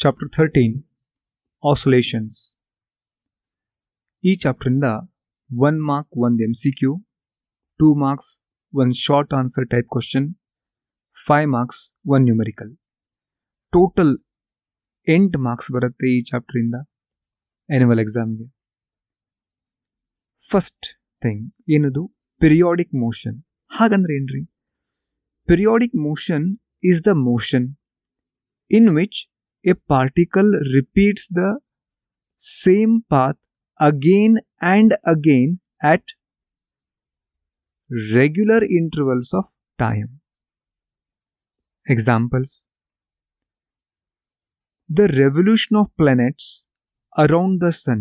Chapter 13 Oscillations. ಈ ಚಾಪ್ಟರಿಂದ 1 mark 1 MCQ, 2 marks 1 short answer type question, 5 marks 1 numerical. Total 8 marks ಬರುತ್ತೆ ಈ ಚಾಪ್ಟರಿಂದ annual ಎಕ್ಸಾಮ್ಗೆ. First thing ಏನದು periodic motion. ಹಾಗಂದ್ರೆ ಏನ್ರಿ? Periodic motion is the motion in which a particle repeats the same path again and again at regular intervals of time. Examples: the revolution of planets around the sun.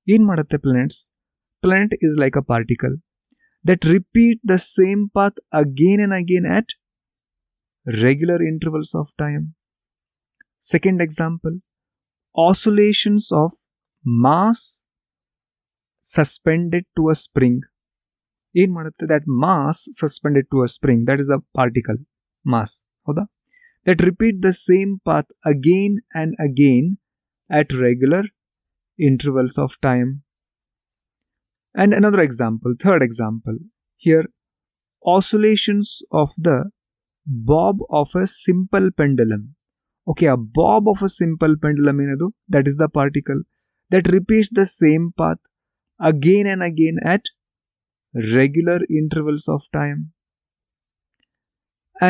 In madutte planets? Planet is like a particle that repeat the same path again and again at regular intervals of time. Second example, oscillations of mass suspended to a spring. In madutte? That mass suspended to a spring, that is a particle mass, hoda, that repeat the same path again and again at regular intervals of time. And another example, third example, here oscillations of the bob of a simple pendulum. Okay, a bob of a simple pendulum ಏನದು? That is the particle that repeats the same path again and again at regular intervals of time.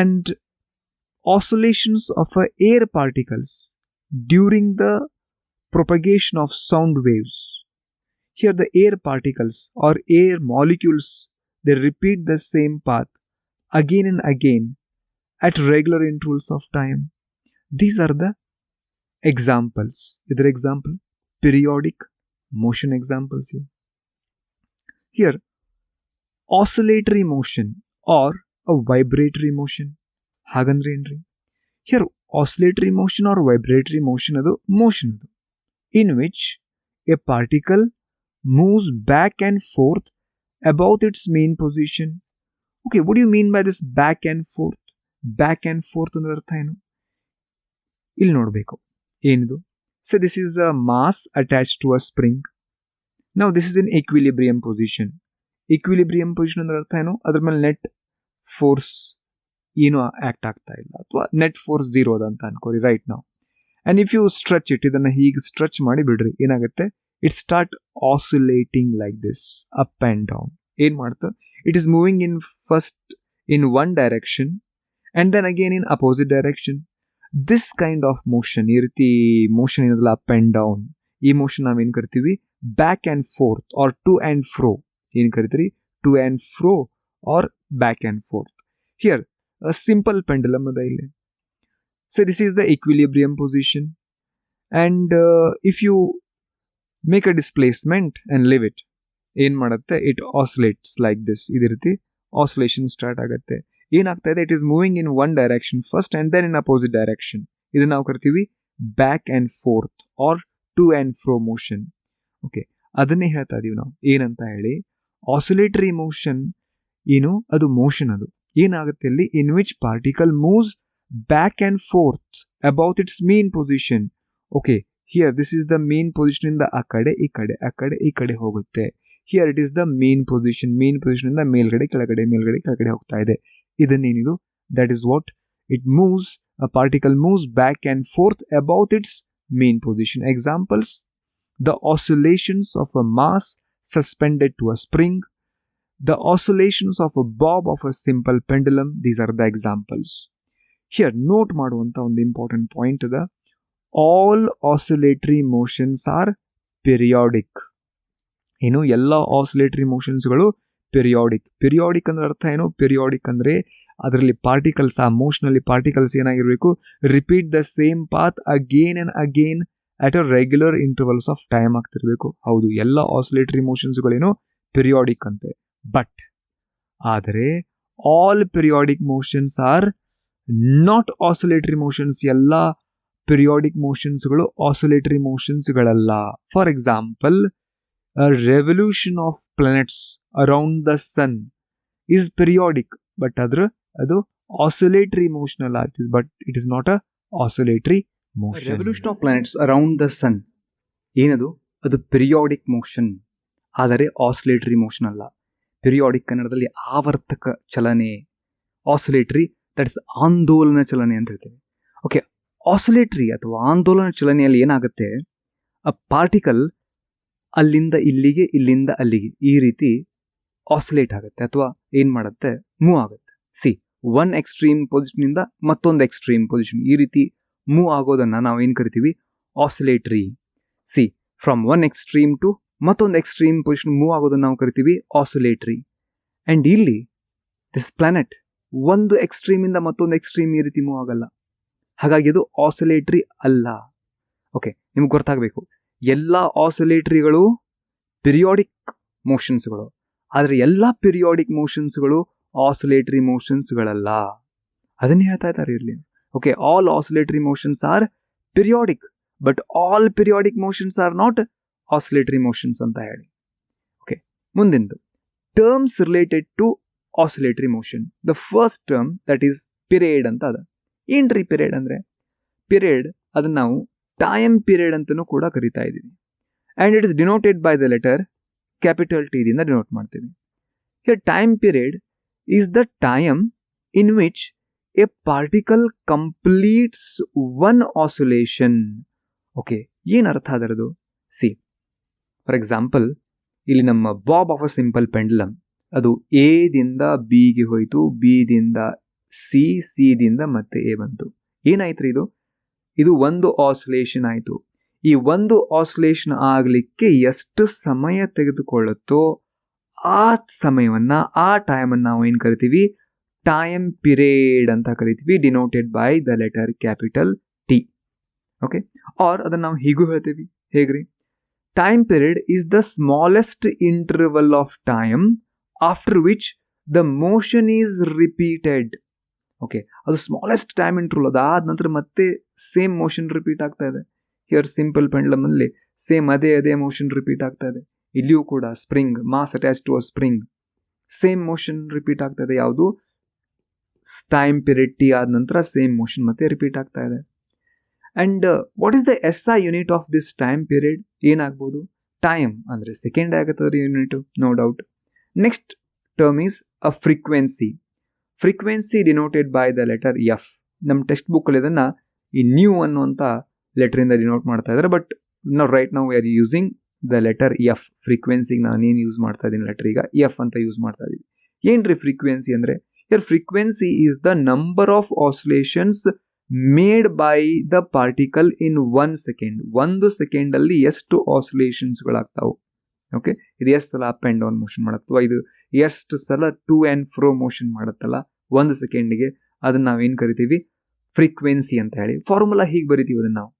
And oscillations of air particles during the propagation of sound waves. Here the air particles or air molecules, they repeat the same path again and again at regular intervals of time. These are the examples. Either example, periodic motion examples here. Oscillatory motion or a vibratory motion. Hagandre enri? Here oscillatory motion or vibratory motion adu motion adu in which a particle moves back and forth about its main position. Okay, what do you mean by this back and forth? Back and forth ಅಂದ್ರೆ ಅರ್ಥ ಏನು? ಇಲ್ಲಿ ನೋಡಬೇಕು ಏನಿದು. So this is a mass attached to a spring. Now this is in equilibrium position. Equilibrium position ಅಂದ್ರೆ ಅರ್ಥ ಏನು? ಅದ್ರ ಮೇಲೆ ನೆಟ್ ಫೋರ್ಸ್ ಏನು ಆಕ್ಟ್ ಆಗ್ತಾ ಇಲ್ಲ, ಅಥವಾ ನೆಟ್ ಫೋರ್ಸ್ 0 ಅದ ಅಂತ ಅನ್ಕೋರಿ ರೈಟ್ ನಾವು. And if you stretch it, ಇದನ್ನ ಹೀಗೆ ಸ್ಟ್ರೆಚ್ ಮಾಡಿ ಬಿಡ್ರಿ, ಏನಾಗುತ್ತೆ? It start oscillating like this up and down. ಏನ್ ಮಾಡ್ತಾ? It is moving in first in one direction and then again in opposite direction. This kind of motion, ಈ ರೀತಿ motion ಏನದಲ್ಲ ಅಪ್ ಅಂಡ್ ಡೌನ್, ಈ motion ನಾವೇನ್ ಕರಿತೀವಿ back and forth or to and fro. ಏನ್ ಕರಿತೀರಿ? To and fro are back and fourth. Here simple pendulum ಅದ ಇಲ್ಲಿ. So this is the equilibrium position, and if you make a displacement and leave it, ಏನ್ ಮಾಡುತ್ತೆ? It oscillates like this. ಇದೇ ರೀತಿ oscillation start ಆಗುತ್ತೆ. ಏನಾಗ್ತಾ ಇದೆ? It is moving in one direction first and then in opposite direction. ಇದನ್ನ ನಾವು ಕರಿತೀವಿ back and forth or to and fro motion. Okay, ಅದನ್ನೇ ಹೇಳ್ತಾ ಇದೀವಿ ನಾವು ಏನಂತ ಹೇಳಿ. ಆಸಿಲೇಟರಿ ಮೋಷನ್ ಏನು? ಅದು ಮೋಷನ್. ಅದು ಏನಾಗುತ್ತೆ ಇಲ್ಲಿ? In which particle moves back and forth about its main position. Okay, here this is the main position in the akade ikade hogutte. Here it is the main position in the ಮೇಲ್ಗಡೆ ಕೆಳಗಡೆ ಹೋಗ್ತಾ ಇದೆ. ಇದನ್ನೇನಿದು? that is what it moves. A particle moves back and forth about its main position. Examples: the oscillations of a mass suspended to a spring, the oscillations of a bob of a simple pendulum. These are the examples. Here note ಮಾಡುವಂತ ಒಂದು important point ಅದ. All oscillatory motions are periodic. ಏನು? ಎಲ್ಲ oscillatory ಮೋಷನ್ಸ್ಗಳು periodic. Periodic ಅಂದ್ರೆ ಅರ್ಥ ಏನು? Periodic ಅಂದ್ರೆ ಅದರಲ್ಲಿ ಪಾರ್ಟಿಕಲ್ಸ್, ಆ ಮೋಷನಲ್ಲಿ ಪಾರ್ಟಿಕಲ್ಸ್ ಏನಾಗಿರ್ಬೇಕು? Repeat the same path again and again at a regular intervals of time ಆಗ್ತಿರ್ಬೇಕು. ಹೌದು, ಎಲ್ಲ ಆಸಿಲೇಟರಿ ಮೋಷನ್ಸ್ಗಳೇನು ಪಿರಿಯಾಡಿಕ್ ಅಂತೆ. ಬಟ್ ಆದರೆ all periodic motions are not oscillatory motions. ಎಲ್ಲ ಪಿರಿಯಾಡಿಕ್ ಮೋಷನ್ಸ್ಗಳು ಆಸಿಲೇಟರಿ ಮೋಷನ್ಸ್ಗಳಲ್ಲ. For example, revolution of planets around the sun is periodic, but ಅದು oscillatory motion ಅಲ್ಲ. It is not a oscillatory motion. Revolution of planets around the sun ಏನದು? ಅದು periodic motion, ಆದರೆ oscillatory motion ಅಲ್ಲ. Periodic ಕನ್ನಡದಲ್ಲಿ ಆವರ್ತಕ ಚಲನೆ, ಆಸಿಲೇಟರಿ ದಟ್ ಇಸ್ ಆಂದೋಲನ ಚಲನೆ ಅಂತ ಹೇಳ್ತೇವೆ. ಓಕೆ, ಆಸಿಲೇಟರಿ ಅಥವಾ ಆಂದೋಲನ ಚಲನೆಯಲ್ಲಿ ಏನಾಗುತ್ತೆ, ಅ ಪಾರ್ಟಿಕಲ್ ಅಲ್ಲಿಂದ ಇಲ್ಲಿಗೆ, ಇಲ್ಲಿಂದ ಅಲ್ಲಿಗೆ ಈ ರೀತಿ ಆಸಿಲೇಟ್ ಆಗುತ್ತೆ ಅಥವಾ ಏನು ಮಾಡುತ್ತೆ, ಮೂವ್ ಆಗುತ್ತೆ. ಸಿ, ಒನ್ ಎಕ್ಸ್ಟ್ರೀಮ್ ಪೊಸಿಷನಿಂದ ಮತ್ತೊಂದು ಎಕ್ಸ್ಟ್ರೀಮ್ ಪೊಸಿಷನ್ ಈ ರೀತಿ ಮೂವ್ ಆಗೋದನ್ನು ನಾವು ಏನು ಕರಿತೀವಿ, oscillatory. See, from one extreme to ಮತ್ತೊಂದು ಎಕ್ಸ್ಟ್ರೀಮ್ ಪೊಸಿಷನ್ ಮೂವ್ ಆಗೋದನ್ನು ನಾವು ಕರಿತೀವಿ ಆಸಿಲೇಟರಿ. ಆ್ಯಂಡ್ ಇಲ್ಲಿ ದಿಸ್ ಪ್ಲಾನೆಟ್ ಒಂದು ಎಕ್ಸ್ಟ್ರೀಮಿಂದ ಮತ್ತೊಂದು ಎಕ್ಸ್ಟ್ರೀಮ್ ಈ ರೀತಿ ಮೂವ್ ಆಗಲ್ಲ, ಹಾಗಾಗಿ ಅದು ಆಸಿಲೇಟರಿ ಅಲ್ಲ. ಓಕೆ, ನಿಮ್ಗೆ ಗೊತ್ತಾಗಬೇಕು, ಎಲ್ಲ ಆಸಿಲೇಟರಿಗಳು ಪಿರಿಯಾಡಿಕ್ ಮೋಷನ್ಸ್ಗಳು, ಆದರೆ ಎಲ್ಲ ಪಿರಿಯಾಡಿಕ್ ಮೋಷನ್ಸ್ಗಳು ಆಸಿಲೇಟರಿ ಮೋಷನ್ಸ್ಗಳಲ್ಲ. ಅದನ್ನೇ ಹೇಳ್ತಾ ಇದ್ದಾರೆ ಇರಲಿ. Okay, all oscillatory motions are periodic, but all periodic motions are not oscillatory motions ಅಂತ ಹೇಳಿ. ಓಕೆ, ಮುಂದಿಂದು terms related to oscillatory motion. The first term that is period ಅಂತ ಅದ. ಏನ್ರಿ ಪಿರಿಯಡ್ ಅಂದರೆ? ಪಿರಿಯಡ್ ಅದನ್ನು ನಾವು ಟೈಮ್ ಪಿರಿಯಡ್ ಅಂತಲೂ ಕೂಡ ಕರಿತಾ ಇದ್ದೀವಿ. And it is denoted by the letter capital T ದಿಂದ ಡಿನೋಟ್ ಮಾಡ್ತೀವಿ. Here time period is the time in which A particle completes one oscillation. Okay, ಏನು ಅರ್ಥ ಅದರದು? ಸಿ, ಫಾರ್ ಎಕ್ಸಾಂಪಲ್ ಇಲ್ಲಿ ನಮ್ಮ Bob of a simple pendulum ಅದು A ದಿಂದ ಬಿಗೆ ಹೋಯಿತು, ಬಿ ದಿಂದ ಸಿ, ಸಿ ದಿಂದ ಮತ್ತೆ ಎ ಬಂತು. ಏನಾಯ್ತು ರೀ ಇದು? ಇದು ಒಂದು ಆಸಿಲೇಷನ್ ಆಯಿತು. ಈ ಒಂದು ಆಸಿಲೇಷನ್ ಆಗಲಿಕ್ಕೆ ಎಷ್ಟು ಸಮಯ ತೆಗೆದುಕೊಳ್ಳುತ್ತೋ ಆ ಸಮಯವನ್ನು, ಆ ಟೈಮನ್ನು ನಾವು ಏನು ಕರಿತೀವಿ, ಟೈಮ್ ಪಿರಿಯಡ್ ಅಂತ ಕರಿತೀವಿ, denoted by the letter capital T. Okay, or ಅದನ್ನು ನಾವು ಹೀಗೂ ಹೇಳ್ತೀವಿ. ಹೇಗ್ರಿ? Time period is the smallest interval of time after which the motion is repeated. Okay, ಅದು ಸ್ಮಾಲೆಸ್ಟ್ ಟೈಮ್ ಇಂಟರ್ವಲ್, ಅದಾದ ನಂತರ ಮತ್ತೆ ಸೇಮ್ ಮೋಷನ್ ರಿಪೀಟ್ ಆಗ್ತಾ ಇದೆ. ಹಿಯರ್ ಸಿಂಪಲ್ ಪೆಂಡ್ಯುಲಮಲ್ಲಿ ಸೇಮ್ ಅದೇ ಮೋಷನ್ ರಿಪೀಟ್ ಆಗ್ತಾ ಇದೆ. ಇಲ್ಲಿಯೂ ಕೂಡ spring, mass attach to a spring, same motion repeat ಆಗ್ತಾ ಇದೆ. ಯಾವುದು? ಟೈಮ್ ಪಿರಿಯಡ್ ಟಿ ಆದ ನಂತರ ಸೇಮ್ ಮೋಷನ್ ಮತ್ತೆ ರಿಪೀಟ್ ಆಗ್ತಾ ಇದೆ. And what is the SI unit of this time period? ಏನಾಗ್ಬೋದು? ಟೈಮ್ ಅಂದರೆ ಸೆಕೆಂಡ್ ಆಗುತ್ತದೆ unit, no doubt. Next term is a frequency. Frequency denoted by the letter F. ನಮ್ಮ text ಬುಕ್ಕಲ್ಲಿ ಇದನ್ನು ಈ ನ್ಯೂ ಅನ್ನುವಂಥ ಲೆಟರಿಂದ ಡಿನೋಟ್ ಮಾಡ್ತಾ ಇದ್ದಾರೆ. ಬಟ್ ನಾವು ರೈಟ್ ನಾವು we are using the letter F. ಫ್ರೀಕ್ವೆನ್ಸಿಗೆ ನಾನೇನು ಯೂಸ್ ಮಾಡ್ತಾ ಇದ್ದೀನಿ ಲೆಟರ್, ಈಗ ಎಫ್ ಅಂತ ಯೂಸ್ ಮಾಡ್ತಾ ಇದ್ದೀವಿ. ಏನ್ರಿ ಫ್ರೀಕ್ವೆನ್ಸಿ ಅಂದರೆ? Here frequency is the number of oscillations made by the particle in 1 second. ಒಂದು ಸೆಕೆಂಡಲ್ಲಿ ಎಷ್ಟು ಆಸಿಲೇಷನ್ಸ್ಗಳಾಗ್ತಾವೆ. ಓಕೆ, ಇದು ಎಷ್ಟು ಸಲ ಅಪ್ ಆ್ಯಂಡ್ ಡೌನ್ ಮೋಷನ್ ಮಾಡುತ್ತೋ, ಇದು ಎಷ್ಟು ಸಲ ಟು ಆ್ಯಂಡ್ ಫ್ರೋ ಮೋಷನ್ ಮಾಡುತ್ತಲ್ಲ ಒಂದು ಸೆಕೆಂಡಿಗೆ, ಅದನ್ನು ನಾವೇನು ಕರಿತೀವಿ? ಫ್ರೀಕ್ವೆನ್ಸಿ ಅಂತ ಹೇಳಿ. ಫಾರ್ಮುಲಾ ಹೀಗೆ ಬರಿತೀವಿ ಅದನ್ನು ನಾವು.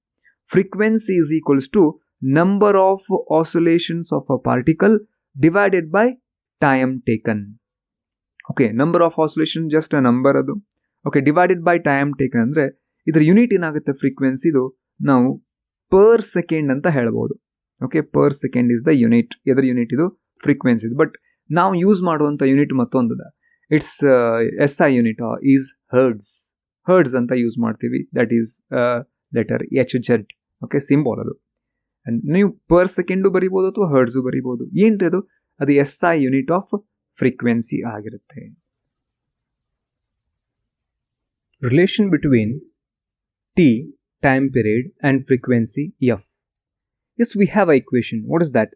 Frequency is equals to number of oscillations of a particle divided by time taken. Okay, number of oscillation just a number ಅದು. Okay, divided by time taken ಅಂದರೆ ಇದರ ಯೂನಿಟ್ ಏನಾಗುತ್ತೆ ಫ್ರೀಕ್ವೆನ್ಸಿದು? ನಾವು ಪರ್ ಸೆಕೆಂಡ್ ಅಂತ ಹೇಳ್ಬೋದು. Okay, per second is the unit. ಎದರ unit ಇದು? ಫ್ರೀಕ್ವೆನ್ಸಿದು. ಬಟ್ ನಾವು ಯೂಸ್ ಮಾಡುವಂಥ ಯೂನಿಟ್ ಮತ್ತೊಂದು, it's SI unit is hertz. Hertz ಅಂತ ಯೂಸ್ ಮಾಡ್ತೀವಿ. That is letter HZ. Okay, symbol ಅದು. ನೀವು ಪರ್ ಸೆಕೆಂಡು ಬರಿಬೋದು ಅಥವಾ ಹರ್ಡ್ಸು ಬರಿಬೋದು. ಏನ್ರಿ ಅದು? ಅದು SI ಯೂನಿಟ್ ಆಫ್ ಫ್ರೀಕ್ವೆನ್ಸಿ ಆಗಿರುತ್ತೆ. Relation between T, time period, and frequency F. Yes, we have an equation. What is that?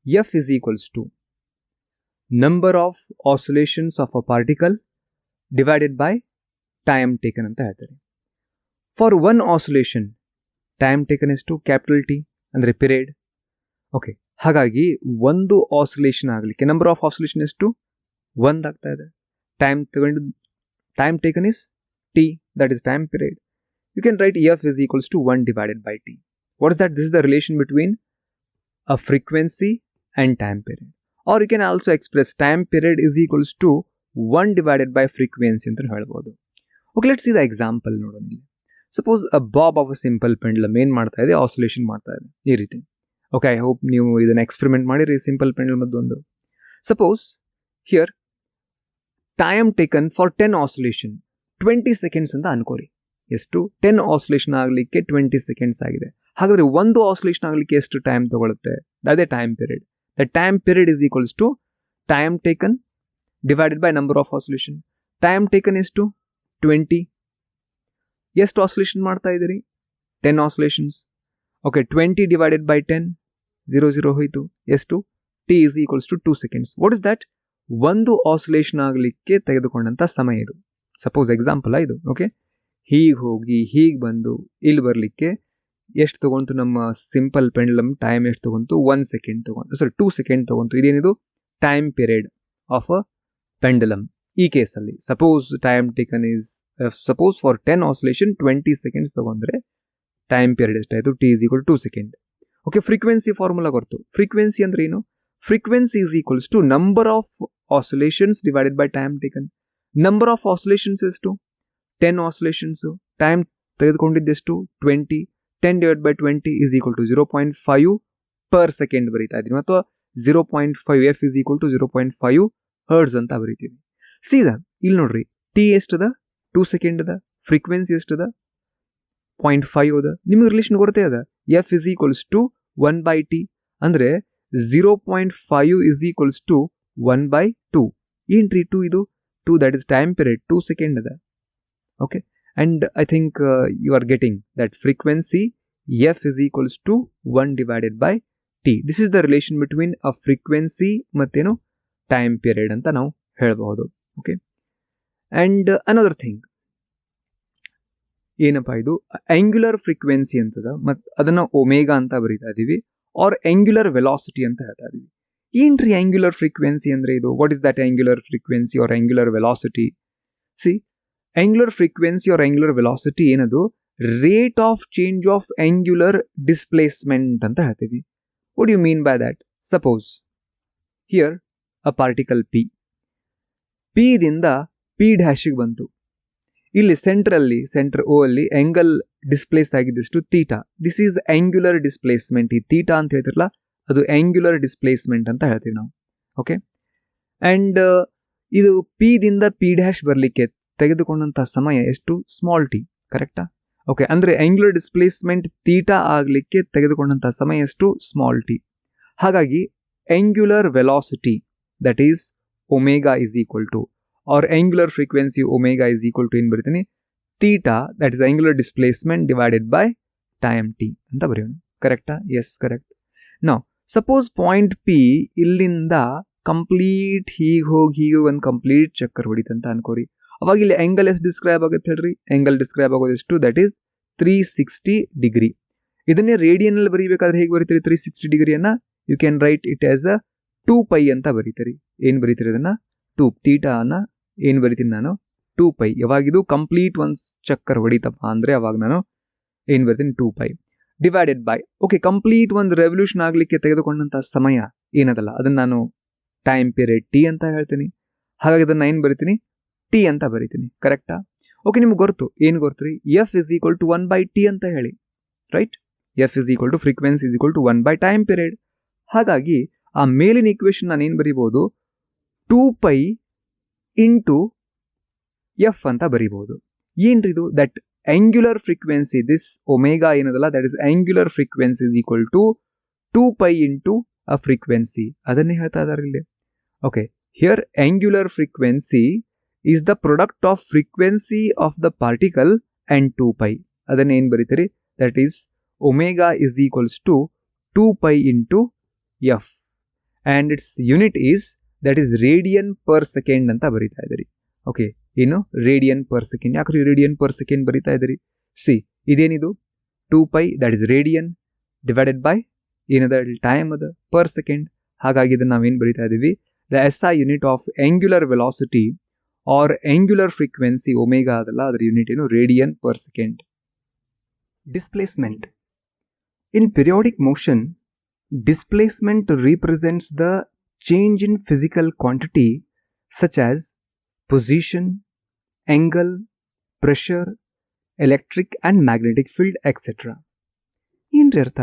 F is equals to number of oscillations of a particle divided by time taken ಅಂತ ಹೇಳ್ತಾರೆ. For one oscillation, time taken is to capital T ಅಂದರೆ period. Okay, ಹಾಗಾಗಿ ಒಂದು oscillation ಆಗಲಿಕ್ಕೆ number of oscillation ಎಷ್ಟು? 1 ಆಗ್ತಾ ಇದೆ. Time taken is T, that is time period. You can write F is equals to 1 divided by T. What is that? This is the relation between a frequency and time period. Or you can also express time period is equals to 1 divided by frequency ಅಂತ ಹೇಳ್ಬೋದು. Okay, let's see the example ನೋಡೋಣ. Suppose a bob of a simple pendulum ಏನು ಮಾಡ್ತಾ ಇದೆ? Oscillation ಮಾಡ್ತಾ ಇದೆ ಈ ರೀತಿ. ಓಕೆ, ಐ ಹೋಪ್ ನೀವು ಇದನ್ನು ಎಕ್ಸ್ಪೆರಿಮೆಂಟ್ ಮಾಡಿರಿ ಸಿಂಪಲ್ ಪೆಂಡ್ಯುಲಮ್ ಅದೊಂದು. Suppose here time taken for 10 oscillation 20 seconds ಅಂತ ಅನ್ಕೋರಿ. ಎಷ್ಟು 10 ಆಸಿಲೇಷನ್ ಆಗಲಿಕ್ಕೆ 20 ಸೆಕೆಂಡ್ಸ್ ಆಗಿದೆ. ಹಾಗಾದರೆ ಒಂದು ಆಸಿಲೇಷನ್ ಆಗಲಿಕ್ಕೆ ಎಷ್ಟು ಟೈಮ್ ತಗೊಳುತ್ತೆ? ಅದೇ time period. The time period is equals to time taken divided by number of oscillation. Time taken ಎಷ್ಟು? 20. ಎಷ್ಟು ಆಸಿಲೇಷನ್ ಮಾಡ್ತಾ ಇದ್ದೀರಿ? 10 ಆಸಿಲೇಷನ್ಸ್. ಓಕೆ, 20 ಡಿವೈಡೆಡ್ ಬೈ 10, 0 ಹೋಯಿತು. ಎಷ್ಟು? T is equals to 2 seconds. What is that? ಒಂದು oscillation ಆಗಲಿಕ್ಕೆ ತೆಗೆದುಕೊಂಡಂಥ ಸಮಯ ಇದು. ಸಪೋಸ್ ಎಕ್ಸಾಂಪಲ್ ಇದು. ಓಕೆ, ಹೀಗೆ ಹೋಗಿ ಹೀಗೆ ಬಂದು ಇಲ್ಲಿ ಬರಲಿಕ್ಕೆ ಎಷ್ಟು ತೊಗೊಂತು? ನಮ್ಮ ಸಿಂಪಲ್ ಪೆಂಡ್ಲಮ್ ಟೈಮ್ ಎಷ್ಟು ತೊಗೊಂತು? 1 ಸೆಕೆಂಡ್ ತೊಗೊಂತು, 2 ಸೆಕೆಂಡ್ ತೊಗೊಂತು. ಇದೇನಿದು? Time period of a pendulum. ಈ ಕೇಸಲ್ಲಿ suppose time taken is suppose for 10 oscillation 20 seconds ತೊಗೊಂಡ್ರೆ ಟೈಮ್ ಪೀರಿಯಡ್ ಎಷ್ಟಾಯಿತು? T is equal 2 second. Okay, frequency formula ಗೊತ್ತು. ಫ್ರೀಕ್ವೆನ್ಸಿ ಅಂದ್ರೆ ಏನು? Frequency is equals to number of oscillations divided by time taken. Number of oscillations ಎಷ್ಟು? 10 oscillations. Time ತೆಗೆದುಕೊಂಡಿದ್ದೆಷ್ಟು? 20. 10 divide by 20 is equal to 0.5 per second ಬರೀತಾ ಇದ್ದೀನಿ, ಅಥವಾ 0.5 F is equal to 0.5 hertz ಅಂತ ಬರೀತೀವಿ. ಸೀದಾ ಇಲ್ಲಿ ನೋಡ್ರಿ, ಟಿ ಎಷ್ಟದ? 2 ಸೆಕೆಂಡ್ ಅದ. ಫ್ರೀಕ್ವೆನ್ಸಿ ಎಷ್ಟದ? 0.5 ಅದ. ನಿಮಗೆ ರಿಲೇಷನ್ ಗೊತ್ತೇ ಅದ. F is equals to 1 by T ಅಂದರೆ 0.5 ಇಸ್ ಈಕ್ವಲ್ಸ್ ಟು 1 ಬೈ 2. ಏನ್ರಿ 2? ಇದು 2, that is time period. 2 second ಅದ. Okay, and I think you are getting that frequency f is equals to 1 divided by t. This is the relation between a frequency ಮತ್ತೇನು time period ಅಂತ ನಾವು ಹೇಳಬಹುದು. Okay, and another thing ಏನಪ್ಪ ಇದು? Angular frequency ಅಂತದ, ಮತ್ತು ಅದನ್ನು omega ಅಂತ ಬರೀತಾ ಇದೀವಿ, ಆರ್ ಆಂಗ್ಯುಲರ್ ವೆಲಾಸಿಟಿ ಅಂತ ಹೇಳ್ತಾ ಇದೀವಿ. ಏನ್ರಿ ಆಂಗ್ಯುಲರ್ ಫ್ರೀಕ್ವೆನ್ಸಿ ಅಂದ್ರೆ ಇದು? What is that angular frequency or angular velocity? See, angular frequency or angular velocity ಏನದು? Rate of change of angular displacement ಅಂತ ಹೇಳ್ತೀವಿ. What you mean by that? Suppose here a particle P ದಿಂದ P ಡ್ಯಾಶಿಗೆ ಬಂತು. ಇಲ್ಲಿ centre O ಅಲ್ಲಿ angle displace ಆಗಿದ್ದಷ್ಟು theta. This is angular displacement. ಈ ಥೀಟಾ ಅಂತ ಹೇಳ್ತಿರಲ್ಲ, ಅದು ಆಂಗ್ಯುಲರ್ ಡಿಸ್ಪ್ಲೇಸ್ಮೆಂಟ್ ಅಂತ ಹೇಳ್ತೀವಿ ನಾವು. ಓಕೆ, ಅಂಡ್ ಇದು ಪಿ ದಿಂದ ಪಿ ಡ್ಯಾಶ್ ಬರಲಿಕ್ಕೆ ತೆಗೆದುಕೊಂಡಂಥ ಸಮಯ ಎಷ್ಟು? Small T. ಕರೆಕ್ಟಾ? ಓಕೆ, ಅಂದರೆ ಆಂಗ್ಯುಲರ್ ಡಿಸ್ಪ್ಲೇಸ್ಮೆಂಟ್ ಥೀಟಾ ಆಗಲಿಕ್ಕೆ ತೆಗೆದುಕೊಂಡಂಥ ಸಮಯ ಎಷ್ಟು? Small T. ಹಾಗಾಗಿ angular velocity that is omega is equal to, or angular frequency omega is equal to ಏನು ಬರೀತೀನಿ? Theta that is angular displacement divided by time T ಅಂತ ಬರೆಯೋಣ. ಕರೆಕ್ಟಾ? Yes, correct. ನಾವು ಸಪೋಸ್ ಪಾಯಿಂಟ್ ಪಿ ಇಲ್ಲಿಂದ complete ಹೀಗೆ ಹೋಗಿ ಒಂದು ಕಂಪ್ಲೀಟ್ ಚಕ್ಕರ್ ಹೊಡಿತಂತ ಅನ್ಕೋರಿ. ಅವಾಗ ಇಲ್ಲಿ ಆಂಗಲ್ ಎಷ್ಟು ಡಿಸ್ಕ್ರೈಬ್ ಆಗುತ್ತೆ ಹೇಳ್ರಿ? ಆಂಗಲ್ ಡಿಸ್ಕ್ರೈಬ್ ಆಗೋದು ಎಷ್ಟು? That is 360 degree. ಇದನ್ನೇ ರೇಡಿಯನ್ನಲ್ಲಿ ಬರೀಬೇಕಾದ್ರೆ ಹೇಗೆ ಬರೀತೀರಿ 360 ಡಿಗ್ರಿಯನ್ನು? You can write it as a 2 pi ಅಂತ ಬರೀತೀರಿ. ಏನು ಬರೀತೀರಿ ಅದನ್ನು? 2 ಥೀಟಾನ ಏನು ಬರೀತೀನಿ ನಾನು? 2 ಪೈ. ಯಾವಾಗಿದು ಕಂಪ್ಲೀಟ್ ಒಂದು ಚಕ್ಕರ್ ಹೊಡಿತಪ್ಪ ಅಂದರೆ ಅವಾಗ ನಾನು ಏನು ಬರ್ತೀನಿ? 2 ಪೈ ಡಿವೈಡೆಡ್ ಬೈ. ಓಕೆ, ಕಂಪ್ಲೀಟ್ ಒಂದು ರೆವಲ್ಯೂಷನ್ ಆಗಲಿಕ್ಕೆ ತೆಗೆದುಕೊಂಡಂಥ ಸಮಯ ಏನದಲ್ಲ, ಅದನ್ನು ನಾನು ಟೈಮ್ ಪೀರಿಯಡ್ ಟಿ ಅಂತ ಹೇಳ್ತೀನಿ. ಹಾಗಾಗಿ ಅದನ್ನು ಏನು ಬರಿತೀನಿ? ಟಿ ಅಂತ ಬರಿತೀನಿ. ಕರೆಕ್ಟಾ? ಓಕೆ, ನಿಮ್ಗೆ ಗೊತ್ತು. ಏನು ಗೊತ್ತು ರೀ? F is equal to 1 by T ಅಂತ ಹೇಳಿ, right? F is equal to frequency is equal to 1 by time period. ಹಾಗಾಗಿ ಆ ಮೇಲಿನ ಈಕ್ವೇಶನ್ ನಾನು ಏನು ಬರಿಬೋದು? 2 ಪೈ ಇಂಟು ಎಫ್ ಅಂತ ಬರಿಬೋದು. ಏನ್ರಿ ಇದು? That angular frequency, this omega ಏನದಲ್ಲ, that is angular frequency is equal to 2 pi into a frequency. ಅದನ್ನೇ ಹೇಳ್ತಾ ಇದ್ದಾರೆ ಇಲ್ಲಿ. Okay, here angular frequency is the product of frequency of the particle and 2 pi. ಅದನ್ನ ಏನು ಬರೀತೀರಿ? That is omega is equals to 2 pi into f and its unit is that is radian per second ಅಂತ ಬರೀತಾ ಇದ್ದೀರಿ. Okay, ಏನು? Radian per second. ಯಾಕ್ರಿ radian per second ಬರೀತಾ ಇದ್ದೀರಿ? See, ಇದೇನಿದು? 2 pi that is radian divided by ಏನದ? Time ಅದ ಪರ್ ಸೆಕೆಂಡ್. ಹಾಗಾಗಿ ಇದನ್ನು ನಾವೇನು ಬರೀತಾ ಇದ್ದೀವಿ? The SI unit of angular velocity or angular frequency omega adala, adar unit ಏನು? radian per second. Displacement. In periodic motion, displacement represents the change in physical quantity such as position, angle, pressure, electric and magnetic field, etc. ಏನ್ರಿ ಅರ್ಥ?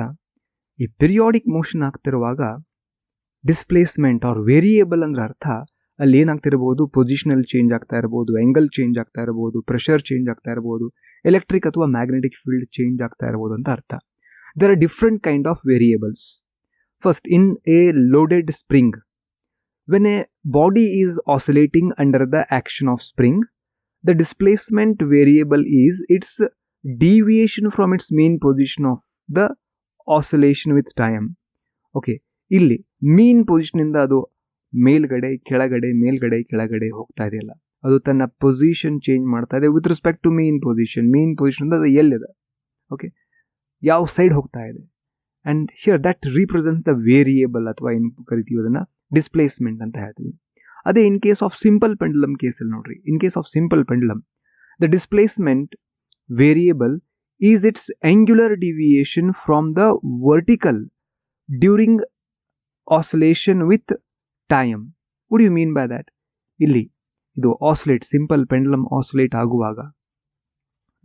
ಈ periodic motion ಆಗ್ತಿರುವಾಗ displacement or variable ಅಂದ್ರೆ ಅರ್ಥ ಅಲ್ಲಿ ಏನಾಗ್ತಿರ್ಬೋದು? Positional change ಆಗ್ತಾ ಇರ್ಬೋದು, angle change ಆಗ್ತಾ ಇರ್ಬೋದು, ಪ್ರೆಷರ್ ಚೇಂಜ್ ಆಗ್ತಾ ಇರ್ಬೋದು, ಎಲೆಕ್ಟ್ರಿಕ್ ಅಥವಾ ಮ್ಯಾಗ್ನೆಟಿಕ್ ಫೀಲ್ಡ್ ಚೇಂಜ್ ಆಗ್ತಾ ಇರಬಹುದು ಅಂತ ಅರ್ಥ. There are different kind of variables. First, in a loaded spring, when a body is oscillating under the action of spring, the displacement variable is its deviation from its mean position of the oscillation with time. Okay, ಇಲ್ಲಿ mean position ಇಂದ ಅದು ಮೇಲ್ಗಡೆ ಕೆಳಗಡೆ ಹೋಗ್ತಾ ಇದೆಯಲ್ಲ, ಅದು ತನ್ನ position change ಮಾಡ್ತಾ ಇದೆ with respect to mean position ಇಂದ ಅದು ಎಲ್ಲಿದೆ, ಓಕೆ, ಯಾವ ಸೈಡ್ ಹೋಗ್ತಾ ಇದೆ. And here that represents the variable ಅಥವಾ ಏನು ಕರಿತೀವಿ ಅದನ್ನ ಡಿಸ್ಪ್ಲೇಸ್ಮೆಂಟ್ ಅಂತ ಹೇಳ್ತೀವಿ. ಅದೇ in case of simple pendulum ಕೇಸಲ್ಲಿ ನೋಡ್ರಿ, in case of simple pendulum the displacement variable is its angular deviation from the vertical during oscillation with time. Would you mean by that? ಇಲ್ಲಿ ಇದು ಆಸಿಲೇಟ್, ಸಿಂಪಲ್ ಪೆಂಡುಲಮ್ ಆಸಿಲೇಟ್ ಆಗುವಾಗ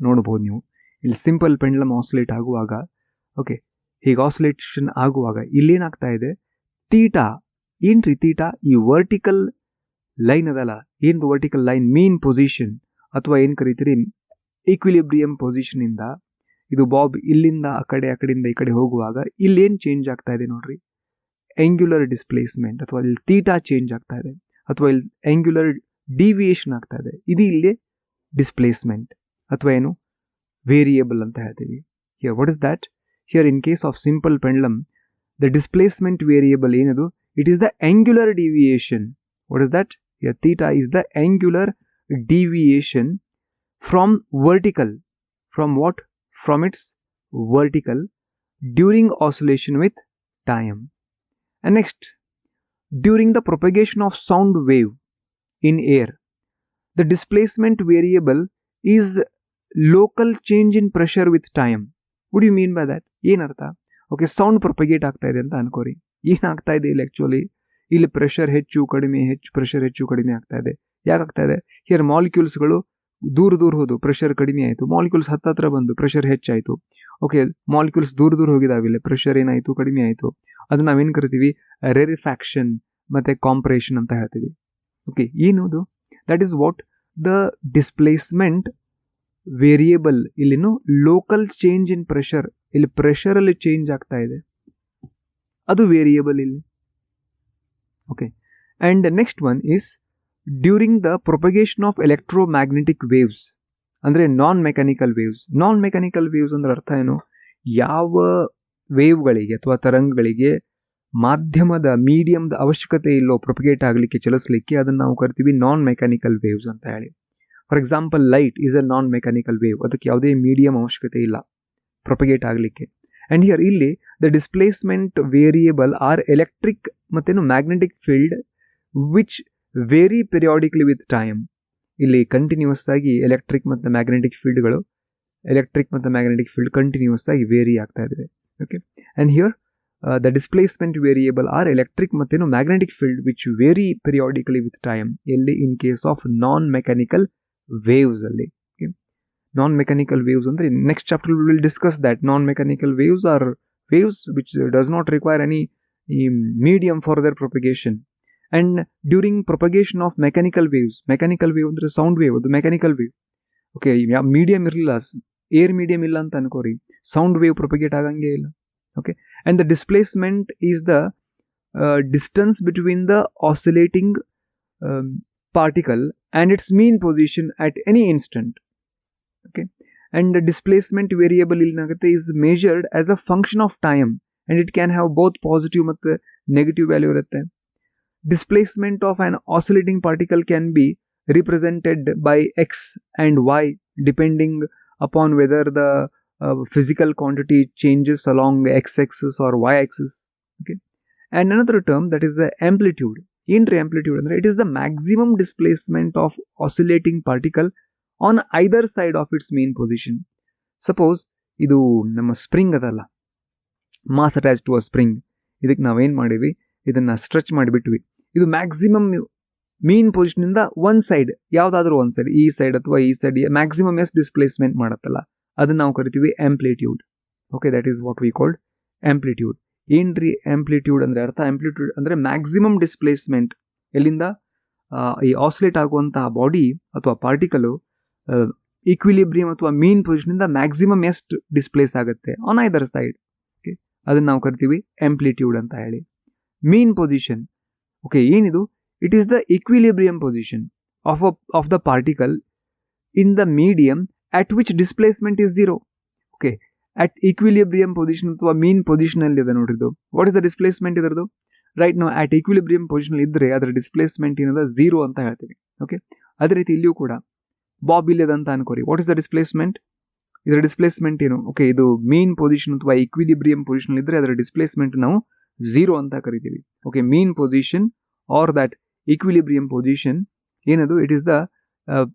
ನೋಡ್ಬೋದು ನೀವು, ಇಲ್ಲಿ simple pendulum oscillate ಆಗುವಾಗ, okay, ಹೀಗೆ oscillation ಆಗುವಾಗ ಇಲ್ಲೇನಾಗ್ತಾ ಇದೆ, ತೀಟಾ, ಏನ್ರಿ ತೀಟಾ, ಈ ವರ್ಟಿಕಲ್ ಲೈನ್ ಅದಲ್ಲ, ಏನು ವರ್ಟಿಕಲ್ ಲೈನ್ ಮೀನ್ ಪೊಸಿಷನ್ ಅಥವಾ ಏನು ಕರಿತೀರಿ ಈಕ್ವಿಲಿಬ್ರಿಯಂ ಪೊಸಿಷನ್ ಇಂದ ಇದು ಬಾಬ್ ಇಲ್ಲಿಂದ ಆ ಕಡೆಯಿಂದ ಈ ಕಡೆ ಹೋಗುವಾಗ ಇಲ್ಲೇನು ಚೇಂಜ್ ಆಗ್ತಾ ಇದೆ ನೋಡ್ರಿ, ಆಂಗ್ಯುಲರ್ ಡಿಸ್ಪ್ಲೇಸ್ಮೆಂಟ್, ಅಥವಾ ಇಲ್ಲಿ ತೀಟಾ ಚೇಂಜ್ ಆಗ್ತಾ ಇದೆ, ಅಥವಾ ಇಲ್ಲಿ ಆಂಗ್ಯುಲರ್ ಡಿವಿಯೇಷನ್ ಆಗ್ತಾ ಇದೆ. ಇದು ಇಲ್ಲಿ ಡಿಸ್ಪ್ಲೇಸ್ಮೆಂಟ್ ಅಥವಾ ಏನು ವೇರಿಯೇಬಲ್ ಅಂತ ಹೇಳ್ತೀವಿ. Here what is that? Here in case of simple pendulum the displacement variable ಏನದು? It is the angular deviation. What is that? Here theta is the angular deviation from vertical. From what? From its vertical during oscillation with time. And next, during the propagation of sound wave in air, the displacement variable is local change in pressure with time. What do you mean by that? ಏನರ್ಥ? Okay, sound propagate ಆಗ್ತಾ ಇದೆ ಅಂತ ಅನ್ಕೋರಿ. ಏನಾಗ್ತಾ ಇದೆ ಇಲ್ಲಿ? Actually ಇಲ್ಲಿ pressure ಹೆಚ್ಚು ಕಡಿಮೆ ಆಗ್ತಾ ಇದೆ. ಯಾಕಾಗ್ತಾ ಇದೆ? ಹಿಯರ್ ಮಾಲಿಕ್ಯೂಲ್ಸ್ಗಳು ದೂರ ಹೋದು, ಪ್ರೆಷರ್ ಕಡಿಮೆ ಆಯಿತು. ಮಾಲಿಕ್ಯೂಲ್ಸ್ ಹತ್ತಿರ ಬಂದು ಪ್ರೆಷರ್ ಹೆಚ್ಚಾಯಿತು. ಓಕೆ, ಮಾಲಿಕ್ಯೂಲ್ಸ್ ದೂರ ಹೋಗಿದಾವಿಲ್ಲ, ಪ್ರೆಷರ್ ಏನಾಯಿತು? ಕಡಿಮೆ ಆಯಿತು. ಅದು ನಾವೇನು ಕರಿತೀವಿ? ರೇರಿಫ್ಯಾಕ್ಷನ್ ಮತ್ತು ಕಾಂಪ್ರೆಷನ್ ಅಂತ ಹೇಳ್ತೀವಿ. ಓಕೆ, ಏನದು? That is what the displacement variable. ಇಲ್ಲಿನು ಲೋಕಲ್ ಚೇಂಜ್ ಇನ್ ಪ್ರೆಷರ್, ಇಲ್ಲಿ ಪ್ರೆಷರಲ್ಲಿ ಚೇಂಜ್ ಆಗ್ತಾ ಇದೆ, ಅದು ವೇರಿಯೇಬಲ್ ಇಲ್ಲಿ. Okay, and next one is during the propagation of electromagnetic waves, ಅಂದರೆ non mechanical waves. Non mechanical waves ಅಂದ್ರೆ ಅರ್ಥ ಏನು? ಯಾವ ವೇವ್ಗಳಿಗೆ ಅಥವಾ ತರಂಗಗಳಿಗೆ ಮಾಧ್ಯಮದ ಮೀಡಿಯಮ್ದ ಅವಶ್ಯಕತೆ ಇಲ್ಲೋ ಪ್ರೊಪಗೇಟ್ ಆಗಲಿಕ್ಕೆ, ಚಲಿಸಲಿಕ್ಕೆ, ಅದನ್ನು ನಾವು ಕರಿತೀವಿ ನಾನ್ ಮೆಕ್ಯಾನಿಕಲ್ ವೇವ್ಸ್ ಅಂತ ಹೇಳಿ. For example, light is a non mechanical wave, ಅದಕ್ಕೆ ಯಾವುದೇ ಮೀಡಿಯಮ್ ಅವಶ್ಯಕತೆ ಇಲ್ಲ ಪ್ರೊಪಗೇಟ್ ಆಗಲಿಕ್ಕೆ. ಆ್ಯಂಡ್ ಹಿಯರ್ ಇಲ್ಲಿ the displacement variable are electric ಮತ್ತೇನು magnetic field which vary periodically with time. ಇಲ್ಲಿ ಕಂಟಿನ್ಯೂಸ್ ಆಗಿ ಎಲೆಕ್ಟ್ರಿಕ್ ಮತ್ತು ಮ್ಯಾಗ್ನೆಟಿಕ್ ಫೀಲ್ಡ್ ಕಂಟಿನ್ಯೂಸ್ ಆಗಿ ವೇರಿ ಆಗ್ತಾ ಇದೆ. Okay, and here the displacement variable are electric ಮತ್ತೇನು magnetic field which vary periodically with time. ಎಲ್ಲಿ? In case of non mechanical waves ಅಲ್ಲಿ. ನಾನ್ mechanical waves ಅಂದರೆ next chapter will discuss that. Non mechanical waves R waves which does not require any medium for their propagation. And during propagation of mechanical waves ಅಂದರೆ sound wave, ಅದು mechanical wave. Okay, medium ಇರಲಿಲ್ಲ, air medium ಇಲ್ಲ ಅಂತ ಅನ್ಕೋರಿ, sound wave propagate ಆಗಂಗೆ ಇಲ್ಲ. Okay, and the displacement is the distance between the oscillating particle and its mean position at any instant. Okay, and the displacement variable is measured as a function of time, and it can have both positive ಮತ್ತು negative value ಇರುತ್ತೆ. Displacement of an oscillating particle can be represented by x and y depending upon whether the physical quantity changes along the x-axis or y-axis. Okay, and another term that is the amplitude. ಏನ್ರಿ amplitude ಅಂದರೆ it is the maximum displacement of oscillating particle on either side of its mean position. Suppose ಇದು ನಮ್ಮ spring ಅದಲ್ಲ, mass attach to a spring, ಇದಕ್ಕೆ ನಾವೇನು ಮಾಡೀವಿ, ಇದನ್ನು stretch ಮಾಡಿಬಿಟ್ವಿ. ಇದು ಮ್ಯಾಕ್ಸಿಮಮ್ ಮೇನ್ ಪೊಸಿಷನಿಂದ ಒನ್ ಸೈಡ್, ಯಾವುದಾದ್ರೂ ಒಂದು ಸೈಡ್, ಈ ಸೈಡ್ ಅಥವಾ ಈ ಸೈಡ್ ಮ್ಯಾಕ್ಸಿಮಮ್ ಎಷ್ಟು ಡಿಸ್ಪ್ಲೇಸ್ಮೆಂಟ್ ಮಾಡುತ್ತಲ್ಲ, ಅದನ್ನು ನಾವು ಕರಿತೀವಿ amplitude. Okay, that is what we called amplitude. ಏನ್ರಿ ಆಂಪ್ಲಿಟ್ಯೂಡ್ ಅಂದರೆ ಅರ್ಥ? ಆಂಪ್ಲಿಟ್ಯೂಡ್ ಅಂದರೆ ಮ್ಯಾಕ್ಸಿಮಮ್ ಡಿಸ್ಪ್ಲೇಸ್ಮೆಂಟ್, ಎಲ್ಲಿಂದ ಈ ಆಸಿಲೇಟ್ ಆಗುವಂತಹ ಬಾಡಿ ಅಥವಾ ಪಾರ್ಟಿಕಲು ಈಕ್ವಿಲಿಬ್ರಿಯಂ ಅಥವಾ ಮೀನ್ ಪೊಸಿಷನ್ ಇಂದ ಮ್ಯಾಕ್ಸಿಮಮ್ ಎಷ್ಟು ಡಿಸ್ಪ್ಲೇಸ್ ಆಗುತ್ತೆ ಆನ್ ಐದರ್ ಸೈಡ್. ಓಕೆ, ಅದನ್ನ ನಾವು ಕರಿತೀವಿ ಆಂಪ್ಲಿಟ್ಯೂಡ್ ಅಂತ ಹೇಳಿ. ಮೀನ್ ಪೊಸಿಷನ್, ಓಕೆ, ಏನಿದು? It is the equilibrium position of the particle in the medium at which displacement is 0. Okay, at equilibrium position ಅಥವಾ ಮೀನ್ ಪೊಸಿಷನ್ ಅಲ್ಲಿ ಇದೆ ನೋಡ್ರಿ ಇದು. ವಾಟ್ ಇಸ್ ದ ಡಿಸ್ಪ್ಲೇಸ್ಮೆಂಟ್ ಇದರದು? ರೈಟ್, ನಾವು at equilibrium position ಇದ್ರೆ ಅದರ ಡಿಸ್ಪ್ಲೇಸ್ಮೆಂಟ್ ಏನದ 0 ಅಂತ ಹೇಳ್ತೀವಿ. ಓಕೆ, ಅದೇ ರೀತಿ ಇಲ್ಲಿಯೂ ಕೂಡ ಬಾಬ್ ಇಲ್ಲದ ಅಂತ ಅನ್ಕೋರಿ. What is the displacement? ಇದರ ಡಿಸ್ಪ್ಲೇಸ್ಮೆಂಟ್ ಏನು? ಓಕೆ, ಇದು ಮೀನ್ ಪೊಸಿಷನ್ ಅಥವಾ ಈಕ್ವಿಲಿಬ್ರಿಯಂ ಪೊಸಿಷನ್ ಇದ್ರೆ ಅದರ ಡಿಸ್ಪ್ಲೇಸ್ಮೆಂಟ್ ನಾವು 0 ಅಂತ ಕರಿತೀವಿ. Okay, mean position or that equilibrium position ಏನದು? It is the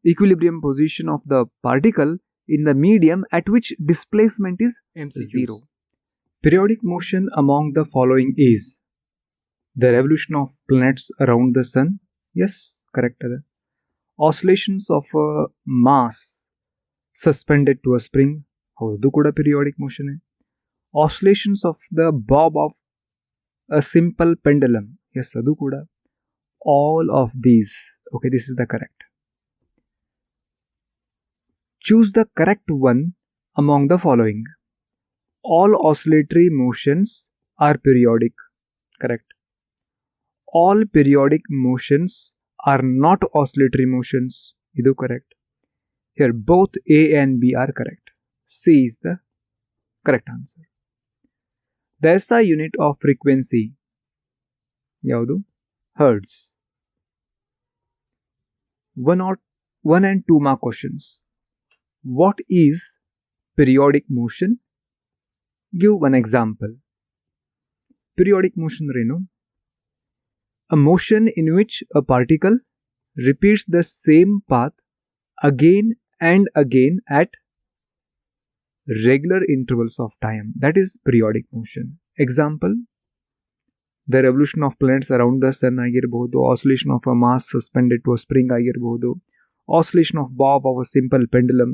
equilibrium position of the particle in the medium at which displacement is zero. Periodic motion among the following is the revolution of planets around the sun. Yes, correct. Oscillations of a mass suspended to a spring. Haudu kuda periodic motion hai. Oscillations of the bob of a simple pendulum. Yes, adu kuda. All of these. Okay, this is the correct. Choose the correct one among the following. All oscillatory motions are periodic. Correct. All periodic motions are not oscillatory motions. Idu correct. Here both A and B are correct. C is the correct answer. The SI unit of frequency yaudu? Hertz. 1 and 2 mark questions. What is periodic motion? Give one example. Periodic motion reno, a motion in which a particle repeats the same path again and again at regular intervals of time. That is periodic motion. Example, the revolution of planets around the sun agirbodu, oscillation of a mass suspended to a spring agirbodu, oscillation of bob of a simple pendulum,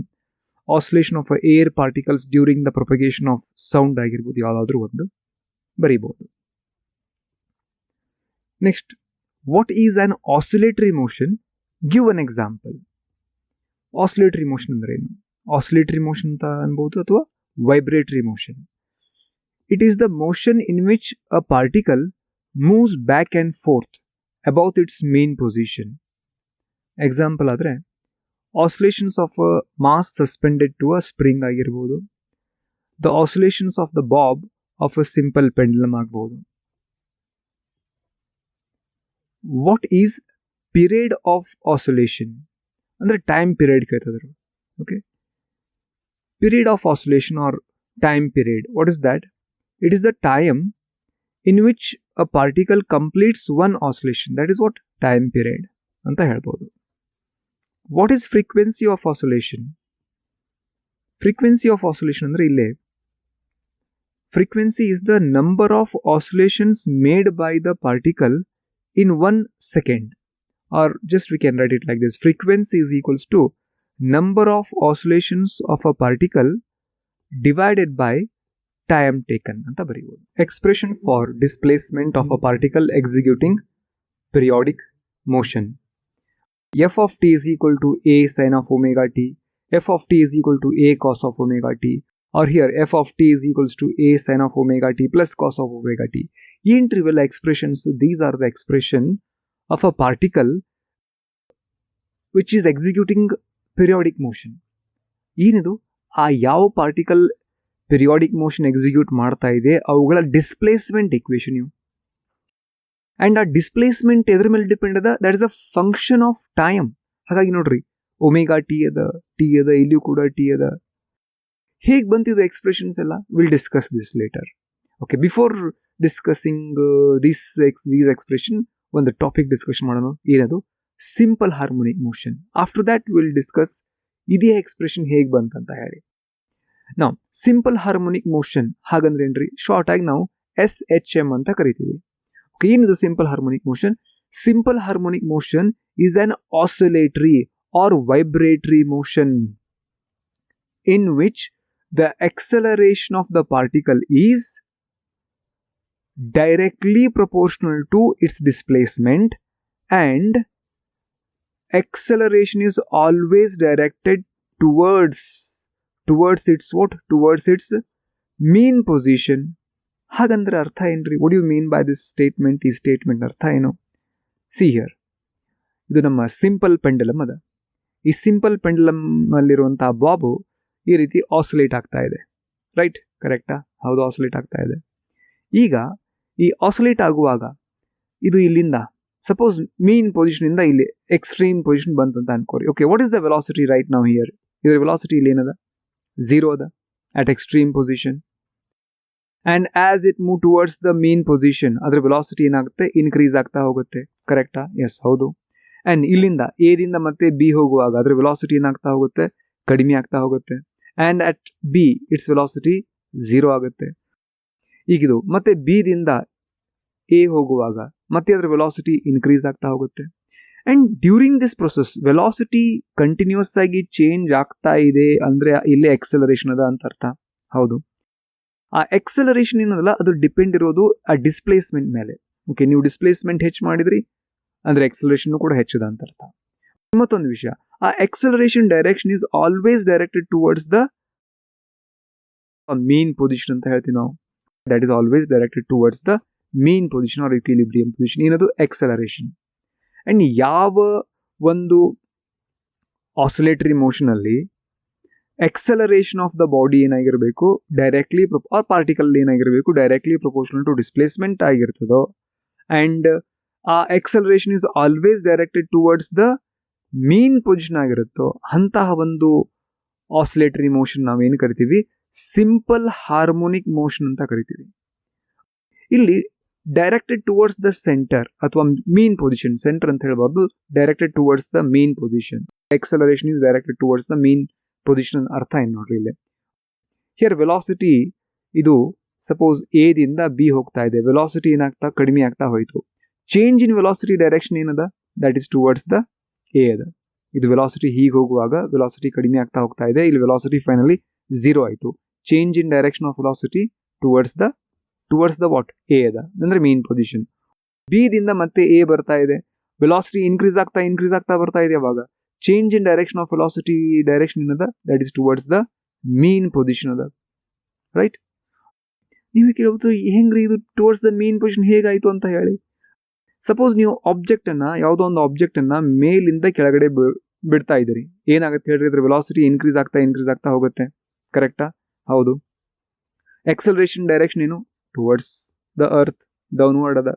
oscillation of air particles during the propagation of sound ಆಗಿರ್ಬೋದು, ಯಾವುದಾದ್ರೂ ಒಂದು ಬರೀಬಹುದು. Next, what is an oscillatory motion? Give an example. Oscillatory motion ಅಂದ್ರೆ ಏನು? Oscillatory motion ಅಂತ ಅನ್ಬೋದು ಅಥವಾ vibratory motion. It is the motion in which a particle moves back and forth about its mean position. Example ಆದರೆ oscillations of a mass suspended to a spring ಆಗಿರ್ಬೋದು, the oscillations of the bob of a simple pendulum ಆಗಬಹುದು. What is period of oscillation? ಅಂದ್ರೆ time period ಕೇಳ್ತಿದ್ರು. Okay, period of oscillation or time period, what is that? It is the time in which a particle completes one oscillation. That is what time period ಅಂತ ಹೇಳ್ಬೋದು. What is frequency of oscillation? Frequency of oscillation andre ille frequency is the number of oscillations made by the particle in 1 second, or just we can write it like this: frequency is equals to number of oscillations of a particle divided by time taken anta baribodu. Expression for displacement of a particle executing periodic motion: f of t is equal to a sin of omega t, f of t is equal to a cos of omega t, or here f of t is equals to a sin of omega t plus cos of omega t. In trivial expressions, these are the expression of a particle which is executing periodic motion. ಏನಿದು? ಆ ಯಾವ particle periodic motion execute ಮಾಡ್ತಾ ಇದೆ ಅವುಗಳ displacement equation ಇವು. And ಆ displacement ಎದ್ರ ಮೇಲೆ ಡಿಪೆಂಡ್ ಅದ? That is a function of time. ಹಾಗಾಗಿ ನೋಡ್ರಿ, ಒಮೆಗಾ ಟಿ ಅದ, ಇಲ್ಲಿಯೂ ಕೂಡ ಟಿ ಅದ. ಹೇಗೆ ಬಂತಿದೆ ಎಕ್ಸ್ಪ್ರೆಷನ್ಸ್ ಎಲ್ಲ? Will discuss this later. Okay, before discussing these expression ಒಂದು ಟಾಪಿಕ್ ಡಿಸ್ಕಷನ್ ಮಾಡೋಣ. ಏನದು? Simple harmonic motion. After that will discuss ಇದೇ ಎಕ್ಸ್ಪ್ರೆಷನ್ ಹೇಗೆ ಬಂತಂತ ಹೇಳಿ. ನಾವು ಸಿಂಪಲ್ ಹಾರ್ಮೋನಿಕ್ ಮೋಷನ್ ಹಾಗಂದ್ರೆ ಏನ್ರಿ? ಶಾರ್ಟ್ ಆಗಿ ನಾವು SHM ಅಂತ ಕರಿತೀವಿ. ಏನಿದು simple harmonic motion? Simple harmonic motion is an oscillatory or vibratory motion in which the acceleration of the particle is directly proportional to its displacement and acceleration is always directed towards its what? Towards its mean position. ಹಾಗಂದ್ರೆ ಅರ್ಥ ಏನ್ರಿ? What you mean by this statement? ಈ statement ಅರ್ಥ ಏನು? See here, ಇದು ನಮ್ಮ simple ಪೆಂಡಲಮ್ ಅದ. ಈ ಸಿಂಪಲ್ ಪೆಂಡಲಮ್ ಅಲ್ಲಿರುವಂತಹ ಬಾಬು ಈ ರೀತಿ ಆಸಿಲೇಟ್ ಆಗ್ತಾ ಇದೆ, ರೈಟ್? ಕರೆಕ್ಟಾ? ಹೌದು, ಆಸಿಲೇಟ್ ಆಗ್ತಾ ಇದೆ. ಈಗ ಈ ಆಸಿಲೇಟ್ ಆಗುವಾಗ ಇದು ಇಲ್ಲಿಂದ ಸಪೋಸ್ ಮೀನ್ ಪೊಸಿಷನ್ ಇಂದ ಇಲ್ಲಿ ಎಕ್ಸ್ಟ್ರೀಮ್ ಪೊಸಿಷನ್ ಬಂತಂತ ಅನ್ಕೋರಿ. Okay, what is the velocity right now here? ಇದರ ವೆಲಾಸಿಟಿ ಇಲ್ಲಿ ಏನದ? 0 ಅದ at extreme position. And as it move towards the mean position, ಅದರ ವೆಲಾಸಿಟಿ ಏನಾಗುತ್ತೆ? ಇನ್ಕ್ರೀಸ್ ಆಗ್ತಾ ಹೋಗುತ್ತೆ, ಕರೆಕ್ಟಾ? ಎಸ್, ಹೌದು. ಅಂಡ್ ಇಲ್ಲಿಂದ ಎ ದಿಂದ ಮತ್ತೆ ಬಿ ಹೋಗುವಾಗ ಅದರ ವೆಲಾಸಿಟಿ ಏನಾಗ್ತಾ ಹೋಗುತ್ತೆ? ಕಡಿಮೆ ಆಗ್ತಾ ಹೋಗುತ್ತೆ. And at be it's velocity 0 ಆಗುತ್ತೆ. ಈಗಿದು ಮತ್ತೆ ಬಿ ದಿಂದ ಎ ಹೋಗುವಾಗ ಮತ್ತೆ ಅದರ ವೆಲಾಸಿಟಿ ಇನ್ಕ್ರೀಸ್ ಆಗ್ತಾ ಹೋಗುತ್ತೆ. And during this process velocity continuous ಆಗಿ ಚೇಂಜ್ ಆಗ್ತಾ ಇದೆ ಅಂದ್ರೆ ಇಲ್ಲೇ ಎಕ್ಸಲರೇಷನ್ ಅದ ಅಂತ ಅರ್ಥ. ಹೌದು, ಆ ಎಕ್ಸಲರೇಷನ್ ಏನದಲ್ಲ ಅದು ಡಿಪೆಂಡ್ ಇರೋದು ಆ ಡಿಸ್ಪ್ಲೇಸ್ಮೆಂಟ್ ಮೇಲೆ. ಓಕೆ, ನೀವು ಡಿಸ್ಪ್ಲೇಸ್ಮೆಂಟ್ ಹೆಚ್ಚು ಮಾಡಿದ್ರಿ ಅಂದ್ರೆ ಎಕ್ಸಲರೇಷನ್ ಕೂಡ ಹೆಚ್ಚದ ಅಂತ ಅರ್ಥ. ಮತ್ತೊಂದು ವಿಷಯ, ಆ acceleration direction is always directed towards the mean position ಅಂತ ಹೇಳ್ತೀವಿ ನಾವು. That is always directed towards the mean position or equilibrium position. ಏನದು? ಎಕ್ಸಲರೇಷನ್. ಅಂಡ್ ಯಾವ ಒಂದು ಆಸಿಲೇಟರಿ ಮೋಷನ್ ಅಲ್ಲಿ ಎಕ್ಸಲರೇಷನ್ ಆಫ್ ದ ಬಾಡಿ ಏನಾಗಿರಬೇಕು? ಡೈರೆಕ್ಟ್ಲಿ ಆರ್ ಪಾರ್ಟಿಕಲ್ ಏನಾಗಿರಬೇಕು? Directly proportional to displacement ಆಗಿರ್ತದೋ. ಅಂಡ್ ಆ acceleration is always directed towards the mean position ಆಗಿರುತ್ತೋ ಅಂತಹ ಒಂದು ಆಸಿಲೇಟರಿ ಮೋಷನ್ ನಾವೇನು ಕರಿತೀವಿ? ಸಿಂಪಲ್ ಹಾರ್ಮೋನಿಕ್ ಮೋಷನ್ ಅಂತ ಕರಿತೀವಿ. ಇಲ್ಲಿ ಡೈರೆಕ್ಟೆಡ್ ಟುವರ್ಡ್ಸ್ ದ ಸೆಂಟರ್ ಅಥವಾ ಮೀನ್ ಪೊಸಿಷನ್, ಸೆಂಟರ್ ಅಂತ ಹೇಳ್ಬಾರ್ದು, directed towards the mean position. Acceleration is directed towards the mean position. ಅರ್ಥ ಏನು ನೋಡ್ರಿ ಇಲ್ಲಿ. ಹಿಯರ್ ವೆಲಾಸಿಟಿ ಇದು ಸಪೋಸ್ ಎ ದಿಂದ ಬಿ ಹೋಗ್ತಾ ಇದೆ, ವೆಲಾಸಿಟಿ ಏನಾಗ್ತಾ? ಕಡಿಮೆ ಆಗ್ತಾ ಹೋಯ್ತು. ಚೇಂಜ್ ಇನ್ ವೆಲಾಸಿಟಿ ಡೈರೆಕ್ಷನ್ ಏನದ? That is towards the A ಅದ. ಇದು ವೆಲಾಸಿಟಿ ಹೀಗೆ ಹೋಗುವಾಗ ವೆಲಾಸಿಟಿ ಕಡಿಮೆ ಆಗ್ತಾ ಹೋಗ್ತಾ ಇದೆ, ಇಲ್ಲಿ ವೆಲಾಸಿಟಿ ಫೈನಲಿ 0 ಆಯಿತು. Change in direction of velocity towards the what? A ಅದ, ಅಂದ್ರೆ ಮೀನ್ ಪೊಸಿಷನ್. ಬಿ ದಿಂದ ಮತ್ತೆ ಎ ಬರ್ತಾ ಇದೆ, ವೆಲಾಸಿಟಿ ಇನ್ಕ್ರೀಸ್ ಆಗ್ತಾ ಬರ್ತಾ ಇದೆ. ಅವಾಗ change in direction of velocity direction ಏನದ? That is towards the mean position ಅದ, ರೈಟ್? ನೀವು ಕೇಳಬಹುದು, ಹೆಂಗ್ರಿ ಇದು ಟುವರ್ಡ್ಸ್ ದ ಮೀನ್ ಪೊಸಿಷನ್ ಹೇಗಾಯ್ತು ಅಂತ ಹೇಳಿ. ಸಪೋಸ್ ನೀವು ಆಬ್ಜೆಕ್ಟ್ ಅನ್ನ, ಯಾವುದೋ ಒಂದು ಆಬ್ಜೆಕ್ಟ್ ಅನ್ನ ಮೇಲಿಂದ ಕೆಳಗಡೆ ಬಿಡ್ತಾ ಇದ್ದೀರಿ, ಏನಾಗುತ್ತೆ ಹೇಳ್ರಿ? ಅದ್ರ ವೆಲಾಸಿಟಿ ಇನ್ಕ್ರೀಸ್ ಆಗ್ತಾ ಹೋಗುತ್ತೆ, ಕರೆಕ್ಟಾ? ಹೌದು. ಎಕ್ಸಲರೇಷನ್ ಡೈರೆಕ್ಷನ್ ಏನು? ಟುವರ್ಡ್ಸ್ ದ ಅರ್ತ್, ಡೌನ್ವರ್ಡ್ ಅದ.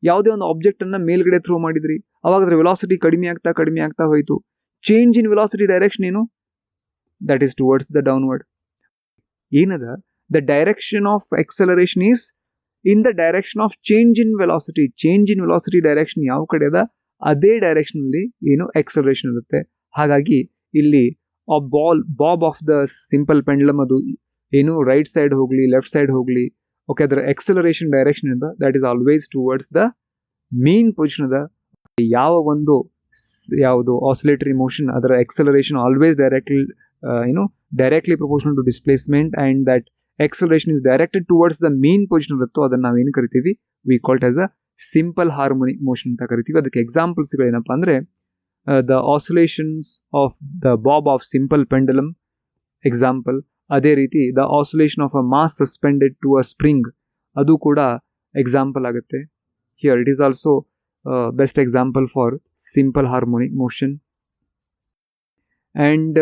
ಯಾವುದೇ ಒಂದು ಆಬ್ಜೆಕ್ಟ್ ಅನ್ನ ಮೇಲ್ಗಡೆ ಥ್ರೋ ಮಾಡಿದ್ರಿ, ಅವಾಗ ಅದ್ರ ವೆಲಾಸಿಟಿ ಕಡಿಮೆ ಆಗ್ತಾ ಹೋಯ್ತು. ಚೇಂಜ್ ಇನ್ ವೆಲಾಸಿಟಿ ಡೈರೆಕ್ಷನ್ ಏನು? That is towards the downward. ಏನದ? The direction of acceleration is in the direction of change in velocity. Change in velocity direction ಯಾವ ಕಡೆ ಅದ ಅದೇ ಡೈರೆಕ್ಷನ್ ಅಲ್ಲಿ ಏನು ಎಕ್ಸಲರೇಷನ್ ಇರುತ್ತೆ. ಹಾಗಾಗಿ ಇಲ್ಲಿ ಆ bob of the simple pendulum ಅದು ಏನು ರೈಟ್ ಸೈಡ್ ಹೋಗ್ಲಿ ಲೆಫ್ಟ್ ಸೈಡ್ ಹೋಗ್ಲಿ, ಓಕೆ, ಅದರ ಎಕ್ಸಲರೇಷನ್ ಡೈರೆಕ್ಷನ್ ಇಂದ that is always towards the mean position ಅದ. ಯಾವುದು ಆಸಿಲೇಟರಿ ಮೋಷನ್ ಅದರ acceleration always directly proportional to displacement and that acceleration is directed towards the mean position ಇರುತ್ತೋ ಅದನ್ನ ನಾವೇನು ಕರಿತೀವಿ? we call it as a simple harmonic motion ಅಂತ ಕರಿತೀವಿ. ಅದಕ್ಕೆ ಎಕ್ಸಾಂಪಲ್ಸ್ ಏನಪ್ಪಾ ಅಂದ್ರೆ the oscillations of the bob of simple pendulum example. ಅದೇ ರೀತಿ the oscillation of a mass suspended to a spring ಅದು ಕೂಡ ಎಕ್ಸಾಂಪಲ್ ಆಗುತ್ತೆ. here it is also best example for simple harmonic motion. And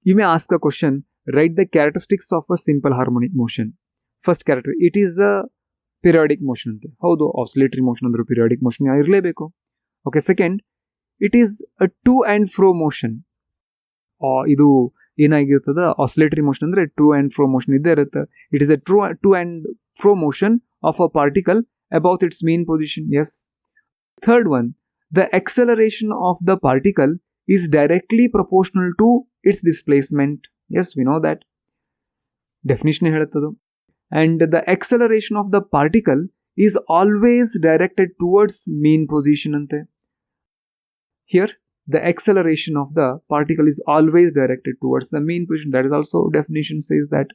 you may ask a question, write the characteristics of a simple harmonic motion. First character, it is a periodic motion ante. ಹೌದು, oscillatory motion ಅಂದ್ರೆ periodic motion ಇರಲೇಬೇಕು. Okay, second, it is a to and fro motion. ಇದು ಏನಾಗಿರ್ತದ? Oscillatory motion ಅಂದ್ರೆ to and fro motion ಇದ್ದೇ ಇರುತ್ತೆ. It is a to and fro motion of a particle about its mean position. Yes. Third one, the acceleration of the particle is directly proportional to its displacement. Yes, we know that. Definition ಹೇಳುತ್ತದು. And the acceleration of the particle is always directed towards mean position ante. Here, the acceleration of the particle is always directed towards the mean position. That is also definition says that.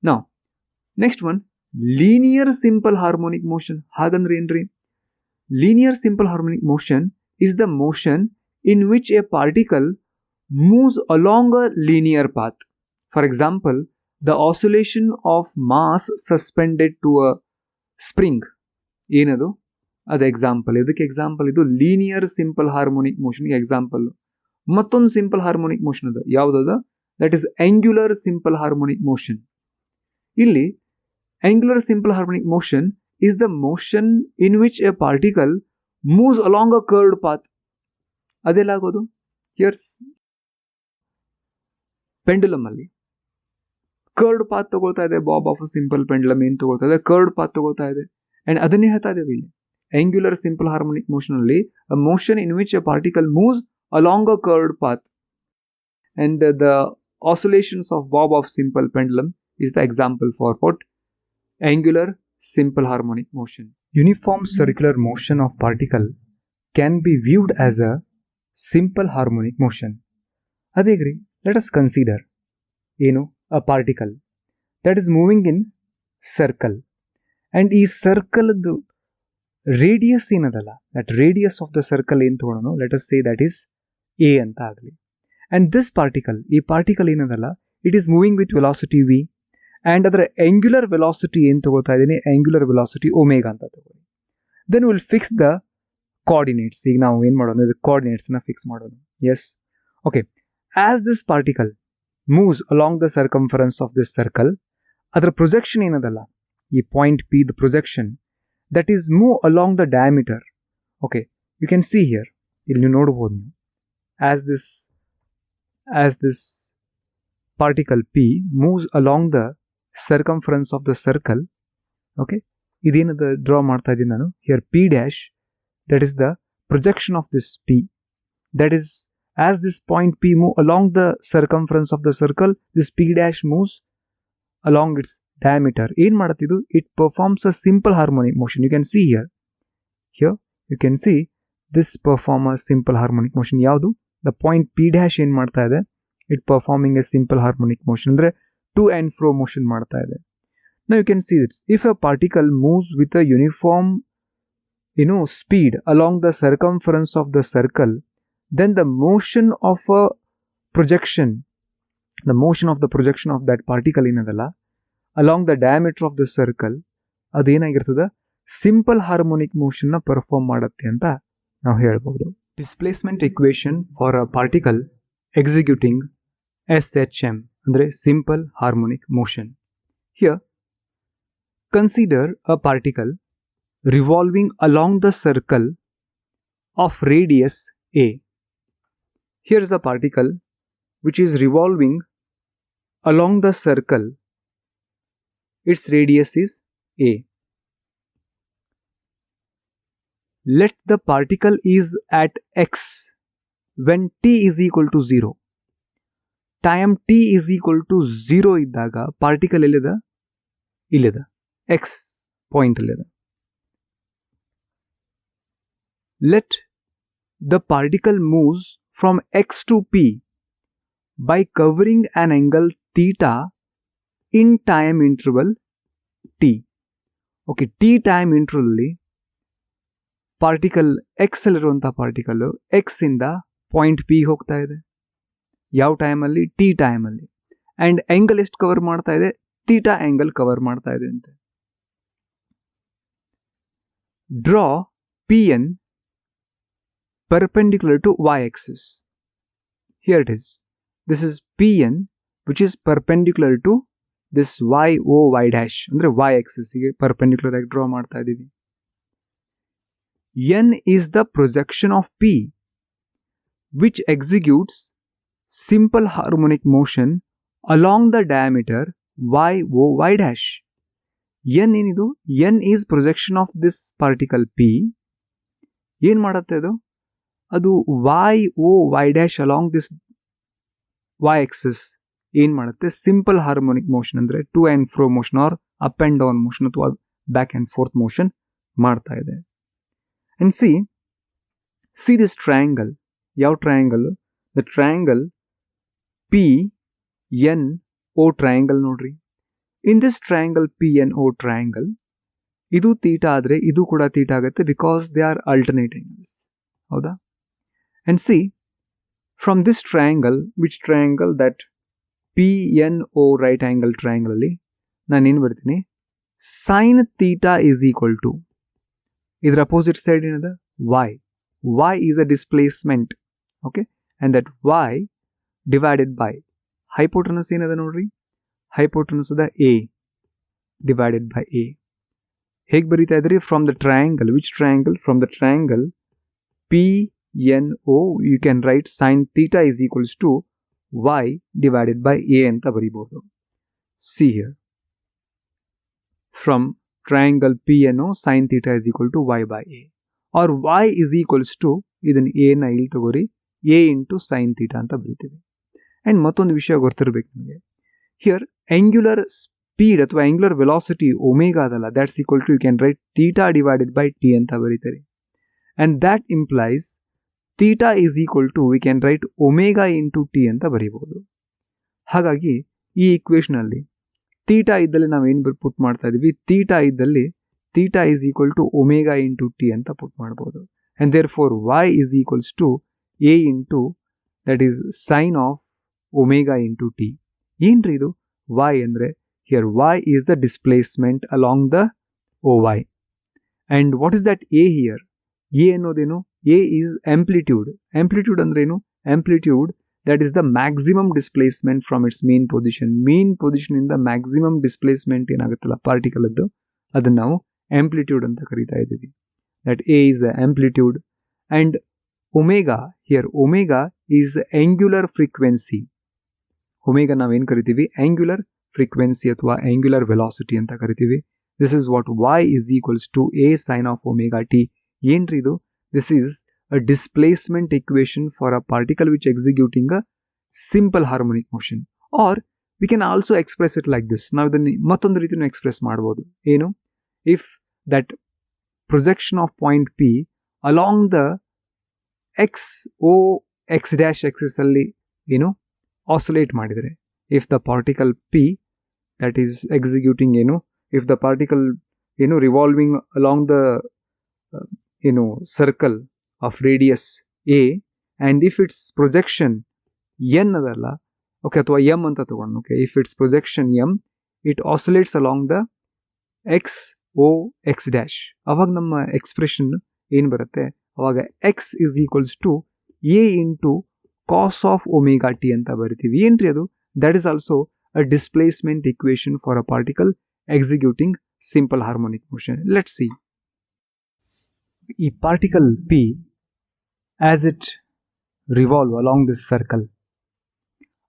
Now, next one, linear simple harmonic motion. ಹಾಗಂದ್ರೆ ಏನ್ರಿ? Linear simple harmonic motion is the motion in which a particle moves along a linear path. For example, the oscillation of mass suspended to a spring. ಏನದು ಅದು example. ಇದಕ್ಕೆ example ಇದು linear simple harmonic ಮೋಷನ್ಗೆ example. ಮತ್ತೊಂದು simple harmonic motion ಅದ, ಯಾವುದದ? That is angular simple harmonic motion. ಇಲ್ಲಿ angular simple harmonic motion is the motion in which a particle moves along a curved path. ಅದೆಲ್ಲಾಗೋದು? Here's pendulum ಅಲ್ಲಿ curved path ತಗೊಳ್ತಾ ಇದೆ. Bob of simple pendulum ಏನ್ ತಗೊಳ್ತಾ ಇದೆ? ಕರ್ಡ್ ಪಾತ್ ತಗೊಳ್ತಾ ಇದೆ. ಅಂಡ್ ಅದನ್ನೇ ಹೇಳ್ತಾ ಇದ್ದೇವೆ ಇಲ್ಲಿ. ಆಂಗ್ಯುಲರ್ ಸಿಂಪಲ್ ಹಾರ್ಮೋನಿಕ್ ಮೋಷನ್ ಅಲ್ಲಿ a motion in which a particle moves along a curved path, and the oscillations of bob of simple pendulum is the example for what? Angular simple harmonic motion. Uniform circular motion of particle can be viewed as a simple harmonic motion. Adegri, let us consider a particle that is moving in circle, and ee circle radius ಏನದಲ್ಲ, that radius of the circle ಏನು ತಗೊಳ್ಳೋಣ, let us say that is a ಅಂತ ಆಗಲಿ. and this particle, ಈ particle ಏನದಲ್ಲ, it is moving with velocity v, and ಅದರ angular velocity ಏನು ತಗೊಳ್ತಾ ಇದ್ದೀನಿ, angular velocity omega ಅಂತ ತಗೊಳ್ಳಿ. then we'll fix the coordinates. ಈಗ ನಾವು ಏನು ಮಾಡೋಣ, ಇದು coordinates ನ ಫಿಕ್ಸ್ ಮಾಡೋಣ. yes, okay. as this particle moves along the circumference of this circle, ಅದರ ಪ್ರೊಜೆಕ್ಷನ್ ಏನದಲ್ಲ, ಈ point p, the projection that is move along the diameter. okay, you can see here, ಇಲ್ಲಿ ನೀವು ನೋಡಬಹುದು ನೀವು, as this particle p moves along the circumference of the circle. okay, ಇದೇನದ draw ಮಾಡ್ತಾ ಇದ್ದೀನಿ ನಾನು here, p dash, that is the projection of this p, that is as this point p move along the circumference of the circle, this p dash moves along its diameter. ಏನ್ ಮಾಡುತ್ತಿದ್ದು? it performs a simple harmonic motion. you can see here you can see this perform a simple harmonic motion. ಯಾವುದು? the point p dash ಏನ್ ಮಾಡ್ತಾ ಇದೆ? it performing a simple harmonic motion, ಅಂದ್ರೆ to and fro motion ಮಾಡ್ತಾ ಇದೆ. now you can see this. if a particle moves with a uniform speed along the circumference of the circle, then the motion of a projection, the motion of the projection of that particle ಏನದಲ್ಲ along the diameter of the circle, ಅದೇನಾಗಿರ್ತದೆ? Simple harmonic motion ನ perform ಮಾಡುತ್ತೆ ಅಂತ ನಾವು ಹೇಳ್ಬಹುದು. Displacement equation for a particle executing SHM, ಅಂದ್ರೆ simple harmonic motion. Here consider a particle revolving along the circle of radius a. Here is a particle which is revolving along the circle. Its radius is a. Let the particle is at x when t is equal to 0. Time t is equal to 0 ಇದ್ದಾಗ particle ಎಲ್ಲಿದೆ? ಇಲ್ಲಿದೆ, x point ಅಲ್ಲಿದೆ. let the particle moves from x to p by covering an angle theta in time interval t. okay, t time interval ಅಲ್ಲಿ particle x ಅಲ್ಲಿರುವಂತಹ particle x ಇಂದ point p ಹೋಗ್ತಾ ಇದೆ. ಯಾವ ಟೈಮ್ ಅಲ್ಲಿ? t ಟೈಮ್ ಅಲ್ಲಿ. And angle ಎಷ್ಟು cover ಮಾಡ್ತಾ ಇದೆ? ಥೀಟಾ ಆಂಗಲ್ ಕವರ್ ಮಾಡ್ತಾ ಇದೆ ಅಂತೆ. Draw pn perpendicular to y-axis. Here it is. This is Pn which is perpendicular to this y dash, ಅಂದ್ರೆ y-axis ಗೆ perpendicular ಆಗಿ ಡ್ರಾ ಮಾಡ್ತಾ ಇದ್ದೀವಿ. n is the projection of p which executes simple harmonic motion along the diameter y dash. n ಏನಿದು? n is projection of this particle p. ಏನ್ ಮಾಡುತ್ತೆ ಅದು? ಅದು y dash along this y-axis ಏನ್ ಮಾಡುತ್ತೆ? ಸಿಂಪಲ್ ಹಾರ್ಮೋನಿಕ್ ಮೋಷನ್, ಅಂದ್ರೆ to and fro motion or up and down motion ಅಥವಾ back and forth motion ಮಾಡ್ತಾ ಇದೆ. And see this triangle. ಯಾವ triangle? The triangle PNO triangle ನೋಡ್ರಿ. In this triangle PNO triangle, ಇದು theta ಆದ್ರೆ ಇದು ಕೂಡ ಥೀಟಾ ಆಗುತ್ತೆ, because they are alternate angles. ಹೌದಾ? And see, From this triangle, which triangle? That PNO right angle triangle ಅಲ್ಲಿ ನಾನು ಏನು ಬರ್ತೀನಿ, sin theta is equal to, ಇದರ ಅಪೋಸಿಟ್ ಸೈಡ್ ಏನದ, y. Y is a displacement, okay, and that y divided by hypotenuse ಏನದ ನೋಡ್ರಿ, hypotenuse ಅದ a divided by a. ಹೇಗೆ ಬರೀತಾ ಇದ್ರಿ? From the triangle, which triangle? From the triangle PNO you can write sin theta is equals to y divided by a ಅಂತ ಬರೀಬಹುದು. See here, from triangle PNO sin theta is equal to y by a, or y is equals to, ಇದನ್ನ a ನ ಇಲ್ಲಿ ತಗೋರಿ, a into sin theta ಅಂತ ಬರೀತೀವಿ. And ಮತ್ತೊಂದು ವಿಷಯ ಗೊತ್ತಿರಬೇಕು ನಿಮಗೆ, ಹಿಯರ್ angular speed ಅಥವಾ angular velocity ಒಮೆಗಾ ಅದಲ್ಲ, that's equal to, you can write theta divided by t ಅಂತ ಬರೀತಾರೆ. And that implies theta is equal to, we can write omega into t ಅಂತ ಬರೀಬಹುದು. ಹಾಗಾಗಿ ಈ ಈಕ್ವೇಷನ್ ಅಲ್ಲಿ ಥೀಟಾ ಇದ್ದಲ್ಲಿ ನಾವು ಏನು ಪುಟ್ ಮಾಡ್ತಾ ಇದೀವಿ, ಥೀಟಾ ಇದ್ದಲ್ಲಿ theta is equal to omega into t ಅಂತ ಪುಟ್ ಮಾಡಬಹುದು. And therefore y is equals to a into, that is sin of omega into t. ಏನ್ರಿ ಇದು y ಅಂದ್ರೆ? Here y is the displacement along the OY. And what is that a here? a ಅನ್ನೋದೇನು? a is amplitude. Amplitude ಅಂದ್ರೆ ಏನು? Amplitude, that is the maximum displacement from its mean position. Mean position ಇಂದ maximum displacement ಏನಾಗುತ್ತಲ್ಲ particle ಅದ್ದು, ಅದನ್ನ ನಾವು amplitude ಅಂತ ಕರೀತಾ ಇದ್ದೀವಿ. That a is the amplitude. And omega, here omega is angular frequency. omega ನಾವೇನು ಕರಿತೀವಿ? angular frequency ಅಥವಾ angular velocity ಅಂತ ಕರಿತೀವಿ. This is what y is equals to a sin of omega t. ಏನ್ರಿ ಇದು? This is a displacement equation for a particle which executing a simple harmonic motion. Or we can also express it like this. ನಾವು ಇದನ್ನು ಮತ್ತೊಂದು ರೀತಿನೂ express ಮಾಡಬಹುದು. ಏನು? If that projection of point P along the XO x dash axis ಅಲ್ಲಿ ಏನು oscillate ಮಾಡಿದರೆ, if the particle P that is executing ಏನು, if the particle ಏನು revolving along the circle of radius a, and if its projection n ಅದಲ್ಲ, okay, ಅಥವಾ m ಅಂತ ತಗೊಂಡು, okay, if its projection m, it oscillates along the XO x dash, ಅವಾಗ ನಮ್ಮ expression ಏನು ಬರುತ್ತೆ? ಅವಾಗ x is equals to a into cos of omega t ಅಂತ ಬರಿತೀವಿ. ಏನ್ರಿ ಅದು? That is also a displacement equation for a particle executing simple harmonic motion. Let's see. ಈ particle P, as it revolve along this circle,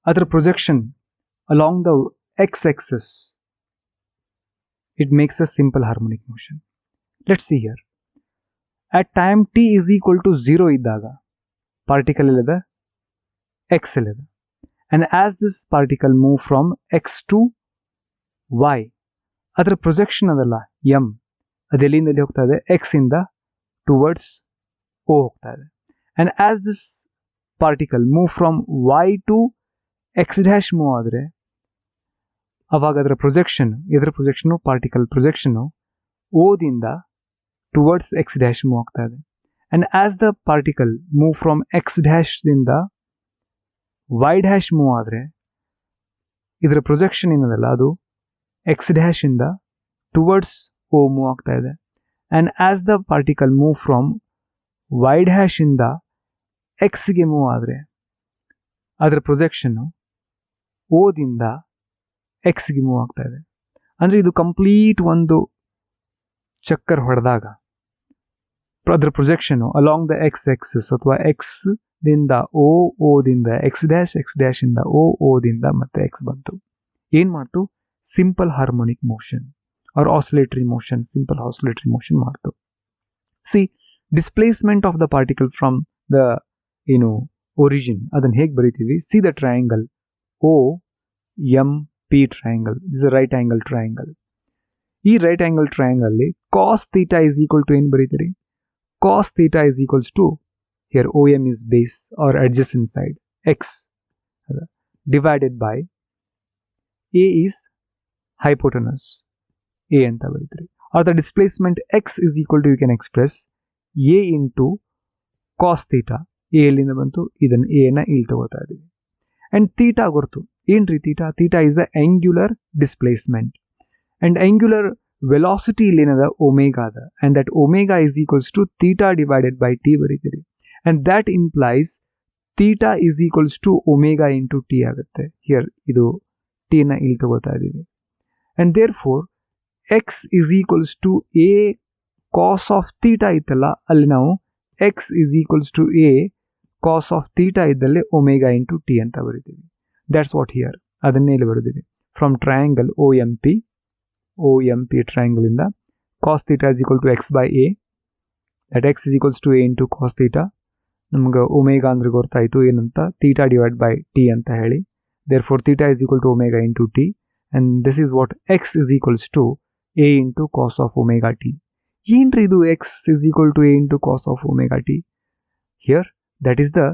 ಅದರ projection along the x-axis, it makes a simple harmonic motion. Let's see here. At time t is equal to 0 ಇದ್ದಾಗ particle ಎಲ್ಲಿದೆ? x ಎಲ್ಲಿದೆ? And as this particle move from x to y, ಅದರ projection ಅದಲ್ಲ m, ಅದು ಎಲ್ಲಿಂದ ಹೋಗ್ತಾ ಇದೆ? x ಇಂದ towards O ಹೋಗ್ತಾ ಇದೆ. And as this particle move from y to x dash move ಆದರೆ, ಅವಾಗ ಅದರ ಪ್ರೊಜೆಕ್ಷನ್, ಇದರ ಪ್ರೊಜೆಕ್ಷನು, ಪಾರ್ಟಿಕಲ್ ಪ್ರೊಜೆಕ್ಷನು O ದಿಂದ towards x dash move ಆಗ್ತಾ ಇದೆ. And as the particle move from x dash ದಿಂದ y dash move ಆದರೆ, ಇದರ ಪ್ರೊಜೆಕ್ಷನ್ ಏನದಲ್ಲ, ಅದು x dash ಇಂದ towards O move ಆಗ್ತಾ ಇದೆ. And as the particle move from y dash ಇಂದ x ಗೆ ಮೂವ್ ಆದರೆ, ಅದರ ಪ್ರೊಜೆಕ್ಷನ್ O ದಿಂದ x ಗೆ ಮೂವ್ ಆಗ್ತಾ ಇದೆ. ಅಂದರೆ ಇದು ಕಂಪ್ಲೀಟ್ ಒಂದು ಚಕ್ಕರ್ ಹೊಡೆದಾಗ ಅದರ projection along the X Axis ಅಥವಾ ಎಕ್ಸ್ ದಿಂದ ಓ ದಿಂದ ಎಕ್ಸ್ ಡ್ಯಾಶ್ ಇಂದ ಓ ದಿಂದ ಮತ್ತೆ ಎಕ್ಸ್ ಬಂತು. ಏನ್ ಮಾಡ್ತು? Simple harmonic motion or oscillatory motion, simple oscillatory motion ಮಾಡ್ತು. See displacement of the particle from the origin, ಅದನ್ನ ಹೇಗೆ ಬರೀತೀವಿ? See the triangle O M P triangle, this a right angle triangle. ಈ ರೈಟ್ ಆಂಗಲ್ ಟ್ರಯಾಂಗಲ್ ಅಲ್ಲಿ cos theta is equal to ಏನು ಬರೀತೀರಿ? Cos theta is equals to, here O M is base or adjacent side x divided by a is hypotenuse a ಅಂತ ಬರೀತೀರಿ. or the displacement x is equal to, you can express a into cos theta A ಎಲ್ಲಿಂದ ಬಂತು, ಇದನ್ನು ಎನ ಇಲ್ಲಿ ತಗೋತಾ ಇದ್ದೀವಿ. And theta ಗೊತ್ತು ಏನ್ರಿ theta? Theta is the angular displacement and angular velocity ಇಲ್ಲಿ ಏನದ ಒಮೆಗಾ ಅದ and that omega is equals to theta divided by t ಬರೀತೀರಿ. And that implies theta is equals to omega into t ಆಗುತ್ತೆ. Here ಇದು ಟಿನ ಇಲ್ಲಿ ತಗೋತಾ ಇದ್ದೀವಿ. And therefore x is equals to a cos of theta ಇತ್ತಲ್ಲ, ಅಲ್ಲಿ ನಾವು x is equals to a cos of theta ಇದ್ದಲ್ಲಿ ಒಮೆಗಾ ಇಂಟು ಟಿ ಅಂತ ಬರಿತೀವಿ. ದ್ಯಾಟ್ಸ್ ವಾಟ್ ಹಿಯರ್, ಅದನ್ನೇ ಇಲ್ಲಿ ಬರೆದಿವಿ. From triangle O M P ಟ್ರಯಾಂಗಲಿಂದ cos theta is equal to x by a, that x is equals to a into cos theta. ನಮ್ಗೆ omega ಅಂದ್ರೆ ಗೊತ್ತಾಯಿತು ಏನಂತ, ಥೀಟಾ ಡಿವೈಡ್ ಬೈ ಟಿ ಅಂತ ಹೇಳಿ. Therefore theta is equal to omega into t and this is what x is equals to a into cos of omega t. ಏನ್ರಿ ಇದು x is equal to a into cos of omega t? Here that is the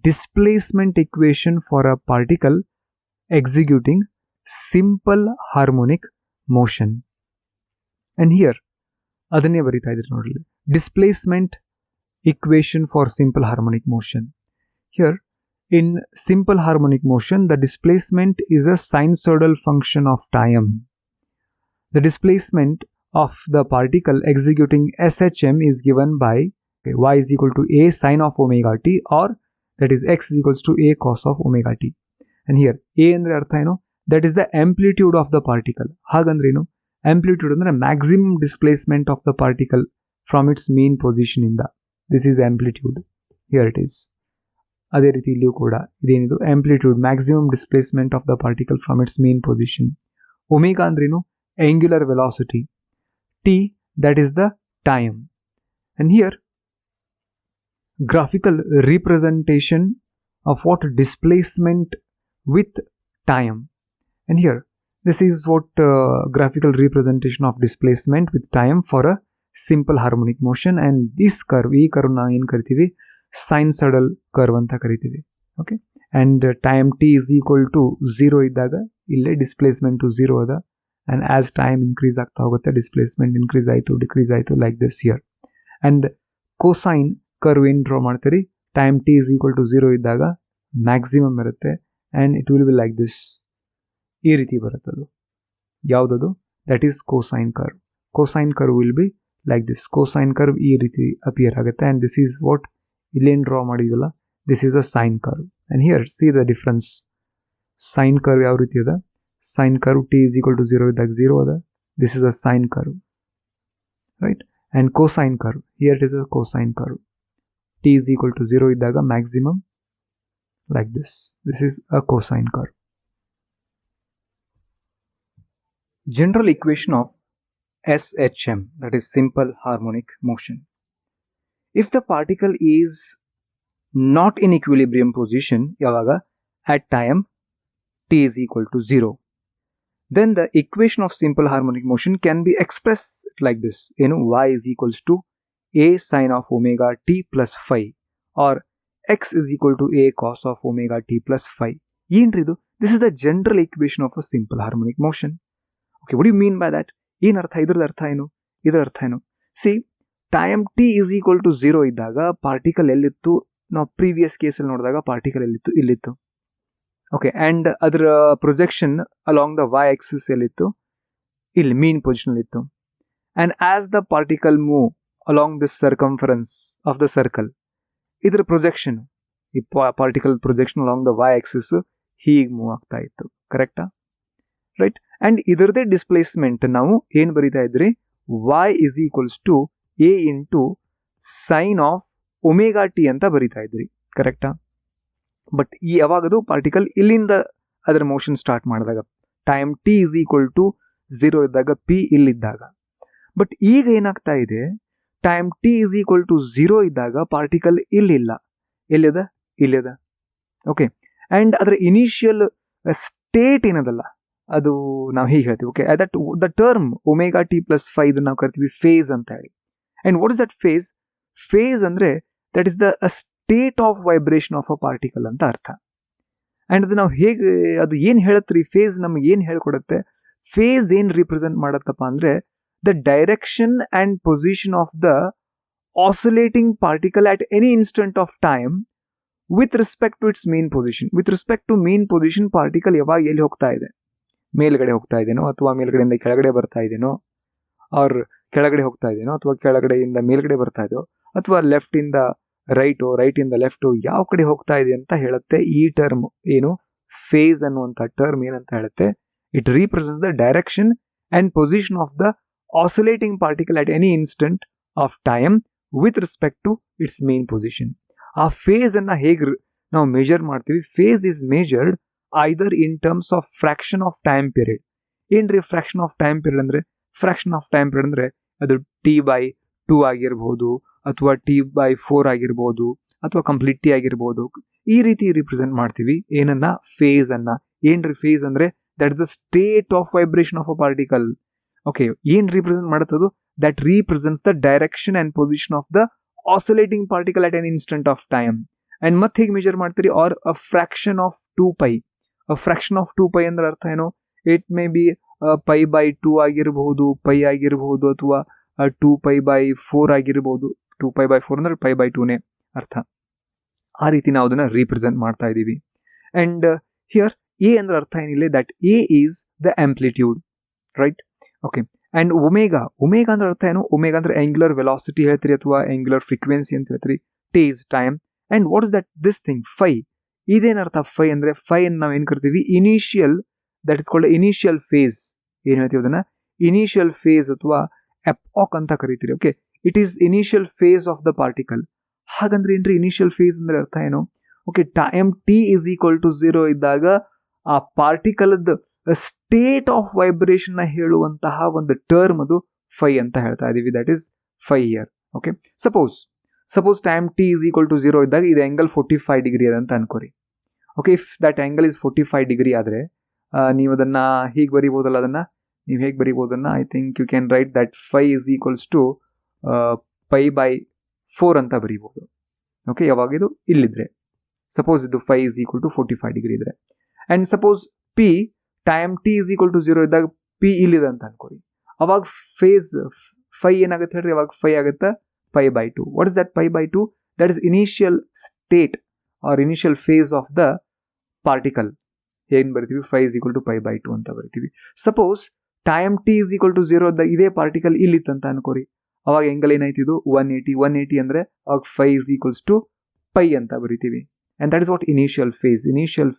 displacement equation for a particle executing simple harmonic motion. And here adanne barita idire nodri, displacement equation for simple harmonic motion. Here in simple harmonic motion the displacement is a sinusoidal function of time. The displacement of the particle executing SHM is given by y is equal to a sin of omega t, or that is x is equals to a cos of omega t. And here a andre artha eno, that is the amplitude of the particle. Hagandre eno, amplitude andre maximum displacement of the particle from its mean position inda. This is amplitude. Here it is. Ade riti illiyu kuda idenidu amplitude, maximum displacement of the particle from its mean position. Omega andre eno, angular velocity. T, that is the time. And here graphical representation of what displacement with time. And here this is what graphical representation of displacement with time for a simple harmonic motion. And this curve, ee curve na ಏನು ಕರಿತೀವಿ, sinusoidal curve ಅಂತ ಕರಿತೀವಿ. Okay, and time t is equal to 0 ಇದ್ದಾಗ ಇಲ್ಲೇ displacement to 0 ಅದ, and as time increase ಆಗ್ತಾ ಹೋಗುತ್ತೆ displacement increase ಆಯಿತು decrease ಆಯಿತು, like this here. And cosine curve ಏನು ಡ್ರಾ ಮಾಡ್ತೀರಿ, time t is equal to 0 ಇದ್ದಾಗ ಮ್ಯಾಕ್ಸಿಮಮ್ ಇರುತ್ತೆ and it will be like this, ಈ ರೀತಿ ಬರುತ್ತದು. ಯಾವುದದು? That is cosine curve. Cosine curve will be like this. Cosine curve ಈ ರೀತಿ ಅಪಿಯರ್ ಆಗುತ್ತೆ ಆ್ಯಂಡ್ ದಿಸ್ ಈಸ್ ವಾಟ್ ಇಲ್ಲೇನು ಡ್ರಾ ಮಾಡಿದ್ವಲ್ಲ, this is a sine curve. And here see the difference. Sine curve ಯಾವ ರೀತಿ ಅದ, sine curve t is equal to 0 ಇದ್ದಾಗ 0 ಅದ, this is a sine curve, right. And cosine curve, here it is a cosine curve. T is equal to 0 iddaga maximum, like this. This is a cosine curve. General equation of SHM, that is simple harmonic motion. If the particle is not in equilibrium position yavaga at time t is equal to 0, then the equation of simple harmonic motion can be expressed like this. Y is equals to a sin of omega t plus phi, or x is equal to a cos of omega t plus phi. Yenridu? This is the general equation of a simple harmonic motion. Okay, what do you mean by that? Yen artha idar artha eno, idar artha eno. See, time t is equal to 0 iddaga particle ellittu, now previous case alli nodidaga particle ellittu, illittu. Okay, and adra projection along the y axis ellittu, illi mean position allittu. And as the particle move along this circumference of the circle, idra projection, ಈ particle projection along the y axis ಹೀಗೆ move ಆಗ್ತಾ ಇತ್ತು, ಕರೆಕ್ಟಾ? Right. And ಇದರದೇ displacement ನಾವು ಏನು ಬರೀತಾ ಇದ್ರಿ, y is equals to a into sine of omega T ಅಂತ ಬರೀತಾ ಇದ್ರಿ, ಕರೆಕ್ಟಾ? ಬಟ್ ಈ ಯಾವಾಗದು ಪಾರ್ಟಿಕಲ್ ಇಲ್ಲಿಂದ ಅದರ ಮೋಷನ್ ಸ್ಟಾರ್ಟ್ ಮಾಡಿದಾಗ, time t is equal to 0 ಇದ್ದಾಗ, ಪಿ ಇಲ್ಲಿದ್ದಾಗ. ಬಟ್ ಈಗ ಏನಾಗ್ತಾ ಇದೆ, time t is equal to 0 ಇದ್ದಾಗ ಪಾರ್ಟಿಕಲ್ ಇಲ್ಲಿಲ್ಲ, ಎಲ್ಲಿದೆ, ಇಲ್ಲಿದೆ. ಓಕೆ, ಆ್ಯಂಡ್ ಅದರ ಇನಿಷಿಯಲ್ ಸ್ಟೇಟ್ ಏನದಲ್ಲ ಅದು ನಾವು ಹೀಗೆ ಹೇಳ್ತೀವಿ. Okay, that the term omega t plus phi ಇದನ್ನು ನಾವು ಕರಿತೀವಿ ಫೇಸ್ ಅಂತ ಹೇಳಿ. And what is that phase? Phase ಅಂದರೆ that is the state of vibration of a particle ಅಂತ ಅರ್ಥ. ಆ್ಯಂಡ್ ಅದು ನಾವು ಹೇಗೆ, ಅದು ಏನು ಹೇಳುತ್ತೀರಿ, ಫೇಸ್ ನಮಗೆ ಏನು ಹೇಳ್ಕೊಡುತ್ತೆ? ಫೇಸ್ ಏನು ರಿಪ್ರೆಸೆಂಟ್ ಮಾಡತ್ತಪ್ಪ ಅಂದರೆ the direction and position of the oscillating particle at any instant of time with respect to its mean position. With respect to mean position particle ಯಾವಾಗ ಎಲ್ಲಿ ಹೋಗ್ತಾ ಇದೆ, ಮೇಲ್ಗಡೆ ಹೋಗ್ತಾ ಇದೆನೋ ಅಥವಾ ಮೇಲ್ಗಡೆಯಿಂದ ಕೆಳಗಡೆ ಬರ್ತಾ ಇದೆನೋ, ಆರ್ ಕೆಳಗಡೆ ಹೋಗ್ತಾ ಇದೆನೋ ಅಥವಾ ಕೆಳಗಡೆಯಿಂದ ಮೇಲ್ಗಡೆ ಬರ್ತಾ ಇದೆಯೋ, ಅಥವಾ ಲೆಫ್ಟ್ ಇಂದ ರೈಟು, ರೈಟ್ ಇಂದ ಲೆಫ್ಟು, ಯಾವ ಕಡೆ ಹೋಗ್ತಾ ಇದೆ ಅಂತ ಹೇಳುತ್ತೆ ಈ ಟರ್ಮ್. ಏನು ಫೇಸ್ ಅನ್ನುವಂಥ ಟರ್ಮ್ ಏನಂತ ಹೇಳುತ್ತೆ, it represents the direction and position of the oscillating particle at any instant of time with respect to its mean position. ಆ ಫೇಸ್ ಅನ್ನ ಹೇಗೆ ನಾವು ಮೆಜರ್ ಮಾಡ್ತೀವಿ, phase is measured either in terms of fraction of time period. ಏನ್ರಿ fraction of time period ಅಂದ್ರೆ, fraction of time period ಅಂದ್ರೆ ಅದು T/2 ಆಗಿರ್ಬೋದು, ಅಥವಾ T/4 ಆಗಿರ್ಬೋದು, ಅಥವಾ ಕಂಪ್ಲೀಟ್ T ಆಗಿರ್ಬೋದು. ಈ ರೀತಿ ರಿಪ್ರೆಸೆಂಟ್ ಮಾಡ್ತೀವಿ ಏನನ್ನ, ಫೇಸ್ ಅನ್ನ. ಏನ್ರಿ ಫೇಸ್ ಅಂದ್ರೆ, that is the state of vibration of a particle. Okay, ಏನ್ ರಿಪ್ರೆಸೆಂಟ್ ಮಾಡುತ್ತದು, that represents the direction and position of the oscillating particle at an instant of time. And ಮತ್ತೆ ಹೇಗೆ ಮೆಜರ್ ಮಾಡ್ತೀರಿ, or a fraction of 2π. Fraction of 2π ಅಂದ್ರೆ ಅರ್ಥ ಏನು, it may be π/2 ಆಗಿರಬಹುದು, π ಆಗಿರಬಹುದು, ಅಥವಾ 2π/4 ಆಗಿರಬಹುದು. 2π/4 ಅಂದ್ರೆ π/2ನೇ ಅರ್ಥ. ಆ ರೀತಿ ನಾವು ಅದನ್ನ ರೀಪ್ರೆಸೆಂಟ್ ಮಾಡ್ತಾ ಇದೀವಿ. ಅಂಡ್ ಹಿಯರ್ ಎ ಅಂದ್ರೆ ಅರ್ಥ ಏನಿಲ್ಲ, that a is the amplitude, right? Okay. And omega, omega ಅಂದ್ರೆ ಅರ್ಥ ಏನು, ಒಮೆಗಾ ಅಂದ್ರೆ ಆಂಗ್ಯುಲರ್ ವೆಲಾಸಿಟಿ ಹೇಳ್ತೀರಿ ಅಥವಾ ಆಂಗ್ಯುಲರ್ ಫ್ರೀಕ್ವೆನ್ಸಿ ಅಂತ ಹೇಳ್ತೀರಿ. T is time. And what is that this thing, phi. ಇದೇನರ್ಥ ಫೈ ಅಂದ್ರೆ, ಫೈ ಅನ್ನು ನಾವು ಏನ್ ಕರಿತೀವಿ, initial, that is called initial phase. ಏನ್ ಹೇಳ್ತೀವಿ ಅದನ್ನ, ಇನಿಷಿಯಲ್ ಫೇಸ್ ಅಥವಾ ಎಪಾಕ್ ಅಂತ ಕರಿತೀರಿ. Okay, it is initial phase of the particle. ಹಾಗಂದ್ರೆ ಏನ್ರಿ ಇನಿಷಿಯಲ್ ಫೇಸ್ ಅಂದ್ರೆ ಅರ್ಥ ಏನು? ಓಕೆ, ಟೈಮ್ T = 0 ಇದ್ದಾಗ ಆ ಪಾರ್ಟಿಕಲ್ ಸ್ಟೇಟ್ ಆಫ್ ವೈಬ್ರೇಷನ್ ನ ಹೇಳುವಂತಹ ಒಂದು ಟರ್ಮ್ ಅದು ಫೈ ಅಂತ ಹೇಳ್ತಾ ಇದೀವಿ. That is phi here. Okay, suppose time T = 0 ಇದ್ದಾಗ ಇದು ಆಂಗಲ್ 45 ಡಿಗ್ರಿ ಅಂತ ಅನ್ಕೋರಿ. Okay, if that angle is 45 degree ಆದ್ರೆ ನೀವು ಅದನ್ನ ಹೀಗೆ ಬರಿಬಹುದಲ್ಲ, ಅದನ್ನ ನೀವು ಹೇಗೆ ಬರಿಬಹುದನ್ನ, I think you can write that phi = π/4 ಅಂತ ಬರೀಬಹುದು. ಓಕೆ, ಯಾವಾಗ ಇದು ಇಲ್ಲಿದ್ರೆ, ಸಪೋಸ್ ಇದು ಫೈ = 45 ಡಿಗ್ರಿ ಇದ್ರೆ. And suppose P time T = 0 ಇದ್ದಾಗ ಪಿ ಇಲ್ಲಿದೆ ಅಂತ ಅನ್ಕೋರಿ. ಅವಾಗ ಫೇಸ್ ಫೈ ಏನಾಗುತ್ತೆ ಹೇಳ್ರಿ, ಅವಾಗ ಫೈ ಆಗುತ್ತೆ π/2. What is that π/2? That is initial state or initial phase of the particle. ಏನ್ ಬರಿತೀವಿ, ಫೈ = π/2 ಅಂತ ಬರಿತೀವಿ. ಸಪೋಸ್ ಟೈಮ್ T = 0 ಇದ್ದಾಗ ಇದೇ ಪಾರ್ಟಿಕಲ್ ಇಲ್ಲಿತ್ತಂತ ಅನ್ಕೋರಿ. ಅವಾಗ ಆಂಗಲ್ ಏನಾಯ್ತು, ಇದು 180 ಅಂದ್ರೆ ಅವಾಗ ಫೈ = π ಅಂತ ಬರಿತೀವಿ. And that is what initial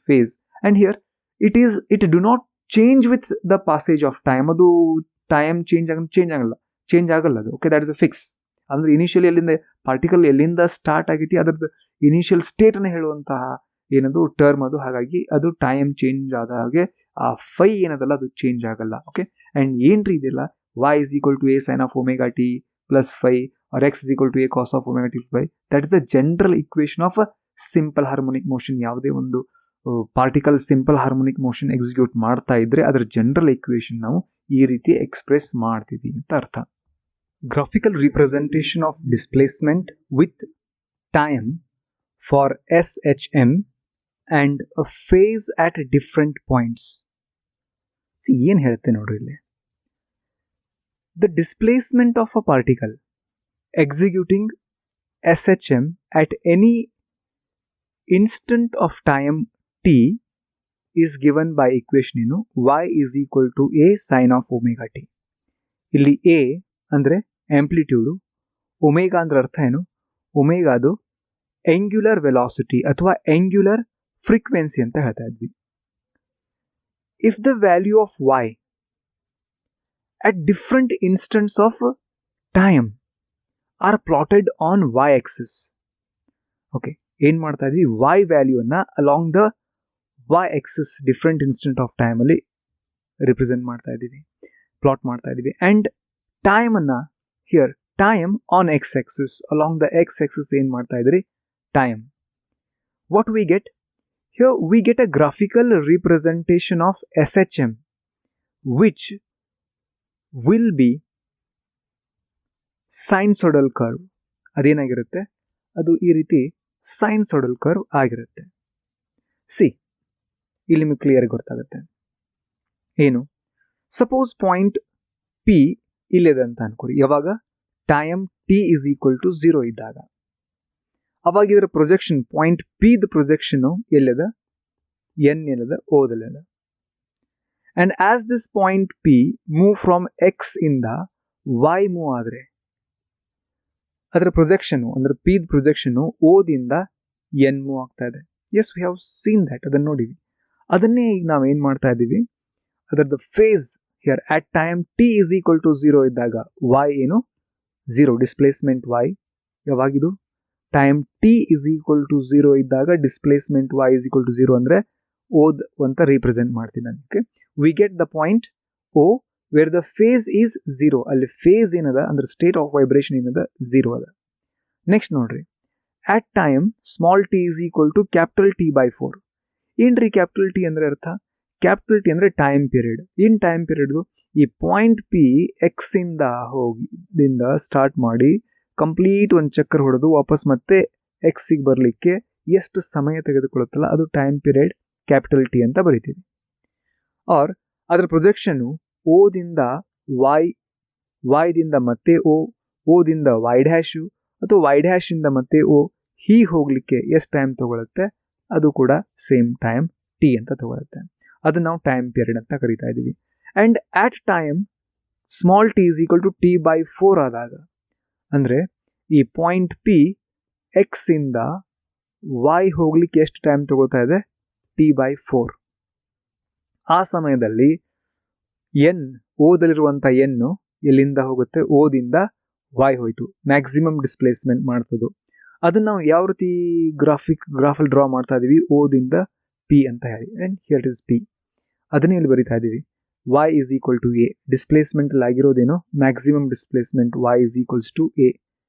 face. And here it do not change with the passage of time. ಅದು ಟೈಮ್ ಚೇಂಜ್ ಆಗಲ್ಲ ಅದು. Okay, that is a fix. ಅಂದ್ರೆ ಇನಿಷಿಯಲಿ ಎಲ್ಲಿಂದ ಪಾರ್ಟಿಕಲ್ ಎಲ್ಲಿಂದ ಸ್ಟಾರ್ಟ್ ಆಗೈತಿ ಅದ್ರದ್ದು ಇನಿಷಿಯಲ್ ಸ್ಟೇಟ್ ಅನ್ನು ಹೇಳುವಂತಹ ಏನದು ಟರ್ಮ್ ಅದು. ಹಾಗಾಗಿ ಅದು ಟೈಮ್ ಚೇಂಜ್ ಆದ ಹಾಗೆ ಆ ಫೈ ಏನದಲ್ಲ ಅದು ಚೇಂಜ್ ಆಗಲ್ಲ. ಓಕೆ, ಅಂಡ್ ಏನ್ರಿ ಇದೆಲ್ಲ, y = a sin of omega t plus phi or x = a cos of omega t plus phi. That is the general equation of a simple harmonic motion. ಯಾವುದೇ ಒಂದು particle simple harmonic motion execute ಮಾಡ್ತಾ ಇದ್ರೆ ಅದರ general equation ನಾವು ಈ ರೀತಿ express ಮಾಡ್ತೀವಿ ಅಂತ ಅರ್ಥ. Graphical representation of displacement with time for SHM and a phase at different points. ಏನ್ ಹೇಳುತ್ತೆ ನೋಡ್ರಿ ಇಲ್ಲಿ, the displacement of a particle executing SHM at any instant of time t is given by equation ಏನು, y = a sin of omega t. ಇಲ್ಲಿ a ಅಂದ್ರೆ ಆಂಪ್ಲಿಟ್ಯೂಡು, omega ಅಂದ್ರೆ ಅರ್ಥ ಏನು, ಒಮೆಗಾ ಅದು ಆಂಗ್ಯುಲರ್ ವೆಲಾಸಿಟಿ ಅಥವಾ ಆಂಗ್ಯುಲರ್ ಫ್ರೀಕ್ವೆನ್ಸಿ ಅಂತ ಹೇಳ್ತಾ ಇದ್ವಿ. If the value of y at different instants of time are plotted on y-axis. Okay, ಏನ್ ಮಾಡ್ತಾ ಇದೀವಿ, y ವ್ಯಾಲ್ಯೂ ಅನ್ನ along the y-axis different instant of time ಅಲ್ಲಿ ರಿಪ್ರೆಸೆಂಟ್ ಮಾಡ್ತಾ ಇದೀವಿ, ಪ್ಲಾಟ್ ಮಾಡ್ತಾ ಇದೀವಿ. ಅಂಡ್ ಟೈಮ್ ಅನ್ನ here time on x-axis, along the x-axis ಏನ್ ಮಾಡ್ತಾ ಇದ್ರಿ, time. What we get here, we get a graphical representation of SHM which will be sinusoidal curve. ಅದೇನಾಗಿರುತ್ತೆ, ಅದು ಈ ರೀತಿ sinusoidal curve ಆಗಿರುತ್ತೆ. ಇಲ್ಲಿ ನಿಮಗೆ ಕ್ಲಿಯರ್ ಗೊತ್ತಾಗುತ್ತೆ ಏನು. ಸಪೋಸ್ ಪಾಯಿಂಟ್ P ಇಲ್ಲಿದೆ ಅಂತ ಅನ್ಕೋರಿ, ಯಾವಾಗ ಟೈಮ್ T = 0 ಇದ್ದಾಗ. ಅವಾಗ ಇದರ projection point P the projection ಎಲ್ಲದ ಎನ್ ಎಲ್ಲದ ಓದಲ್ಲದ. And as this point P move from x ಇಂದ ವೈ ಮೂವ್ ಆದ್ರೆ ಅದರ ಪ್ರೊಜೆಕ್ಷನ್ ಅಂದ್ರೆ ಪಿ ದ ಪ್ರೊಜೆಕ್ಷನ್ ಓದಿಂದ ಎನ್ ಮೂವ್ ಆಗ್ತಾ ಇದೆ. As we have seen that, ಅದನ್ನ ನೋಡಿವಿ. ಅದನ್ನೇ ಈಗ ನಾವು ಏನ್ ಮಾಡ್ತಾ ಇದ್ದೀವಿ, ಅದರದ phase here at time t is equal to 0 ಇದ್ದಾಗ ವೈ ಏನು 0, ಡಿಸ್ಪ್ಲೇಸ್ಮೆಂಟ್ ವೈ. ಯಾವಾಗಿದು time t is equal to 0 ಇದ್ದಾಗ displacement y is equal to 0 ಅಂದ್ರೆ ಓದ್ ಅಂತ ರೀಪ್ರೆಸೆಂಟ್ ಮಾಡ್ತೀನಿ ನಾನು. Okay, we get the point O where the phase is 0. ಅಲ್ಲಿ ಫೇಸ್ ಏನದ ಅಂದ್ರೆ ಸ್ಟೇಟ್ ಆಫ್ ವೈಬ್ರೇಷನ್ ಏನದ 0 ಅದ. ನೆಕ್ಸ್ಟ್ ನೋಡ್ರಿ, at time small t is equal to capital T by 4. ಏನ್ರಿ ಕ್ಯಾಪಿಟಲ್ ಟಿ ಅಂದ್ರೆ ಅರ್ಥ? ಕ್ಯಾಪಿಟಲ್ ಟಿ ಅಂದ್ರೆ time period. In time period ಈ ಪಾಯಿಂಟ್ ಪಿ ಎಕ್ಸ್ ಇಂದ ಹೋಗಿದಿಂದ ಸ್ಟಾರ್ಟ್ ಮಾಡಿ ಕಂಪ್ಲೀಟ್ ಒಂದು ಚಕ್ಕರ್ ಹೊಡೆದು ವಾಪಸ್ ಮತ್ತೆ ಎಕ್ಸಿಗೆ ಬರಲಿಕ್ಕೆ ಎಷ್ಟು ಸಮಯ ತೆಗೆದುಕೊಳ್ಳುತ್ತಲ್ಲ ಅದು ಟೈಮ್ ಪೀರಿಯಡ್ ಕ್ಯಾಪಿಟಲ್ ಟಿ ಅಂತ ಬರಿತೀವಿ. ಆರ್ ಅದರ ಪ್ರೊಜೆಕ್ಷನ್ ಓದಿಂದ ವೈದಿಂದ ಮತ್ತೆ ಓದಿಂದ ವೈ ಡ್ಯಾಶು ಅಥವಾ ವೈ ಡ್ಯಾಶ್ ಇಂದ ಮತ್ತೆ ಹೀಗೆ ಹೋಗ್ಲಿಕ್ಕೆ ಎಷ್ಟು ಟೈಮ್ ತಗೊಳುತ್ತೆ ಅದು ಕೂಡ ಸೇಮ್ ಟೈಮ್ ಟಿ ಅಂತ ತಗೊಳುತ್ತೆ. ಅದನ್ನ ನಾವು ಟೈಮ್ ಪೀರಿಯಡ್ ಅಂತ ಕರಿತಾ ಇದ್ದೀವಿ. And at time small t is equal to T by 4 ಆದಾಗ ಅಂದ್ರೆ ಈ ಪಾಯಿಂಟ್ ಪಿ ಎಕ್ಸ್ ಇಂದ ವೈ ಹೋಗ್ಲಿಕ್ಕೆ ಎಷ್ಟು ಟೈಮ್ ತಗೋತಾ ಇದೆ ಟಿ ಬೈ 4. ಆ ಸಮಯದಲ್ಲಿ ಎನ್ ಓದಲ್ಲಿರುವಂಥ ಎನ್ನು ಎಲ್ಲಿಂದ ಹೋಗುತ್ತೆ ಓದಿಂದ ವೈ ಹೋಯ್ತು, ಮ್ಯಾಕ್ಸಿಮಮ್ ಡಿಸ್ಪ್ಲೇಸ್ಮೆಂಟ್ ಮಾಡ್ತದ್ದು. ಅದನ್ನ ನಾವು ಯಾವ ರೀತಿ ಗ್ರಾಫಲ್ ಡ್ರಾ ಮಾಡ್ತಾ ಇದೀವಿ, ಓದಿಂದ ಪಿ ಅಂತ ಹೇಳಿ. ಅಂಡ್ ಹಿಯರ್ ಇಸ್ ಪಿ, ಅದನ್ನೇ ಇಲ್ಲಿ ಬರಿತಾ ಇದೀವಿ. Y is equal to a, displacement ಅಲ್ಲಿ ಆಗಿರೋದೇನು maximum displacement y is equals to a.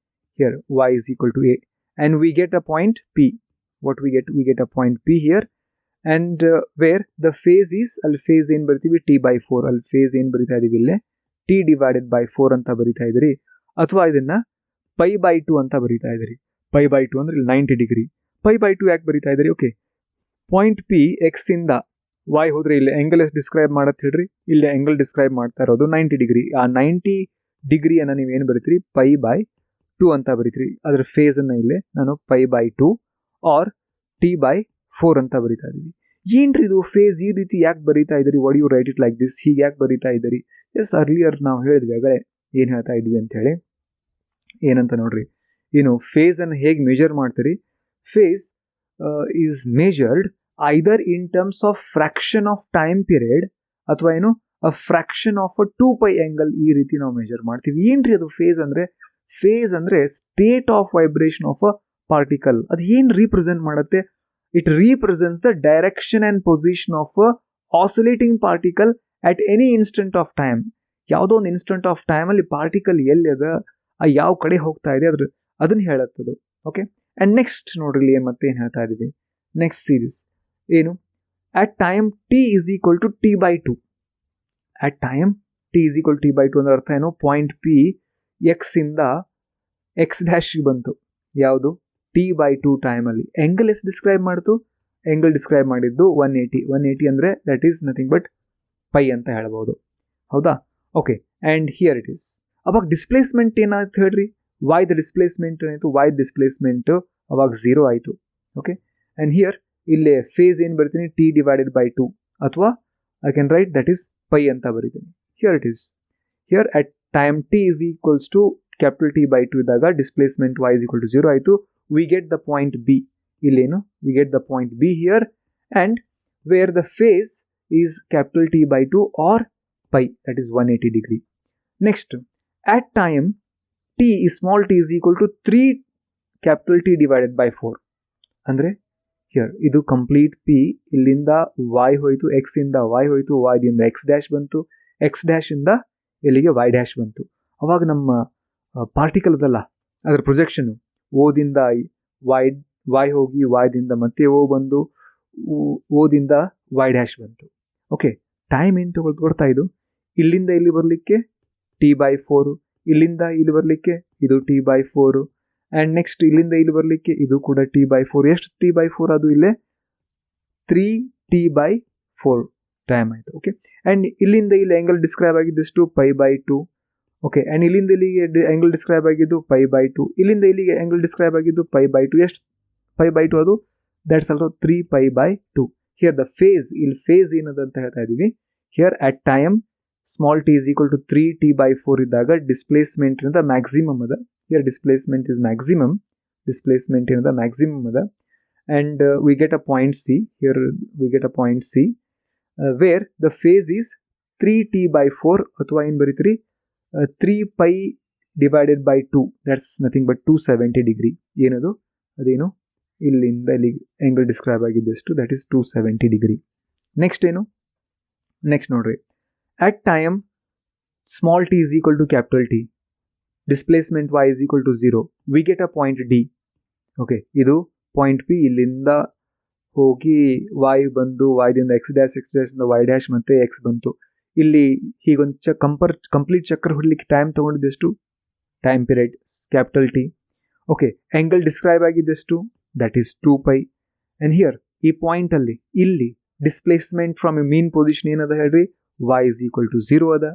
Here y is equal to a and we get a point P. What we get a point P here. And where the phase is, ಅಲ್ಲಿ phase ಏನ್ ಬರಿತೀವಿ T by 4, ಅಲ್ಲಿ phase ಏನ್ ಬರಿತಾ ಇದೀವಿ ಇಲ್ಲೇ T divided by 4 ಅಂತ ಬರಿತಾ ಇದ್ರಿ, ಅಥವಾ ಇದನ್ನ ಪೈ ಬೈ 2 ಅಂತ ಬರಿತಾ ಇದ್ರಿ. ಪೈ ಬೈ 2 ಅಂದ್ರೆ 90 ಡಿಗ್ರಿ. ಪೈ ಬೈ 2 ಯಾಕೆ ಬರಿತಾ ಇದ್ರಿ? ಓಕೆ, ಪಾಯಿಂಟ್ ಪಿ ಎಕ್ಸ್ ಇಂದ ವೈ ಹೋದ್ರೆ ಇಲ್ಲಿ ಆಂಗಲ್ ಎಷ್ಟು ಡಿಸ್ಕ್ರೈಬ್ ಮಾಡತ್ ಹೇಳ್ರಿ, ಇಲ್ಲಿ ಆಂಗಲ್ ಡಿಸ್ಕ್ರೈಬ್ ಮಾಡ್ತಾ ಇರೋದು 90 ಡಿಗ್ರಿ. ಆ 90 ಡಿಗ್ರಿಯನ್ನು ನೀವು ಏನು ಬರೀತೀರಿ ಪೈ ಬೈ 2 ಅಂತ ಬರೀತೀರಿ. ಅದರ ಫೇಸ್ ಅನ್ನ ಇಲ್ಲಿ ನಾನು pi by 2 or T by 4 ಅಂತ ಬರಿತಾ ಇದೀವಿ. ಏನ್ರಿ ಇದು ಫೇಸ್ ಈ ರೀತಿ ಯಾಕೆ ಬರೀತಾ ಇದ್ದೀರಿ? What you write it like this? ಹೀಗೆ ಯಾಕೆ ಬರೀತಾ ಇದ್ದೀರಿ? ಎಸ್, ಅರ್ಲಿಯರ್ ನಾವು ಹೇಳಿದ್ವಿ ಆಗಲೇ ಏನು ಹೇಳ್ತಾ ಇದ್ವಿ ಅಂತ ಹೇಳಿ. ಏನಂತ ನೋಡ್ರಿ, ಏನು ಫೇಸ್ ಅನ್ನು ಹೇಗೆ ಮೆಜರ್ ಮಾಡ್ತೀರಿ? Phase is measured either in terms of fraction of time period ಅಥವಾ ಏನು a fraction of a 2π angle. ಈ ರೀತಿ ನಾವು ಮೆಜರ್ ಮಾಡ್ತೀವಿ. ಏನ್ರಿ ಅದು ಫೇಸ್ ಅಂದ್ರೆ? ಫೇಸ್ ಅಂದ್ರೆ state of vibration of a particle. ಅದು ಏನ್ ರೀಪ್ರೆಸೆಂಟ್ ಮಾಡುತ್ತೆ? It represents the direction and position of a oscillating particle at any instant of time. ಯಾವುದೋ ಒಂದು ಇನ್ಸ್ಟೆಂಟ್ ಆಫ್ ಟೈಮ್ ಅಲ್ಲಿ ಪಾರ್ಟಿಕಲ್ ಎಲ್ಲಿ ಅದ, ಯಾವ ಕಡೆ ಹೋಗ್ತಾ ಇದೆ ಅದನ್ನ ಹೇಳುತ್ತದು. ಓಕೆ, ಅಂಡ್ ನೆಕ್ಸ್ಟ್ ನೋಡ್ರಿ ಮತ್ತೆ ಏನ್ ಹೇಳ್ತಾ ಇದೀವಿ, ನೆಕ್ಸ್ಟ್ ಸೀರೀಸ್ ಏನು, at time t is equal to T by 2. At time t is equal T by 2 ಅಂದ್ರೆ ಅರ್ಥ ಏನು? ಪಾಯಿಂಟ್ ಪಿ ಎಕ್ಸ್ ಇಂದ ಎಕ್ಸ್ ಡ್ಯಾಶ್ ಬಂತು, ಯಾವುದು ಟಿ ಬೈ 2 ಟೈಮ್ ಅಲ್ಲಿ. ಆಂಗಲ್ ಎಷ್ಟು ಡಿಸ್ಕ್ರೈಬ್ ಮಾಡ್ತು? ಆಂಗಲ್ ಡಿಸ್ಕ್ರೈಬ್ ಮಾಡಿದ್ದು 180 ಅಂದ್ರೆ that is nothing but pi ಅಂತ ಹೇಳ್ಬೋದು. ಹೌದಾ? Okay, and here it is. ಅವಾಗ ಡಿಸ್ಪ್ಲೇಸ್ಮೆಂಟ್ ಏನಾಯ್ತು ಹೇಳ್ರಿ? ವೈ ದ ಡಿಸ್ಪ್ಲೇಸ್ಮೆಂಟ್ ಏನಾಯ್ತು? ವೈ ಡಿಸ್ಪ್ಲೇಸ್ಮೆಂಟ್ ಅವಾಗ 0 ಆಯಿತು. ಓಕೆ, ಅಂಡ್ ಹಿಯರ್ ಇಲ್ಲೇ ಫೇಸ್ ಏನು ಬರ್ತೀನಿ ಟಿ ಡಿವೈಡೆಡ್ ಬೈ 2 ಅಥವಾ I can write that is pi ಅಂತ ಬರೀತೀನಿ. Here it is. Here at time t is equals to capital T by 2 ಇದ್ದಾಗ displacement y is equal to 0 ಆಯಿತು. We get the point B. ಇಲ್ಲೇನು we get the point B here and where the phase is capital T by 2 or pi, that is 180 degree. Next at time t is small t is equal to 3 capital T divided by 4 ಅಂದ್ರೆ here ಇದು complete P, ಇಲ್ಲಿಂದ y ಹೋಯ್ತು, x ಇಂದ y ಹೋಯ್ತು, y ದಿಂದ x dash ಬಂತು, x dash ಇಂದ ಇಲ್ಲಿಗೆ y ಡ್ಯಾಶ್ ಬಂತು. ಅವಾಗ ನಮ್ಮ ಪಾರ್ಟಿಕಲ್ ಅದಲ್ಲ ಅದರ ಪ್ರೊಜೆಕ್ಷನ್ ಓದಿಂದ y ಹೋಗಿ y ದಿಂದ ಮತ್ತೆ ಬಂದು ಓದಿಂದ y ಡ್ಯಾಶ್ ಬಂತು. ಓಕೆ, ಟೈಮ್ ಏನು ತಗೊಳ್ತಾ ಇದು? ಇಲ್ಲಿಂದ ಇಲ್ಲಿ ಬರಲಿಕ್ಕೆ ಟಿ ಬೈ 4, ಇಲ್ಲಿಂದ ಇಲ್ಲಿ ಬರಲಿಕ್ಕೆ ಇದು ಟಿ ಬೈ 4 ಅಂಡ್ ನೆಕ್ಸ್ಟ್ ಇಲ್ಲಿಂದ ಇಲ್ಲಿ ಬರಲಿಕ್ಕೆ ಇದು ಕೂಡ ಟಿ ಬೈ 4. ಎಷ್ಟು ಟಿ ಬೈ 4? ಅದು ಇಲ್ಲೇ 3 ಟಿ ಬೈ 4 ಟೈಮ್ ಆಯಿತು. ಓಕೆ, ಅಂಡ್ ಇಲ್ಲಿಂದ ಇಲ್ಲಿ ಆಂಗಲ್ ಡಿಸ್ಕ್ರೈಬ್ ಆಗಿದ್ದಷ್ಟು ಪೈ ಬೈ 2 ಓಕೆ ಆ್ಯಂಡ್ ಇಲ್ಲಿಂದ ಇಲ್ಲಿಗೆ ಆ್ಯಂಗಲ್ ಡಿಸ್ಕ್ರೈಬ್ ಆಗಿದ್ದು π/2, ಇಲ್ಲಿಂದ ಇಲ್ಲಿಗೆ ಆ್ಯಂಗಲ್ ಡಿಸ್ಕ್ರೈಬ್ ಆಗಿದ್ದು π/2. ಎಷ್ಟು π/2 ಅದು? That's also 3π/2. Here the phase, ಇಲ್ಲಿ ಫೇಸ್ ಏನದ ಅಂತ ಹೇಳ್ತಾ ಇದ್ದೀವಿ. Here at time small t is equal to 3t/4 ಇದ್ದಾಗ ಡಿಸ್ಪ್ಲೇಸ್ಮೆಂಟ್ ಏನದ ಮ್ಯಾಕ್ಸಿಮಮ್ ಅದ. Here displacement is maximum, displacement ಏನದ ಮ್ಯಾಕ್ಸಿಮಮ್ ಅದ. And we get a point C, here we get a point C where the phase is 3t/4 ಅಥವಾ ಏನು ಬರೀತೀರಿ 3π/2, that's nothing but 270 degree. ಏನದು? ಅದೇನು? ಇಲ್ಲಿಂದ ಇಲ್ಲಿ ಆ್ಯಂಗಲ್ ಡಿಸ್ಕ್ರೈಬ್ ಆಗಿದ್ದೆಷ್ಟು? That is 270 degree. ನೆಕ್ಸ್ಟ್ ಏನು? ನೆಕ್ಸ್ಟ್ ನೋಡ್ರಿ, at time small t is equal to capital T, displacement y is equal to 0, we get a point D. Okay, ಇದು point P. ಇಲ್ಲಿಂದ ಹೋಗಿ y ಬಂದು yದಿಂದ x ಡ್ಯಾಶ್, x ಡ್ಯಾಶಿಂದ y dash ಮತ್ತೆ x ಬಂತು. ಇಲ್ಲಿ ಹೀಗೊಂದು ಕಂಪ್ಲೀಟ್ ಚಕ್ರ ಹೊಡಲಿಕ್ಕೆ ಟೈಮ್ ತೊಗೊಂಡಿದ್ದೆಷ್ಟು? Time period capital T. Okay, angle describe ಆಗಿದ್ದೆಷ್ಟು? That is 2π. ಆ್ಯಂಡ್ ಹಿಯರ್ ಈ ಪಾಯಿಂಟಲ್ಲಿ ಇಲ್ಲಿ displacement from a mean position ಏನದ ಹೇಳ್ರಿ? y is equal to 0 ಅದ.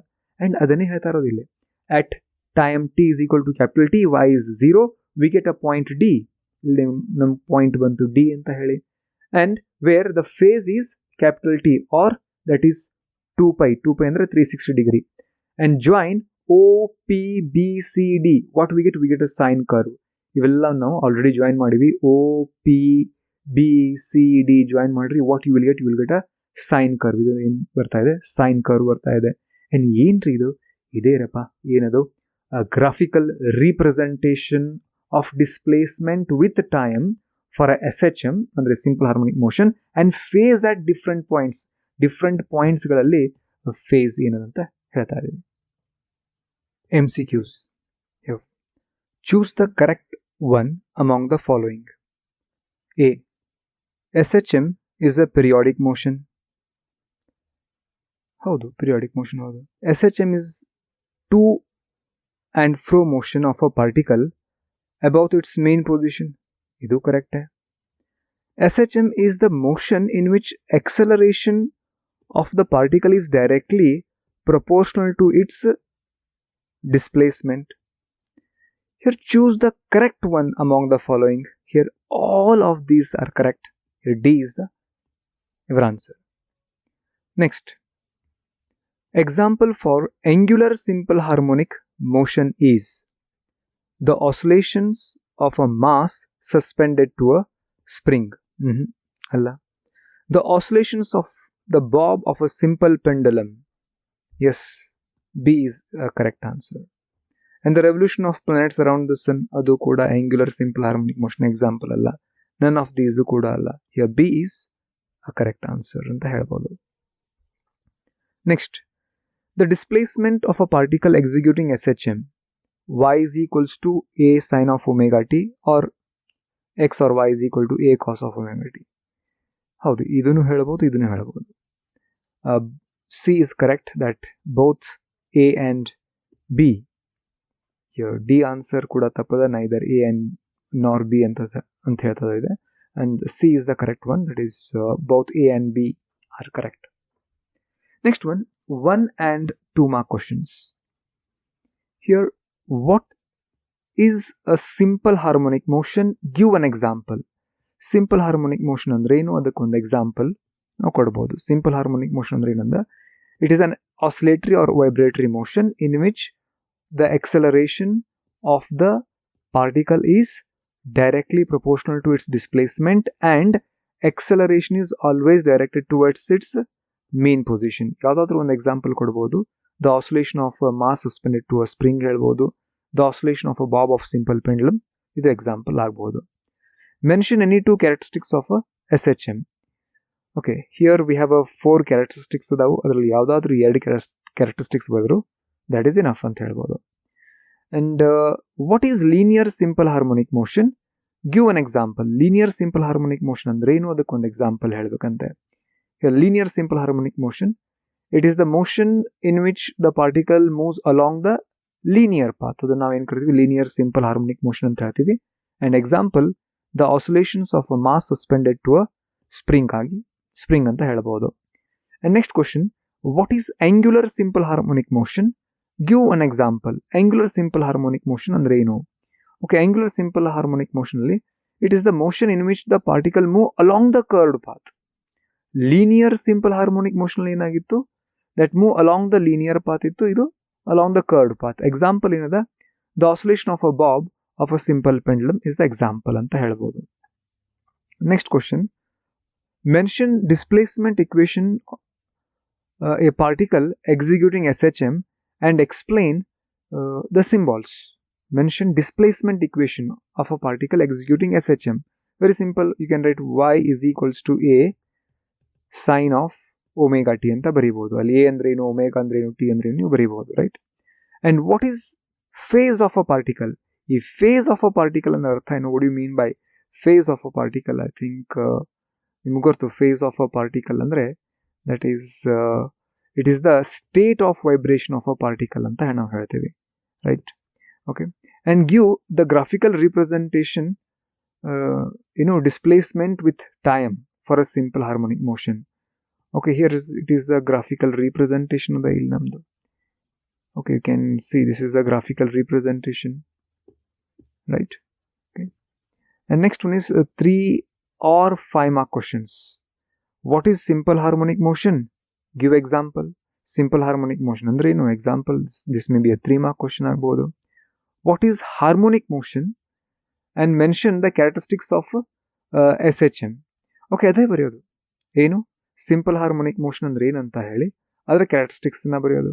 ಆ್ಯಂಡ್ ಅದನ್ನೇ ಹೇಳ್ತಾ ಇರೋದು ಇಲ್ಲಿ. At time t is equal to capital T, y is 0, we get a point D. ಇಲ್ಲಿ ನಮ್ಮ ಪಾಯಿಂಟ್ ಬಂತು D ಅಂತ ಹೇಳಿ. And where the phase is capital T or that is 2π. 2π ಅಂದರೆ 360 degree. And join OPBCD. What we get? We get a sine curve. ಇವೆಲ್ಲ ನಾವು already join ಮಾಡಿವಿ. OPBCD join ಮಾಡ್ರಿ. What you will get? You will get a sine curve. ಇದು ಏನು ಬರ್ತಾ ಇದೆ? Sign curve ಬರ್ತಾ ಇದೆ. ಆ್ಯಂಡ್ ಏನ್ರಿ ಇದು? ಇದೇರಪ್ಪ, ಏನದು? Graphical representation of displacement with time for SHM ಅಂದರೆ simple harmonic motion and phase at different points. Different ಪಾಯಿಂಟ್ಸ್ಗಳಲ್ಲಿ ಫೇಸ್ ಏನದಂತ ಹೇಳ್ತಾ ಇದ್ದೀವಿ. MCQs. Choose the correct one among the following. A. SHM is a periodic motion. ಹೌದು, periodic motion ಹೌದು. SHM is to and fro motion of a particle about its main position. ಇದು correct. SHM is the motion in which acceleration of the particle is directly proportional to its displacement. Here choose the correct one among the following. Here all of these are correct. Here D is the answer. Next, example for angular simple harmonic motion is the oscillations of a mass suspended to a spring. Allah. The oscillations of the bob of a simple pendulum. Yes, B is a correct answer. And the revolution of planets around the sun, adu kuda angular simple harmonic motion example alla. None of these kuda alla. Here B is a correct answer anta helabodu. Next, the displacement of a particle executing SHM, y is equals to a sin of omega t or x or y is equal to a cos of omega t. ಹೌದು, ಇದನ್ನು ಹೇಳಬಹುದು, ಇದನ್ನು ಹೇಳಬಹುದು. C is correct, that both A and B. Here D answer ಕೂಡ ತಪ್ಪದ, neither A and nor B ಅಂತ ಹೇಳ್ತಾ ಇದೆ. And C is the correct one, that is both A and B are correct. Next one, 1 and 2 mark questions. Here, what is a simple harmonic motion? Give an example. Simple harmonic motion ಅಂದ್ರೆ ಏನು? ಅದಕ್ಕೊಂದು example ನಾವು ಕೊಡ್ಬೋದು. Simple harmonic motion ಅಂದ್ರೆ ಏನಂದ್ರೆ, it is an oscillatory or vibratory motion in which the acceleration of the particle is directly proportional to its displacement and acceleration is always directed towards its main position. ಯಾವುದಾದ್ರೂ ಒಂದು example ಕೊಡ್ಬೋದು. The oscillation of a mass suspended to a spring ಹೇಳ್ಬೋದು. The oscillation of a bob of simple pendulum, ಇದು example ಆಗ್ಬೋದು. Mention any 2 characteristics of a SHM. Okay, here we have a 4 characteristics ಅದಾವು. ಅದರಲ್ಲಿ ಯಾವುದಾದ್ರೂ 2 characteristics ಬಂದರು that is enough ಅಂತ ಹೇಳ್ಬೋದು. And what is linear simple harmonic motion? Give an example. Linear simple harmonic motion ಅಂದ್ರೆ ಏನು? ಅದಕ್ಕೊಂದು example ಹೇಳ್ಬೇಕಂತೆ. Linear simple harmonic motion, it is the motion in which the particle moves along the linear path. ಅದನ್ನ ನಾವೇನು ಕರಿತೀವಿ? linear simple harmonic motion ಅಂತ ಹೇಳ್ತೀವಿ. And example, the oscillations of a mass suspended to a spring ಆಗಿ spring ಅಂತ ಹೇಳ್ಬೋದು. And next question, what is angular simple harmonic motion? Give an example. Angular simple harmonic motion ಅಂದ್ರೆ ಏನು? Okay, angular simple harmonic motion ಅಲ್ಲಿ it is the motion in which the particle move along the curved path. Linear simple harmonic motion ಅಲ್ಲಿ ಏನಾಗಿತ್ತು? That move along the linear path ಇತ್ತು, ಇದು along the curved path. Example ಏನದ? The oscillation of a bob of a simple pendulum is the example ಅಂತ ಹೇಳ್ಬೋದು. Next question, mention displacement equation a particle executing SHM and explain the symbols. Mention displacement equation of a particle executing SHM. Very simple, you can write y is equals to a sine of omega t ಅಂತ ಬರೀಬಹುದು. ಅಲ್ಲಿ a ಅಂದ್ರೆ ಏನು, omega ಅಂದ್ರೆ ಏನು, t ಅಂದ್ರೆ ಏನು ನೀವು ಬರೀಬಹುದು, right? And what is phase of a particle? ಈ phase of a particle ಅಂದ್ರೆ ಅರ್ಥ ಏನು? What do you mean by phase of a particle? I think ನಿಮ್ಗೆ ಗೊತ್ತು phase of a particle ಅಂದ್ರೆ that is it is the state of vibration of a particle ಅಂತ ನಾವು ಹೇಳ್ತೀವಿ, right? Okay, and give the graphical representation displacement with time for a simple harmonic motion. Okay, here it is a graphical representation of the ಇಲ್ಲಿ ನಮ್ದು. Okay, you can see this is a graphical representation, right? Okay, and next one is 3 or 5 mark questions. What is simple harmonic motion? Give example. Simple harmonic motion ಅಂದ್ರೆ ಏನು? Example, this may be a 3 mark question ಆಗ್ಬೋದು. What is harmonic motion? And mention the characteristics of SHM. Okay, ಅದೇ ಬರೆಯೋದು. ಏನು simple harmonic motion ಅಂದ್ರೆ ಏನಂತ ಹೇಳಿ ಅದರ ಕ್ಯಾರೆಕ್ಟರಿಸ್ಟಿಕ್ಸ್ ನ ಬರೆಯೋದು.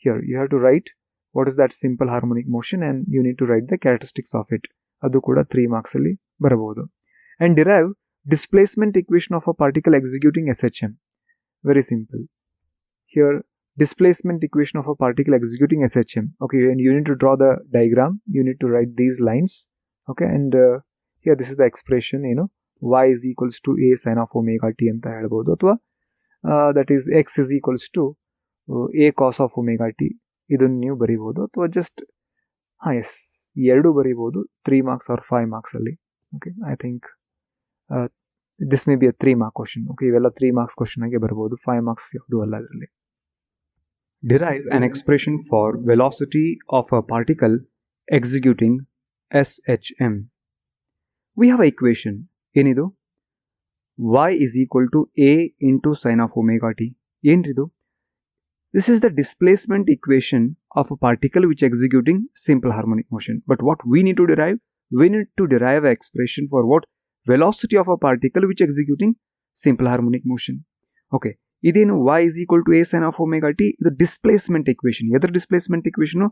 Here you have to write what is that simple harmonic motion and you need to write the characteristics of it. ಅದು ಕೂಡ 3 ಮಾರ್ಕ್ಸ್ ಅಲ್ಲಿ ಬರಬಹುದು. And derive displacement equation of a particle executing SHM. Very simple. Here, displacement equation of a particle executing SHM. Okay, and you need to draw the diagram. You need to write these lines. Okay, and here this is the expression, y is equals to a sine of omega t ಅಂತ ಹೇಳ್ಬೋದು, ಅಥವಾ that is x is equals to a cos of omega t ಇದನ್ನು ನೀವು ಬರೀಬಹುದು, ಅಥವಾ just S ಎರಡು ಬರೀಬಹುದು 3 marks or 5 marks ಅಲ್ಲಿ. Okay, I think this may be a 3 mark question. Okay, ಇವೆಲ್ಲ 3 marks question ಆಗಿ ಬರಬಹುದು, 5 marks ಯಾವುದು ಅಲ್ಲ ಅದರಲ್ಲಿ. Derive an expression for velocity of a particle executing SHM. We have an equation. ಏನಿದು? y is equal to a into sine of omega t. ಏನ್ರಿದು? This is the displacement equation of a particle which executing simple harmonic motion. But what we need to derive? We need to derive an expression for what? Velocity of a particle which executing simple harmonic motion. Okay, ಇದೇನು y is equal to a sine of omega t, ಇದು displacement equation. ಎದರ displacement equation?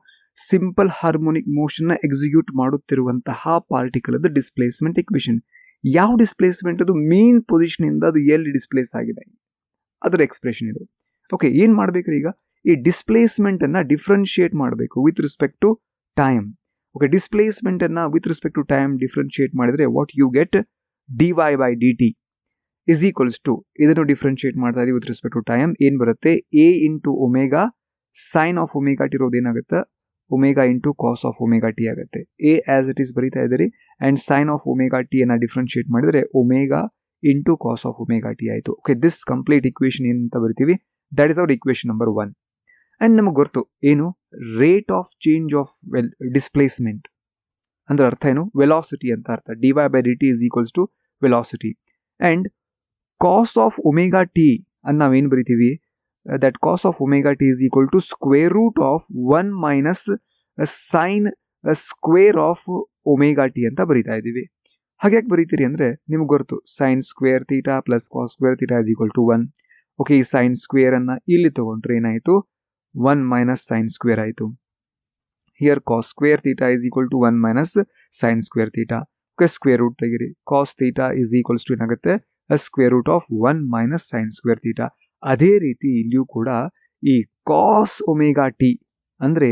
Simple harmonic motion ನ execute ಮಾಡುತ್ತಿರುವಂತಹ particle ಅದು displacement equation. ಯಾವ displacement? ಅದು mean position ಇಂದ ಅದು ಎಲ್ಲಿ ಡಿಸ್ಪ್ಲೇಸ್ ಆಗಿದೆ ಅದರ ಎಕ್ಸ್ಪ್ರೆಷನ್ ಇದು. ಓಕೆ, ಏನ್ ಮಾಡ್ಬೇಕ್ರಿ ಈಗ? ಈ ಡಿಸ್ಪ್ಲೇಸ್ಮೆಂಟ್ ಅನ್ನ ಡಿಫ್ರೆನ್ಶಿಯೇಟ್ ಮಾಡಬೇಕು with respect to time. Okay, displacement ಅನ್ನ with respect to time differentiate ಮಾಡಿದ್ರೆ what you get? dy by dt is equals to, ಇದನ್ನು ಡಿಫ್ರೆನ್ಶಿಯೇಟ್ ಮಾಡ್ತಾ ಇದೀವಿ ವಿತ್ ರೆಸ್ಪೆಕ್ಟ್ ಟು ಟೈಮ್, ಏನ್ ಬರುತ್ತೆ? a into omega sine of omega t ಇರೋದು ಏನಾಗುತ್ತೆ? Omega into cos of omega t ಆಗುತ್ತೆ. a as it is ಬರೀತಾ ಇದ್ದೀರಿ, and sine of omega t ಅನ್ನ ಡಿಫ್ರೆನ್ಶಿಯೇಟ್ ಮಾಡಿದ್ರೆ omega into cos of omega t ಆಯಿತು. ಓಕೆ, ದಿಸ್ ಕಂಪ್ಲೀಟ್ ಇಕ್ವೇಶನ್ ಏನಂತ ಬರಿತೀವಿ? That is our equation number 1. And ನಮಗೆ ಗೊತ್ತು ಏನು? Rate of change of displacement ಅಂದ್ರೆ ಅರ್ಥ ಏನು? ವೆಲಾಸಿಟಿ ಅಂತ ಅರ್ಥ. dy by dt is equals to velocity. And cos of omega t ಅನ್ನು ನಾವೇನು ಬರಿತೀವಿ? that cos of omega t is equal to square root of 1 minus sine square of omega t ಅಂತ ಬರಿತಾ ಇದ್ದೀವಿ. ಹಾಗೆ ಬರೀತೀರಿ ಅಂದ್ರೆ ನಿಮ್ಗೆ ಗೊತ್ತು sine square theta plus cos square theta is equal to 1. Okay, ಈ ಸೈನ್ ಸ್ಕ್ವೇರ್ ಅನ್ನ ಇಲ್ಲಿ ತಗೊಂಡ್ರೆ ಏನಾಯಿತು? 1 ಮೈನಸ್ ಸೈನ್ ಸ್ಕ್ವೇರ್ ಆಯಿತು. Here cos square theta is equal to 1 minus sin square theta. Okay, square root ತೆಗಿರಿ. cos theta is equals to ಏನಾಗುತ್ತೆ? square root of 1 minus sin square theta. ಅದೇ ರೀತಿ ಇಲ್ಲಿಯೂ ಕೂಡ ಈ cos omega t ಅಂದ್ರೆ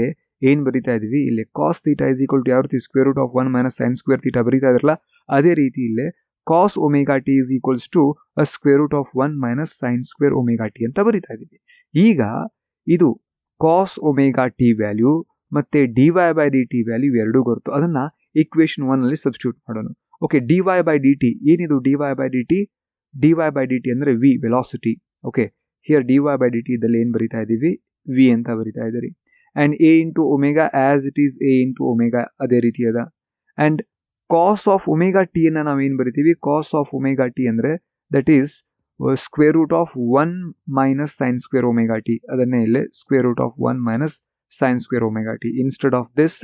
ಏನ್ ಬರೀತಾ ಇದೀವಿ ಇಲ್ಲಿ? cos theta is equal to ಯಾವ ರೀತಿ? square root of 1 minus sin square theta ಬರೀತಾ ಇದ್ರಲ್ಲ, ಅದೇ ರೀತಿ ಇಲ್ಲೇ cos omega t is equals to square root of 1 minus sin square omega t ಅಂತ ಬರೀತಾ ಇದೀವಿ. ಈಗ ಇದು cos omega t ವ್ಯಾಲ್ಯೂ ಮತ್ತೆ dy by dt ವ್ಯಾಲ್ಯೂ ಎರಡೂ ಗೊತ್ತು, ಅದನ್ನ ಇಕ್ವೇಶನ್ 1 ಅಲ್ಲಿ ಸಬ್ಸ್ಟಿಟ್ಯೂಟ್ ಮಾಡೋಣ. ಓಕೆ, dy by dt ಏನಿದು? dy by dt, dy by dt ಅಂದ್ರೆ v velocity. Okay, here dy by dt ಇದ್ದಲ್ಲಿ ಏನ್ ಬರೀತಾ ಇದೀವಿ? v ಅಂತ ಬರೀತಾ ಇದ್ದೀರಿ. And a into omega as it is a into omega ಅದೇ ರೀತಿ ಅದ. ಆ್ಯಂಡ್ ಕಾಸ್ ಆಫ್ ಒಮೆಗಾ ಟಿಯನ್ನು ನಾವೇನು ಬರಿತೀವಿ, ಕಾಸ್ ಆಫ್ ಒಮೆಗಾ ಟಿ ಅಂದರೆ that is square root of 1 minus sine square omega t. ಅದನ್ನೇ ಇಲ್ಲಿ square root of 1 minus sine square omega t. Instead of this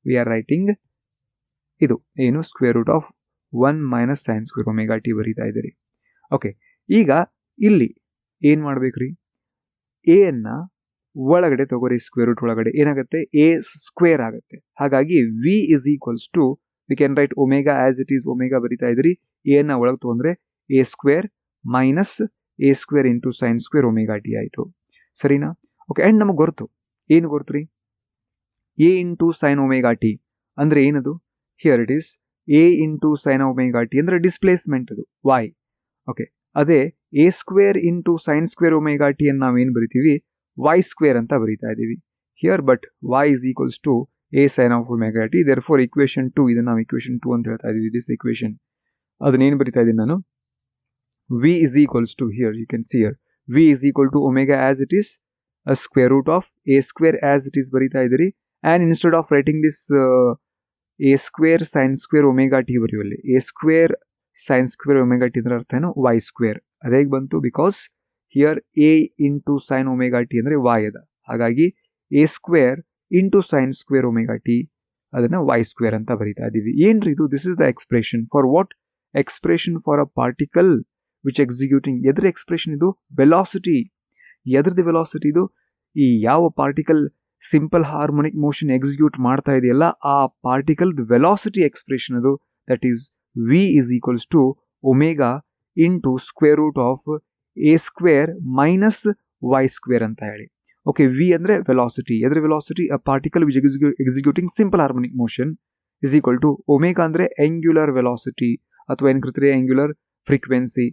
we are writing ಇದು ಏನು square root of 1 minus sine square omega t ಬರೀತಾ ಇದ್ದೀರಿ. Okay, ಈಗ ಇಲ್ಲಿ ಏನು ಮಾಡ್ಬೇಕ್ರಿ, ಎ ಅನ್ನ ಒಳಗಡೆ ತಗೋರಿ, ಸ್ಕ್ವೇರ್ ರೂಟ್ ಒಳಗಡೆ ಏನಾಗುತ್ತೆ, ಎ ಸ್ಕ್ವೇರ್ ಆಗುತ್ತೆ. ಹಾಗಾಗಿ v is equals to V can write omega as it is omega ಬರೀತಾ ಇದ್ರಿ, ಎ ನ ಒಳಗೆ ತಗೊಂಡ್ರೆ a square minus a square into sine square omega t ಆಯಿತು. ಸರಿನಾ? ಓಕೆ, ಆ್ಯಂಡ್ ನಮಗೆ ಗೊತ್ತು, ಏನು ಗೊತ್ತು ರೀ, a into sine omega t ಅಂದರೆ ಏನದು, here it is a into sine omega t ಅಂದರೆ ಡಿಸ್ಪ್ಲೇಸ್ಮೆಂಟ್ ಅದು ವೈ. ಓಕೆ, ಅದೇ a square into sine square omega t ಅನ್ನು ನಾವೇನು ಬರಿತೀವಿ, ವೈ ಸ್ಕ್ವೇರ್ ಅಂತ ಬರೀತಾ ಇದ್ದೀವಿ here. But y is equals to a sine of omega t. Therefore equation 2, ಇದನ್ನು ನಾವು ಇಕ್ವೇಶನ್ 2 ಅಂತ ಹೇಳ್ತಾ ಇದ್ದೀವಿ. ದಿಸ್ ಇಕ್ವೇಶನ್ ಅದನ್ನೇನು ಬರಿತಾ ಇದ್ದೀನಿ ನಾನು, v is equals to, here you can see here v is equal to omega as it is square root of a square as it is ಬರೀತಾ ಇದ್ದೀರಿ. And instead of writing this a square sine square omega t ಬರೆಯುವಲ್ಲಿ a square sine square omega t ಅಂದ್ರೆ ಅರ್ಥ ಏನು, y square. ಅದೇ ಬಂತು because here a into sine omega t ಅಂದರೆ y ಅದ. ಹಾಗಾಗಿ a square into sine square omega t ಅದನ್ನು ವೈ ಸ್ಕ್ವೇರ್ ಅಂತ ಬರೀತಾ ಇದ್ದೀವಿ. ಏನ್ರಿ ಇದು, this is the expression for what, expression for a particle which executing. ಎದ್ರ ಎಕ್ಸ್ಪ್ರೆಷನ್ ಇದು, ವೆಲಾಸಿಟಿ. ಎದ್ರದ್ದು ವೆಲಾಸಿಟಿ ಇದು, ಈ ಯಾವ particle simple harmonic motion execute ಮಾಡ್ತಾ ಇದೆಯಲ್ಲ ಆ ಪಾರ್ಟಿಕಲ್ ವೆಲಾಸಿಟಿ ಎಕ್ಸ್ಪ್ರೆಷನ್ ಅದು. That is v is equals to omega into square root of a square minus y square ಅಂತ ಹೇಳಿ. ಓಕೆ, ವಿ ಅಂದರೆ ವೆಲಾಸಿಟಿ. ಎದ್ರ velocity, a particle which executing simple harmonic motion is equal to omega ಅಂದರೆ angular velocity ಅಥವಾ ಏನು ಕರಿತೀರಿ angular frequency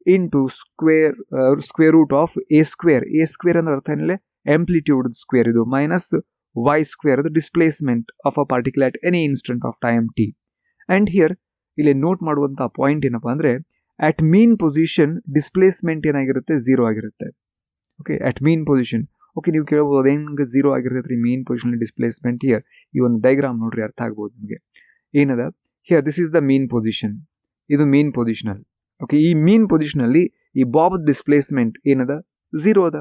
into square root of a square. A square ಅಂದ್ರೆ ಅರ್ಥ ಏನಿಲ್ಲ, ಆಂಪ್ಲಿಟ್ಯೂಡ್ ಸ್ಕ್ವೇರ್ ಇದು, ಮೈನಸ್ ವೈ ಸ್ಕ್ವೇರ್ ಅದು displacement of a particle at any instant of time t. And here ಇಲ್ಲಿ ನೋಟ್ ಮಾಡುವಂಥ ಪಾಯಿಂಟ್ ಏನಪ್ಪ ಅಂದರೆ, ಅಟ್ ಮೀನ್ ಪೊಸಿಷನ್ ಡಿಸ್ಪ್ಲೇಸ್ಮೆಂಟ್ ಏನಾಗಿರುತ್ತೆ, 0 ಆಗಿರುತ್ತೆ. Okay, at mean position. Okay, ನೀವು ಕೇಳ್ಬೋದು ಅದು ಹೆಂಗೆ 0 ಆಗಿರ್ತೈತೆ ರೀ ಮೀನ್ ಪೊಸಿಷನ್ ಡಿಸ್ಪ್ಲೇಸ್ಮೆಂಟ್. ಹಿಯರ್ ಈ ಒಂದು ಡೈಗ್ರಾಮ್ ನೋಡ್ರಿ, ಅರ್ಥ ಆಗ್ಬೋದು ನಿಮಗೆ. ಏನದ, here this is the mean position, ಇದು ಮೀನ್ ಪೊಸಿಷನಲ್. ಓಕೆ, ಈ ಮೀನ್ ಪೊಸಿಷನಲ್ಲಿ ಈ ಬಾಬ್ ಡಿಸ್ಪ್ಲೇಸ್ಮೆಂಟ್ ಏನದ, 0 ಅದ.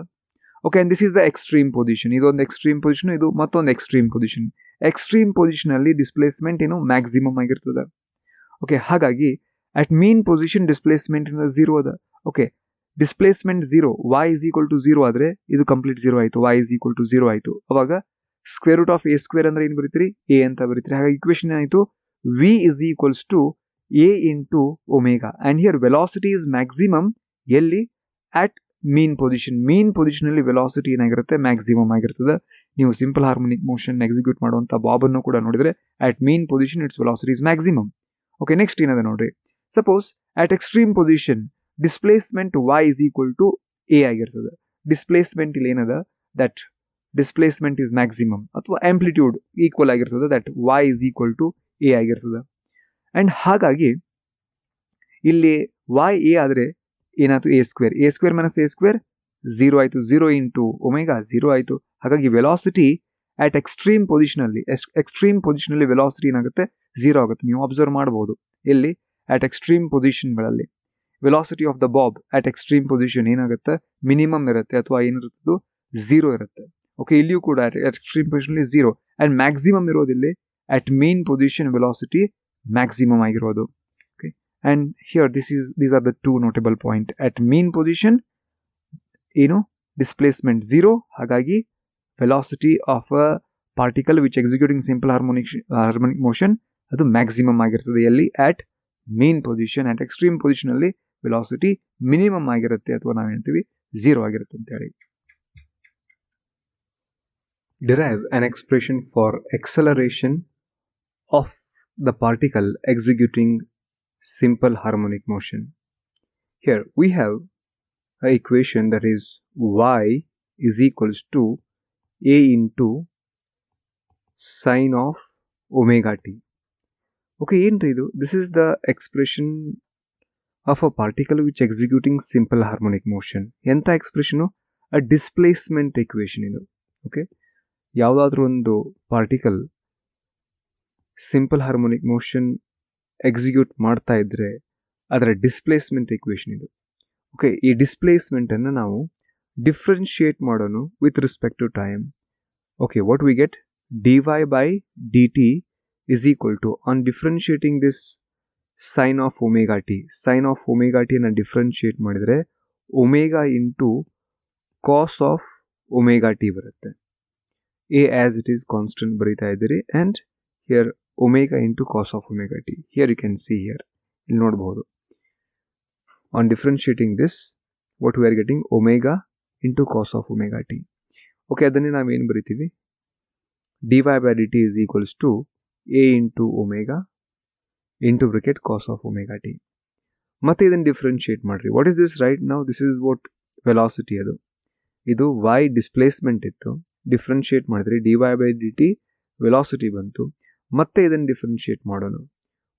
Okay, and this is the extreme position. ಇದೊಂದು ಎಕ್ಸ್ಟ್ರೀಮ್ ಪೊಸಿಷನ್, ಇದು ಮತ್ತೊಂದು ಎಕ್ಸ್ಟ್ರೀಮ್ ಪೊಸಿಷನ್. ಎಕ್ಸ್ಟ್ರೀಮ್ ಪೊಸಿಷನಲ್ಲಿ ಡಿಸ್ಪ್ಲೇಸ್ಮೆಂಟ್ ಏನು ಮ್ಯಾಕ್ಸಿಮಮ್ ಆಗಿರ್ತದೆ. ಓಕೆ, ಹಾಗಾಗಿ ಅಟ್ ಮೀನ್ ಪೊಸಿಷನ್ ಡಿಸ್ಪ್ಲೇಸ್ಮೆಂಟ್ 0 ಅದ. Okay, displacement 0, y is equal to 0 ಆದರೆ ಇದು ಕಂಪ್ಲೀಟ್ 0 ಆಯಿತು, ವೈ ಇಸ್ ಈಕ್ವಲ್ ಟು 0 ಆಯಿತು. ಅವಾಗ square root of a square ಅಂದರೆ ಏನು ಬರೀತೀರಿ, ಎ ಅಂತ ಬರೀತೀರಿ. ಹಾಗಾಗಿ ಇಕ್ವೇಶನ್ ಏನಾಯಿತು, v is equals to a into omega. And here velocity is maximum ಎಲ್ಲಿ, ಅಟ್ ಮೀನ್ ಪೊಸಿಷನ್. ಮೀನ್ ಪೊಸಿಷನಲ್ಲಿ ವೆಲಾಸಿಟಿ ಏನಾಗಿರುತ್ತೆ, ಮ್ಯಾಕ್ಸಿಮಮ್ ಆಗಿರ್ತದೆ. ನೀವು ಸಿಂಪಲ್ ಹಾರ್ಮೋನಿಕ್ ಮೋಷನ್ ಎಕ್ಸಿಕ್ಯೂಟ್ ಮಾಡುವಂಥ ಬಾಬನ್ನು ಕೂಡ ನೋಡಿದರೆ at mean position its velocity is maximum. Okay, next ಏನದ ನೋಡ್ರಿ, suppose at extreme position displacement y is equal to a ಆಗಿರ್ತದೆ. ಡಿಸ್ಪ್ಲೇಸ್ಮೆಂಟ್ ಇಲ್ಲಿ ಏನದ, ದಟ್ ಡಿಸ್ಪ್ಲೇಸ್ಮೆಂಟ್ ಇಸ್ ಮ್ಯಾಕ್ಸಿಮಮ್ ಅಥವಾ ಆಂಪ್ಲಿಟ್ಯೂಡ್ ಈಕ್ವಲ್ ಆಗಿರ್ತದೆ, that y is equal to a ಆಗಿರ್ತದೆ. And ಹಾಗಾಗಿ ಇಲ್ಲಿ ವೈ ಎ ಆದರೆ ಏನಾಯ್ತು, a square. A square minus a square 0 ಆಯಿತು, 0 ಇಂಟು ಒಮೆಗಾ 0 ಆಯಿತು. ಹಾಗಾಗಿ ವೆಲಾಸಿಟಿ ಅಟ್ ಎಕ್ಸ್ಟ್ರೀಮ್ ಪೊಸಿಷನಲ್ಲಿ, ಎಕ್ಸ್ಟ್ರೀಮ್ ಪೊಸಿಷನಲ್ಲಿ ವೆಲಾಸಿಟಿ ಏನಾಗುತ್ತೆ, 0 ಆಗುತ್ತೆ. ನೀವು ಅಬ್ಸರ್ವ್ ಮಾಡ್ಬೋದು ಇಲ್ಲಿ ಅಟ್ ಎಕ್ಸ್ಟ್ರೀಮ್ ಪೊಸಿಷನ್ಗಳಲ್ಲಿ velocity of the bob at extreme position ಏನಾಗುತ್ತೆ, ಮಿನಿಮಮ್ ಇರುತ್ತೆ ಅಥವಾ ಏನಿರುತ್ತದು 0 ಇರುತ್ತೆ. ಓಕೆ, ಇಲ್ಲಿಯೂ ಕೂಡ ಅಟ್ ಎಕ್ಸ್ಟ್ರೀಮ್ ಪೊಸಿಷನಲ್ಲಿ 0 ಆ್ಯಂಡ್ ಮ್ಯಾಕ್ಸಿಮಮ್ ಇರೋದಿಲ್ಲಿ at mean position velocity maximum ಆಗಿರೋದು. Okay, and here these are the two notable point. At mean position ಏನು, ಡಿಸ್ಪ್ಲೇಸ್ಮೆಂಟ್ 0, ಹಾಗಾಗಿ velocity of a particle which executing simple harmonic motion ಅದು maximum ಆಗಿರ್ತದೆ. ಎಲ್ಲಿ, at mean position. At extreme ಪೊಸಿಷನಲ್ಲಿ velocity minimum ಆಗಿರುತ್ತೆ ಅಥವಾ ನಾವು ಹೇಳ್ತೀವಿ 0 ಆಗಿರುತ್ತೆ ಅಂತ ಹೇಳಿ. Derive an expression for acceleration of the particle executing simple harmonic motion. Here we have an equation that is y is equals to a into sine of omega t. Okay, ఏంటి ఇది, this is the expression of a particle which executing simple harmonic motion. ಎಂತ expression, a displacement equation ಇದು. Okay, ಯಾವುದಾದ್ರೂ ಒಂದು particle simple harmonic motion execute ಮಾಡ್ತಾ ಇದ್ರೆ ಅದರ displacement equation ಇದು. ಓಕೆ, ಈ ಡಿಸ್ಪ್ಲೇಸ್ಮೆಂಟನ್ನು ನಾವು ಡಿಫ್ರೆನ್ಶಿಯೇಟ್ ಮಾಡೋಣ with respect to time. Okay, what we get dy by dt is equal to, on differentiating this sin of omega t ಅನ್ನು ಡಿಫ್ರೆನ್ಶಿಯೇಟ್ ಮಾಡಿದರೆ omega into cos of omega t ಬರುತ್ತೆ. A as it is constant ಬರೀತಾ ಇದ್ದೀರಿ, and here omega into cos of omega t. Here you can see, here ಇಲ್ಲಿ ನೋಡಬಹುದು, on differentiating this what we are getting omega into cos of omega t. Okay, ಅದನ್ನೇ ನಾವೇನು ಬರಿತೀವಿ, dy by dt is equals to a into omega into bracket cos of omega t. ಮತ್ತೆ ಇದನ್ನು differentiate ಮಾಡ್ರಿ. What is this right now? This is what velocity. ಇದು y displacement ಇತ್ತು, differentiate ಮಾಡಿದ್ರಿ, dy by dt velocity ಬಂತು. ಮತ್ತೆ ಇದನ್ನು ಡಿಫ್ರೆನ್ಶಿಯೇಟ್ ಮಾಡೋಣ.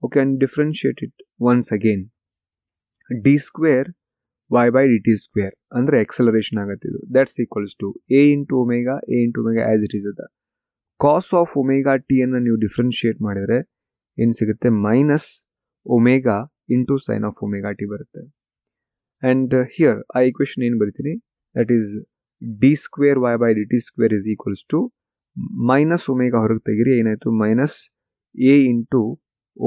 Okay, and differentiate it once again, d square y by dt square ಅಂದರೆ ಎಕ್ಸಲರೇಷನ್ ಆಗುತ್ತೆ ಇದು. That's equals to a into omega as it is ಅದ. ಕಾಸ್ ಆಫ್ ಒಮೆಗಾ ಟಿ ಅನ್ನು ನೀವು ಡಿಫ್ರೆನ್ಶಿಯೇಟ್ ಮಾಡಿದರೆ ಏನು ಸಿಗುತ್ತೆ, minus omega into sine of omega t ಬರುತ್ತೆ. ಆ್ಯಂಡ್ ಹಿಯರ್ ಆ ಈಕ್ವೇಷನ್ ಏನು ಬರಿತೀನಿ, that is d square y by dt square is equals to minus omega ಹೊರಗೆ ತೆಗಿರಿ, ಏನಾಯಿತು, minus a into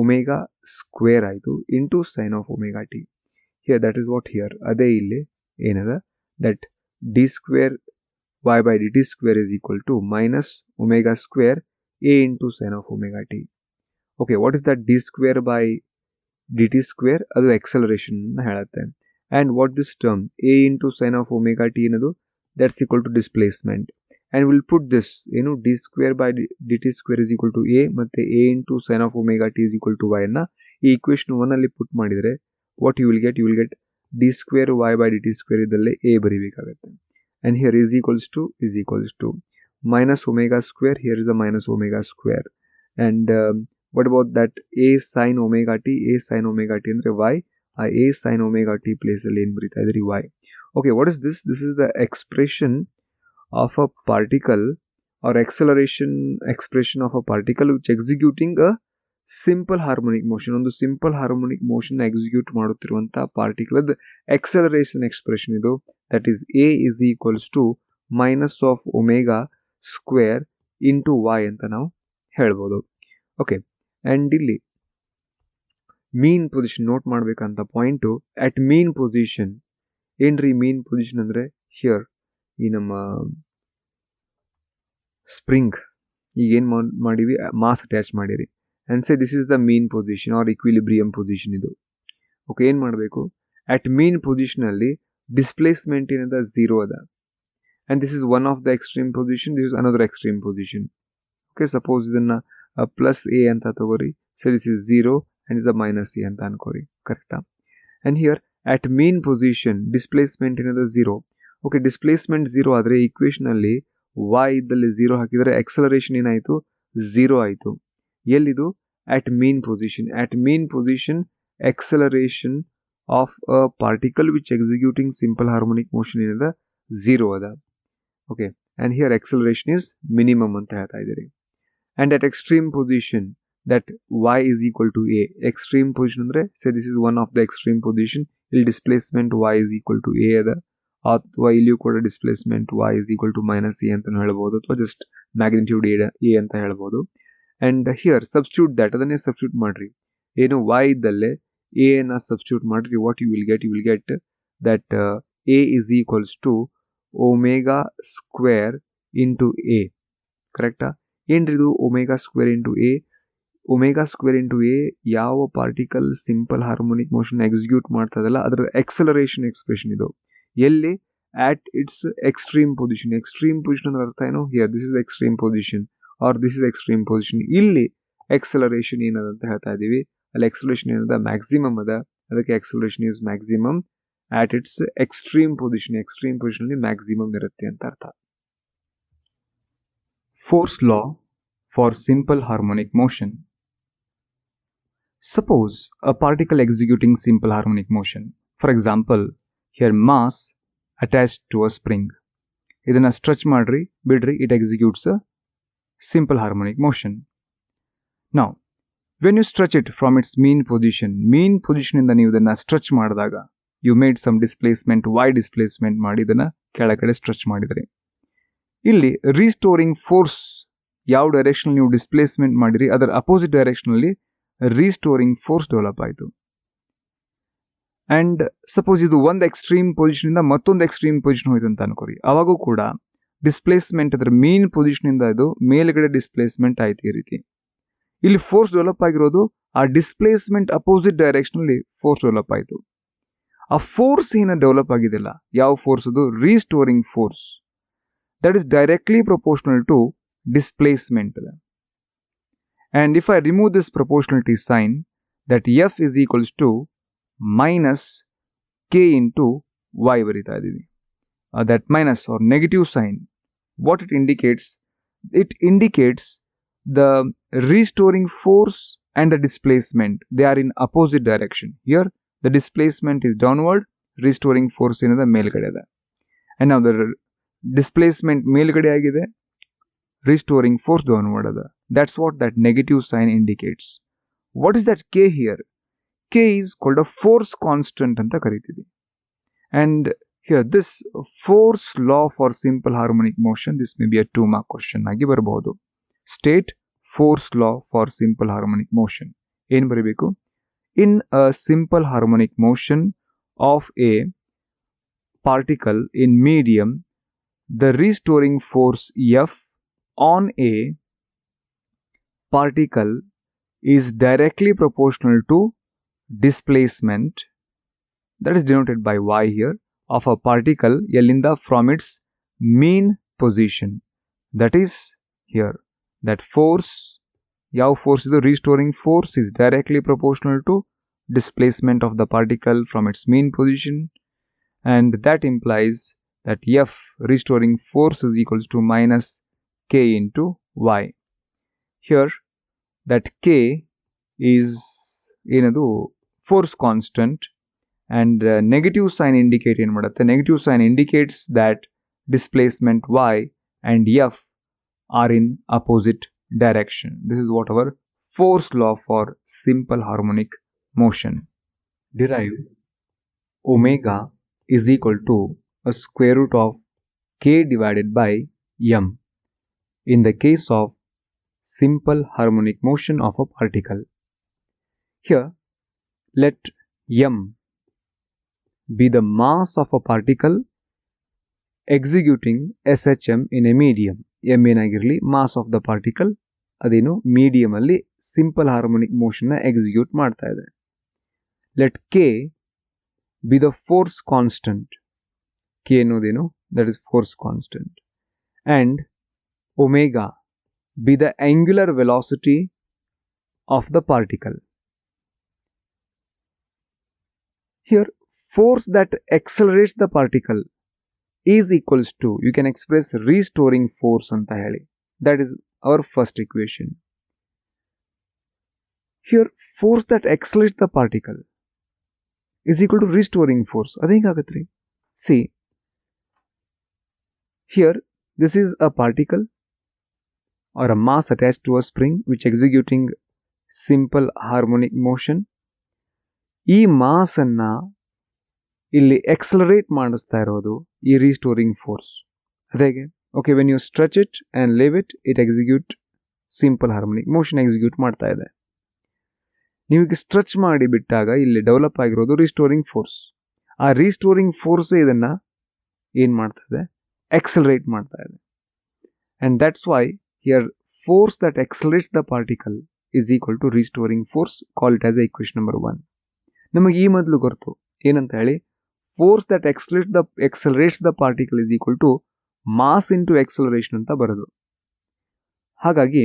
omega square ಆಯಿತು into sine of omega t. Here that is what here, ಅದೇ ಇಲ್ಲಿ ಏನದ, that d square y by dt square is equal to minus omega square a into sin of omega t. Okay, what is that d square by dt square? ಅದು acceleration ಹೇಳುತ್ತೆ. And what this term a into sin of omega t ಏನದು, that's equal to displacement. And we'll put this, d square by dt square is equal to a ಮತ್ತೆ a into sin of omega t is equal to y ಅನ್ನ ಈ equation 1 ಅಲ್ಲಿ put ಮಾಡಿದರೆ what you will get d square y by dt square ಇದಲ್ಲೇ a ಬರಿಬೇಕಾಗುತ್ತೆ. And here is equals to minus omega square, here is a minus omega square. And what about that a sin omega t ಅಂದರೆ y, a sin omega t place ಅಲ್ಲಿ ಏನು ಬರೀತಾ ಇದ್ರಿ, y. Okay, what is this? This is the expression of a particle or acceleration expression of a particle which executing a simple harmonic motion. ಒಂದು simple harmonic motion execute ಮಾಡುತ್ತಿರುವಂತಹ particle acceleration expression ಇದು. That is a is equals to minus of omega square into y ಅಂತ ನಾವು ಹೇಳ್ಬೋದು. Okay, and ಇಲ್ಲಿ mean position note ಮಾಡಬೇಕಂತ point, at mean position ಏನ್ರಿ mean position ಅಂದರೆ, ಹಿಯರ್ ಈ ನಮ್ಮ ಸ್ಪ್ರಿಂಗ್ ಈಗ ಏನು ಮಾಡಿವಿ, ಮಾಸ್ ಅಟ್ಯಾಚ್ ಮಾಡಿರಿ, and say this is the mean position or equilibrium position ಇದು. ಓಕೆ, ಏನು ಮಾಡಬೇಕು, ಅಟ್ ಮೀನ್ ಪೊಸಿಷನ್ ಅಲ್ಲಿ ಡಿಸ್ಪ್ಲೇಸ್ಮೆಂಟ್ ಏನದ 0 ಅದ, and this is one of the extreme position, this is another extreme position. Okay, suppose ಇದನ್ನು plus A ಅಂತ ತಗೋರಿ, so this is 0 and is a minus A ಅಂತ ಅನ್ಕೋರಿ, ಕರೆಕ್ಟಾ? And here at mean position displacement ಏನದ 0. Okay, displacement 0 ಆದರೆ ಈಕ್ವೇಷನಲ್ಲಿ y ಇದ್ದಲ್ಲಿ 0 ಹಾಕಿದರೆ acceleration ಏನಾಯಿತು, 0 ಆಯಿತು. ಎಲ್ಲಿದು, at mean position acceleration of a particle which executing simple harmonic motion ಏನದ 0 ಅದ. Okay, and here acceleration is minimum ಅಂತ ಹೇಳ್ತಾ ಇದ್ದೀರಿ. And at extreme position that y is equal to a, extreme position ಅಂದರೆ say this is one of the extreme position, ಇಲ್ಲಿ displacement y is equal to a ಅದ, ಅಥವಾ ಇಲ್ಲಿಯೂ ಕೂಡ displacement y is equal to minus a ಅಂತ ಹೇಳ್ಬೋದು, ಅಥವಾ just magnitude a ಅಂತ ಹೇಳ್ಬೋದು. ಆ್ಯಂಡ್ ಹಿಯರ್ ಸಬ್ಸ್ಟಿಟ್ಯೂಟ್ ದ್ಯಾಟ್, ಅದನ್ನೇ ಸಬ್ಸ್ಟಿಟ್ಯೂಟ್ ಮಾಡಿರಿ, ಏನು y ಇದ್ದಲ್ಲೇ a ನ ಸಬ್ಸ್ಟಿಟ್ಯೂಟ್ ಮಾಡಿರಿ, what you will get that a is equals to omega square into a, ಕರೆಕ್ಟಾ? ಏನ್ರಿ ಇದು omega square into a? Omega square into a ಯಾವ particle simple harmonic motion execute ಮಾಡ್ತದಲ್ಲ ಅದರ ಎಕ್ಸಲರೇಷನ್ ಎಕ್ಸ್ಪ್ರೆಷನ್ ಇದು. ಎಲ್ಲಿ, at its extreme position ಅಂದ್ರೆ ಅರ್ಥ ಏನು, here this is extreme position or this is extreme position. ಇಲ್ಲಿ ಎಕ್ಸಲರೇಷನ್ ಏನದಂತ ಹೇಳ್ತಾ ಇದ್ದೀವಿ, ಅಲ್ಲಿ ಎಕ್ಸಲರೇಷನ್ ಏನದ ಮ್ಯಾಕ್ಸಿಮಮ್ ಅದ, ಅದಕ್ಕೆ acceleration is maximum at its extreme position ಅಲ್ಲಿ ಮ್ಯಾಕ್ಸಿಮಮ್ ಇರುತ್ತೆ ಅಂತ ಅರ್ಥ. Force law for simple harmonic motion. Suppose a particle executing simple harmonic motion, for example here mass attached to a spring, ಇದನ್ನ stretch ಮಾಡ್ರಿ ಬಿಡ್ರಿ, it executes a simple harmonic motion. Now, when you stretch it from its mean position ಇಂದ ನೀವು ಇದನ್ನ stretch ಮಾಡಿದಾಗ you made some displacement y displacement ಮಾಡಿ ಇದನ್ನ ಕೆಳಗಡೆ ಸ್ಟ್ರೆಚ್ ಮಾಡಿದ್ರಿ. ಇಲ್ಲಿ ರೀಸ್ಟೋರಿಂಗ್ ಫೋರ್ಸ್ ಯಾವ ಡೈರೆಕ್ಷನ್ ನೀವು ಡಿಸ್ಪ್ಲೇಸ್ಮೆಂಟ್ ಮಾಡಿರಿ ಅದರ ಅಪೋಸಿಟ್ ಡೈರೆಕ್ಷನ್ ಅಲ್ಲಿ ರೀಸ್ಟೋರಿಂಗ್ ಫೋರ್ಸ್ ಡೆವಲಪ್ ಆಯಿತು. ಅಂಡ್ ಸಪೋಸ್ ಇದು ಒಂದು ಎಕ್ಸ್ಟ್ರೀಮ್ ಪೊಸಿಷನ್ ಇಂದ ಮತ್ತೊಂದು ಎಕ್ಸ್ಟ್ರೀಮ್ ಪೊಸಿಷನ್ ಹೋಯ್ತು ಅಂತ ಅನ್ಕೋರಿ, ಅವಾಗೂ ಕೂಡ ಡಿಸ್ಪ್ಲೇಸ್ಮೆಂಟ್ ಅದರ ಮೇನ್ ಪೊಸಿಷನ್ ಇಂದ ಇದು ಮೇಲ್ಗಡೆ ಡಿಸ್ಪ್ಲೇಸ್ಮೆಂಟ್ ಆಯ್ತು. ಈ ರೀತಿ ಇಲ್ಲಿ ಫೋರ್ಸ್ ಡೆವಲಪ್ ಆಗಿರೋದು ಆ ಡಿಸ್ಪ್ಲೇಸ್ಮೆಂಟ್ ಅಪೋಸಿಟ್ ಡೈರೆಕ್ಷನ್ ಅಲ್ಲಿ ಫೋರ್ಸ್ ಡೆವಲಪ್ ಆಯಿತು. ಆ ಫೋರ್ಸ್ ಏನು ಡೆವಲಪ್ ಆಗಿದೆಯಲ್ಲ, ಯಾವ ಫೋರ್ಸ್ ಅದು? Restoring force. That is directly proportional to displacement. And if I remove this proportionality sign, that F is equals to minus K into Y barita idini. That minus or negative sign, what it indicates? It indicates the restoring force and the displacement. They are in opposite direction. Here the displacement is downward, restoring force in the melgade ida. And now the displacement melgade agide, restoring force downward ada. That's what that negative sign indicates. What is that K here? K is called a force constant anta karitidi. And here this force law for simple harmonic motion, this may be a 2-mark question agi barabodu. State force law for simple harmonic motion. ಏನು ಬರಬೇಕು? In a simple harmonic motion of a particle in medium, the restoring force F on a particle is directly proportional to displacement, that is denoted by y here, of a particle yellinda from its mean position. That is here, that force, yav force is the restoring force, is directly proportional to displacement of the particle from its mean position, and that implies that F restoring force is equals to minus K into Y. Here that K is ಏನದು force constant, and negative sign indicate ಏನು ಮಾಡುತ್ತೆ? Negative sign indicates that displacement Y and F are in opposite direction. This is what our force law for simple harmonic motion. Derive omega is equal to a square root of K divided by M in the case of simple harmonic motion of a particle. Here, let M be the mass of a particle executing SHM in a medium. M ಏನಾಗಿರಲಿ, mass of the particle ಅದೇನು medium ಅಲ್ಲಿ simple harmonic motion ನ execute ಮಾಡ್ತಾ ಇದೆ. Let K be the force constant. K ಅನ್ನೋದೇನು? that is force constant. And omega be the angular velocity of the particle. Here, force that accelerates the particle is equals to, you can express restoring force anta heli. That is our first equation. Here, force that accelerates the particle is equal to restoring force. Adu hegagathri? See, here this is a particle or a mass attached to a spring which executing simple harmonic motion. ಈ mass ಅನ್ನ ಇಲ್ಲಿ accelerate ಮಾಡಿಸ್ತಾ ಇರೋದು ಈ restoring force. ಅದೇಗೆ? Okay, when you stretch it and leave it, it execute simple harmonic motion execute ಮಾಡ್ತಾ ಇದೆ. ನೀವೀಗ ಸ್ಟ್ರೆಚ್ ಮಾಡಿ ಬಿಟ್ಟಾಗ ಇಲ್ಲಿ ಡೆವಲಪ್ ಆಗಿರೋದು ರೀಸ್ಟೋರಿಂಗ್ ಫೋರ್ಸ್. ಆ ರೀಸ್ಟೋರಿಂಗ್ ಫೋರ್ಸ್ ಇದನ್ನ ಏನು ಮಾಡ್ತಾ ಇದೆ? ಎಕ್ಸಲರೇಟ್ ಮಾಡ್ತಾ ಇದೆ. And that's why here force that accelerates the particle is equal to restoring force. Call it as a equation number 1. ನಮಗೆ ಈ ಮೊದಲು ಗೊತ್ತು ಏನಂತ ಹೇಳಿ, force that accelerates the particle is equal to mass into acceleration ಅಂತ ಬರೋದು. ಹಾಗಾಗಿ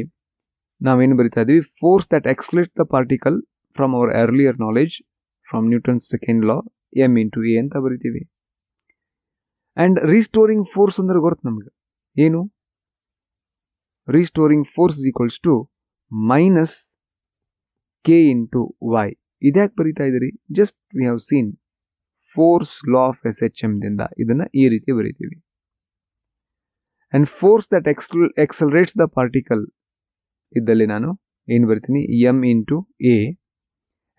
ನಾವೇನು ಬರಿತಾ ಇದೀವಿ? Force that accelerates the particle from our earlier knowledge from Newton's second law m into a ಅಂತ ಬರಿತೀವಿ. ಆ್ಯಂಡ್ ರೀಸ್ಟೋರಿಂಗ್ ಫೋರ್ಸ್ ಅಂದ್ರೆ ಗೊತ್ತು ನಮ್ಗೆ ಏನು? Restoring force is equals to minus k into y. ಇದ್ಯಾಕೆ ಬರೀತಾ ಇದ್ದೀರಿ? Just we have seen force law of SHM ದಿಂದ ಇದನ್ನ ಈ ರೀತಿ ಬರೀತೀವಿ. and force that accelerates the particle ಇದ್ದಲ್ಲಿ ನಾನು ಏನು ಬರ್ತೀನಿ m into a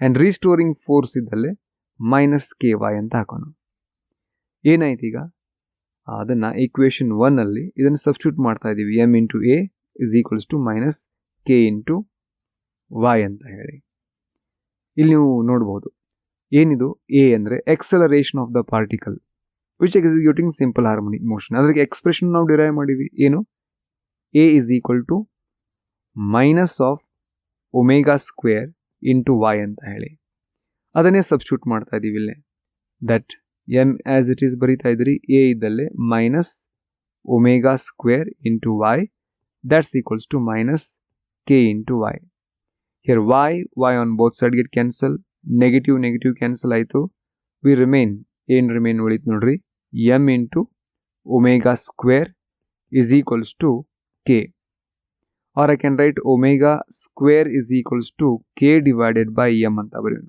and restoring force ಇದ್ದಲ್ಲಿ minus ky ಅಂತ ಹಾಕೋಣ. ಏನಾಯ್ತು ಈಗ ಅದನ್ನು ಈಕ್ವೇಷನ್ 1 ಅಲ್ಲಿ ಇದನ್ನು ಸಬ್ಸ್ಟಿಟ್ಯೂಟ್ ಮಾಡ್ತಾ ಇದ್ದೀವಿ. m into a is equals to minus k into y ಅಂತ ಹೇಳಿ. ಇಲ್ಲಿ ನೀವು ನೋಡ್ಬೋದು ಏನಿದು a ಅಂದರೆ acceleration of the particle which executing simple harmonic motion. ಅದಕ್ಕೆ ಎಕ್ಸ್ಪ್ರೆಷನ್ ನಾವು ಡಿರೈವ್ ಮಾಡಿವಿ ಏನು, a is equal to minus of omega square into y ಅಂತ ಹೇಳಿ ಅದನ್ನೇ ಸಬ್ಸ್ಟಿಟ್ಯೂಟ್ ಮಾಡ್ತಾ ಇದ್ದೀವಿ ಇಲ್ಲೇ. That m as it is ಬರೀತಾ ಇದ್ರಿ a ಇದ್ದಲ್ಲೇ minus omega square into y that's equals to minus k into y. Here y on both sides get cancel, negative cancel ಆಯಿತು. we remain ಏನು ರಿಮೈನ್ ಉಳಿತು ನೋಡ್ರಿ, m into omega square is equals to k, or I can write omega square is equals to k divided by m ಅಂತ ಬರೆಯೋಣ.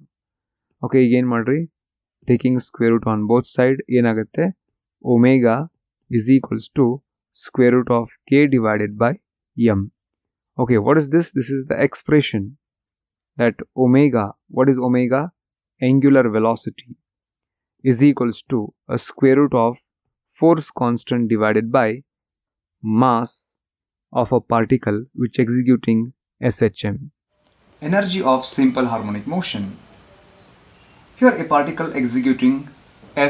Okay, ಈಗ ಏನು ಮಾಡ್ರಿ, taking square root on both side ಏನಾಗುತ್ತೆ, omega is equals to square root of k divided by m. Okay, what is this? This is the expression that omega, what is omega? Angular velocity is equals to a square root of force constant divided by mass of a particle which executing SHM. Energy of simple harmonic motion. Here a particle executing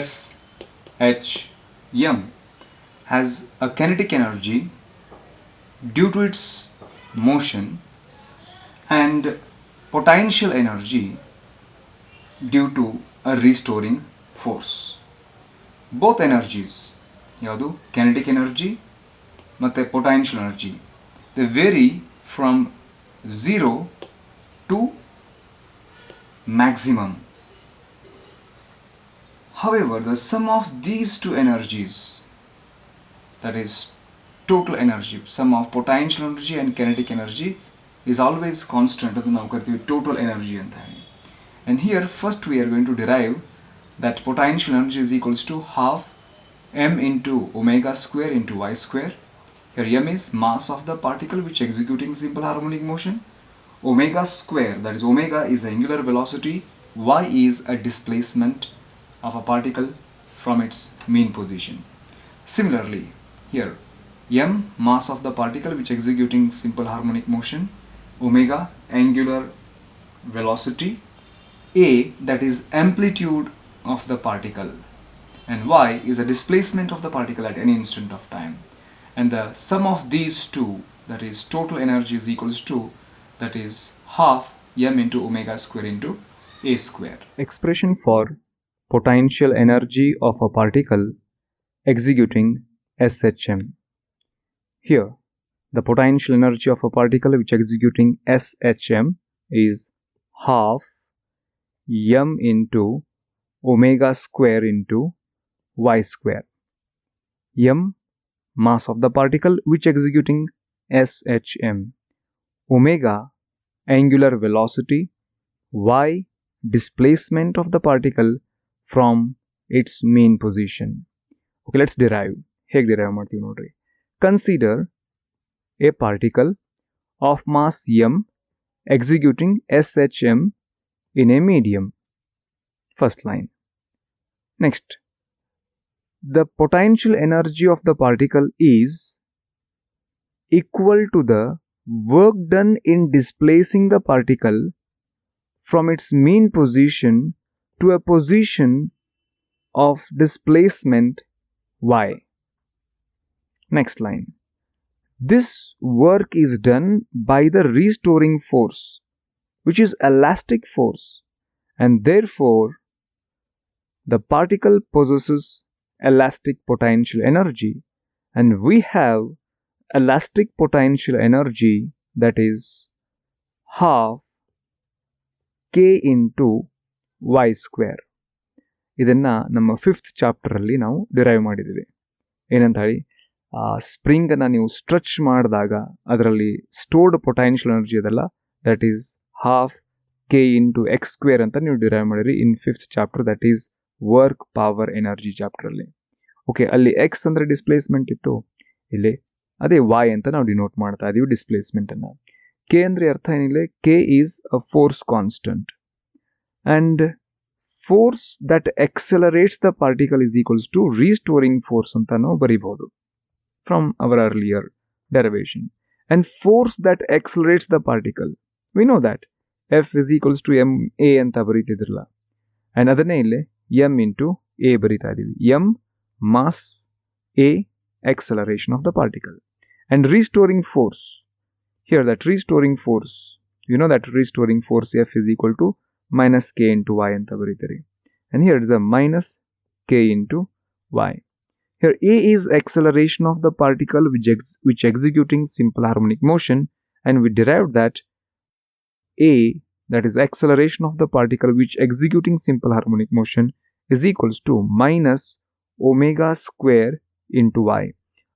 SHM has a kinetic energy due to its motion and potential energy due to a restoring force. Both energies, yadu kinetic energy matte potential energy, they vary from 0 to maximum. However, the sum of these two energies, that is total energy, sum of potential energy and kinetic energy, is always constant. Adu ನಾವು ಕರಿತೀವಿ total energy ಅಂತ ಹೇಳಿ. And here first we are going to derive that potential energy is equals to half m into omega square into y square. Here m is mass of the particle which executing simple harmonic motion. Omega square, that is omega is the angular velocity, y is a displacement of a particle from its mean position. Similarly, here m mass of the particle which executing simple harmonic motion, omega angular velocity, a that is amplitude of the particle, and y is a displacement of the particle at any instant of time. And the sum of these two, that is total energy, is equals to, that is half m into omega square into a square. Expression for potential energy of a particle executing SHM. Here, the potential energy of a particle which executing SHM is half m into omega square into y square. M mass of the particle which executing SHM, omega angular velocity, y displacement of the particle from its mean position. Okay, let's derive. ಹೇಗೆ derive ಮಾಡ್ತೀವಿ ನೋಡ್ರಿ. Consider a particle of mass m executing SHM in a medium. First line. Next, the potential energy of the particle is equal to the work done in displacing the particle from its mean position to a position of displacement y. Next line. This work is done by the restoring force, which is elastic force, and therefore the particle possesses elastic potential energy, and we have elastic potential energy that is half k into y square. ಇದನ್ನು ನಮ್ಮ 5th ಚಾಪ್ಟರಲ್ಲಿ ನಾವು derive ಮಾಡಿದ್ದೀವಿ. ಏನಂತ ಹೇಳಿ, ಸ್ಪ್ರಿಂಗನ್ನು ನೀವು stretch ಮಾಡಿದಾಗ ಅದರಲ್ಲಿ stored potential energy ಅದಲ್ಲ, that is half K into x square ಅಂತ ನೀವು ಡಿರೈವ್ ಮಾಡಿರಿ in 5th chapter, that is work power energy ಚಾಪ್ಟರಲ್ಲಿ. ಓಕೆ, ಅಲ್ಲಿ ಎಕ್ಸ್ ಅಂದರೆ ಡಿಸ್ಪ್ಲೇಸ್ಮೆಂಟ್ ಇತ್ತು, ಇಲ್ಲಿ ಅದೇ y ಅಂತ ನಾವು ಡಿನೋಟ್ ಮಾಡ್ತಾ ಇದೀವಿ ಡಿಸ್ಪ್ಲೇಸ್ಮೆಂಟ್ ಅನ್ನ. ಕೆ ಅಂದ್ರೆ ಅರ್ಥ ಏನಿಲ್ಲ, k is a force constant and force that accelerates the particle is equals to restoring force ಅಂತ ನಾವು ಬರೀಬಹುದು from our earlier derivation. And force that accelerates the particle, we know that F is equals to ma ಅಂತ ಬರೀತಿದ್ರಲ್ಲ, and ಅದನ್ನೇ ಇಲ್ಲಿ m into a ಬರೀತಾ ಇದೀವಿ. m mass, a acceleration of the particle, and restoring force, here that restoring force, you know that restoring force F is equal to minus k into y ಅಂತ ಬರೀತೀರಿ, and here it is a minus k into y. Here a is acceleration of the particle which executing simple harmonic motion, and we derived that a, that is acceleration of the particle which executing simple harmonic motion, is equals to minus omega square into y.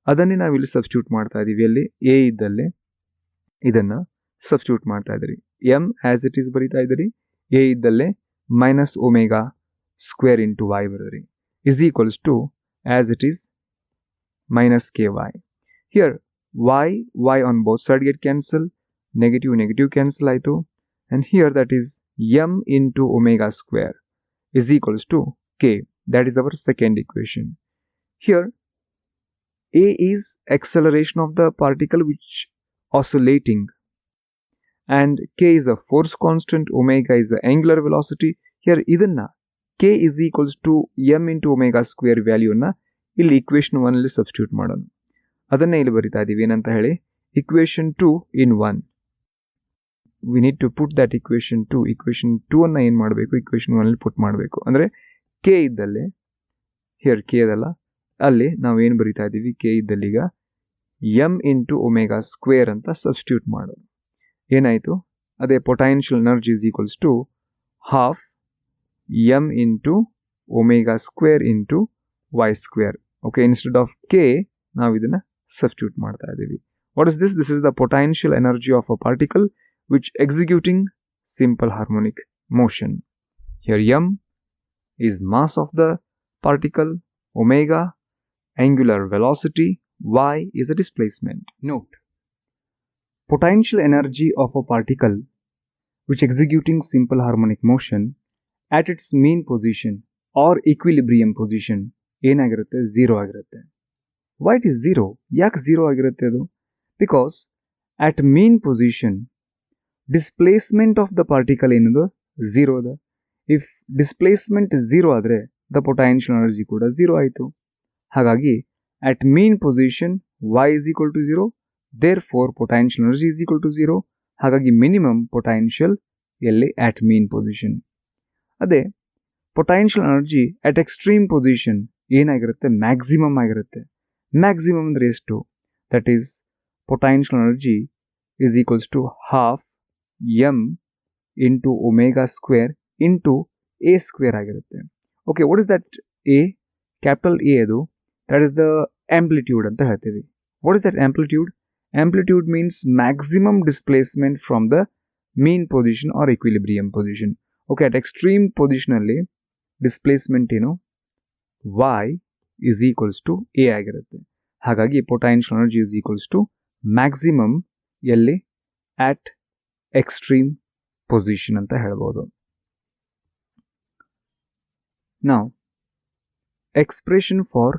ಅದನ್ನೇ ನಾವು ಇಲ್ಲಿ substitute ಮಾಡ್ತಾ ಇದೀವಿ. ಅಲ್ಲಿ a ಇದ್ದಲ್ಲಿ ಇದನ್ನ substitute ಮಾಡ್ತಾ ಇದ್ದೀರಿ. m ಆಸ್ ಇಟ್ ಈಸ್ ಬರೀತಾ ಇದ್ದೀರಿ, a ಇದ್ದಲ್ಲೇ minus omega square into y ಬರೀರಿ, is equals to as it is minus ky. Here y on both side get cancel, negative cancel ಆಯಿತು, and here that is m into omega square is equals to k. That is our second equation. Here a is acceleration of the particle which oscillating, and k is a force constant, omega is the angular velocity. Here idanna k is equals to m into omega square value ಅನ್ನ ಇಲ್ಲಿ equation 1 ಅಲ್ಲಿ substitute ಮಾಡೋಣ. ಅದನ್ನೇ ಇಲ್ಲಿ ಬರಿತಾ ಇದೀವಿ ಏನಂತ ಹೇಳಿ, equation 2 in 1. We need to put that equation 2 ಅನ್ನ ಏನು ಮಾಡಬೇಕು, ಇಕ್ವೇಶನ್ 1 ಅಲ್ಲಿ ಪುಟ್ ಮಾಡಬೇಕು. ಅಂದರೆ ಕೆ ಇದ್ದಲ್ಲೇ, ಹಿಯರ್ ಕೆ ಅದಲ್ಲ, ಅಲ್ಲಿ ನಾವು ಏನು ಬರಿತಾ ಇದ್ದೀವಿ, ಕೆ ಇದ್ದಲ್ಲಿ ಈಗ ಎಮ್ ಇಂಟು ಒಮೆಗಾ ಸ್ಕ್ವೇರ್ ಅಂತ ಸಬ್ಸ್ಟಿಟ್ಯೂಟ್ ಮಾಡೋದು. ಏನಾಯಿತು, ಅದೇ potential energy is equals to half m into omega square into y square. Okay, instead of k ನಾವು ಇದನ್ನ ಸಬ್ಸ್ಟಿಟ್ಯೂಟ್ ಮಾಡ್ತಾ ಇದ್ದೀವಿ. What is this? This is the potential energy of a particle which executing simple harmonic motion. Here m is mass of the particle, omega angular velocity, y is a displacement. Note, potential energy of a particle which executing simple harmonic motion at its mean position or equilibrium position ಏನಾಗಿರುತ್ತೆ, 0 ಆಗಿರುತ್ತೆ. Why it is 0? ಯಾಕೆ 0 ಆಗಿರುತ್ತೆ ಅದು? Because at mean position displacement of the particle ಏನದು 0 ಅದ. If displacement 0 ಆದರೆ the potential energy ಕೂಡ 0 ಆಯಿತು. ಹಾಗಾಗಿ at mean position y is equal to 0, therefore potential energy is equal to 0. ಹಾಗಾಗಿ minimum potential ಎಲ್ಲಿ at mean position. ಅದೇ potential energy at extreme position ಏನಾಗಿರುತ್ತೆ, ಮ್ಯಾಕ್ಸಿಮಮ್ ಆಗಿರುತ್ತೆ. ಮ್ಯಾಕ್ಸಿಮಮ್ ಅಂದರೆ ಎಷ್ಟು, that is potential energy is equals to half M into omega square into a square ಆಗಿರುತ್ತೆ. Okay, what is that a, capital A ಅದು, that is the amplitude ಅಂತ ಹೇಳ್ತೀವಿ. What is that amplitude? Amplitude means maximum displacement from the mean position or equilibrium position. Okay, at extreme ಪೊಸಿಷನಲ್ಲಿ displacement ಏನು, y is equals to A ಆಗಿರುತ್ತೆ. ಹಾಗಾಗಿ potential energy is equals to maximum ಎಲ್ಲಿ, at extreme position ಅಂತ ಹೇಳ್ಬೋದು. ನಾವು expression for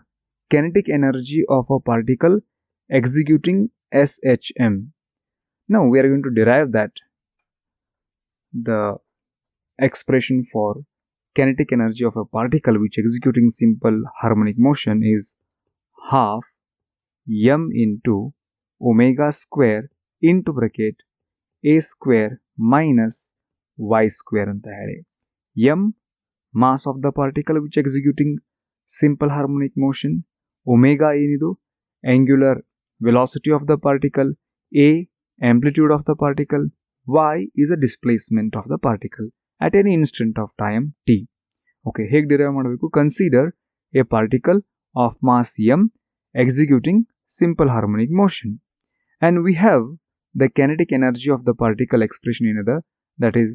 kinetic energy of a particle executing SHM. Now we are going to derive that the expression for kinetic energy of a particle which executing simple harmonic motion is half m into omega square into bracket a square minus y square anta heli. M mass of the particle which executing simple harmonic motion, omega enidu angular velocity of the particle, a amplitude of the particle, y is a displacement of the particle at any instant of time t. Okay, ಹೇಗೆ derive ಮಾಡಬೇಕು? Consider a particle of mass m executing simple harmonic motion, and we have the kinetic energy of the particle expression ಏನದ, that is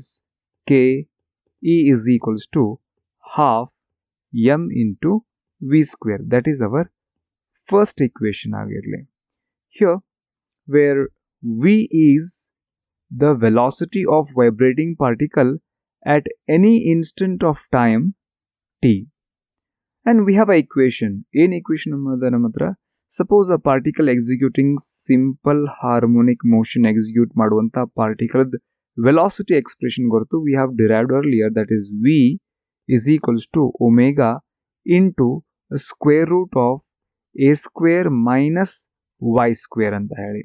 k e is equals to half m into v square. That is our first equation ಆಗಿರಲಿ. here where v is the velocity of vibrating particle at any instant of time t. And we have an equation. In equation ನಮ್ಮ ಹತ್ರ suppose a particle executing simple harmonic motion execute ಮಾಡುವಂತ particle velocity expression ಗೊತ್ತು we have derived earlier, that is v is equals to omega into square root of a square minus y square ಅಂತ ಹೇಳಿ.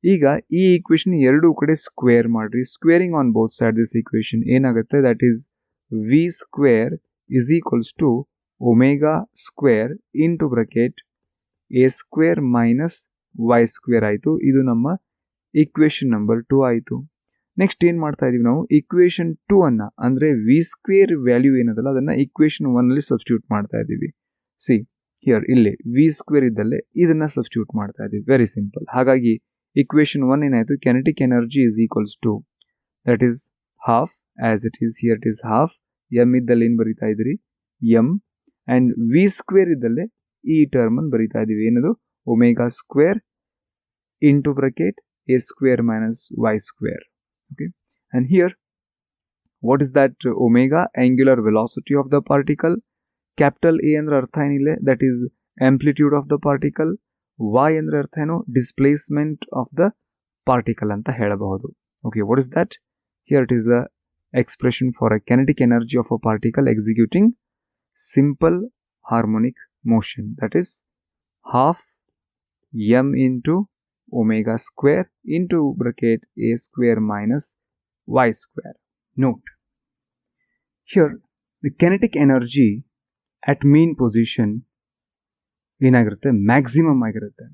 ಈಗ ಈ equation ಎರಡೂ ಕಡೆ square ಮಾಡ್ರಿ. Squaring on both side this equation ಏನಾಗುತ್ತೆ, that is v square is equals to omega square into bracket a square minus y square ಆಯಿತು. ಇದು ನಮ್ಮ ಈಕ್ವೇಶನ್ ನಂಬರ್ 2 ಆಯಿತು. ನೆಕ್ಸ್ಟ್ ಏನು ಮಾಡ್ತಾ ಇದೀವಿ ನಾವು, ಈಕ್ವೇಶನ್ 2 ಅನ್ನ ಅಂದರೆ ವಿ ಸ್ಕ್ವೇರ್ ವ್ಯಾಲ್ಯೂ ಏನದಲ್ಲ ಅದನ್ನು ಈಕ್ವೇಶನ್ 1 ಅಲ್ಲಿ ಸಬ್ಸ್ಟಿಟ್ಯೂಟ್ ಮಾಡ್ತಾ ಇದ್ದೀವಿ. ಸಿ ಹಿಯರ್ ಇಲ್ಲಿ ವಿ ಸ್ಕ್ವೇರ್ ಇದ್ದಲ್ಲೇ ಇದನ್ನ ಸಬ್ಸ್ಟಿಟ್ಯೂಟ್ ಮಾಡ್ತಾ ಇದ್ದೀವಿ. Very simple. ಹಾಗಾಗಿ equation 1 ಏನಾಯಿತು, kinetic energy is equals to, that is half, as it is here it is half, m ಇದ್ದಲ್ಲಿ ಏನು ಬರೀತಾ ಇದ್ರಿ m, and v ಸ್ಕ್ವೇರ್ ಇದ್ದಲ್ಲೇ ಈ ಟರ್ಮ್ ಅನ್ನು ಬರೀತಾ ಇದೀವಿ, ಏನದು omega square into bracket a square minus y square. Okay, and here what is that omega, angular velocity of the particle. Capital A ಅಂದ್ರೆ ಅರ್ಥ ಏನಿಲ್ಲ, that is amplitude of the particle. y ಅಂದ್ರೆ ಅರ್ಥ ಏನು, ಡಿಸ್ಪ್ಲೇಸ್ಮೆಂಟ್ ಆಫ್ ದ ಪಾರ್ಟಿಕಲ್ ಅಂತ ಹೇಳಬಹುದು. Okay, what is that, here it is the expression for a kinetic energy of a particle executing simple harmonic motion, that is half m into omega square into bracket a square minus y square. Note here the kinetic energy at mean position ಏನಾಗಿರುತ್ತೆ, maximum ಆಗಿರುತ್ತೆ.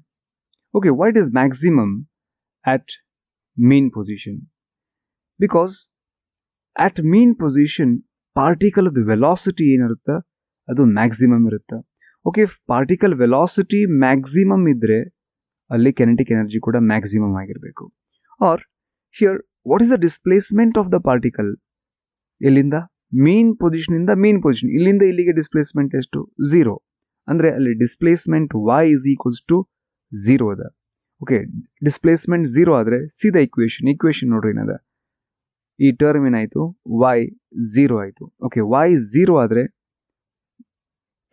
Okay, why it is maximum at mean position? Because at mean position particle velocity ಏನಿರುತ್ತೆ ಅದು maximum ಇರುತ್ತೆ. Okay, particle velocity maximum ಇದ್ರೆ ಅಲ್ಲಿ kinetic energy ಕೂಡ maximum ಆಗಿರಬೇಕು. Are here what is the displacement of the particle, ಇಲ್ಲಿಂದ ಮೀನ್ position ಇಂದ ಮೀನ್ position, ಇಲ್ಲಿಂದ ಇಲ್ಲಿಗೆ ಡಿಸ್ಪ್ಲೇಸ್ಮೆಂಟ್ ಎಷ್ಟು, 0. ಅಂದರೆ ಅಲ್ಲಿ displacement y is equals to 0 ಅದ. ಓಕೆ, ಡಿಸ್ಪ್ಲೇಸ್ಮೆಂಟ್ 0 ಆದರೆ ಸೀದಾ ಈಕ್ವೇಶನ್ ನೋಡ್ರಿ ಏನದ, ಈ ಟರ್ಮ್ ಏನಾಯಿತು y 0 ಆಯಿತು. ಓಕೆ, y 0 ಆದರೆ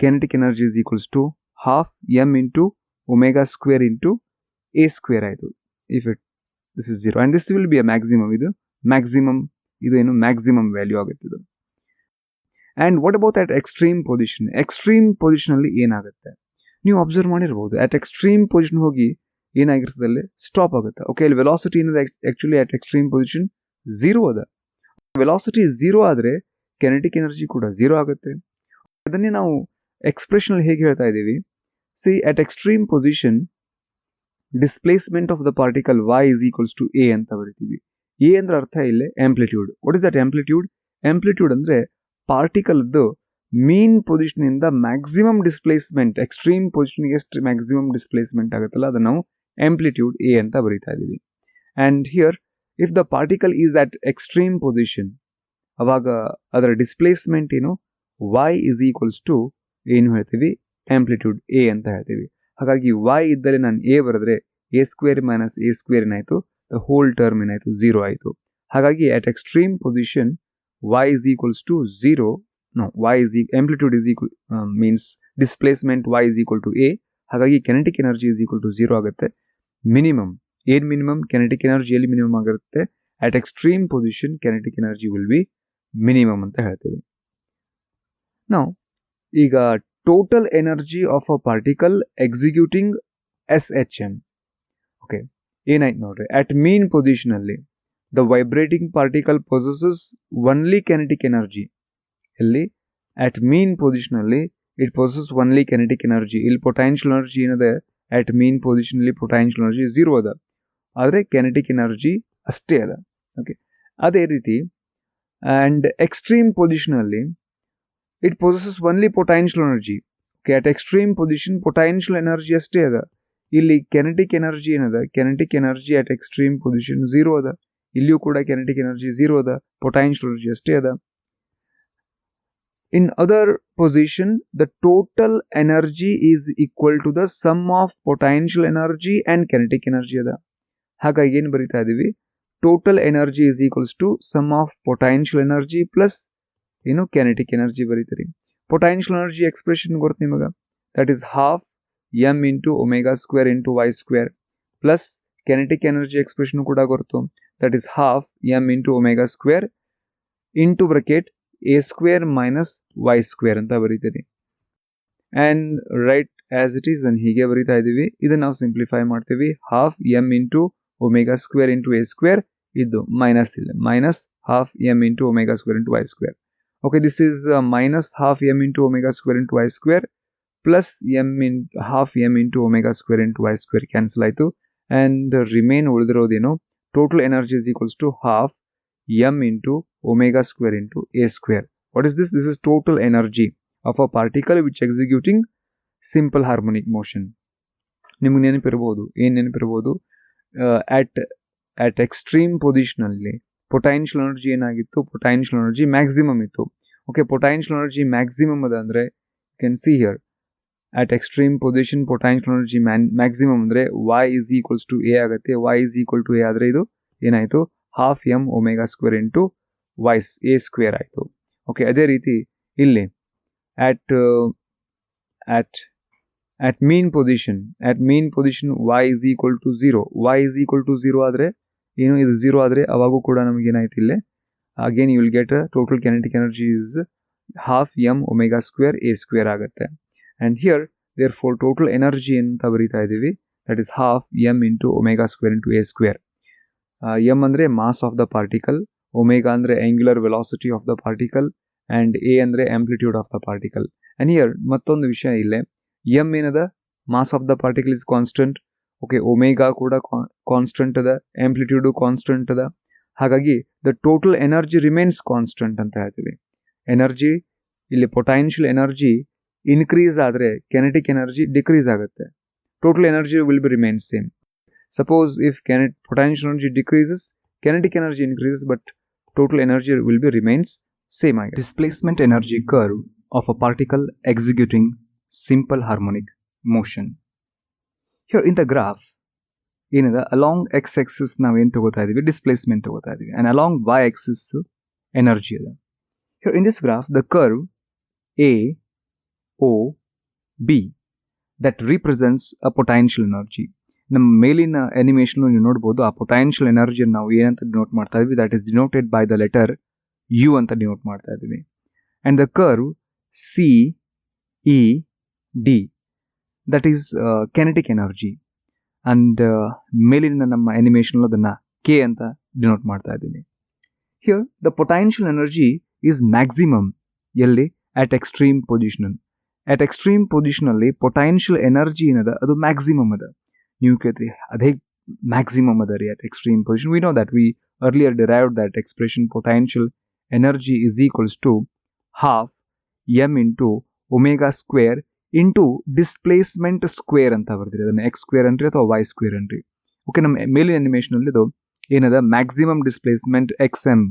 kinetic energy is equals to half m into omega square into a square ಆಯಿತು. If it this is 0 and this will be a maximum, ಇದು ಮ್ಯಾಕ್ಸಿಮಮ್, ಇದು ಏನು ಮ್ಯಾಕ್ಸಿಮಮ್ ವ್ಯಾಲ್ಯೂ ಆಗುತ್ತೆ ಇದು. And what about at extreme position, extreme ಪೊಸಿಷನಲ್ಲಿ ಏನಾಗುತ್ತೆ ನೀವು observe ಮಾಡಿರ್ಬೋದು. ಅಟ್ ಎಕ್ಸ್ಟ್ರೀಮ್ ಪೊಸಿಷನ್ ಹೋಗಿ ಏನಾಗಿರ್ತದೆ ಅಲ್ಲಿ ಸ್ಟಾಪ್ ಆಗುತ್ತೆ. ಓಕೆ, ಅಲ್ಲಿ ವೆಲಾಸಿಟಿ ಏನಿದೆ ಆ್ಯಕ್ಚುಲಿ ಅಟ್ ಎಕ್ಸ್ಟ್ರೀಮ್ ಪೊಸಿಷನ್ 0 ಅದ. ವೆಲಾಸಿಟಿ 0 ಆದರೆ ಕೆನೆಟಿಕ್ ಎನರ್ಜಿ ಕೂಡ 0 ಆಗುತ್ತೆ. ಅದನ್ನೇ ನಾವು ಎಕ್ಸ್ಪ್ರೆಷನಲ್ಲಿ ಹೇಗೆ ಹೇಳ್ತಾ ಇದ್ದೀವಿ, see at extreme position displacement of the particle y is equals to a ಅಂತ ಬರಿತೀವಿ. a ಅಂದ್ರೆ ಅರ್ಥ ಇಲ್ಲೇ amplitude. What is that amplitude, amplitude ಅಂದರೆ ಪಾರ್ಟಿಕಲ್ದು ಮೀನ್ ಪೊಸಿಷನ್ ಇಂದ ಮ್ಯಾಕ್ಸಿಮಮ್ ಡಿಸ್ಪ್ಲೇಸ್ಮೆಂಟ್, ಎಕ್ಸ್ಟ್ರೀಮ್ ಪೊಸಿಷನ್ಗೆ ಎಷ್ಟು ಮ್ಯಾಕ್ಸಿಮಮ್ ಡಿಸ್ಪ್ಲೇಸ್ಮೆಂಟ್ ಆಗುತ್ತಲ್ಲ ಅದನ್ನು ನಾವು ಆಂಪ್ಲಿಟ್ಯೂಡ್ ಎ ಅಂತ ಬರೀತಾ ಇದ್ದೀವಿ. And here if the particle is at extreme position, ಅವಾಗ ಅದರ ಡಿಸ್ಪ್ಲೇಸ್ಮೆಂಟ್ ಏನು y ಇಸ್ ಈಕ್ವಲ್ಸ್ ಟು ಏನು ಹೇಳ್ತೀವಿ, ಆಂಪ್ಲಿಟ್ಯೂಡ್ ಎ ಅಂತ ಹೇಳ್ತೀವಿ. ಹಾಗಾಗಿ y ಇದ್ದರೆ ನಾನು ಎ ಬರೆದ್ರೆ a square minus a square ಏನಾಯಿತು, ದ ಹೋಲ್ ಟರ್ಮ್ ಏನಾಯಿತು 0 ಆಯಿತು. ಹಾಗಾಗಿ at extreme position y is equals to 0, no, amplitude is equal means displacement y is equal to a. ಹಾಗಾಗಿ kinetic energy is equal to 0 ಆಗುತ್ತೆ. Minimum ಏನು minimum, kinetic energy ಎಲ್ಲಿ minimum ಆಗಿರುತ್ತೆ, at extreme position kinetic energy will be minimum ಅಂತ ಹೇಳ್ತೀವಿ. ನಾವು ಈಗ total energy of a particle executing SHM. Okay, ಏನಾಯ್ತು ನೋಡ್ರಿ, ಅಟ್ ಮೀನ್ ಪೊಸಿಷನ್ ಅಲ್ಲಿ the vibrating particle possesses only kinetic energy. ಇಲ್ಲಿ at mean position ಅಲ್ಲಿ it possesses only kinetic energy. ಇಲ್ಲಿ potential energy ಏನಿದೆ at mean position ಅಲ್ಲಿ potential energy 0 ಅದ, ಆದರೆ kinetic energy ಅಷ್ಟೇ ಅದ. ಓಕೆ, ಅದೇ ರೀತಿ and extreme position ಅಲ್ಲಿ it possesses only potential energy. Okay, at extreme position potential energy ಅಷ್ಟೇ ಅದ. ಇಲ್ಲಿ kinetic energy ಏನದ, kinetic energy at extreme position 0 ಅದ. ಇಲ್ಲಿಯೂ ಕೂಡ ಕೆನೆಟಿಕ್ ಎನರ್ಜಿ 0 ಅದ, ಪೊಟೆನ್ಷಿಯಲ್ ಎನರ್ಜಿ ಅಷ್ಟೇ ಅದ. In other position, the total energy is equal to the sum of potential energy and kinetic energy ಅದ. ಹಾಗಾಗಿ ಏನು ಬರಿತಾ ಇದೀವಿ, total energy is equals to sum of potential energy plus kinetic energy ಬರೀತೀರಿ. Potential energy expression ಗೊತ್ತು ನಿಮಗೆ, that is half M into omega square into y square plus kinetic energy expression ಕೂಡ ಗೊತ್ತು, that is half M into omega square into bracket a square minus y square ಅಂತ ಬರೀತೀರಿ. And write as it is ಹೀಗೆ ಬರೀತಾ ಇದ್ದೀವಿ. ಇದನ್ನು ನಾವು simplify ಮಾಡ್ತೀವಿ. Half M into omega square into a square, ಇದು ಮೈನಸ್ ಇಲ್ಲ, minus half M into omega square into y square. Okay, this is minus half M into omega square into y square plus half M into omega square into y square cancel ಆಯಿತು. And remain ಉಳಿದಿರೋದೇನು, total energy is equals to half M into omega square into a square. What is this? This is total energy of a particle which executing simple harmonic motion. ನಿಮ್ಗೆ ನೆನಪಿರ್ಬೋದು, ಏನು ನೆನಪಿರ್ಬೋದು, at extreme position ಅಲ್ಲಿ potential energy ಏನಾಗಿತ್ತು, potential energy maximum ಇತ್ತು. Okay, potential energy maximum ಅದ ಅಂದರೆ you can see here at extreme position potential energy maximum ಅಂದರೆ y is equals to a ಆಗುತ್ತೆ. y is equal to a ಆದರೆ ಇದು ಏನಾಯಿತು, half m omega square into a square ಆಯಿತು. Okay, ಅದೇ ರೀತಿ ಇಲ್ಲಿ at mean position y is equal to 0, y is equal to 0 ಆದರೆ ಏನು, ಇದು 0 ಆದರೆ ಅವಾಗೂ ಕೂಡ ನಮಗೆ ಏನಾಯ್ತು ಇಲ್ಲಿ, again you will get total kinetic energy is half m omega square a square ಆಗುತ್ತೆ. And here therefore total energy ಅಂತ ಬರೀತಾ ಇದ್ದೀವಿ, that is half M into omega square into a square. M ಅಂದರೆ mass of the particle, omega ಅಂದರೆ angular velocity of the particle, and a ಅಂದರೆ amplitude of the particle. And here ಮತ್ತೊಂದು ವಿಷಯ ಇಲ್ಲೇ, m ಏನದ, mass of the particle is constant. Okay, omega ಕೂಡ constant ಅದ, ಆಂಪ್ಲಿಟ್ಯೂಡು constant ಅದ. ಹಾಗಾಗಿ the total energy remains constant ಅಂತ ಹೇಳ್ತೀವಿ. ಎನರ್ಜಿ ಇಲ್ಲಿ ಪೊಟೆನ್ಷಿಯಲ್ ಎನರ್ಜಿ ಇನ್ಕ್ರೀಸ್ ಆದರೆ ಕೆನೆಟಿಕ್ ಎನರ್ಜಿ ಡಿಕ್ರೀಸ್ ಆಗುತ್ತೆ. Total energy will be remain same. Suppose if potential energy decreases, kinetic energy increases, but total energy will be remains same. Displacement energy curve of a particle executing simple harmonic motion. Here in the graph, along x-axis ನಾವು ಏನು ತಗೋತಾ ಇದೀವಿ, displacement ತಗೋತಾ ಇದೀವಿ, and along y-axis energy ಅದ. Here in this graph, the curve A, O, B that represents a potential energy. ನಮ್ಮ ಮೇಲಿನ animation ನೀವು ನೋಡ್ಬೋದು, ಆ ಪೊಟೆನ್ಷಿಯಲ್ ಎನರ್ಜಿಯನ್ನು ನಾವು ಏನಂತ ಡಿನೋಟ್ ಮಾಡ್ತಾ ಇದ್ವಿ, that is denoted by the letter U ಅಂತ ಡಿನೋಟ್ ಮಾಡ್ತಾ ಇದ್ವಿ. And the curve C E D that is kinetic energy. And ಮೇಲಿನ ನಮ್ಮ ಅನಿಮೇಷನ್ ಅದನ್ನು ಕೆ ಅಂತ ಡಿನೋಟ್ ಮಾಡ್ತಾ ಇದ್ದೀವಿ. Here the potential energy is maximum ಎಲ್ಲಿ, at extreme position. At extreme ಪೊಸಿಷನಲ್ಲಿ ಪೊಟೆನ್ಷಿಯಲ್ ಎನರ್ಜಿ ಏನದ ಅದು ಮ್ಯಾಕ್ಸಿಮಮ್ ಅದ. ನೀವು ಕೇಳ್ತೀರಿ ಅದೇ ಮ್ಯಾಕ್ಸಿಮಮ್ ಅದ ರೀ at extreme position. We know that we earlier derived that expression, potential energy is equals to half M into omega square into displacement square ಅಂತ ಬರ್ತೀರಿ. ಅದನ್ನು ಎಕ್ಸ್ ಸ್ಕ್ವೇರ್ ಅನ್ರಿ ಅಥವಾ ವೈ ಸ್ಕ್ವೇರ್ ಅನ್ರಿ. ಓಕೆ, ನಮ್ಮ ಮೇಲಿನ ಅನಿಮೇಷನಲ್ಲಿ ಇದು ಏನದ, ಮ್ಯಾಕ್ಸಿಮಮ್ ಡಿಸ್ಪ್ಲೇಸ್ಮೆಂಟ್ ಎಕ್ಸ್ ಎಮ್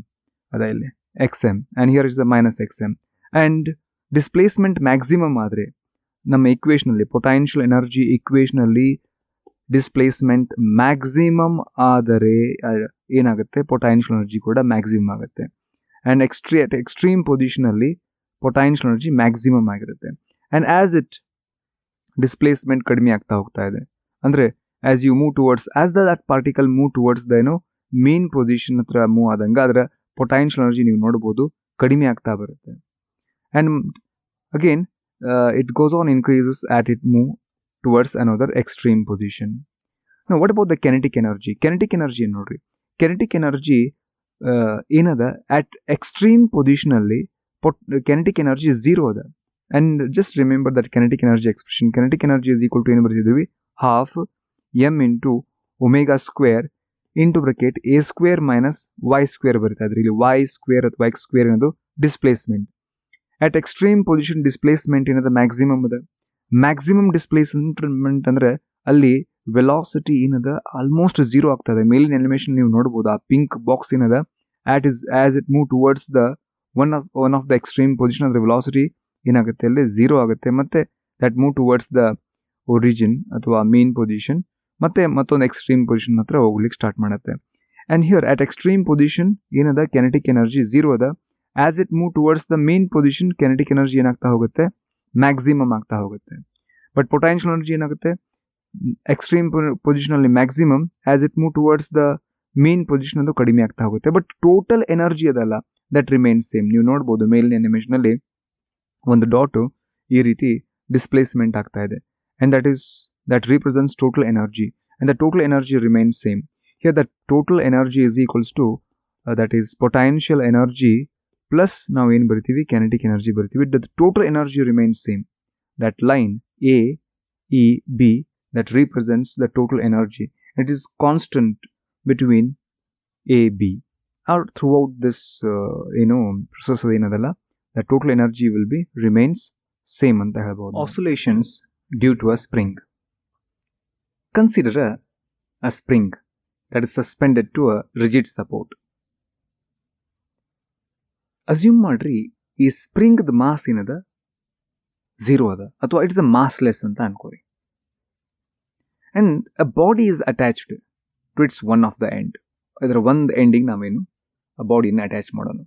ಅದ ಇಲ್ಲಿ, x m, and here is the minus x m. And displacement maximum ಆದರೆ ನಮ್ಮ ಇಕ್ವೇಷನಲ್ಲಿ, ಪೊಟೆನ್ಷಿಯಲ್ ಎನರ್ಜಿ ಇಕ್ವೇಷನಲ್ಲಿ ಡಿಸ್ಪ್ಲೇಸ್ಮೆಂಟ್ ಮ್ಯಾಕ್ಸಿಮಮ್ ಆದರೆ ಏನಾಗುತ್ತೆ, ಪೊಟೆನ್ಷಿಯಲ್ ಎನರ್ಜಿ ಕೂಡ ಮ್ಯಾಕ್ಸಿಮಮ್ ಆಗುತ್ತೆ. ಆ್ಯಂಡ್ ಎಕ್ಸ್ಟ್ರೀಮ್ ಪೊಸಿಷನಲ್ಲಿ ಪೊಟೆನ್ಷಿಯಲ್ ಎನರ್ಜಿ ಮ್ಯಾಕ್ಸಿಮಮ್ ಆಗಿರುತ್ತೆ. ಆ್ಯಂಡ್ ಆ್ಯಸ್ ಇಟ್ ಡಿಸ್ಪ್ಲೇಸ್ಮೆಂಟ್ ಕಡಿಮೆ ಆಗ್ತಾ ಹೋಗ್ತಾ ಇದೆ, ಅಂದರೆ as you move towards, as that particle move towards the mean position ಹತ್ರ ಮೂವ್ ಆದಂಗೆ ಅದರ ಪೊಟೆನ್ಷಿಯಲ್ ಎನರ್ಜಿ ನೀವು ನೋಡ್ಬೋದು ಕಡಿಮೆ ಆಗ್ತಾ ಬರುತ್ತೆ. And again it goes on increases at it move towards another extreme position. Now what about the kinetic energy? Kinetic energy ನೋಡ್ರಿ, kinetic energy ಏನದ, at extreme position ಅಲ್ಲಿ kinetic energy zero ಅದ. and just remember that kinetic energy expression, kinetic energy is equal to ಏನು ಬರೆದಿದ್ದೀವಿ, half m into omega square into bracket a square minus y square ಬರೀತಾ ಇದ್ರಿ. ಇಲ್ಲಿ y square ಅಥವಾ x square ಅನ್ನೋದು displacement. at extreme position displacement ಏನದ maximum ಅದ. Maximum displacement ಅಂದರೆ ಅಲ್ಲಿ ವೆಲಾಸಿಟಿ ಏನದ ಆಲ್ಮೋಸ್ಟ್ ಝೀರೋ ಆಗ್ತದೆ. ಮೇಲಿನ ಅನಿಮೇಷನ್ ನೀವು ನೋಡ್ಬೋದು, ಆ ಪಿಂಕ್ ಬಾಕ್ಸ್ ಏನದ, as it move towards the one of the extreme position ಅದರ ವೆಲಾಸಿಟಿ ಏನಾಗುತ್ತೆ ಅಲ್ಲಿ 0 ಆಗುತ್ತೆ, ಮತ್ತೆ that move towards the origin ಅಥವಾ ಮೀನ್ ಪೊಸಿಷನ್, ಮತ್ತೆ ಮತ್ತೊಂದು ಎಕ್ಸ್ಟ್ರೀಮ್ ಪೊಸಿಷನ್ ಹತ್ರ ಹೋಗ್ಲಿಕ್ಕೆ ಸ್ಟಾರ್ಟ್ ಮಾಡುತ್ತೆ. And here at extreme position ಏನದ ಕೆನೆಟಿಕ್ ಎನರ್ಜಿ 0 ಅದ. As it move towards the mean position kinetic energy ಏನಾಗ್ತಾ ಹೋಗುತ್ತೆ, ಮ್ಯಾಕ್ಸಿಮಮ್ ಆಗ್ತಾ ಹೋಗುತ್ತೆ. ಬಟ್ ಪೊಟೆನ್ಷಿಯಲ್ ಎನರ್ಜಿ ಏನಾಗುತ್ತೆ, ಎಕ್ಸ್ಟ್ರೀಮ್ ಪೊಸಿಷನ್ ಅಲ್ಲಿ maximum, as it move towards the mean position ಅದು ಕಡಿಮೆ ಆಗ್ತಾ ಹೋಗುತ್ತೆ. ಬಟ್ ಟೋಟಲ್ ಎನರ್ಜಿ ಅದಲ್ಲ, ದಟ್ ರಿಮೈನ್ಸ್ ಸೇಮ್. ನೀವು ನೋಡ್ಬೋದು ಮೇಲಿನ ಅನಿಮೇಷನ್ ಅಲ್ಲಿ ಒಂದು ಡಾಟು ಈ ರೀತಿ ಡಿಸ್ಪ್ಲೇಸ್ಮೆಂಟ್ ಆಗ್ತಾ ಇದೆ, and that represents total energy, and the total energy remains same. Here the total energy is equals to that is potential energy plus now ಏನು ಬರಿತೀವಿ, kinetic energy ಬರಿತೀವಿ. The total energy remains same. That line A E B that represents the total energy. It is constant between A B or throughout this process ಏನದಲ್ಲ, the total energy will be remains same ಅಂತ ಹೇಳ್ಬೋದು. Oscillations due to a spring. Consider a spring that is suspended to a rigid support. Assume ಮಾಡ್ರಿ ಈ spring mass ಏನದ 0 ಅದ, ಅಥವಾ it's a massless ಅಂತ ಅನ್ಕೋರಿ. And a body is attached to its one of the end. ಇದರ ಒಂದು ಎಂಡಿಗೆ ನಾವೇನು ಆ ಬಾಡಿನ ಅಟ್ಯಾಚ್ ಮಾಡೋಣ.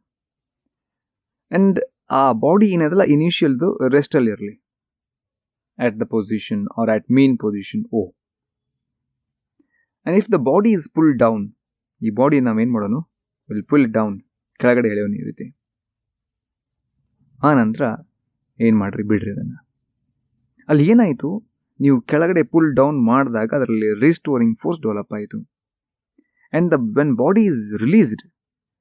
ಅಂಡ್ ಆ ಬಾಡಿ ಏನದಲ್ಲ ಇನಿಷಿಯಲ್ದು ರೆಸ್ಟ್ ಅಲ್ಲಿ ಇರಲಿ at the position or at mean position O. And if the body is pulled down, ಈ ಬಾಡಿ ನಾವೇನು ಮಾಡೋಣ, ವಿಲ್ ಪುಲ್ ಡೌನ್, ಕೆಳಗಡೆ ಎಳೆಯೋಣ ಈ ರೀತಿ. ಆ ನಂತರ ಏನು ಮಾಡ್ರಿ, ಬಿಡ್ರಿ ಅದನ್ನು. ಅಲ್ಲಿ ಏನಾಯಿತು, ನೀವು ಕೆಳಗಡೆ ಪುಲ್ ಡೌನ್ ಮಾಡಿದಾಗ ಅದರಲ್ಲಿ ರಿಸ್ಟೋರಿಂಗ್ ಫೋರ್ಸ್ ಡೆವಲಪ್ ಆಯಿತು. And when body is released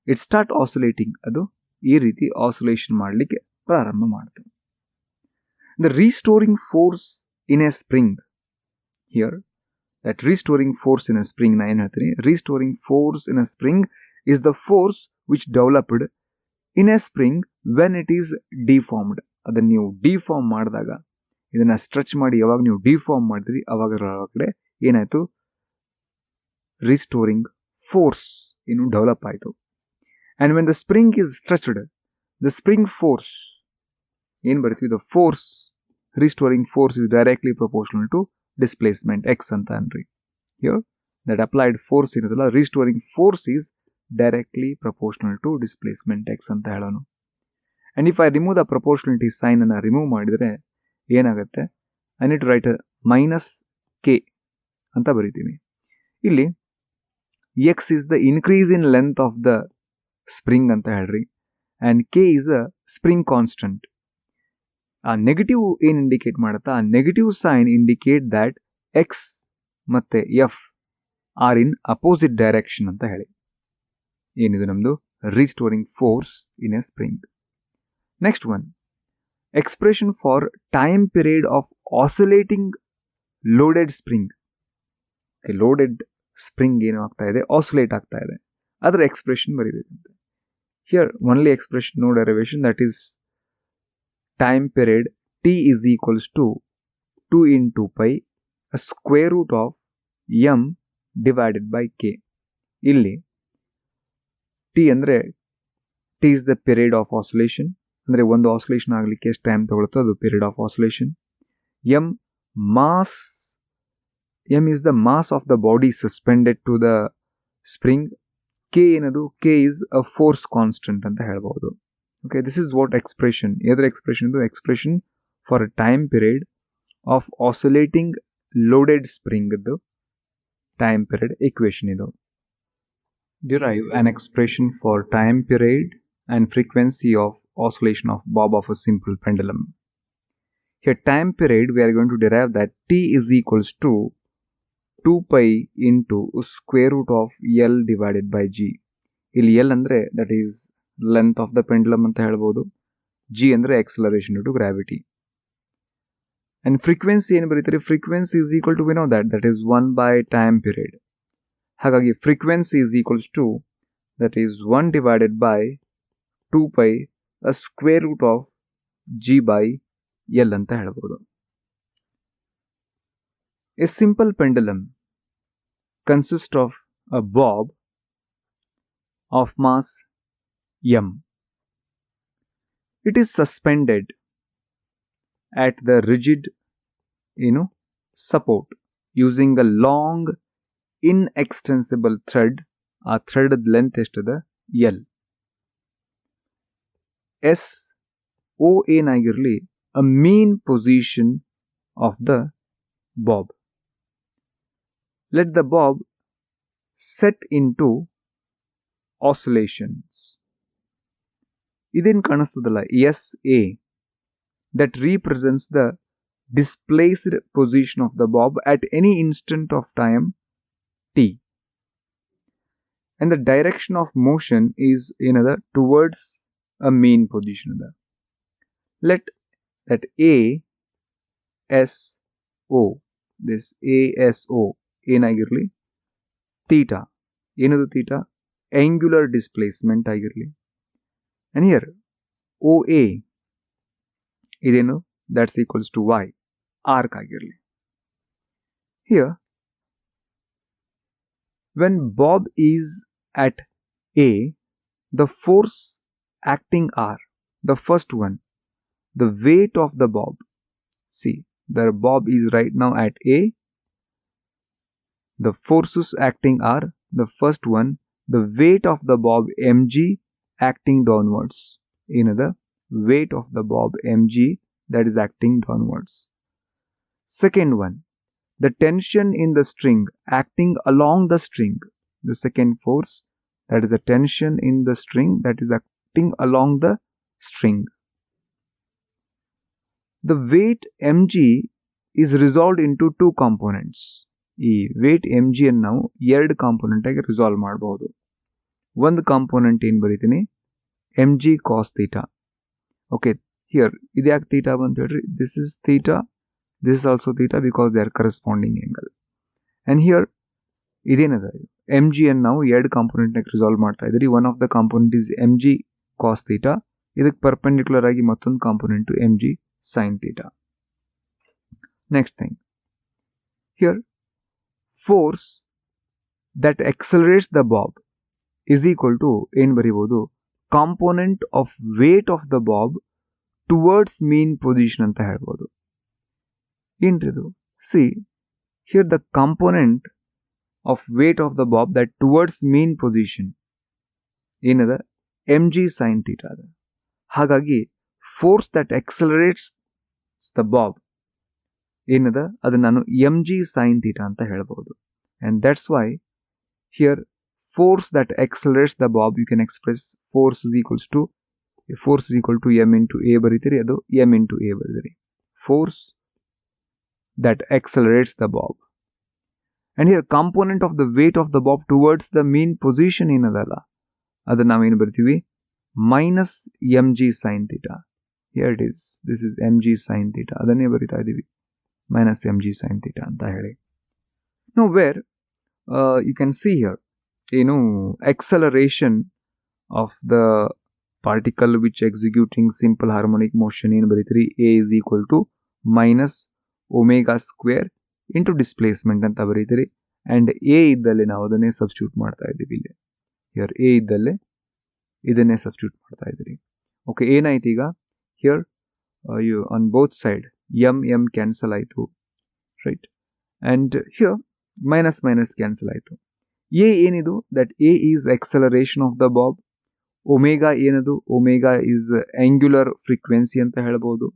it start oscillating. ಅದು ಈ ರೀತಿ ಆಸಿಲೇಷನ್ ಮಾಡಲಿಕ್ಕೆ ಪ್ರಾರಂಭ ಮಾಡ್ತು. The restoring force in a spring, here that restoring force in a spring, na ಏನು ಹೇಳ್ತೀನಿ, restoring force in a spring is the force which developed in a spring when it is deformed. ಅದನ್ನು ನೀವು deform ಮಾಡಿದಾಗ, ಇದನ್ನು stretch ಮಾಡಿ ಯಾವಾಗ ನೀವು deform ಮಾಡಿದ್ರಿ ಅವಾಗ ಒಳಗಡೆ ಏನಾಯಿತು, ರಿಸ್ಟೋರಿಂಗ್ ಫೋರ್ಸ್ ಏನು ಡೆವಲಪ್ ಆಯಿತು. And when the spring is stretched, the spring force ಏನು ಬರ್ತೀವಿ, the force restoring force is directly proportional to displacement x ಅಂತ ಅನ್ರಿ. Here that applied force ಏನದಲ್ಲ, restoring force is directly proportional to displacement x ಅಂತ ಹೇಳೋಣ. and if I remove the proportionality sign ಅನ್ನು remove ಮಾಡಿದರೆ ಏನಾಗುತ್ತೆ, I need to write a minus k ಅಂತ ಬರಿತೀವಿ. ಇಲ್ಲಿ x is the increase in length of the spring ಅಂತ ಹೇಳ್ರಿ, and k is a spring constant. ಆ ನೆಗೆಟಿವ್ ಏನು ಇಂಡಿಕೇಟ್ ಮಾಡುತ್ತಾ, ಆ negative sign indicate that x ಮತ್ತು F are in opposite direction ಅಂತ ಹೇಳಿ. ಏನಿದು ನಮ್ಮದು restoring force in a spring. Next one, expression for time period of oscillating loaded spring. Loaded spring ಏನು ಆಗ್ತಾ ಇದೆ, ಆಸಿಲೇಟ್ ಆಗ್ತಾ ಇದೆ, ಅದರ ಎಕ್ಸ್ಪ್ರೆಷನ್ ಬರೀಬೇಕಂತೆ. Here only expression, no derivation, that is time period t is equals to 2 into pi a square root of m divided by k. ಇಲ್ಲಿ t ಅಂದರೆ t is the period of oscillation, ಅಂದರೆ ಒಂದು oscillation ಆಗಲಿಕ್ಕೆ ಎಷ್ಟು time ತಗೊಳುತ್ತೋ ಅದು period of oscillation. m is the mass of the body suspended to the spring. k ಏನದು, k is a force constant ಅಂತ ಹೇಳ್ಬೋದು. Okay, this is what expression. Either expression is expression for a time period of oscillating loaded spring. The time period equation is. Derive an expression for time period and frequency of oscillation of bob of a simple pendulum. Here time period we are going to derive that t is equals to 2 pi into square root of L divided by G. ಇಲ್ಲಿ L ಅಂದರೆ that is length of the pendulum ಅಂತ ಹೇಳ್ಬೋದು, G ಅಂದರೆ acceleration due to gravity. And frequency ಏನು ಬರೀತಾರೆ, frequency is equal to, we know that is 1 by time period. ಹಾಗಾಗಿ frequency is equals to that is 1 divided by 2 pi a square root of G by L ಅಂತ ಹೇಳ್ಬೋದು. A simple pendulum consists of a bob of mass m It is suspended at the rigid support using a long inextensible thread. ಆ thread length ಎಷ್ಟದ L. S O ಏನಾಗಿರಲಿ a mean position of the bob. Let the bob set into oscillations. ಇದೇನು ಕಾಣಿಸ್ತದಲ್ಲ S A, that represents the displaced position of the bob at any instant of time t, and the direction of motion is towards a mean position. Let that a s o, this a s o ಏನಾಗಿರಲಿ theta, ಏನದು theta, angular displacement ಆಗಿರಲಿ, and here OA ಇದೇನು, that's equals to y, arc ಆಗಿರಲಿ. Here when bob is at A, the force acting are the first one, the weight of the bob. See, the bob is right now at A. The forces acting are the first one, the weight of the bob mg acting downwards. The weight of the bob mg that is acting downwards. Second one, the tension in the string acting along the string. The second force, that is the tension in the string that is acting along the string. The weight mg is resolved into two components. ಈ wait M g ಅನ್ನು ನಾವು ಎರಡು component ಆಗಿ resolve ಮಾಡಬಹುದು. ಒಂದು component ಏನು ಬರೀತೀನಿ, m g cos theta. Okay, here ಇದು ಯಾಕೆ ಥೀಟಾ ಬಂತ ಹೇಳ್ರಿ, this is theta, this is also theta because they are corresponding angle. And here ಇದೇನದ, ಎಮ್ ಜಿ ಅನ್ನು ನಾವು ಎರಡು ಕಾಂಪೊನೆಂಟ್ನಾಗ ರಿಸಾಲ್ವ್ ಮಾಡ್ತಾ ಇದ್ದೀರಿ. One of the component is m g cos theta, ಇದಕ್ಕೆ ಪರ್ಪೆಂಡಿಕ್ಯುಲರ್ ಆಗಿ ಮತ್ತೊಂದು component m g sine theta. Next thing, here force that accelerates the bob is equal to ಏನು ಬರೀಬಹುದು, component of weight of the bob towards mean position ಅಂತ ಹೇಳ್ಬೋದು. ಏನ್ರಿದು, see here the component of weight of the bob that towards mean position ಏನದ, m g sine theta ಅದ. ಹಾಗಾಗಿ force that accelerates the bob ಏನದ, ಅದನ್ನ ನಾನು m g sine theta ಅಂತ ಹೇಳ್ಬೋದು. And that's why here force that accelerates the bob you can express force is equal to m into a ಬರೀತೀರಿ, ಅದು m into a ಬರೀತೀರಿ. Force that accelerates the bob. And here component of the weight of the bob towards the mean position ಏನದಲ್ಲ, ಅದನ್ನ ನಾವೇನು ಬರ್ತೀವಿ, minus m g sine theta. Here it is, this is m g sine theta, ಅದನ್ನೇ ಬರಿತಾ ಇದ್ದೀವಿ, minus mg sin theta ಅಂತ ಹೇಳಿ. Now where you can see here, acceleration of the particle which executing simple harmonic motion ಏನು ಬರೀತೀರಿ, a is equal to minus omega square into displacement ಅಂತ ಬರೀತೀರಿ. and a ಇದ್ದಲ್ಲಿ ನಾವು ಅದನ್ನೇ ಸಬ್ಸ್ಟಿಟ್ಯೂಟ್ ಮಾಡ್ತಾ ಇದ್ದೀವಿ ಇಲ್ಲಿ. here a ಇದ್ದಲ್ಲಿ ಇದನ್ನೇ ಸಬ್ಸ್ಟಿಟ್ಯೂಟ್ ಮಾಡ್ತಾ ಇದ್ದೀರಿ. ಓಕೆ, ಏನಾಯ್ತು ಈಗ, here you on both side m cancel ಆಯಿತು, right. And here minus minus cancel ಆಯಿತು. ಎ ಏನಿದು, that a is acceleration of the bob. Omega ಏನದು, ಒಮೆಗಾ ಈಸ್ ಆಂಗ್ಯುಲರ್ ಫ್ರೀಕ್ವೆನ್ಸಿ ಅಂತ ಹೇಳ್ಬೋದು.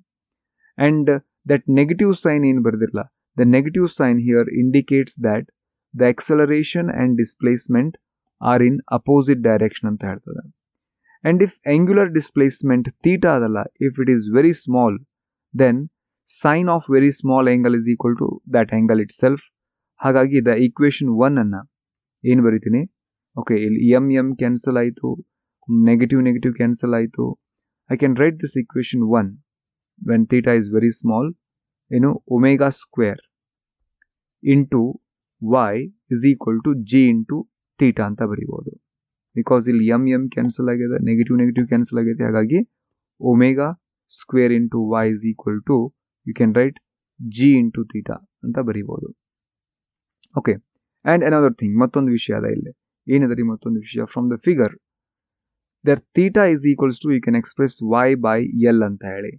ಆ್ಯಂಡ್ ದಟ್ ನೆಗೆಟಿವ್ ಸೈನ್ ಏನು ಬರೆದಿರಲ್ಲ, the negative sign here indicates that the acceleration and displacement are in opposite direction ಅಂತ ಹೇಳ್ತದೆ. And if angular displacement theta adala, if it is very small, then sine of very small angle is equal to that angle itself. ಹಾಗಾಗಿ the equation 1 ಅನ್ನ ಏನು ಬರೀತೀನಿ, okay, ಇಲ್ಲಿ m cancel ಆಯಿತು, negative cancel ಆಯಿತು. I can write this equation 1 when theta is very small, omega square into y is equal to g into theta ಅಂತ ಬರೀಬೋದು. Because ಇಲ್ಲಿ ಎಮ್ ಕ್ಯಾನ್ಸಲ್ ಆಗಿದೆ, ನೆಗೆಟಿವ್ ಕ್ಯಾನ್ಸಲ್ ಆಗೈತೆ, ಹಾಗಾಗಿ omega square into y is equal to you can write g into theta ಅಂತ ಬರೀಬೋದು. Okay, and another thing, ಮತ್ತೊಂದು ವಿಷಯ ಅದ ಇಲ್ಲಿ, ಏನದ ರೀ ಮತ್ತೊಂದು ವಿಷಯ, from the figure their theta is equals to, you can express y by L anta heli.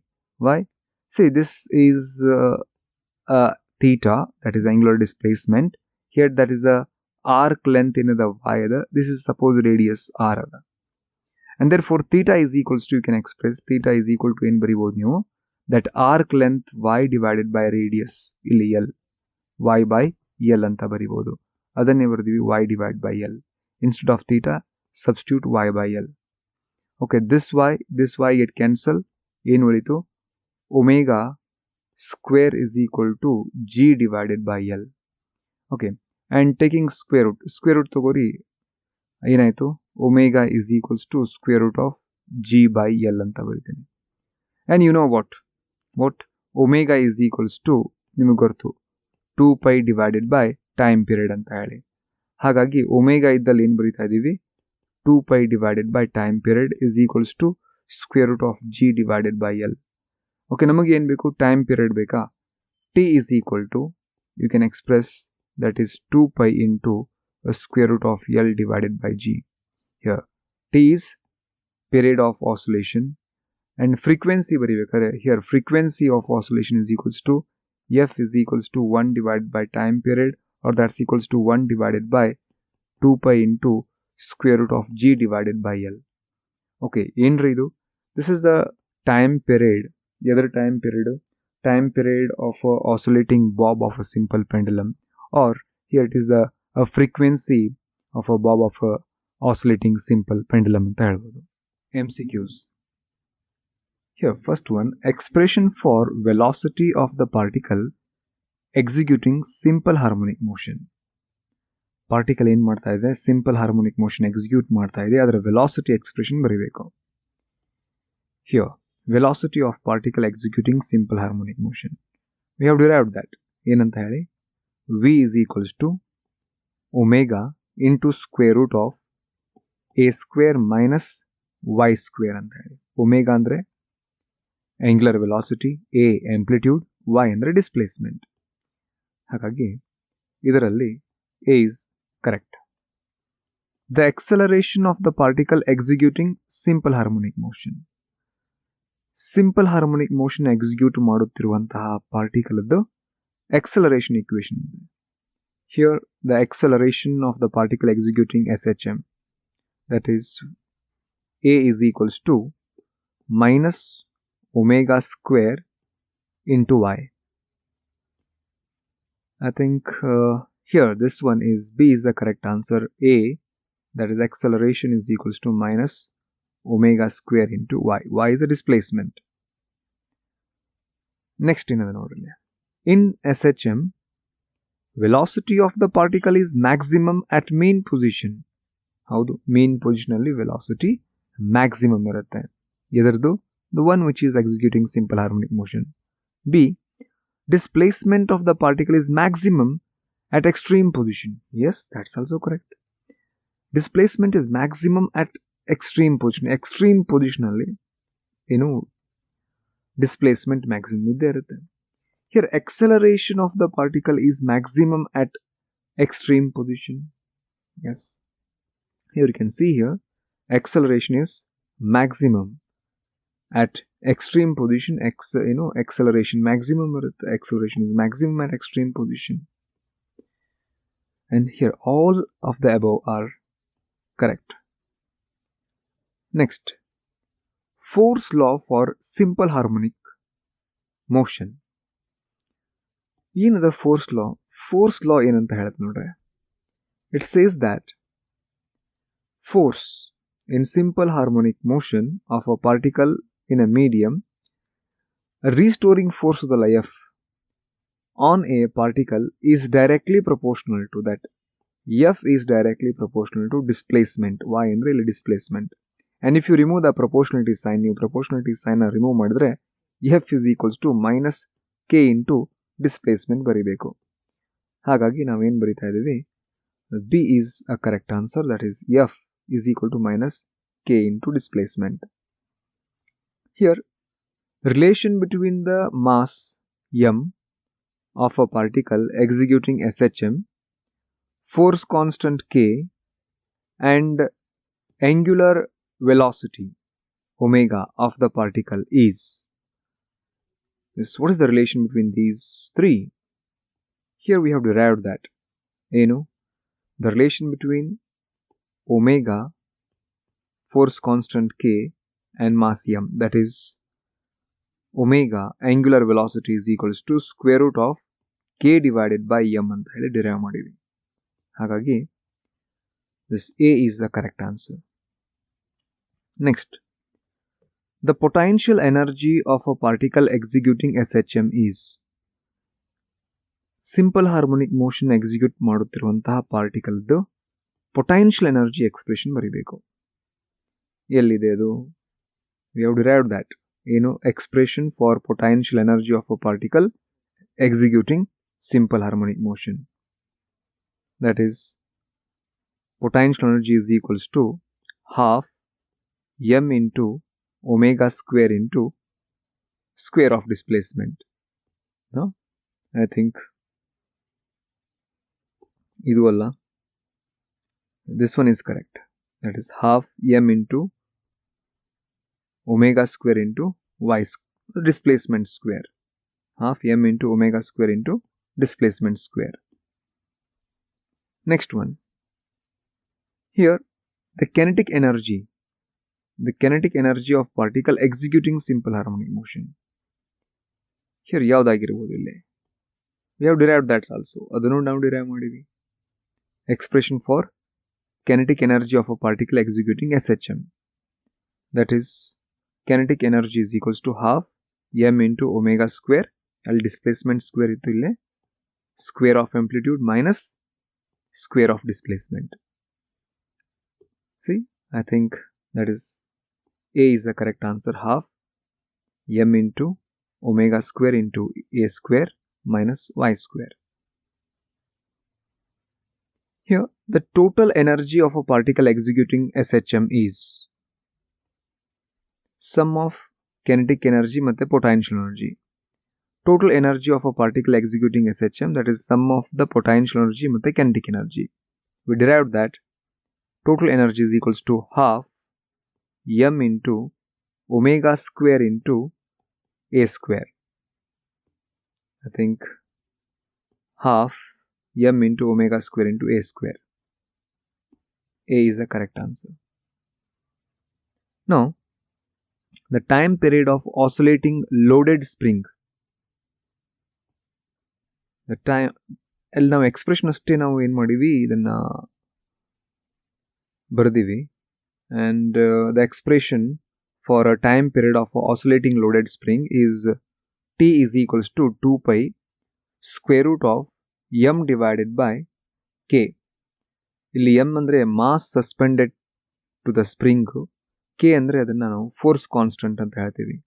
Why? See, this is theta, that is angular displacement. Here that is a arc length in the y ada. This is suppose radius r ada. And therefore theta is equals to, you can express theta is equal to ಏನು ಬರಿಬೋದು ನೀವು, that arc length y divided by radius ಇಲ್ಲಿ L, y by L ಅಂತ ಬರಿಬೋದು. ಅದನ್ನೇ ಬರೆದಿವಿ y divided by L. Instead of theta, substitute y by L. Okay, this y get cancel. ಏನು ಉಳಿತು? Omega square is equal to g divided by L. Okay, and taking square root ತಗೋರಿ, ಏನಾಯಿತು? Omega is equals to square root of g by L ಅಂತ ಬರೀತೀನಿ. And you know what omega is equals to, ನಿಮಗೆ ಗೊತ್ತು 2 pi divided by time period ಅಂತ ಹೇಳಿ. ಹಾಗಾಗಿ omega ಇದ್ದಲ್ಲಿ ಏನು ಬರೀತಾ ಇದ್ದೀವಿ? 2 pi divided by time period is equals to square root of g divided by L. Okay, ನಮಗೆ ಏನು ಬೇಕು? ಟೈಮ್ ಪೀರಿಯಡ್ ಬೇಕಾ? t is equal to, you can express that is 2 pi into a square root of L divided by g. Here t is period of oscillation, and frequency ಬರಿಬೇಕಾದ್ರೆ here frequency of oscillation is equals to f is equals to 1 divided by time period, or that's equals to 1 divided by 2 pi into square root of g divided by L. Okay, ಏನ್ರಿ ಇದು? This is the time period. Either time period of a oscillating bob of a simple pendulum, or here it is the frequency of a bob of a oscillating simple pendulum ಅಂತ ಹೇಳ್ಬೋದು. MCQs. Here, first one, expression for velocity of the particle executing simple harmonic motion. Particle ಏನು ಮಾಡ್ತಾ ಇದೆ? Simple harmonic motion execute ಮಾಡ್ತಾ ಇದೆ, ಅದರ velocity expression ಬರೀಬೇಕು. Here, velocity of particle executing simple harmonic motion. We have derived that. ಏನಂತ ಹೇಳಿ? V is equals to omega into square root of a square minus y square ಅಂತ ಹೇಳಿ. Omega ಅಂದರೆ angular velocity, a amplitude, y ಅಂದರೆ displacement. ಹಾಗಾಗಿ ಇದರಲ್ಲಿ a is correct. The acceleration of the particle executing simple harmonic motion. Simple harmonic motion execute ಮಾಡುತ್ತಿರುವಂತಹ particle ದ್ದು acceleration equation. Here the acceleration of the particle executing SHM, that is a is equals to minus omega square into y. I think here this one is B is the correct answer. A, that is acceleration, is equals to minus omega square into y. Y is a displacement. Next in SHM, velocity of the particle is maximum at mean position. ಹೌದು, mean position ಅಲ್ಲಿ velocity maximum ಇರುತ್ತೆ. ಎದರದು? The one which is executing simple harmonic motion. B, displacement of the particle is maximum at extreme position. Yes, that's also correct. Displacement is maximum at extreme position. Extreme position ಅಲ್ಲಿ displacement maximum ಇದ್ದೇ ಇರುತ್ತೆ. Here acceleration of the particle is maximum at extreme position. Yes, here you can see here acceleration is maximum at extreme position. Acceleration maximum irutte. Acceleration is maximum at extreme position. And here all of the above are correct. Next, force law for simple harmonic motion. ಏನದ force law? Force law ಏನಂತ ಹೇಳುತ್ತೆ ನೋಡ್ರೆ, it says that force in simple harmonic motion of a particle in a medium, restoring force of the F on a particle is directly proportional to that. F is directly proportional to displacement. Y ಅಂದ್ರೆ ಇಲ್ಲಿ displacement. And if you remove the proportionality sign, ನೀವು proportionality sign remove ಮಾಡಿದ್ರೆ F is equals to minus k into displacement ಬರಿಬೇಕು. ಹಾಗಾಗಿ ನಾವೇನು ಬರಿತಾ ಇದ್ದೀವಿ? B is a correct answer, that is F is equal to minus k into displacement. Here, relation between the mass m of a particle executing SHM, force constant k, and angular velocity omega of the particle is. What is the relation between these three? Here we have derived that. The relation between omega, force constant k, and mass m, that is omega angular velocity is equals to square root of k divided by m ಅಂತ ಹೇಳಿ derive ಮಾಡಿವಿ. ಹಾಗಾಗಿ this A is the correct answer. Next, the potential energy of a particle executing SHM is. Simple harmonic motion execute ಮಾಡುತ್ತಿರುವಂತಹ ಪಾರ್ಟಿಕಲ್ದು potential energy expression ಬರೀಬೇಕು. ಎಲ್ಲಿದೆ ಅದು? We have derived that. Expression for potential energy of a particle executing simple harmonic motion. That is, potential energy is equals to half m into omega square into square of displacement. No? I think idu alla. This one is correct. That is half m into omega square into y displacement square. Half m into omega square into displacement square. Next one. Here, the kinetic energy of particle executing simple harmonic motion. Here, ಯಾವ್ದಾಗಿರಬಹುದು ಇಲ್ಲಿ? We have derived that also. ಅದನ್ನು ನಾವು derive ಮಾಡಿವಿ. Expression for kinetic energy of a particle executing SHM. That is, kinetic energy is equals to half m into omega square. ಅಲ್ಲಿ displacement square ಇತ್ತು ಇಲ್ಲೇ. Square of amplitude minus square of displacement. See, I think that is A is the correct answer. Half m into omega square into a square minus y square. Here, the total energy of a particle executing SHM is sum of kinetic energy ಮತ್ತೆ potential energy. Total energy of a particle executing SHM, that is sum of the potential energy ಮತ್ತೆ kinetic energy. We derived that total energy is equals to half m into omega square into a square. I think half m into omega square into a square. A is the correct answer. Now, the time period of oscillating loaded spring. The time, ಅಲ್ಲಿ ನಾವು expression ಅಷ್ಟೇ ನಾವು ಏನು ಮಾಡಿವಿ, ಇದನ್ನ ಬರೆದಿವಿ. And the expression for a time period of oscillating loaded spring is T is equals to 2 pi square root of m divided by k. ಇಲ್ಲಿ m ಅಂದರೆ mass suspended to the spring, k ಅಂದರೆ ಅದನ್ನು ನಾವು force constant ಅಂತ ಹೇಳ್ತೀವಿ.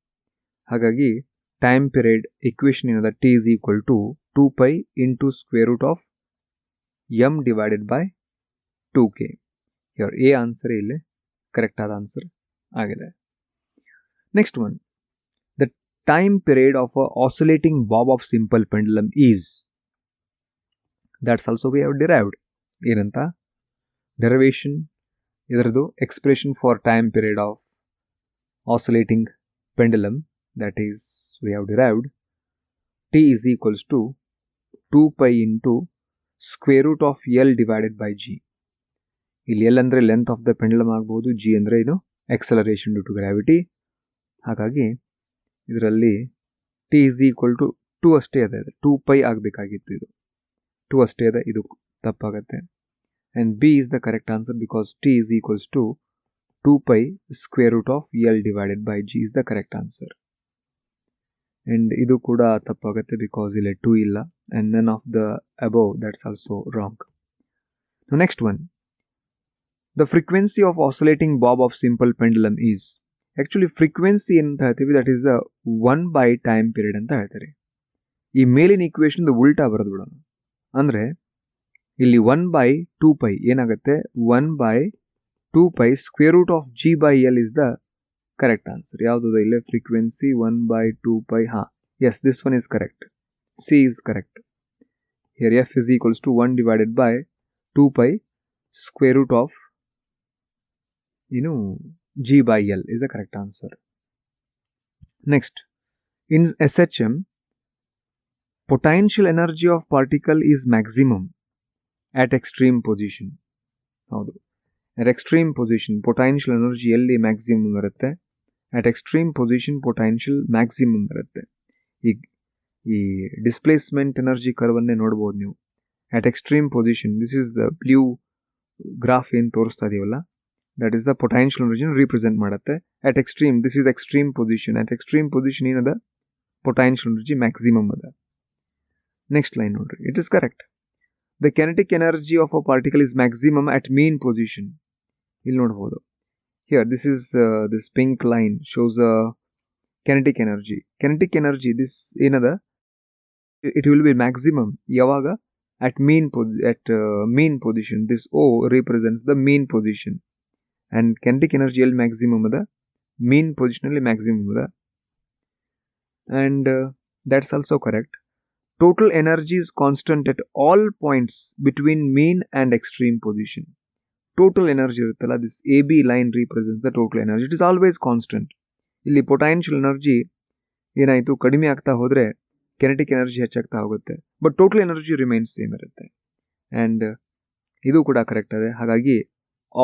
ಹಾಗಾಗಿ time period equation ಏನದ T is equal to 2 pi into square root of m divided by 2k. Here A answer ಇಲ್ಲಿ correct ಆದ ಆನ್ಸರ್ ಆಗಿದೆ. Next one, the time period of a oscillating bob of simple pendulum is. That's also we have derived. ಏನಂತ derivation ಇದರದು expression for time period of oscillating pendulum, that is we have derived T is equals to 2 pi into square root of L divided by G. ಇಲ್ಲಿ L ಅಂದರೆ length of the pendulum ಆಗ್ಬೋದು, G ಅಂದರೆ ಏನು acceleration due to gravity. ಹಾಗಾಗಿ ಇದರಲ್ಲಿ T is equal to 2 ಅಷ್ಟೇ ಇದೆ, 2 pi ಆಗಬೇಕಾಗಿತ್ತು, ಇದು 2 ಅಷ್ಟೇ ಇದೆ, ಇದು ತಪ್ಪಾಗತ್ತೆ. And B is the correct answer because T is equals to 2 pi square root of L divided by G is the correct answer. And ಇದು ಕೂಡ ತಪ್ಪಾಗತ್ತೆ because ಇಲ್ಲಿ 2 ಇಲ್ಲ, and none of the above, that's also wrong. Now next one, the frequency of oscillating bob of simple pendulum is. Actually frequency ಅಂತ ಹೇಳ್ತೀವಿ, that is the 1 by time period ಅಂತ ಹೇಳ್ತಾರೆ. ಈ ಮೇಲಿನ ಈಕ್ವೇಶನ್ ಉಲ್ಟಾ ಬರೆದು ಬಿಡೋಣ. ಅಂದರೆ ಇಲ್ಲಿ 1 by 2 pi ಏನಾಗುತ್ತೆ, 1 by 2 pi square root of G by L is the correct answer. ಯಾವುದು ಇಲ್ಲಿ frequency 1 by 2 pi. Yes, this one is correct. C is correct. Here F is equals to 1 divided by 2 pi square root of G by L is the correct answer. Next, in SHM, potential energy of particle is maximum at extreme position. ಹೌದು, at extreme position potential energy ಎಲ್ಲಿ maximum ಇರುತ್ತೆ, at extreme position potential maximum ಇರುತ್ತೆ. ಈ displacement energy curve ಅನ್ನೇ ನೋಡ್ಬೋದು ನೀವು. at extreme position, this is the blue graph ಏನು ತೋರಿಸ್ತಾ ಇದೀವಲ್ಲ, that is the potential energy represent ಮಾಡುತ್ತೆ. at extreme, this is extreme position. at extreme position ಏನದ, potential energy maximum ಅದ. next line ನೋಡ್ರಿ, it is correct. The kinetic energy of a particle is maximum at mean position. ಇಲ್ಲಿ ನೋಡ್ಬೋದು. Here, this pink line shows a kinetic energy. Kinetic energy, this ಏನದ, it will be maximum ಯಾವಾಗ, at mean position. This O represents the mean position. And kinetic energy ಎಲ್ಲಿ maximum ಅದ, mean position ಅಲ್ಲಿ maximum ಅದ. And that's also correct. Total energy is constant at all points between mean and extreme position. Total energy ಇರುತ್ತಲ್ಲ, this AB line represents the total energy. It is always constant. ಇಲ್ಲಿ potential energy ಏನಾಯಿತು, ಕಡಿಮೆ ಆಗ್ತಾ ಹೋದರೆ kinetic energy ಹೆಚ್ಚಾಗ್ತಾ ಹೋಗುತ್ತೆ. But total energy remains same ಇರುತ್ತೆ. And ಇದು ಕೂಡ ಕರೆಕ್ಟ್ ಇದೆ. ಹಾಗಾಗಿ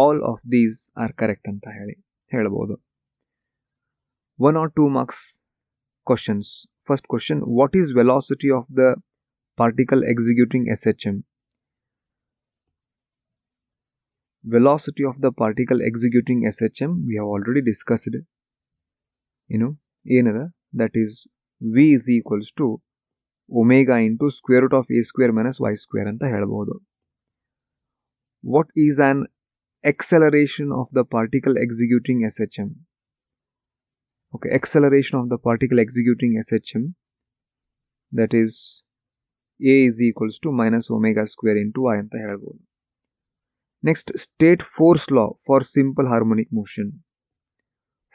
all of these are correct ಅಂತ ಹೇಳ್ಬೋದು. 1 or 2 marks questions. First question, what is velocity of the particle executing SHM? Velocity of the particle executing SHM we have already discussed. ಏನದ, that is V is equals to omega into square root of a square minus y square ಅಂತ ಹೇಳ್ಬೋದು. What is an acceleration of the particle executing SHM? Okay, acceleration of the particle executing SHM, that is a is equals to minus omega square into y ಅಂತ ಹೇಳ್ಬೋದು. Next, state force law for simple harmonic motion.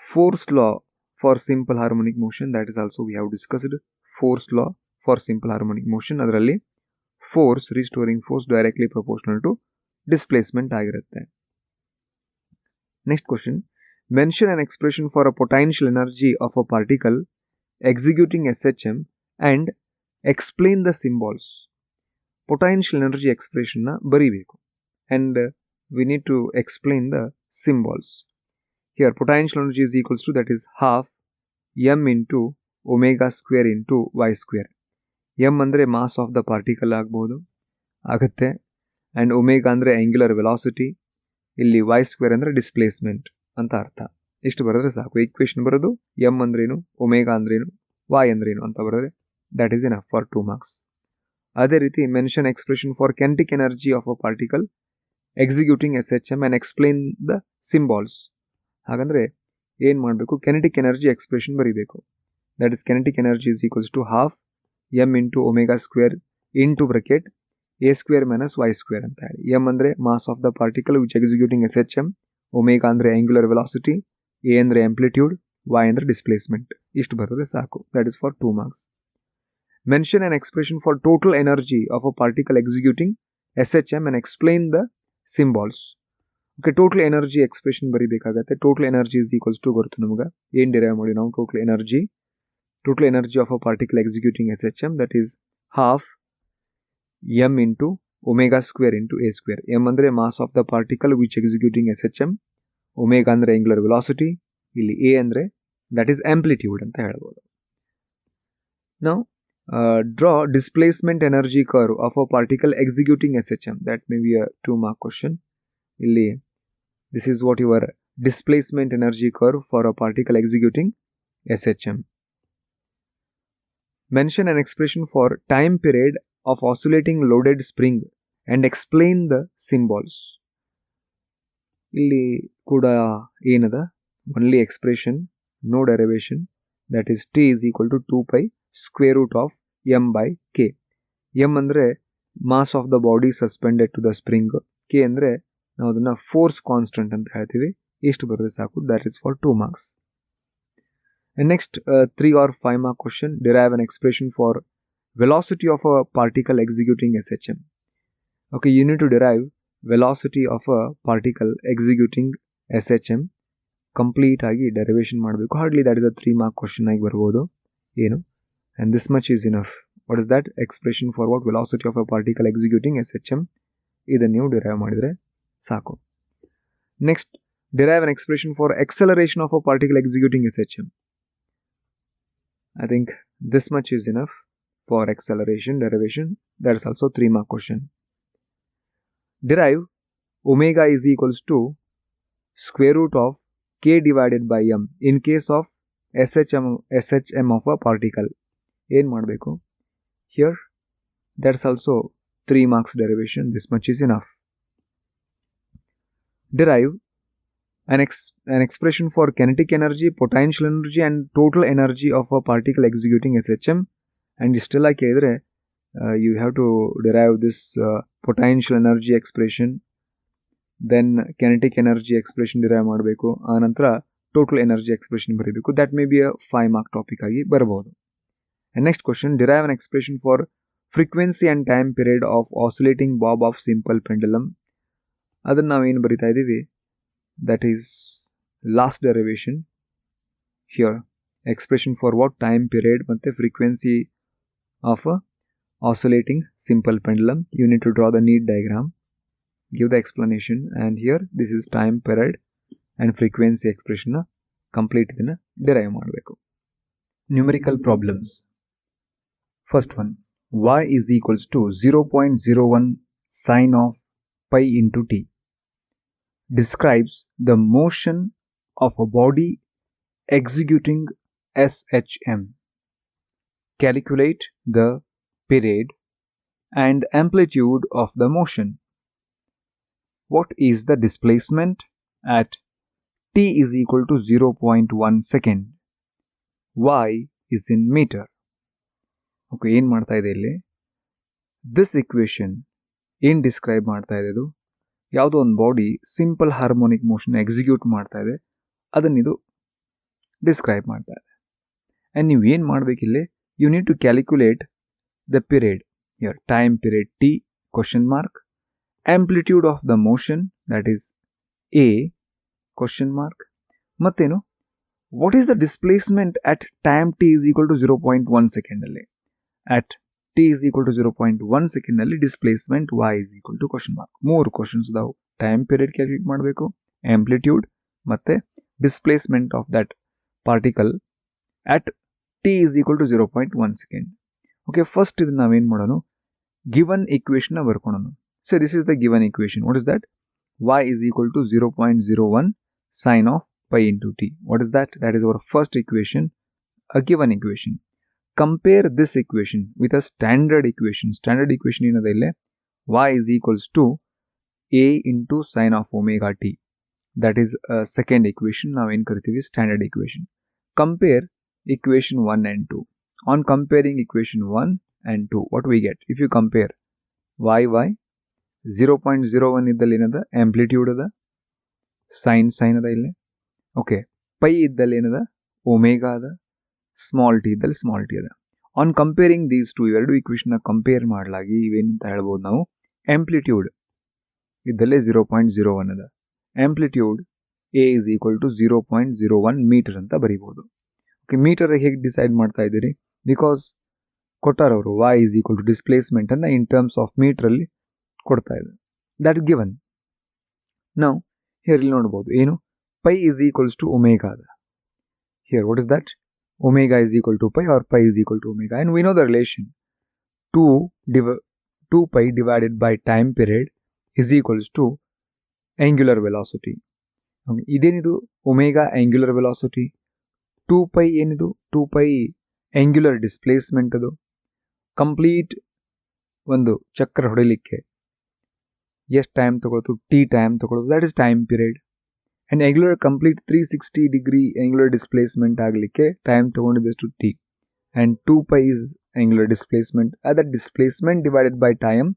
Force law for simple harmonic motion, that is also we have discussed. Force law for simple harmonic motion, ಅದರಲ್ಲಿ force, restoring force directly proportional to displacement ಆಗಿರುತ್ತೆ. Next question, mention an expression for a potential energy of a particle executing SHM and explain the symbols. Potential energy expression ನ ಬರಿಬೇಕು and we need to explain the symbols. Here potential energy is equals to, that is half m into omega square into y square. m ಅಂದರೆ mass of the particle ಆಗುತ್ತೆ, and omega ಅಂದರೆ angular velocity, ಇಲ್ಲಿ y square ಅಂದರೆ displacement ಅಂತ ಅರ್ಥ. ಇಷ್ಟು ಬರೆದ್ರೆ ಸಾಕು. ಈಕ್ವೇಷನ್ ಬರೋದು m ಅಂದ್ರೇನು, ಒಮೆಗಾ ಅಂದ್ರೇನು, y ಅಂದ್ರೇನು ಅಂತ ಬರೆದ್ರೆ that is enough for 2 marks. ಅದೇ ರೀತಿ mention expression for kinetic energy of a particle executing SHM and explain the symbols. ಹಾಗಂದ್ರೆ ಏನು ಮಾಡಬೇಕು, kinetic ಎನರ್ಜಿ ಎಕ್ಸ್ಪ್ರೆಷನ್ ಬರೀಬೇಕು. that is kinetic energy is equals to half m into omega square into bracket a square minus y square ಅಂತ ಹೇಳಿ. m ಅಂದರೆ mass of the particle which executing SHM, omega ಅಂದರೆ angular velocity, a ಅಂದರೆ amplitude, y ಅಂದರೆ displacement. ಇಷ್ಟು ಬರೋದ್ರೆ ಸಾಕು. that is for 2 marks. Mention an expression for total energy of a particle executing SHM and explain the symbols. Okay, total energy expression ಬರೀಬೇಕಾಗತ್ತೆ. total energy is equals to ಗೊತ್ತು ನಮಗೆ, ಏನು derive ಮಾಡಿ ನಾವು total energy of a particle executing SHM, that is half m into omega square into a square. m ಅಂದರೆ mass of the particle which executing SHM, omega ಅಂದರೆ angular velocity, ಇಲ್ಲಿ a ಅಂದರೆ that is amplitude ಅಂತ ಹೇಳ್ಬೋದು. Now draw displacement energy curve of a particle executing SHM. That may be a 2 mark question. ಇಲ್ಲಿ this is what your displacement energy curve for a particle executing SHM. Mention an expression for time period of oscillating loaded spring and explain the symbols. ಇಲ್ಲಿ ಕೂಡ ಏನದ, only expression, no derivation, that is t is equal to 2 pi square root of m by k. m ಅಂದರೆ mass of the body suspended to the spring, k ಅಂದರೆ ನಾವು ಅದನ್ನು force constant ಅಂತ ಹೇಳ್ತೀವಿ. ಇಷ್ಟು ಬರೋದು ಸಾಕು. that is for 2 marks. And next 3 or 5 mark question, derive an expression for velocity of a particle executing SHM. Okay, you need to derive velocity of a particle executing SHM complete ಆಗಿ derivation ಮಾಡಬೇಕು. Hardly that is a 3 mark question ಆಗಿ ಬರ್ಬೋದು ಏನು. And this much is enough. What is that? Expression for what? Velocity of a particle executing SHM. ಇದನ್ನು ನೀವು derive ಮಾಡಿದರೆ ಸಾಕು. Next, derive an expression for acceleration of a particle executing SHM. I think this much is enough for acceleration derivation. That is also 3 mark question. Derive omega is equals to square root of k divided by m in case of SHM of a particle. ಏನು ಮಾಡಬೇಕು? Here that's also 3 marks derivation. This much is enough. Derive an expression for kinetic energy, potential energy and total energy of a particle executing SHM. And ಇಷ್ಟೆಲ್ಲ ಕೇಳಿದ್ರೆ you have to derive this potential energy expression, then kinetic energy expression derive ಮಾಡಬೇಕು, ಆನಂತರ total energy expression ಬರೀಬೇಕು. that may be a 5 mark topic ಆಗಿ ಬರಬಹುದು. And next question, derive an expression for frequency and time period of oscillating bob of simple pendulum. ಅದನ್ನು ನಾವೇನು ಬರಿತಾ ಇದ್ದೀವಿ? That is last derivation. Here expression for what? Time period ಮತ್ತೆ frequency of a oscillating simple pendulum. You need to draw the neat diagram, give the explanation, and here this is time period and frequency expression complete ಇದನ್ನ derive ಮಾಡಬೇಕು. Numerical problems. First one, y is equals to 0.01 sine of pi into t. Describes the motion of a body executing SHM. Calculate the period and amplitude of the motion. What is the displacement at t is equal to 0.1 second? Y is in meter. Okay, ಏನು ಮಾಡ್ತಾ ಇದೆ ಇಲ್ಲಿ? This equation ಏನು describe ಮಾಡ್ತಾ ಇದೆ? ಇದು ಯಾವುದೋ ಒಂದು body simple harmonic motion execute ಮಾಡ್ತಾ ಇದೆ, ಅದನ್ನಿದು ಡಿಸ್ಕ್ರೈಬ್ ಮಾಡ್ತಾ ಇದೆ. ಆ್ಯಂಡ್ ನೀವು ಏನು ಮಾಡಬೇಕಿಲ್ಲಿ? You need to calculate the period. Here time period T question mark, amplitude of the motion that is a question mark, ಮತ್ತೇನು what is the displacement at time t is equal to 0.1 ಸೆಕೆಂಡಲ್ಲಿ. At t is equal to 0.1 second ನಲ್ಲಿ displacement y is equal to question mark. 3 questions ಇದಾವೆ. Time period calculate ಮಾಡಬೇಕು, amplitude ಮತ್ತೆ displacement of that particle at t is equal to 0.1 second. Okay, first ಇದನ್ನ ನಾವೇನು ಮಾಡೋಣ? Given equation ಬರ್ಕೊಳ್ಳೋಣ. So this is the given equation. What is that? y is equal to 0.01 sine of pi into t. What is that? That is our first equation, a given equation. Compare this equation with a standard equation. Standard equation ಏನದ ಇಲ್ಲಿ? y is equals to a into sine of omega t. That is a second equation. ನಾವು ಏನು ಕರಿತೀವಿ? Standard equation. Compare equation 1 and 2. On comparing equation 1 and 2, what we get? If you compare y 0.01 ಇದ್ದಲ್ಲಿ ಏನದ? Amplitude ಅದ, sign ಅದ ಇಲ್ಲಿ. Okay, pi ಇದ್ದಲ್ಲಿ ಏನದ? ಒಮೆಗಾ ಅದ, ಸ್ಮಾಲ್ ಟಿ ಇದ್ದಲ್ಲಿ ಸ್ಮಾಲ್ ಟಿ ಅದ. ಆನ್ ಕಂಪೇರಿಂಗ್ ದೀಸ್ ಟು, ಇವೆರಡು ಇಕ್ವೇಷನ್ನ ಕಂಪೇರ್ ಮಾಡಲಾಗಿ ಇವೇನಂತ ಹೇಳ್ಬೋದು ನಾವು? ಆಂಪ್ಲಿಟ್ಯೂಡ್ ಇದ್ದಲ್ಲೇ 0.01 ಅದ, amplitude a is equal to 0.01 metre ಅಂತ ಬರೀಬೋದು. ಓಕೆ, ಮೀಟರ್ ಹೇಗೆ ಡಿಸೈಡ್ ಮಾಡ್ತಾ ಇದ್ದೀರಿ? ಬಿಕಾಸ್ ಕೊಟ್ಟಾರವರು y is equal to displacement ಅನ್ನು ಇನ್ ಟರ್ಮ್ಸ್ ಆಫ್ ಮೀಟ್ರಲ್ಲಿ ಕೊಡ್ತಾ ಇದೆ. That given. ನಾವು ಹಿಯರ್ ಇಲ್ಲಿ ನೋಡ್ಬೋದು ಏನು? Pi is equals to omega ಅದ. Here what is that? Omega is equal to pi or pi is equal to omega, and we know the relation 2 pi divided by time period is equals to angular velocity. Okay, ಇದೇನಿದು? Omega angular velocity. 2 pi ಏನಿದು? 2 pi angular displacement. ಅದು complete ಒಂದು ಚಕ್ರ ಹೊಡಿಲಿಕ್ಕೆ ಎಷ್ಟು time ತಗೊಳ್ತು? T time ತಗೊಳ್ಳೋದು. That is time period. And angular complete 360 degree angular displacement ಆಗಲಿಕ್ಕೆ ಟೈಮ್ ತೊಗೊಂಡಿದ್ದಷ್ಟು T. And 2 pi is angular displacement. That displacement divided by time,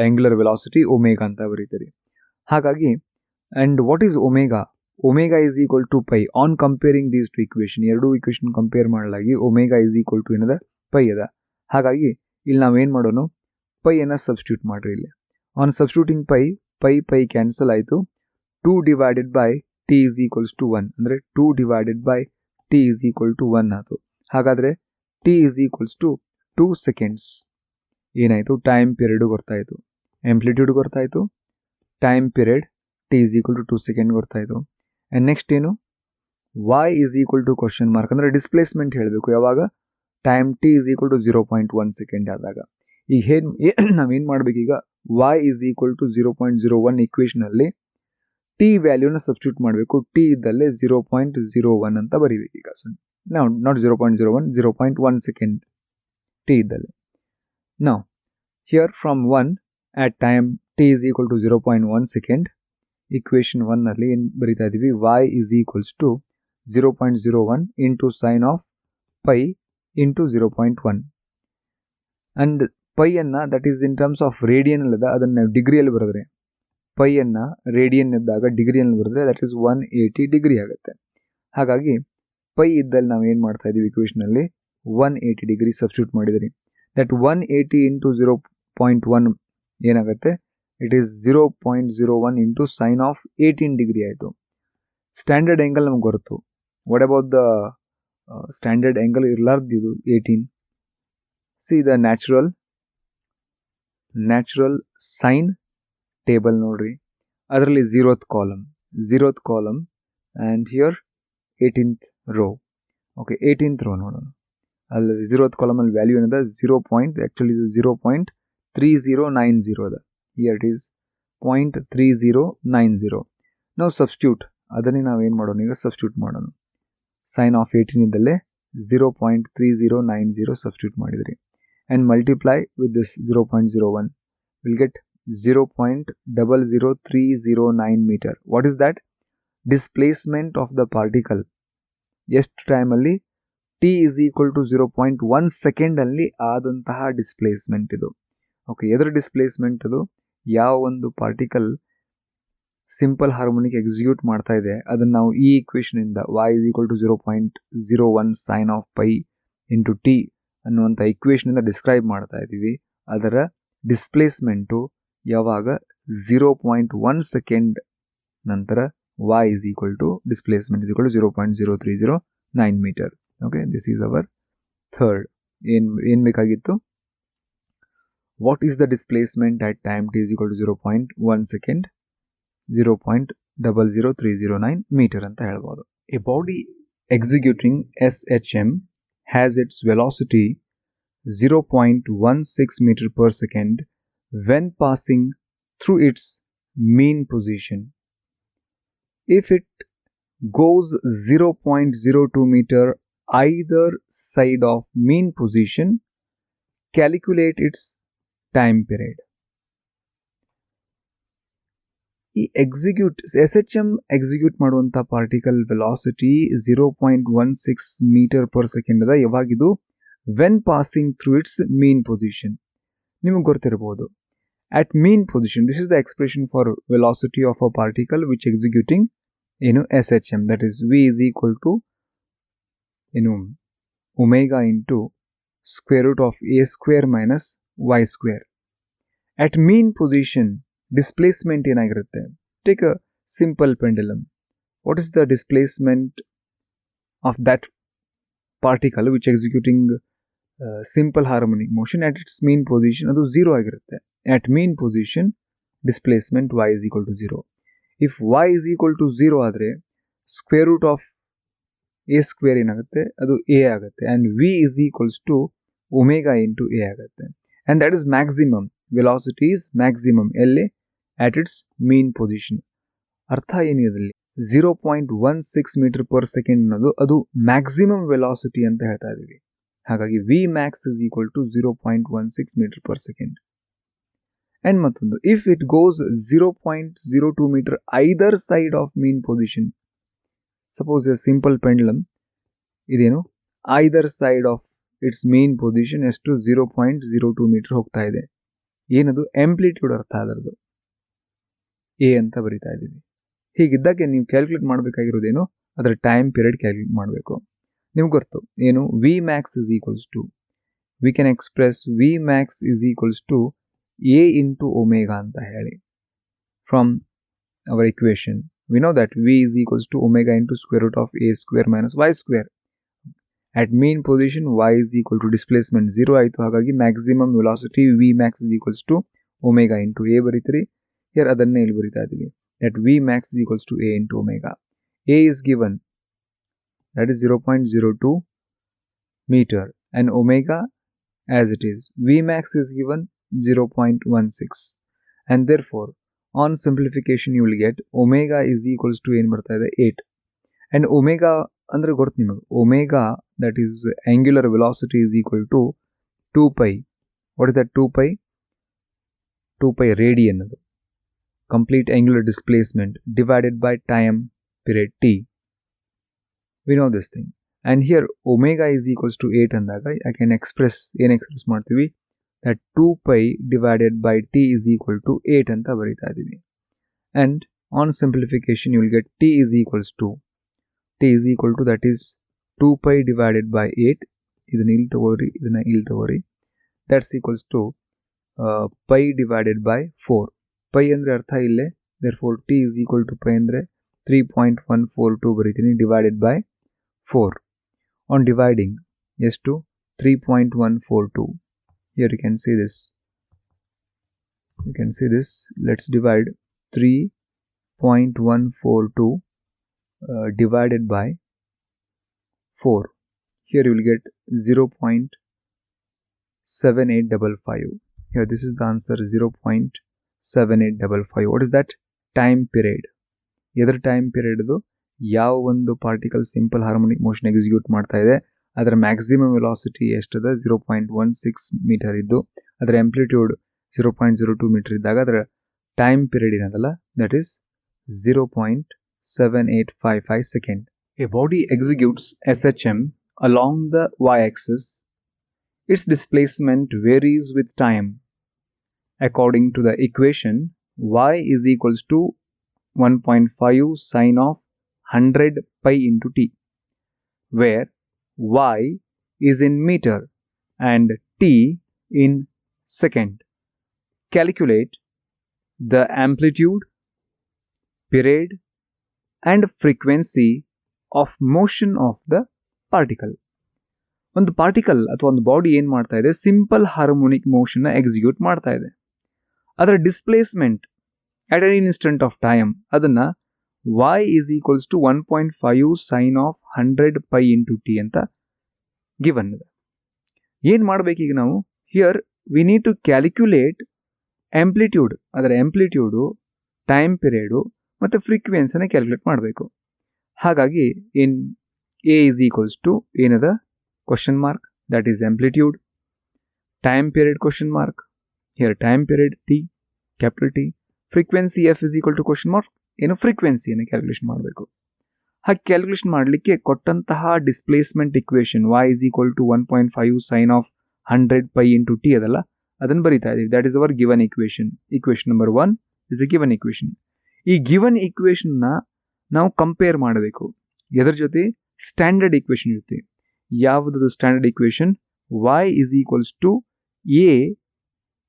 angular velocity, omega ಅಂತ ಬರೀತಾರೆ. ಹಾಗಾಗಿ and what is omega? Omega is equal to pi. On comparing these two equation, ಎರಡೂ equation compare ಮಾಡಲಾಗಿ omega is equal to ಏನದ? Pi ಅದ. ಹಾಗಾಗಿ ಇಲ್ಲಿ ನಾವೇನು ಮಾಡೋಣ? ಪೈಯನ್ನು ಸಬ್ಸ್ಟಿಟ್ಯೂಟ್ ಮಾಡಿರಿ ಇಲ್ಲಿ. ಆನ್ ಸಬ್ಸ್ಟಿಟ್ಯೂಟಿಂಗ್ ಪೈ ಕ್ಯಾನ್ಸಲ್ ಆಯಿತು. 2 divided by t is equals to 1 ಅಂದರೆ 2 divided by t is equal to 1 ಆಯಿತು. ಹಾಗಾದರೆ t is equals to 2 seconds. ಏನಾಯಿತು, ಟೈಮ್ ಪೀರಿಯಡ್ ಗೊತ್ತಾಯಿತು, ಆಂಪ್ಲಿಟ್ಯೂಡ್ ಗೊತ್ತಾಯಿತು, time period t is equal to 2 second ಗೊತ್ತಾಯಿತು. And next ಏನು, y is equal to question mark ಅಂದರೆ displacement ಹೇಳಬೇಕು ಯಾವಾಗ, time t is equal to 0.1 second ಆದಾಗ. ಈಗ ನಾವೇನು ಮಾಡಬೇಕೀಗ, y is equal to 0.01 ಇಕ್ವೇಷನಲ್ಲಿ T ವ್ಯಾಲ್ಯೂನ substitute ಮಾಡಬೇಕು. ಟಿ ಇದ್ದಲ್ಲೇ 0.01 ಅಂತ ಬರೀಬೇಕು ಈಗ. ಸೊ ನಾವು ನಾಟ್ 0.01, 0.1 ಸೆಕೆಂಡ್ ಟಿ ಇದ್ದಲ್ಲೇ. ನಾವು here from 1 at time t is equal to 0.1 second, equation 1 ನಲ್ಲಿ ಏನು ಬರಿತಾ ಇದೀವಿ, y is equals to 0.01 into sine of pi into 0.1 and pi ಅನ್ನ that is in terms of radian ಅಲ್ಲದ ಅದನ್ನು ನಾವು ಡಿಗ್ರಿಯಲ್ಲಿ ಬರೆದ್ರೆ, pi ಅನ್ನ ರೇಡಿಯನ್ ಇದ್ದಾಗ ಡಿಗ್ರಿಯಲ್ಲಿ ಬರೆದ್ರೆ that is 180 ಡಿಗ್ರಿ ಆಗುತ್ತೆ. ಹಾಗಾಗಿ pi ಇದ್ದಲ್ಲಿ ನಾವು ಏನು ಮಾಡ್ತಾ ಇದೀವಿ, ಇಕ್ವೇಷನಲ್ಲಿ 180 ಡಿಗ್ರಿ ಸಬ್ಸ್ಟಿಟ್ಯೂಟ್ ಮಾಡಿದ್ರಿ. ದಟ್ 180 ಇಂಟು 0.1 ಏನಾಗುತ್ತೆ, it is 0.01 into sine of 18 degree ಆಯಿತು. ಸ್ಟ್ಯಾಂಡರ್ಡ್ ಆ್ಯಂಗಲ್ ನಮ್ಗೆ ಗೊತ್ತು. What about the standard angle ಇರಲಾರ್ದು ಇದು 18. See the natural sine table ನೋಡ್ರಿ, ಅದರಲ್ಲಿ 0th column and here 18th row. Okay, 18th row ನೋಡೋಣ. ಅಲ್ಲಿ 0th ಕಾಲಮಲ್ಲಿ ವ್ಯಾಲ್ಯೂ ಏನಿದೆ 0.3090 ಅದ. Here it is 0.3090. ನಾವು ಸಬ್ಸ್ಟಿಟ್ಯೂಟ್ ಅದನ್ನೇ ನಾವೇನು ಮಾಡೋಣ ಈಗ, ಸಬ್ಸ್ಟಿಟ್ಯೂಟ್ ಮಾಡೋಣ. ಸೈನ್ ಆಫ್ 18 ಇದ್ದಲ್ಲೇ 0.3090 ಸಬ್ಸ್ಟಿಟ್ಯೂಟ್ ಮಾಡಿದ್ರಿ and multiply with this 0.01 will get 0.00309 metre. What is that? Displacement of the particle. ಎಷ್ಟು ಟೈಮಲ್ಲಿ, ಟಿ ಈಸ್ ಈಕ್ವಲ್ ಟು 0.1 ಸೆಕೆಂಡಲ್ಲಿ ಆದಂತಹ ಡಿಸ್ಪ್ಲೇಸ್ಮೆಂಟ್ ಇದು. ಓಕೆ, ಎದರ ಡಿಸ್ಪ್ಲೇಸ್ಮೆಂಟ್ ಅದು? ಯಾವ ಒಂದು ಪಾರ್ಟಿಕಲ್ ಸಿಂಪಲ್ ಹಾರ್ಮೋನಿಕ್ ಎಕ್ಸಿಕ್ಯೂಟ್ ಮಾಡ್ತಾ ಇದೆ ಅದನ್ನು ನಾವು ಈ ಇಕ್ವೇಷನಿಂದ y is equal to 0.01 sine of pi into t ಅನ್ನುವಂಥ ಇಕ್ವೇಷನಿಂದ ಡಿಸ್ಕ್ರೈಬ್ ಮಾಡ್ತಾ ಇದ್ದೀವಿ. ಅದರ ಡಿಸ್ಪ್ಲೇಸ್ಮೆಂಟು ಯಾವಾಗ 0.1 ಸೆಕೆಂಡ್ ನಂತರ y is equal to displacement is equal to 0.0309 metre. Okay, this is our third. ಏನು ಬೇಕಾಗಿತ್ತು? What is the displacement at time t is equal to 0.1 second, 0.00309 metre ಅಂತ ಹೇಳ್ಬೋದು. A body executing SHM has its velocity 0.16 meter per second when passing through its mean position. If it goes 0.02 meter either side of mean position, calculate its time period. ಈ SHM execute ಮಾಡುವಂಥ particle velocity 0.16 metre per second ಅದ. ಯಾವಾಗಿದು? When passing through its mean position. ನಿಮಗೆ ಗೊತ್ತಿರಬಹುದು, at mean position, this is the expression for velocity of a particle which executing SHM, that is v is equal to omega into square root of a square minus y square. At mean position displacement ಏನಾಗಿರುತ್ತೆ? Take a simple pendulum. What is the displacement of that particle which executing simple harmonic motion at its mean position? ಅದು 0 ಆಗಿರುತ್ತೆ. At mean position displacement y is equal to 0. If y is equal to 0 ಆದರೆ square root of a square ಏನಾಗುತ್ತೆ? ಅದು a ಆಗುತ್ತೆ and v is equals to omega into a ಆಗುತ್ತೆ. And that is maximum. Velocity is maximum ಎಲ್ಲಿ? At its mean position. ಅರ್ಥ ಏನಿದೆ? 0.16 metre per second ಅನ್ನೋದು ಅದು ಮ್ಯಾಕ್ಸಿಮಮ್ ವೆಲಾಸಿಟಿ ಅಂತ ಹೇಳ್ತಾ ಇದ್ದೀವಿ. ಹಾಗಾಗಿ v max is equal to 0.16 metre per second. And ಮತ್ತೊಂದು, if it goes 0.02 metre either side of mean position. Suppose a simple pendulum ಇದೇನು either side of its mean position ಎಷ್ಟು 0.02 metre ಹೋಗ್ತಾ ಇದೆ. ಏನದು? ಆಂಪ್ಲಿಟ್ಯೂಡ್ ಅರ್ಥ ಅದರದು ಎ ಅಂತ ಬರಿತಾ ಇದ್ದೀವಿ. ಹೀಗಿದ್ದಾಗೆ ನೀವು ಕ್ಯಾಲ್ಕುಲೇಟ್ ಮಾಡಬೇಕಾಗಿರೋದೇನು? ಅದರ ಟೈಮ್ ಪೀರಿಯಡ್ ಕ್ಯಾಲ್ಕುಲೇಟ್ ಮಾಡಬೇಕು. ನಿಮ್ಗೆ ಗೊತ್ತು ಏನು? V max is equals to, V can express v max is equals to a into omega ಅಂತ ಹೇಳಿ from our equation. We know that V is equals to omega into square root of a square minus y square. At mean position y is equal to displacement 0 ಆಯಿತು. ಹಾಗಾಗಿ maximum velocity V max is equals to omega into a ಬರೀತೀರಿ. Here ಅದನ್ನೇ ಇಲ್ಲಿ ಬರೀತಾ ಇದ್ದೀವಿ. That V max is equals to a into omega. A is given, that is 0.02 meter, and omega as it is. V max is given 0.16, and therefore on simplification you will get omega is equals to ಏನು ಬರ್ತಾ ಇದೆ 8. And omega ಅಂದರೆ ಗೊತ್ತು ನಿಮಗೆ, omega that is angular velocity is equal to 2 pi. What is that 2 pi? 2 pi radian, complete angular displacement divided by time period t. We know this thing. And here omega is equals to 8 ಅಂದಾಗ I can express ಮಾಡ್ತೀವಿ that 2 pi divided by t is equal to 8 ಅಂತ ಬರೀತಾ ಇದ್ದೀವಿ. And on simplification you will get t is equals to that is 2 pi divided by 8. ಇದನ್ನ ಇಲ್ಲಿ ತಗೊಳ್ರಿ, ಇದನ್ನ ಇಲ್ಲಿ ತಗೊಳ್ರಿ. That's equals to pi divided by 4. pi ಅಂದ್ರೆ ಅರ್ಥ ಇಲ್ಲೇ, therefore t is equal to pi ಅಂದ್ರೆ 3.142 ಬರೀತೀನಿ divided by 4. On dividing, ಎಷ್ಟು 3.142. Here you can see this. Let's divide 3.142 divided by 4. Here you will get 0.7855. Here this is the answer, 0.7855. What is that? Time period. Either time period ಇದು ಯಾವ ಒಂದು particle simple harmonic motion execute ಮಾಡ್ತಾ ಇದೆ ಅದರ maximum velocity ಎಷ್ಟದ 0.16 metre ಇದ್ದು ಅದರ amplitude 0.02 metre ಇದ್ದಾಗ ಅದರ ಟೈಮ್ ಪೀರಿಯಡ್ ಏನದಲ್ಲ that is 0.7855 second. A body executes SHM along the y-axis. Its displacement varies with time. According to the equation, y is equals to 1.5 sine of 100 pi into t, where y is in meter and t in second. Calculate the amplitude, period and frequency of motion of the particle. ಒಂದು particle ಅಥವಾ ಒಂದು body ಏನು ಮಾಡ್ತಾ ಇದೆ, simple harmonic ಮೋಷನ್ನ execute ಮಾಡ್ತಾ ಇದೆ. ಅದರ displacement at an instant of time ಅದನ್ನು y is equals to 1.5 sine of 100 pi into t ಅಂತ ಗಿವನ್ ಇದೆ. ಏನು ಮಾಡಬೇಕೀಗ ನಾವು, here we need to calculate amplitude, ಅದರ ಆಂಪ್ಲಿಟ್ಯೂಡು, ಟೈಮ್ ಪೀರಿಯಡು ಮತ್ತು ಫ್ರೀಕ್ವೆನ್ಸಿನ ಕ್ಯಾಲ್ಕುಲೇಟ್ ಮಾಡಬೇಕು. ಹಾಗಾಗಿ in a is equals to ಏನದ question mark, that is amplitude, time period question mark, here time period t, capital T, frequency f is equal to question mark, ಏನು ಫ್ರೀಕ್ವೆನ್ಸಿಯನ್ನು calculation ಮಾಡಬೇಕು. ಹಾಗೆ calculation ಮಾಡಲಿಕ್ಕೆ ಕೊಟ್ಟಂತಹ displacement equation y is equal to 1.5 sine of 100 pi into t ಅದಲ್ಲ, ಅದನ್ನು ಬರೀತಾ ಇದ್ದೀವಿ. That is our given equation. Equation number 1 is A given equation. ಈ ಗಿವನ್ ಇಕ್ವೇಷನ್ನ ನಾವು ಕಂಪೇರ್ ಮಾಡಬೇಕು ಎದರ ಜೊತೆ, ಸ್ಟ್ಯಾಂಡರ್ಡ್ ಇಕ್ವೇಷನ್ ಜೊತೆ. ಯಾವುದದು standard equation? y is equals to a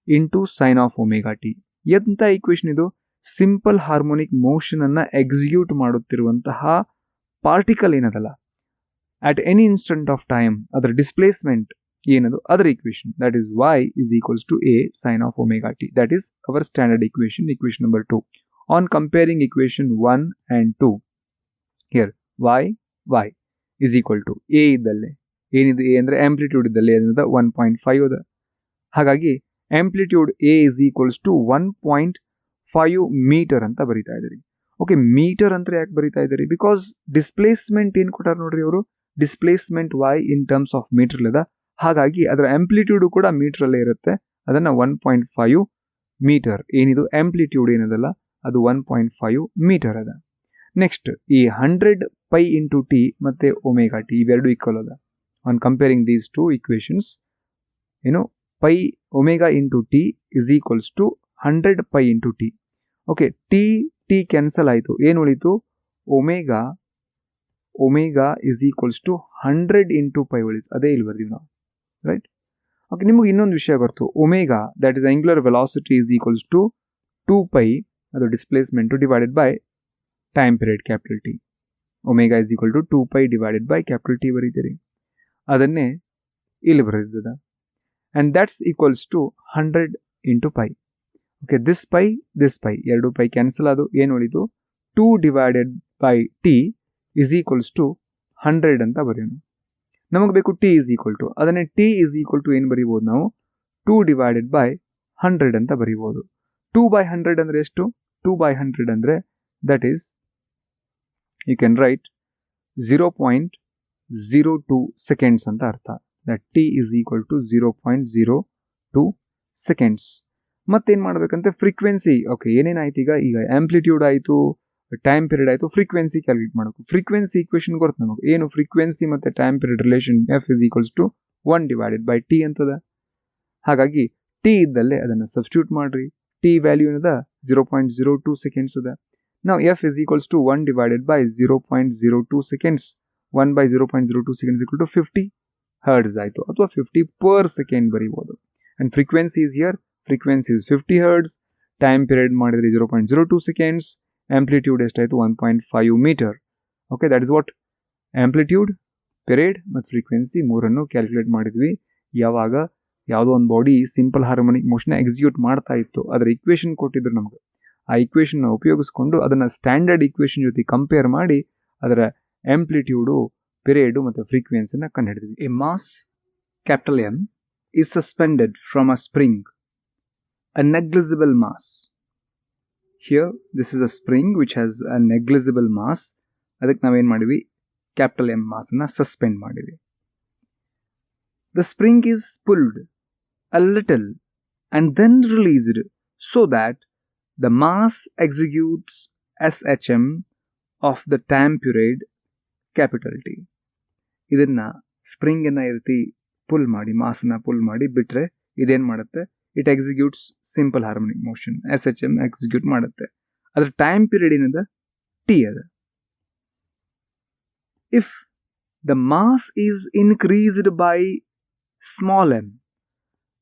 into sine of omega t. ಎಂಥ ಇಕ್ವೇಷನ್ ಇದು? ಸಿಂಪಲ್ ಹಾರ್ಮೋನಿಕ್ ಮೋಷನ್ ಅನ್ನ execute ಮಾಡುತ್ತಿರುವಂತಹ ಪಾರ್ಟಿಕಲ್ ಏನದಲ್ಲ, at any instant of time ಅದರ ಡಿಸ್ಪ್ಲೇಸ್ಮೆಂಟ್ ಏನದು, ಅದರ equation, that is y is equals to a sine of omega t. That is our standard equation, equation number 2. On comparing equation 1 and 2, here y is equal to a ಇದ್ದಲ್ಲೇ ಏನಿದೆ, a ಅಂದರೆ amplitude ಇದ್ದಲ್ಲೇ ಏನದ 1.5 ಅದ. ಹಾಗಾಗಿ amplitude a is equals to 1.5 metre ಅಂತ ಬರಿತಾ ಇದ್ದೀರಿ. ಓಕೆ, ಮೀಟರ್ ಅಂತ ಯಾಕೆ ಬರಿತಾ ಇದ್ದೀರಿ? ಬಿಕಾಸ್ ಡಿಸ್ಪ್ಲೇಸ್ಮೆಂಟ್ ಏನು ಕೊಟ್ಟಾರ ನೋಡ್ರಿ ಅವರು, displacement y in terms of metre ಅದ. ಹಾಗಾಗಿ ಅದರ ಆಂಪ್ಲಿಟ್ಯೂಡು ಕೂಡ ಮೀಟರಲ್ಲೇ ಇರುತ್ತೆ. ಅದನ್ನು 1.5 ಮೀಟರ್ ಏನಿದು ಆಂಪ್ಲಿಟ್ಯೂಡ್ ಏನದಲ್ಲ ಅದು 1.5 ಮೀಟರ್ ಅದ. ನೆಕ್ಸ್ಟ್ ಈ 100 ಪೈ ಇಂಟು ಟಿ ಮತ್ತು ಒಮೆಗಾ ಟಿ ಇವೆರಡು ಈಕ್ವಲ್ ಅದ. On comparing these two equations, ಏನು pi omega into t is equals to 100 pi into t. Okay, t cancel ಆಯಿತು, ಏನು ಉಳಿತು? Omega is equals to 100 into pi ಉಳಿತು. ಅದೇ ಇಲ್ಲಿ ಬರ್ತೀವಿ ನಾವು, ರೈಟ್? ಓಕೆ, ನಿಮಗೆ ಇನ್ನೊಂದು ವಿಷಯ ಗೊತ್ತು, omega that is angular velocity is equals to 2 pi, ಅದು displacement divided by time period capital T. Omega is equal to 2π divided by capital T ಬರೀತೀರಿ. ಅದನ್ನೇ ಇಲ್ಲಿ ಬರೆದಿದ್ದದ. And that's equals to 100 into pi. Okay, this pi 2 pi cancel ಅದು ಏನು ಉಳಿದು 2 divided by t is equals to 100 ಅಂತ ಬರೆಯೋಣ. ನಮಗೆ ಬೇಕು ಟಿ ಇಸ್ ಈಕ್ವಲ್ ಟು, ಅದನ್ನೇ ಟಿ ಇಸ್ ಈಕ್ವಲ್ ಟು ಏನು ಬರೀಬೋದು ನಾವು 2 ಡಿವೈಡೆಡ್ ಬೈ 100 ಅಂತ ಬರೀಬೋದು. 2/100 ಅಂದರೆ ಎಷ್ಟು? 2/100 ಅಂದರೆ that is you can write 0.02 seconds ಅಂತ ಅರ್ಥ. That t is equal to 0.02 seconds. ಮತ್ತೇನು ಮಾಡಬೇಕಂತೆ ಫ್ರೀಕ್ವೆನ್ಸಿ. ಓಕೆ, ಏನೇನಾಯ್ತು ಈಗ ಆಂಪ್ಲಿಟ್ಯೂಡ್ ಆಯಿತು, ಟೈಮ್ ಪೀರಿಯಡ್ ಆಯಿತು, ಫ್ರೀಕ್ವೆನ್ಸಿ ಕ್ಯಾಲ್ಕುಲೇಟ್ ಮಾಡಬೇಕು. ಫ್ರೀಕ್ವೆನ್ಸಿ ಈಕ್ವೇಷನ್ ಗೊತ್ತು ನಮಗೆ. ಏನು ಫ್ರೀಕ್ವೆನ್ಸಿ ಮತ್ತು time period relation f is equals to 1 divided by t ಅಂತದ. ಹಾಗಾಗಿ ಟಿ ಇದ್ದಲ್ಲೇ ಅದನ್ನು ಸಬ್ಸ್ಟಿಟ್ಯೂಟ್ ಮಾಡಿರಿ. ಟಿ ವ್ಯಾಲ್ಯೂ ಏನದ 0.02 ಸೆಕೆಂಡ್ಸ್ ಅದ. ನಾವು f is equals to 1 divided by 0.02 seconds. 1/0.02 seconds equal to 50 hertz ಆಯಿತು, ಅಥವಾ 50 ಪರ್ ಸೆಕೆಂಡ್ ಬರೀಬೋದು. And frequency is here, frequency is 50 hertz. Time period ಮಾಡಿದ್ರೆ 0.02 ಸೆಕೆಂಡ್ಸ್. ಆಂಪ್ಲಿಟ್ಯೂಡ್ ಎಷ್ಟಾಯಿತು 1.5 metre. Okay, that is what amplitude, period ಮತ್ತು frequency ಮೂರನ್ನು calculate ಮಾಡಿದ್ವಿ. ಯಾವಾಗ ಯಾವುದೋ ಒಂದು body simple harmonic motion execute ಮಾಡ್ತಾ ಇತ್ತು, ಅದರ ಇಕ್ವೇಷನ್ ಕೊಟ್ಟಿದ್ರು ನಮಗೆ. ಆ ಇಕ್ವೇಷನ್ನ ಉಪಯೋಗಿಸ್ಕೊಂಡು ಅದನ್ನು ಸ್ಟ್ಯಾಂಡರ್ಡ್ ಇಕ್ವೇಷನ್ ಜೊತೆ ಕಂಪೇರ್ ಮಾಡಿ ಅದರ ಆಂಪ್ಲಿಟ್ಯೂಡು, ಪೀರಿಯಡು ಮತ್ತು ಫ್ರೀಕ್ವೆನ್ಸಿನ ಕಂಡುಹಿಡಿದ್ವಿ. A mass capital M is suspended from a spring, a negligible mass. Here this is a spring which has a negligible mass. ಅದಕ್ಕೆ ನಾವೇನು ಮಾಡಿವಿ, ಕ್ಯಾಪಿಟಲ್ ಎಮ್ ಮಾಸನ್ನು ಸಸ್ಪೆಂಡ್ ಮಾಡಿವಿ. The spring is pulled a little and then released so that the mass executes SHM of the time period capital T. ಇದನ್ನು ಸ್ಪ್ರಿಂಗನ್ನು ಈ ರೀತಿ full ಮಾಡಿ, ಮಾಸನ್ನು full ಮಾಡಿ ಬಿಟ್ಟರೆ ಇದೇನು ಮಾಡುತ್ತೆ, it executes simple harmonic motion, SHM execute ಮಾಡುತ್ತೆ. ಅದರ ಟೈಮ್ ಪೀರಿಯಡ್ ಏನದ, ಟಿ ಅದ. If the mass is increased by small m,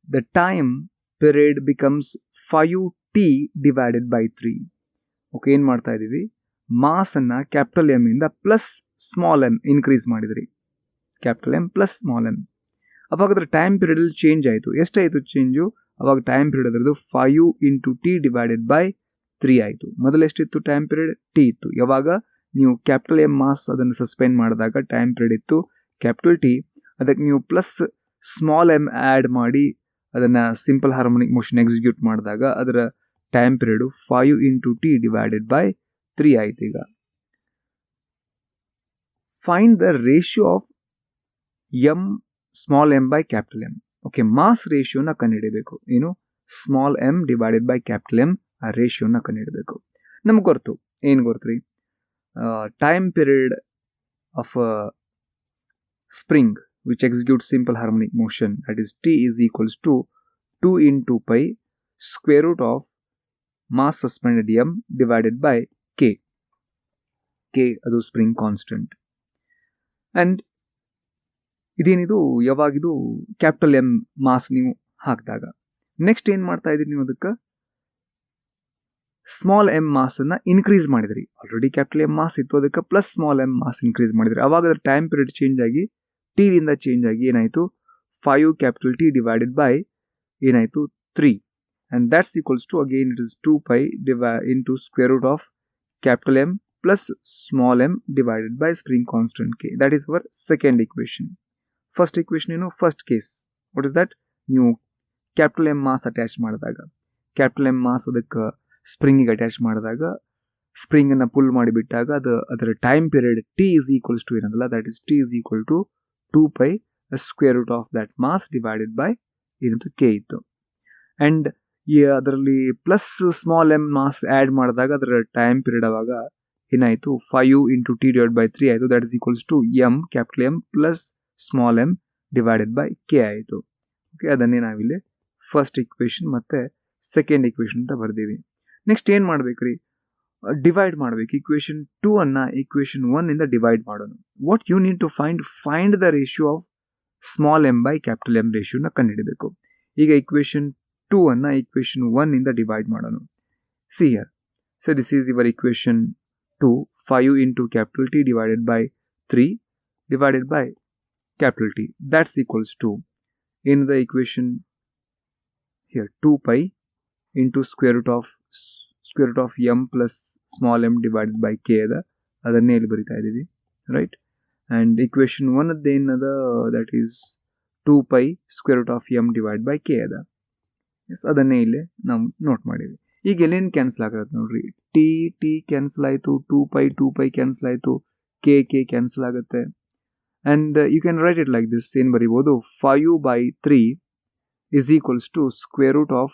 the time period becomes 5t divided by 3. Okay, ಏನು ಮಾಡ್ತಾ ಇದ್ದೀವಿ, ಮಾಸನ್ನು ಕ್ಯಾಪಿಟಲ್ ಎಮ್ ಇಂದ ಪ್ಲಸ್ ಸ್ಮಾಲ್ ಎಮ್ ಇನ್ಕ್ರೀಸ್ ಮಾಡಿದ್ರಿ. Capital M plus small m. ಅವಾಗ ಅದರ ಟೈಮ್ ಪೀರಿಯಡಲ್ಲಿ ಚೇಂಜ್ ಆಯಿತು. ಎಷ್ಟಾಯಿತು ಚೇಂಜು? ಅವಾಗ ಟೈಮ್ ಪೀರಿಯಡ್ ಅದರದ್ದು 5 ಇಂಟು ಟಿ ಡಿವೈಡೆಡ್ ಬೈ 3 ಆಯಿತು. ಮೊದಲು ಎಷ್ಟಿತ್ತು ಟೈಮ್ ಪೀರಿಯಡ್? ಟಿ ಇತ್ತು. ಯಾವಾಗ ನೀವು ಕ್ಯಾಪಿಟಲ್ ಎಮ್ ಮಾಸ್ ಅದನ್ನು ಸಸ್ಪೆಂಡ್ ಮಾಡಿದಾಗ ಟೈಮ್ ಪೀರಿಯಡ್ ಇತ್ತು ಕ್ಯಾಪಿಟಲ್ ಟಿ. ಅದಕ್ಕೆ ನೀವು ಪ್ಲಸ್ ಸ್ಮಾಲ್ ಎಮ್ ಆ್ಯಡ್ ಮಾಡಿ ಅದನ್ನು ಸಿಂಪಲ್ ಹಾರ್ಮೋನಿಕ್ ಮೋಷನ್ ಎಕ್ಸಿಕ್ಯೂಟ್ ಮಾಡಿದಾಗ ಅದರ time period 5 into t divided by 3 ಆಯಿತು. ಈಗ find the ratio of m small m by capital M. Okay, mass ರೇಷಿಯೋನ ಕಂಡುಹಿಡಬೇಕು. ಏನು, small m divided by capital M, ಆ ರೇಷಿಯೋನ ಕಂಡುಹಿಡಬೇಕು. ನಮ್ಗೆ ಗೊತ್ತು, ಏನು ಗೊತ್ತು ರೀ, time period of spring which execute simple harmonic motion, that is t is equals to 2 into pi square root of mass suspended m divided by K. K ಅದು spring constant. And ಇದೇನಿದು, ಯಾವಾಗಿದು ಕ್ಯಾಪಿಟಲ್ ಎಮ್ ಮಾಸ್ ನೀವು ಹಾಕಿದಾಗ next ಏನು ಮಾಡ್ತಾ ಇದ್ದೀರಿ ನೀವು, ಅದಕ್ಕೆ small m ಮಾಸನ್ನು ಇನ್ಕ್ರೀಸ್ ಮಾಡಿದ್ರಿ. ಆಲ್ರೆಡಿ ಕ್ಯಾಪಿಟಲ್ ಎಮ್ ಮಾಸ್ ಇತ್ತು, ಅದಕ್ಕೆ plus small m mass increase ಮಾಡಿದ್ರಿ. ಅವಾಗ ಅದರ ಟೈಮ್ ಪೀರಿಯಡ್ ಚೇಂಜ್ ಆಗಿ ಟಿದಿಂದ ಚೇಂಜ್ ಆಗಿ ಏನಾಯಿತು, 5 ಕ್ಯಾಪಿಟಲ್ ಟಿ ಡಿವೈಡೆಡ್ ಬೈ ಏನಾಯಿತು 3. And that's equals to again it is 2π into square root of capital M plus small m divided by spring constant k. That is our second equation. First equation ಏನು, first case. What is that, ನೀವು capital M mass attach ಮಾಡಿದಾಗ, capital M mass ಅದಕ್ಕೆ ಸ್ಪ್ರಿಂಗಿಗೆ attach ಮಾಡಿದಾಗ ಸ್ಪ್ರಿಂಗನ್ನು pull ಮಾಡಿಬಿಟ್ಟಾಗ ಅದರ time period t is equals to ಏನಂದಲ್ಲ, that is t is equal to 2π square root of that mass divided by ಏನಂತ ಕೆ ಇತ್ತು. ಆ್ಯಂಡ್ ಅದರಲ್ಲಿ plus small m mass add ಮಾಡಿದಾಗ ಅದರ ಟೈಮ್ ಪೀರಿಯಡ್ ಅವಾಗ ಏನಾಯಿತು, 5 ಇಂಟು ಟಿ ಡಿವೈಡ್ ಬೈ 3 ಆಯಿತು. That is equals to m capital M plus small m divided by k ಆಯಿತು. Okay, ಅದನ್ನೇ ನಾವಿಲ್ಲಿ ಫಸ್ಟ್ ಇಕ್ವೇಷನ್ ಮತ್ತು ಸೆಕೆಂಡ್ ಇಕ್ವೇಷನ್ ಅಂತ ಬರ್ದೀವಿ. ನೆಕ್ಸ್ಟ್ ಏನು ಮಾಡ್ಬೇಕು ರೀ, ಡಿವೈಡ್ ಮಾಡಬೇಕು. ಇಕ್ವೇಷನ್ 2 ಅನ್ನು ಇಕ್ವೇಷನ್ 1 ಇಂದ ಡಿವೈಡ್ ಮಾಡೋಣ. What you need to find the ratio of small m by capital M ರೇಷಿಯೋನ ಕಂಡುಹಿಡಬೇಕು. ಈಗ ಇಕ್ವೇಷನ್ 2 ಅನ್ನು ಇಕ್ವೇಷನ್ 1 ಇಂದ ಡಿವೈಡ್ ಮಾಡೋಣ. See here, so this is your equation 2 5 into capital T divided by 3 divided by capital T. That's equals to, in the equation here, 2 pi into square root of m plus small m divided by k ಅದ ಅದನ್ನೇ ಇಲ್ಲಿ ಬರಿತಾ ಇದೀವಿ, right? And equation 1 ಅದೇನದ, that is 2 pi square root of m divided by k ಅದ. S, ಅದನ್ನೇ ಇಲ್ಲಿ ನಾವು note ಮಾಡಿವಿ. ಈಗ ಎಲ್ಲಿಂದ ಕ್ಯಾನ್ಸಲ್ ಆಗತ್ತೆ ನೋಡ್ರಿ, ಟಿ ಕ್ಯಾನ್ಸಲ್ ಆಯಿತು, 2 pi ಕ್ಯಾನ್ಸಲ್ ಆಯಿತು, ಕೆ ಕ್ಯಾನ್ಸಲ್ ಆಗುತ್ತೆ. And you can write it like this. ಏನು ಬರಿಬೋದು, 5 by 3 is equals to square root of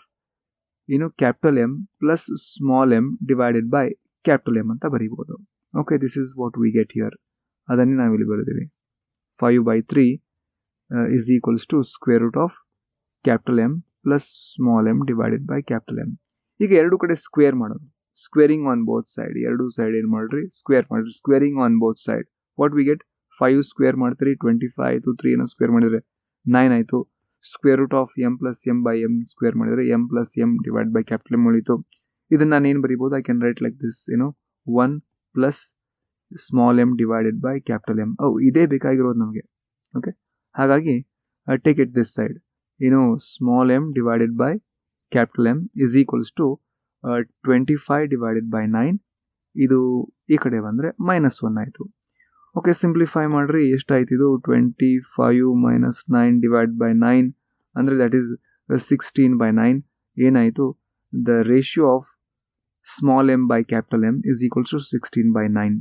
capital M plus small m divided by capital M ಅಂತ ಬರಿಬೋದು. Okay, this is what we get here. ಅದನ್ನೇ ನಾವು ಇಲ್ಲಿ ಬರೆದಿವಿ. 5 by 3 is equals to square root of capital M plus small m divided by capital M. ಈಗ ಎರಡು ಕಡೆ square ಮಾಡೋದು, squaring on both side. ಎರಡು ಸೈಡ್ ಏನು ಮಾಡ್ರಿ, ಸ್ಕ್ವೇರ್ ಮಾಡ್ರಿ. Squaring on both side, what we get, 5 square ಮಾಡ್ತೀರಿ 25 ಆಯಿತು, 3 ಏನೋ ಸ್ಕ್ವೇರ್ ಮಾಡಿದರೆ 9 ಆಯಿತು. Square root of m plus m by m square ಮಾಡಿದರೆ m plus m divide by capital M ಉಳಿತು. ಇದನ್ನು ನಾನು ಏನು ಬರಿಬೋದು, I can write like this, 1 plus small m divided by capital M. ಇದೇ ಬೇಕಾಗಿರೋದು ನಮಗೆ. ಓಕೆ, ಹಾಗಾಗಿ take it this side, small m divided by capital M is equals to 25 divided by 9. ಇದು ಈ ಕಡೆ ಬಂದರೆ -1 ಆಯಿತು. ಓಕೆ, ಸಿಂಪ್ಲಿಫೈ ಮಾಡಿರಿ, ಎಷ್ಟಾಯ್ತು ಇದು, 25 ಮೈನಸ್ 9 ಡಿವೈಡ್ ಬೈ 9 ಅಂದರೆ ದಟ್ ಈಸ್ 16 by 9. ಏನಾಯಿತು, the ratio of small m by capital M is equals to 16 by 9.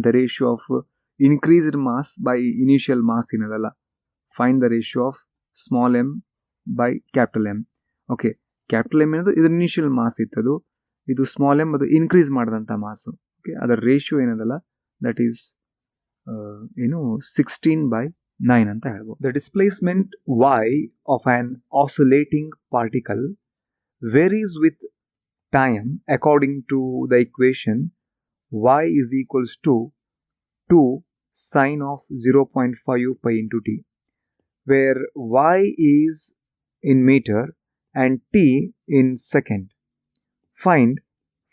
The ratio of increased mass by initial mass ಏನದಲ್ಲ, find the ratio of small m by capital M. Okay, capital M ಏನದು ಇದು initial mass ಇತ್ತದು, ಇದು small M ಅದು increase ಮಾಡಿದಂಥ ಮಾಸು. Okay, ಅದರ ratio ಏನದಲ್ಲ, that is 16 by 9 ಅಂತ ಹೇಳ್ಬೋದು. The displacement y of an oscillating particle varies with time according to the equation y is equals to 2 sine of 0.5 pi into t, where y is in meter and t in second. Find,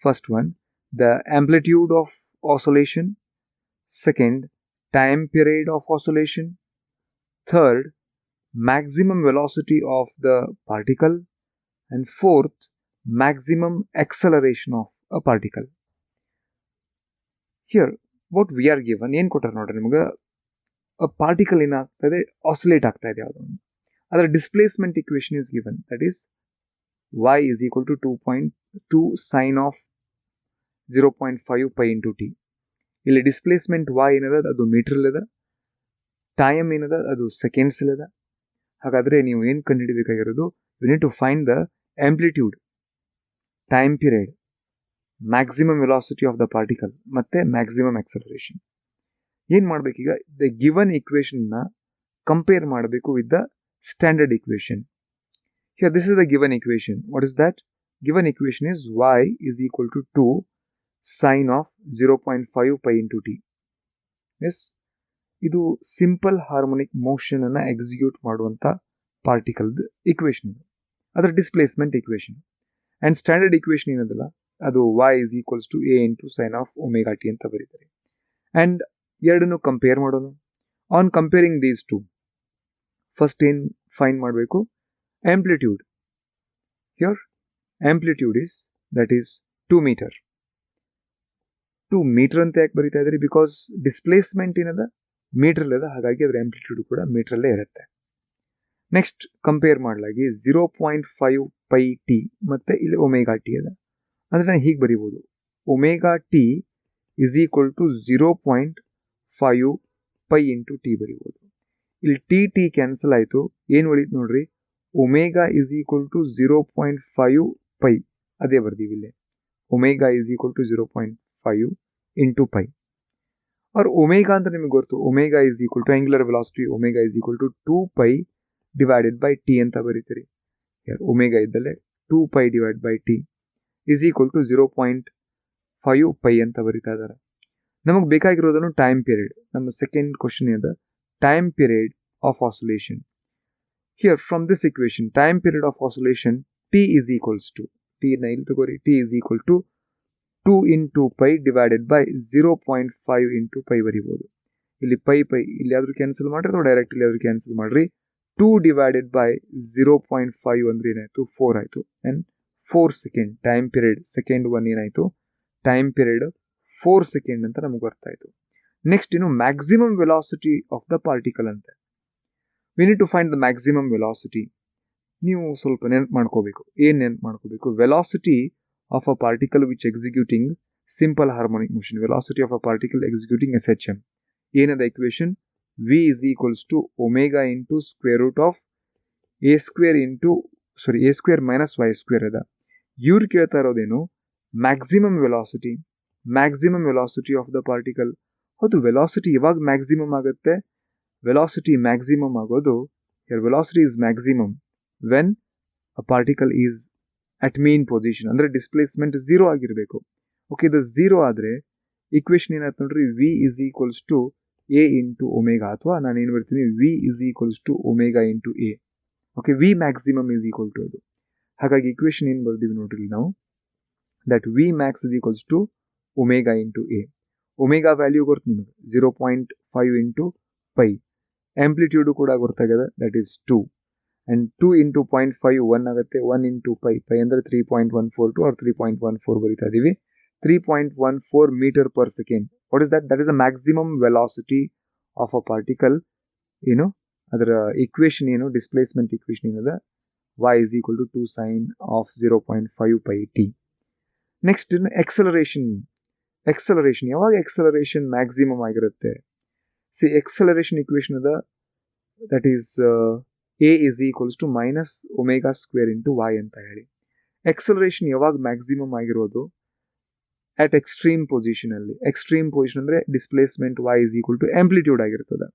first one, the amplitude of oscillation, second, time period of oscillation, third, maximum velocity of the particle, and fourth, maximum acceleration of a particle. Here what we are given, ಏನು ಕೊಟ್ಟಾರೆ ನೋಡ್ರಿ ನಿಮಗೆ, a particle ಏನಾಗ್ತದೆ, oscillate ಆಗ್ತಾ ಇದೆ ಯಾವುದೋ ಒಂದು, ಅದರ displacement equation is given, that is y is equal to 2.2 sine of 0.5 pi into t. ಇಲ್ಲಿ ಡಿಸ್ಪ್ಲೇಸ್ಮೆಂಟ್ y ಏನದ ಅದು ಮೀಟ್ರಲ್ಲಿದೆ, ಟೈಮ್ ಏನದ ಅದು ಸೆಕೆಂಡ್ಸಲ್ಲಿದೆ. ಹಾಗಾದರೆ ನೀವು ಏನು ಕಂಡುಹಿಡಬೇಕಾಗಿರೋದು, you need to find the amplitude, time period, maximum velocity of the particle ಮತ್ತು ಮ್ಯಾಕ್ಸಿಮಮ್ ಆಕ್ಸಲರೇಷನ್. ಏನು ಮಾಡಬೇಕೀಗ, ದ ಗಿವನ್ ಇಕ್ವೇಷನ್ನ ಕಂಪೇರ್ ಮಾಡಬೇಕು with the standard equation. Here this is the given equation. What is that? Given equation is y is equal to 2 sine of 0.5 pi into t. Yes, ಇದು simple harmonic motion ಅನ್ನು execute ಮಾಡುವಂಥ particle equation, ಇದು ಅದರ displacement equation. And standard equation ಏನದಲ್ಲ, ಅದು y is equals to a into sine of omega t ಅಂತ ಬರೀತಾರೆ. And ಎರಡನ್ನು ಕಂಪೇರ್ ಮಾಡೋಣ. On comparing these to, first ಏನು ಫೈಂಡ್ ಮಾಡಬೇಕು, amplitude. Here amplitude is, that is 2 meter. 2 meter ಅಂತ ಯಾಕೆ ಬರೀತಾ ಇದ್ರಿ, ಬಿಕಾಸ್ ಡಿಸ್ಪ್ಲೇಸ್ಮೆಂಟ್ ಏನದ ಮೀಟ್ರಲ್ಲಿ ಅದ, ಹಾಗಾಗಿ ಅದರ ಆಂಪ್ಲಿಟ್ಯೂಡ್ ಕೂಡ ಮೀಟ್ರಲ್ಲೇ ಇರುತ್ತೆ. ನೆಕ್ಸ್ಟ್ ಕಂಪೇರ್ ಮಾಡಲಾಗಿ 0.5 ಪೈ ಟಿ ಮತ್ತು ಇಲ್ಲಿ ಒಮೆಗಾ ಟಿ ಅದ, ಅಂದರೆ ನಾನು ಹೀಗೆ ಬರಿಬೋದು, omega t is equal to 0.5 pi into t ಬರಿಬೋದು. ಇಲ್ಲಿ ಟಿ ಕ್ಯಾನ್ಸಲ್ ಆಯಿತು, ಏನು ಉಳಿತು ನೋಡ್ರಿ, omega is equal to 0.5 pi, ಅದೇ ಬರ್ದೀವಿ ಇಲ್ಲೇ, omega is equal to 0.5 into pi. और ओमेगा ಅಂತ ನಿಮಗೆ ಗೊತ್ತು, omega is equal to angular velocity, omega is equal to 2 pi divided by T ಅಂತ ಬರೀತೀರಿ. ಒಮೆಗಾ ಇದ್ದಲ್ಲೇ 2 pi divide by t is equal to 0.5 pi ಅಂತ ಬರೀತಾ ಇದ್ದಾರೆ. ನಮಗೆ ಬೇಕಾಗಿರೋದನ್ನು ಟೈಮ್ ಪೀರಿಯಡ್. ನಮ್ಮ ಸೆಕೆಂಡ್ ಕ್ವಶನ್ ಇದೆ time period of oscillation. Here from this equation, time period of oscillation t is equals to, t ನ ಇಲ್ಲಿ ತಗೋರಿ, t is equal to 2 into pi divided by 0.5 into pi ಬರಿಬೋದು. ಇಲ್ಲಿ pi ಇಲ್ಲಿ ಯಾವ್ದು cancel ಮಾಡ್ರಿ ಅಥವಾ ಡೈರೆಕ್ಟ್ ಇಲ್ಲಿ ಯಾವ್ದು ಕ್ಯಾನ್ಸಲ್ ಮಾಡ್ರಿ. 2 divided by 0.5 ಅಂದ್ರೆ ಏನಾಯ್ತು 4 ಆಯ್ತು. And 4 second time period second one ಏನಾಯ್ತು ಟೈಮ್ ಪೀರಿಯಡ್ 4 ಸೆಕೆಂಡ್ ಅಂತ ನಮಗೆ ಗೊತ್ತಾಯ್ತು. ನೆಕ್ಸ್ಟ್ ಇನ್ನು maximum velocity of the particle ಅಂತೆ. We need to find the maximum velocity. ನೀವು ಸ್ವಲ್ಪ ನೆನಪು ಮಾಡ್ಕೋಬೇಕು. ಏನು ನೆನಪು ಮಾಡ್ಕೋಬೇಕು? Velocity of a particle which executing simple harmonic motion. Velocity of a particle executing SHM. ಏನದ equation? V is equals to omega into square root of a square minus y square ಅದ. ಇವ್ರು ಕೇಳ್ತಾ ಇರೋದೇನು? Maximum velocity of the particle. ಹೌದು, velocity ಯಾವಾಗ maximum ಆಗುತ್ತೆ? Velocity maximum ಆಗೋದು velocity is maximum when a particle is at mean position. ಅಂದರೆ displacement 0 ಆಗಿರಬೇಕು. ಓಕೆ, ಇದು 0 ಆದರೆ ಇಕ್ವೇಶನ್ ಏನಾಯ್ತು ನೋಡ್ರಿ, V is equals to a into omega, ಅಥವಾ ನಾನು ಏನು ಬರ್ತೀನಿ V is equals to omega into a. Okay, V maximum is equal to ಅದು. ಹಾಗಾಗಿ ಇಕ್ವೇಶನ್ ಏನು ಬರ್ತೀವಿ ನೋಡ್ರಿ ನಾವು, that V max is equals to omega into a. Omega value ಗೊತ್ತು ನಿಮಗೆ 0.5 ಇಂಟು ಪೈ. ಆಂಪ್ಲಿಟ್ಯೂಡು ಕೂಡ ಗೊತ್ತಾಗಿದೆ, ದಟ್ ಈಸ್ 2. ಆ್ಯಂಡ್ 2 ಇಂಟು 0.5 1 ಆಗುತ್ತೆ. 1 ಇಂಟು ಪೈ ಅಂದರೆ 3.142 or 3.14 ಬರೀತಾ ಇದ್ದೀವಿ. 3.14 meter per second. What is that? That is the maximum velocity of a particle. ಅದರ equation ಏನು? ಡಿಸ್ಪ್ಲೇಸ್ಮೆಂಟ್ equation ಏನದ? y is equal to 2 sine of 0.5 pi t. Next acceleration ಯಾವಾಗ acceleration maximum ಆಗಿರುತ್ತೆ? Acceleration equation ಅದ, that is a is equals to minus omega square into y ಅಂತ ಹೇಳಿ. Acceleration ಯಾವಾಗ maximum ಆಗಿರೋದು? ಅಟ್ ಎಕ್ಸ್ಟ್ರೀಮ್ ಪೊಸಿಷನ್ ಅಲ್ಲಿ. Extreme position ಅಂದ್ರೆ displacement y is equal to amplitude ಆಗಿರ್ತದೆ.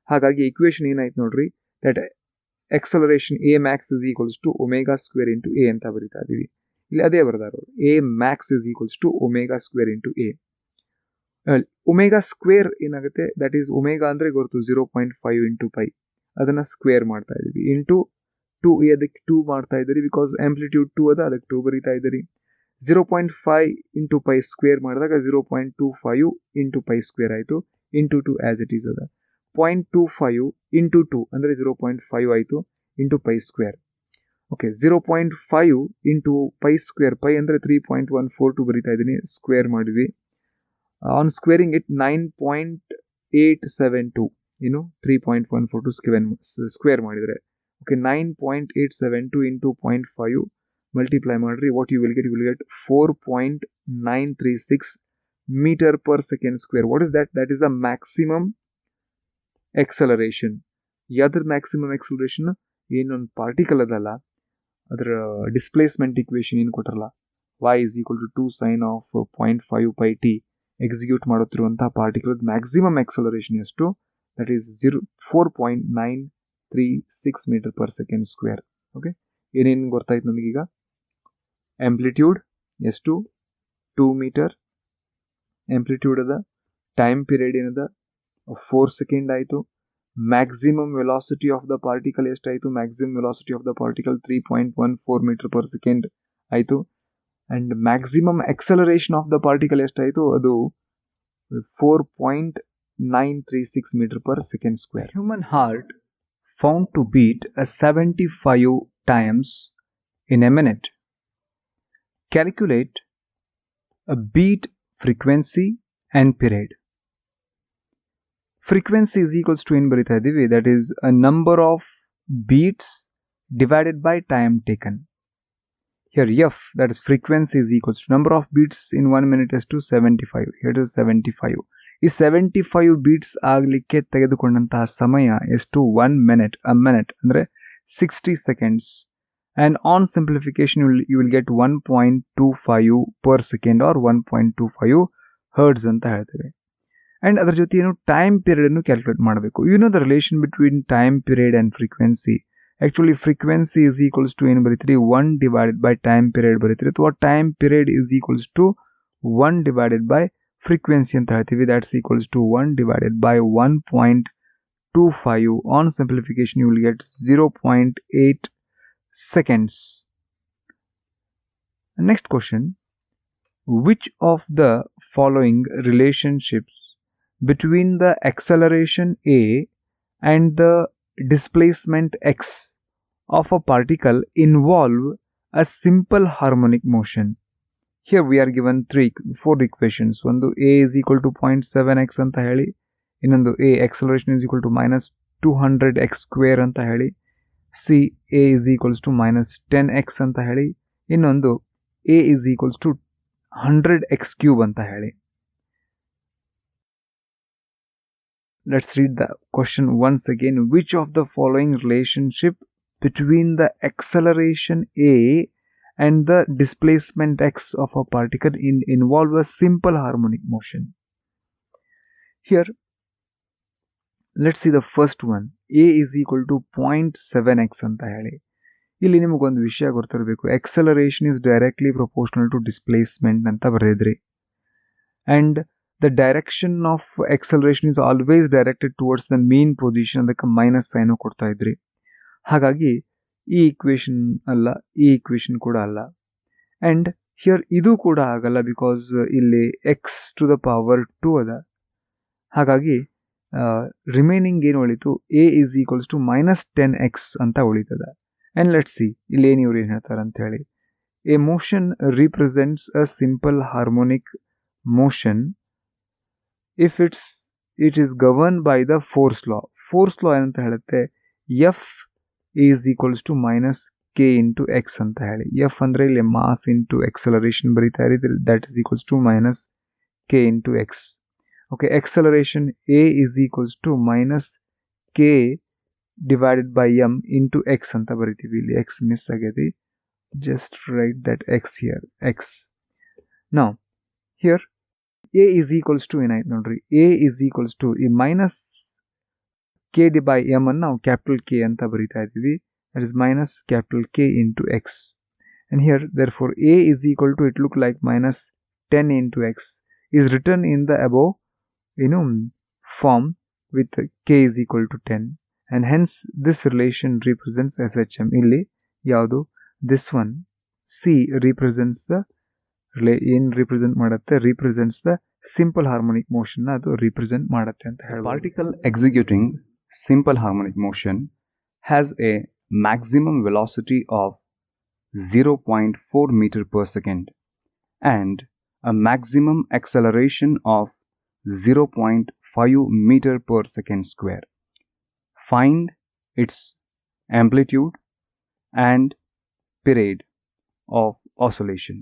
ಹಾಗಾಗಿ ಇಕ್ವೇಶನ್ ಏನಾಯ್ತು ನೋಡ್ರಿ, that acceleration a max is equals to omega square into a ಅಂತ ಬರೀತಾ ಇದೀವಿ. ಇಲ್ಲಿ ಅದೇ ಬರ್ದಾರು, a max is equals to omega square into a. Omega square ಏನಾಗುತ್ತೆ, ದಟ್ ಈಸ್ ಒಮೆಗಾ ಅಂದ್ರೆ ಗೊತ್ತು 0.5 ಇಂಟು ಪೈ, ಅದನ್ನ ಸ್ಕ್ವೇರ್ ಮಾಡ್ತಾ ಇದೀವಿ. ಇಂಟು 2 ಅದಕ್ಕೆ 2 ಮಾಡ್ತಾ ಇದ್ದೀರಿ, ಬಿಕಾಸ್ ಆಂಪ್ಲಿಟ್ಯೂಡ್ 2 ಅದ, ಅದಕ್ಕೆ 2 ಬರೀತಾ ಇದ್ದೀರಿ. 0.5 ಇಂಟು ಪೈ ಸ್ಕ್ವೇರ್ ಮಾಡಿದಾಗ 0.25 ಇಂಟು ಪೈ ಸ್ಕ್ವೇರ್ ಆಯಿತು. ಇಂಟು 2 ಆಸ್ ಇಟ್ ಈಸ್ ಅದ. 0.25 ಇಂಟು 2 ಅಂದರೆ 0.5 ಆಯಿತು into pi square. Okay, 0.5 into pi square, pi ಅಂದರೆ 3.142 ಬರೀತಾ ಇದ್ದೀನಿ, ಸ್ಕ್ವೇರ್ ಮಾಡಿದ್ವಿ. ಆನ್ ಸ್ಕ್ವೇರಿಂಗ್ ಇಟ್ 9.872, 3.142 ಸ್ಕ್ವೇರ್ ಮಾಡಿದರೆ ಓಕೆ 9.872 ಇಂಟು 0.5 ಮಲ್ಟಿಪ್ಲೈ ಮಾಡಿರಿ. What you will get 4.936 meter per second square. What is that? That is the maximum acceleration. ಯಾವ್ದ್ರ maximum acceleration? ಏನೊಂದು particle ಅದಲ್ಲ, ಅದರ ಡಿಸ್ಪ್ಲೇಸ್ಮೆಂಟ್ ಇಕ್ವೇಶನ್ ಏನು ಕೊಟ್ಟರಲ್ಲ, y is equal to 2 sine of 0.5 pi t execute ಮಾಡುತ್ತಿರುವಂತಹ particle maximum acceleration ಎಷ್ಟು? That is 4.936 meter per second square. Okay, ಏನೇನು ಗೊತ್ತಾಯ್ತು ನಮಗೀಗ? ಆಂಪ್ಲಿಟ್ಯೂಡ್ ಎಷ್ಟು? 2 meter ಆಂಪ್ಲಿಟ್ಯೂಡ್ ಅದ. ಟೈಮ್ ಪೀರಿಯಡ್ ಏನದ? 4 ಸೆಕೆಂಡ್ ಆಯಿತು. Maximum velocity of the particle ಎಷ್ಟಾಯಿತು? Maximum velocity of the particle 3.14 meter per second ಆಯಿತು. And maximum acceleration of the particle ಎಷ್ಟಾಯಿತು? ಅದು 4.936 meter per second square. Human heart found to beat 75 times in a minute. Calculate a beat frequency and period. Frequency is equals to ಏನು ಬರೀತಾ ಇದ್ದೀವಿ, that is a number of beats divided by time taken. Here f, that is frequency, is equals to number of beats in 1 minute is to 75. Here it is 75. ಈ 75 beats ಆಗಲಿಕ್ಕೆ ತೆಗೆದುಕೊಂಡಂತಹ ಸಮಯ ಎಷ್ಟು? 1 minute. a minute ಅಂದರೆ 60 seconds. And on simplification you will get 1.25 per second or 1.25 hertz ಅಂತ ಹೇಳ್ತೇವೆ. And ಅದರ ಜೊತೆ ಏನು ಟೈಮ್ ಪೀರಿಯಡನ್ನು ಕ್ಯಾಲ್ಕುಲೇಟ್ ಮಾಡಬೇಕು. The relation between time period and frequency. Actually frequency is equals to ಏನು ಬರೀತೀರಿ? 1 divided by ಟೈಮ್ ಪೀರಿಯಡ್ ಬರೀತೀರಿ, ಅಥವಾ time period is equals to 1 divided by frequency ಅಂತ ಹೇಳ್ತೀವಿ. That's equals to 1 divided by 1.25. On simplification you will get 0.8 seconds. Next question, which of the following relationships between the acceleration a and the displacement x of a particle involve a simple harmonic motion? Here we are given four equations. One a is equal to 0.7x anta heli, ಇನ್ನೊಂದು a acceleration is equal to minus 200x square anta heli, c a is equals to minus 10x anta heli, ಇನ್ನೊಂದು a is equals to 100x cube anta heli. Let's read the question once again. Which of the following relationship between the acceleration a and the displacement x of a particle involve a simple harmonic motion? Here, let's see the first one. A is equal to 0.7x ಅಂತ ಹೇಳಿ. ಇಲ್ಲಿ ನಿಮಗೊಂದು ವಿಷಯ ಗೊತ್ತಿರಬೇಕು. Acceleration is directly proportional to displacement ಅಂತ ಬರೆದಿದ್ರಿ. And the direction of acceleration is always directed towards the mean position. ಅದಕ್ಕೆ minus sine ಕೊಡ್ತಾ ಇದ್ರಿ. ಹಾಗಾಗಿ ಈ ಈಕ್ವೇಶನ್ ಅಲ್ಲ, ಈ ಈಕ್ವೇಶನ್ ಕೂಡ ಅಲ್ಲ. ಅಂಡ್ ಹಿಯರ್ ಇದು ಕೂಡ ಆಗಲ್ಲ, ಬಿಕಾಸ್ ಇಲ್ಲಿ ಎಕ್ಸ್ ಟು ದ ಪವರ್ 2 ಅದ. ಹಾಗಾಗಿ ರಿಮೈನಿಂಗ್ ಏನು ಉಳಿತು, a is equals to minus 10x ಅಂತ ಉಳಿತದ. ಅಂಡ್ ಲೆಟ್ಸ್ ಸಿ ಇಲ್ಲಿ ಏನು ಇವ್ರು ಏನು ಹೇಳ್ತಾರೆ ಅಂತ ಹೇಳಿ. A motion represents a simple harmonic motion if it is governed by the force law. Force law ಏನಂತ ಹೇಳುತ್ತೆ, F is equals to minus k into x ಅಂತ ಹೇಳಿ. F ಅಂದ್ರೆ ಇಲ್ಲಿ ಮಾಸ್ ಇಂಟು ಎಕ್ಸಲರೇಷನ್ ಬರೀತಾ ಇದ್ರೆ, that is equals to minus k into x. Okay, acceleration a is equals to minus k divided by m into x ಅಂತ ಬರೀತೀವಿ. ಇಲ್ಲಿ x miss ಆಗಿದೆ. Just write that x here, x. Now here a is equals to ಏನಾಯ್ತು ನೋಡ್ರಿ, a is equals to ಈ minus k by m ಅನ್ನು ನಾವು capital k ಅಂತ ಬರೀತಾ ಇದ್ದೀವಿ. that is minus capital K into x. And here therefore a is equal to, it look like minus 10 into x is written in the above form with k is equal to 10, and hence this relation represents SHM. ಇಲ್ಲಿ ಯಾವುದು, this one C represents the ಏನು represent ಮಾಡುತ್ತೆ, represents the simple harmonic motion ನ ಅದು represent ಮಾಡುತ್ತೆ ಅಂತ ಹೇಳ್ಬೋದು. Particle executing simple harmonic motion has a maximum velocity of 0.4 meter per second and a maximum acceleration of 0.5 meter per second square. Find its amplitude and period of oscillation.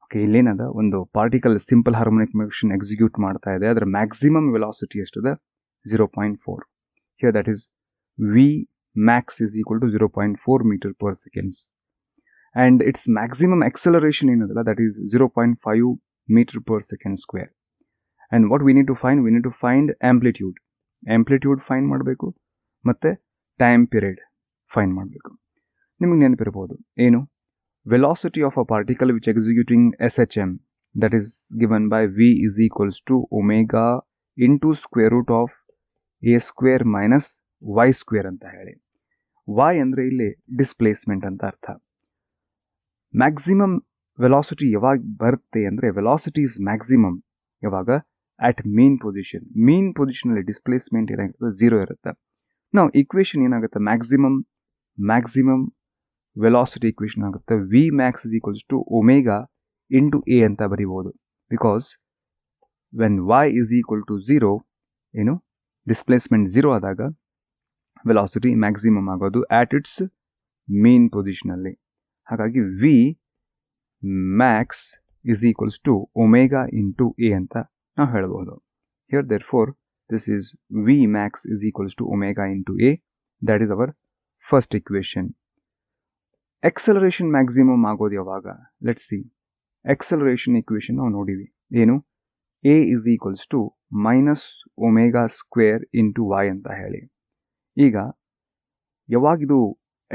Okay, ಇಲ್ಲೇನದ ಒಂದು particle simple harmonic motion execute ಮಾಡ್ತಾ ಇದೆ. ಅದರ maximum velocity ಎಷ್ಟದ, 0.4. Here that is v max is equal to 0.4 metre per seconds. And its maximum acceleration ಏನದಲ್ಲ, that is 0.5 metre per second square. And what we need to find amplitude find ಮಾಡಬೇಕು, ಮತ್ತು time period find ಮಾಡಬೇಕು. ನಿಮಗೆ ನೆನಪಿರ್ಬೋದು ಏನು, velocity of a particle which executing SHM, that is given by V is equals to omega into square root of a square minus y square ಅಂತ ಹೇಳಿ. y ಅಂದರೆ ಇಲ್ಲಿ displacement ಅಂತ ಅರ್ಥ. ಮ್ಯಾಕ್ಸಿಮಮ್ ವೆಲಾಸಿಟಿ ಯಾವಾಗ ಬರುತ್ತೆ ಅಂದರೆ, ವೆಲಾಸಿಟಿ ಇಸ್ ಮ್ಯಾಕ್ಸಿಮಮ್ ಯಾವಾಗ ಅಟ್ ಮೀನ್ ಪೊಸಿಷನಲ್ಲಿ ಡಿಸ್ಪ್ಲೇಸ್ಮೆಂಟ್ ಏನಾಗಿರುತ್ತೆ, 0 ಇರುತ್ತೆ. ನಾವು ಈಕ್ವೇಶನ್ ಏನಾಗುತ್ತೆ, ಮ್ಯಾಕ್ಸಿಮಮ್ ವೆಲಾಸಿಟಿ ಈಕ್ವೇಶನ್ ಆಗುತ್ತೆ, v max is equals to omega into a ಅಂತ ಬರಿಬೋದು. Because when y is equal to 0, ಏನು ಡಿಸ್ಪ್ಲೇಸ್ಮೆಂಟ್ 0 ಆದಾಗ ವೆಲಾಸಿಟಿ ಮ್ಯಾಕ್ಸಿಮಮ್ ಆಗೋದು ಆಟ್ ಇಟ್ಸ್ ಮೀನ್ ಪೊಸಿಷನಲ್ಲಿ. ಹಾಗಾಗಿ v max is equals to omega into a ಅಂತ ನಾವು ಹೇಳ್ಬೋದು. Here therefore this is v max is equals to omega into a. That is our first equation. Acceleration maximum ಆಗೋದು ಯಾವಾಗ, let's see. Acceleration equation ನಾವು ನೋಡಿವಿ, ಏನು, a is equals to minus omega square into y ಅಂತ ಹೇಳಿ. ಈಗ ಯಾವಾಗಿದು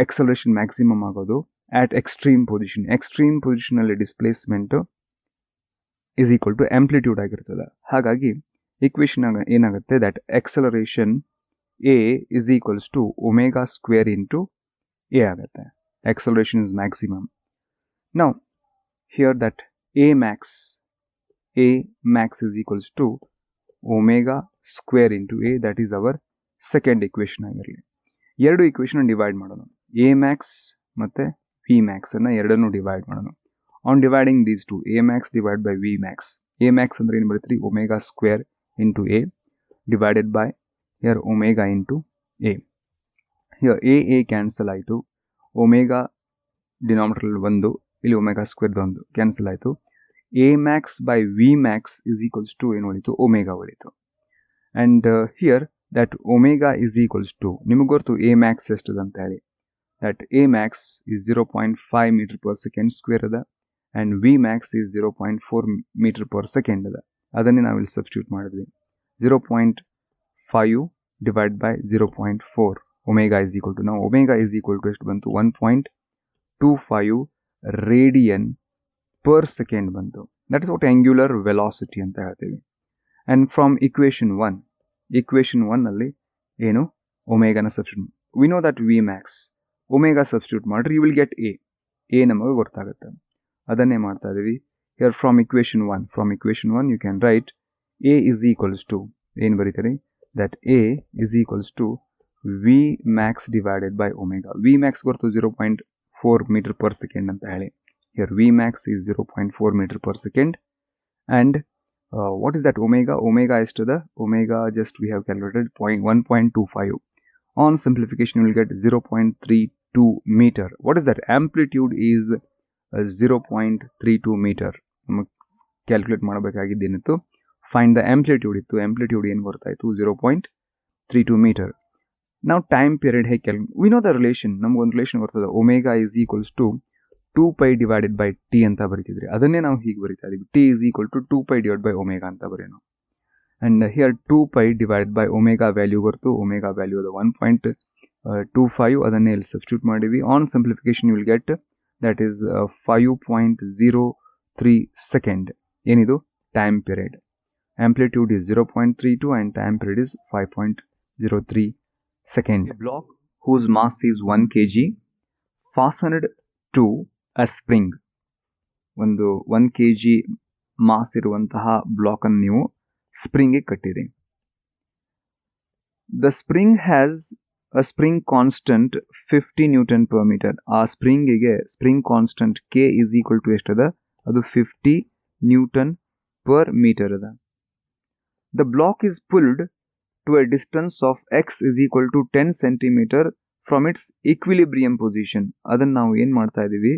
acceleration maximum ಆಗೋದು, ಆಟ್ ಎಕ್ಸ್ಟ್ರೀಮ್ ಪೊಸಿಷನಲ್ಲಿ displacement is equal to amplitude ಆಗಿರ್ತದೆ. ಹಾಗಾಗಿ ಇಕ್ವೇಶನ್ ಏನಾಗುತ್ತೆ, that acceleration a is equals to omega square into a ಆಗುತ್ತೆ. Acceleration is maximum. Now here that A max is equals to omega square into A. That is our second equation ಆಗಿರಲಿ. ಎರಡು equation divide ಮಾಡೋಣ. A max ಮತ್ತು V max ಅನ್ನು ಎರಡನ್ನು divide ಮಾಡೋಣ. On dividing these two A max divide by V max. A max ಅಂದ್ರೆ ಏನು ಬರುತ್ತೆ? Omega square into A divided by here omega into A. Here A cancel ಆಯಿತು. Omega denominator ಒಂದು, ಇಲ್ಲಿ ಒಮೆಗಾ ಸ್ಕ್ವೇರ್ದು ಒಂದು ಕ್ಯಾನ್ಸಲ್ ಆಯಿತು. A max by V max is equals to ಏನು ಉಳಿತು? ಒಮೆಗಾ ಉಳಿತು. And here that omega is equals to, ನಿಮಗೆ ಗೊತ್ತು A max ಎಷ್ಟದ ಅಂತ ಹೇಳಿ. that A max is 0.5 meter per second square ಅದ and V max is 0.4 meter per second ಅದ. ಅದನ್ನೇ ನಾವು ಇಲ್ಲಿ ಸಬ್ಸ್ಟಿಟ್ಯೂಟ್ ಮಾಡಿದ್ವಿ. 0.5 divided by 0.4 omega is equal to, ನಾವು omega is equal to ಎಷ್ಟು ಬಂತು? 1.25 radian per second ಬಂತು. that is what angular velocity ಅಂತ ಹೇಳ್ತೀವಿ. and from equation 1 ಅಲ್ಲಿ ಏನು? ಒಮೆಗಾನ substitute. We know that v max omega substitute ಮಾಡಿರಿ, ಯು ವಿಲ್ ಗೆಟ್ ಎ ನಮಗೆ ಗೊತ್ತಾಗುತ್ತೆ. ಅದನ್ನೇ ಮಾಡ್ತಾ ಇದ್ದೀವಿ. Here from equation one you can write a is equals to, ಏನು ಬರೀತಾರೆ? That a is equals to v max divided by omega. V max ಗೊತ್ತು 0.4 metre per second ಅಂತ ಹೇಳಿ. Here v max is 0.4 metre per second. And what is that omega? Omega is to the omega, just we have calculated 1.25. On simplification, you will get 0.32 meter. What is that? Amplitude is 0.32 meter. Calculate ಮಾಡಬೇಕಾಗಿದ್ದೇನಿತ್ತು? Find the amplitude ಇತ್ತು. Amplitude ಏನು ಬರ್ತಾಯಿತ್ತು? 0.32 meter. Now time period ಹೇಗೆ calculate? We know the relation. ನಮಗೊಂದು relation ಬರ್ತದೆ. Omega is equals to 2 pi divided by t ಅಂತ ಬರೀತಿದ್ರಿ. ಅದನ್ನೇ ನಾವು ಹೀಗೆ ಬರೀತಾ ಇದೀವಿ. t is equal to 2 pi divided by omega ಅಂತ ಬರೆಯೋಣ. and here 2 pi divided by omega value ಗೊತ್ತು. omega ವ್ಯಾಲ್ಯೂ ಅದು 1.25. ಅದನ್ನೇ ಇಲ್ಲಿ ಸಬ್ಸ್ಟಿಟ್ಯೂಟ್ ಮಾಡಿವಿ. On simplification you will get that is 5.03 second. ಏನಿದು? Time period. Amplitude is 0.32 and time period is 5.03 second. A block whose mass is 1 kg fastened to a spring. ಒಂದು 1 kg mass ಇರುವಂತಹ block ಅನ್ನು ನೀವು ಸ್ಪ್ರಿಂಗ್ಗೆ ಕಟ್ಟಿರಿ. The spring has a spring constant 50 newton per metre. ಆ spring constant K is equal to ಎಷ್ಟದ? ಅದು 50 newton per metre ಅದ. The block is pulled to a distance of x is equal to 10 centimetre from its equilibrium position. ಅದನ್ನು ನಾವು ಏನು ಮಾಡ್ತಾ ಇದ್ದೀವಿ?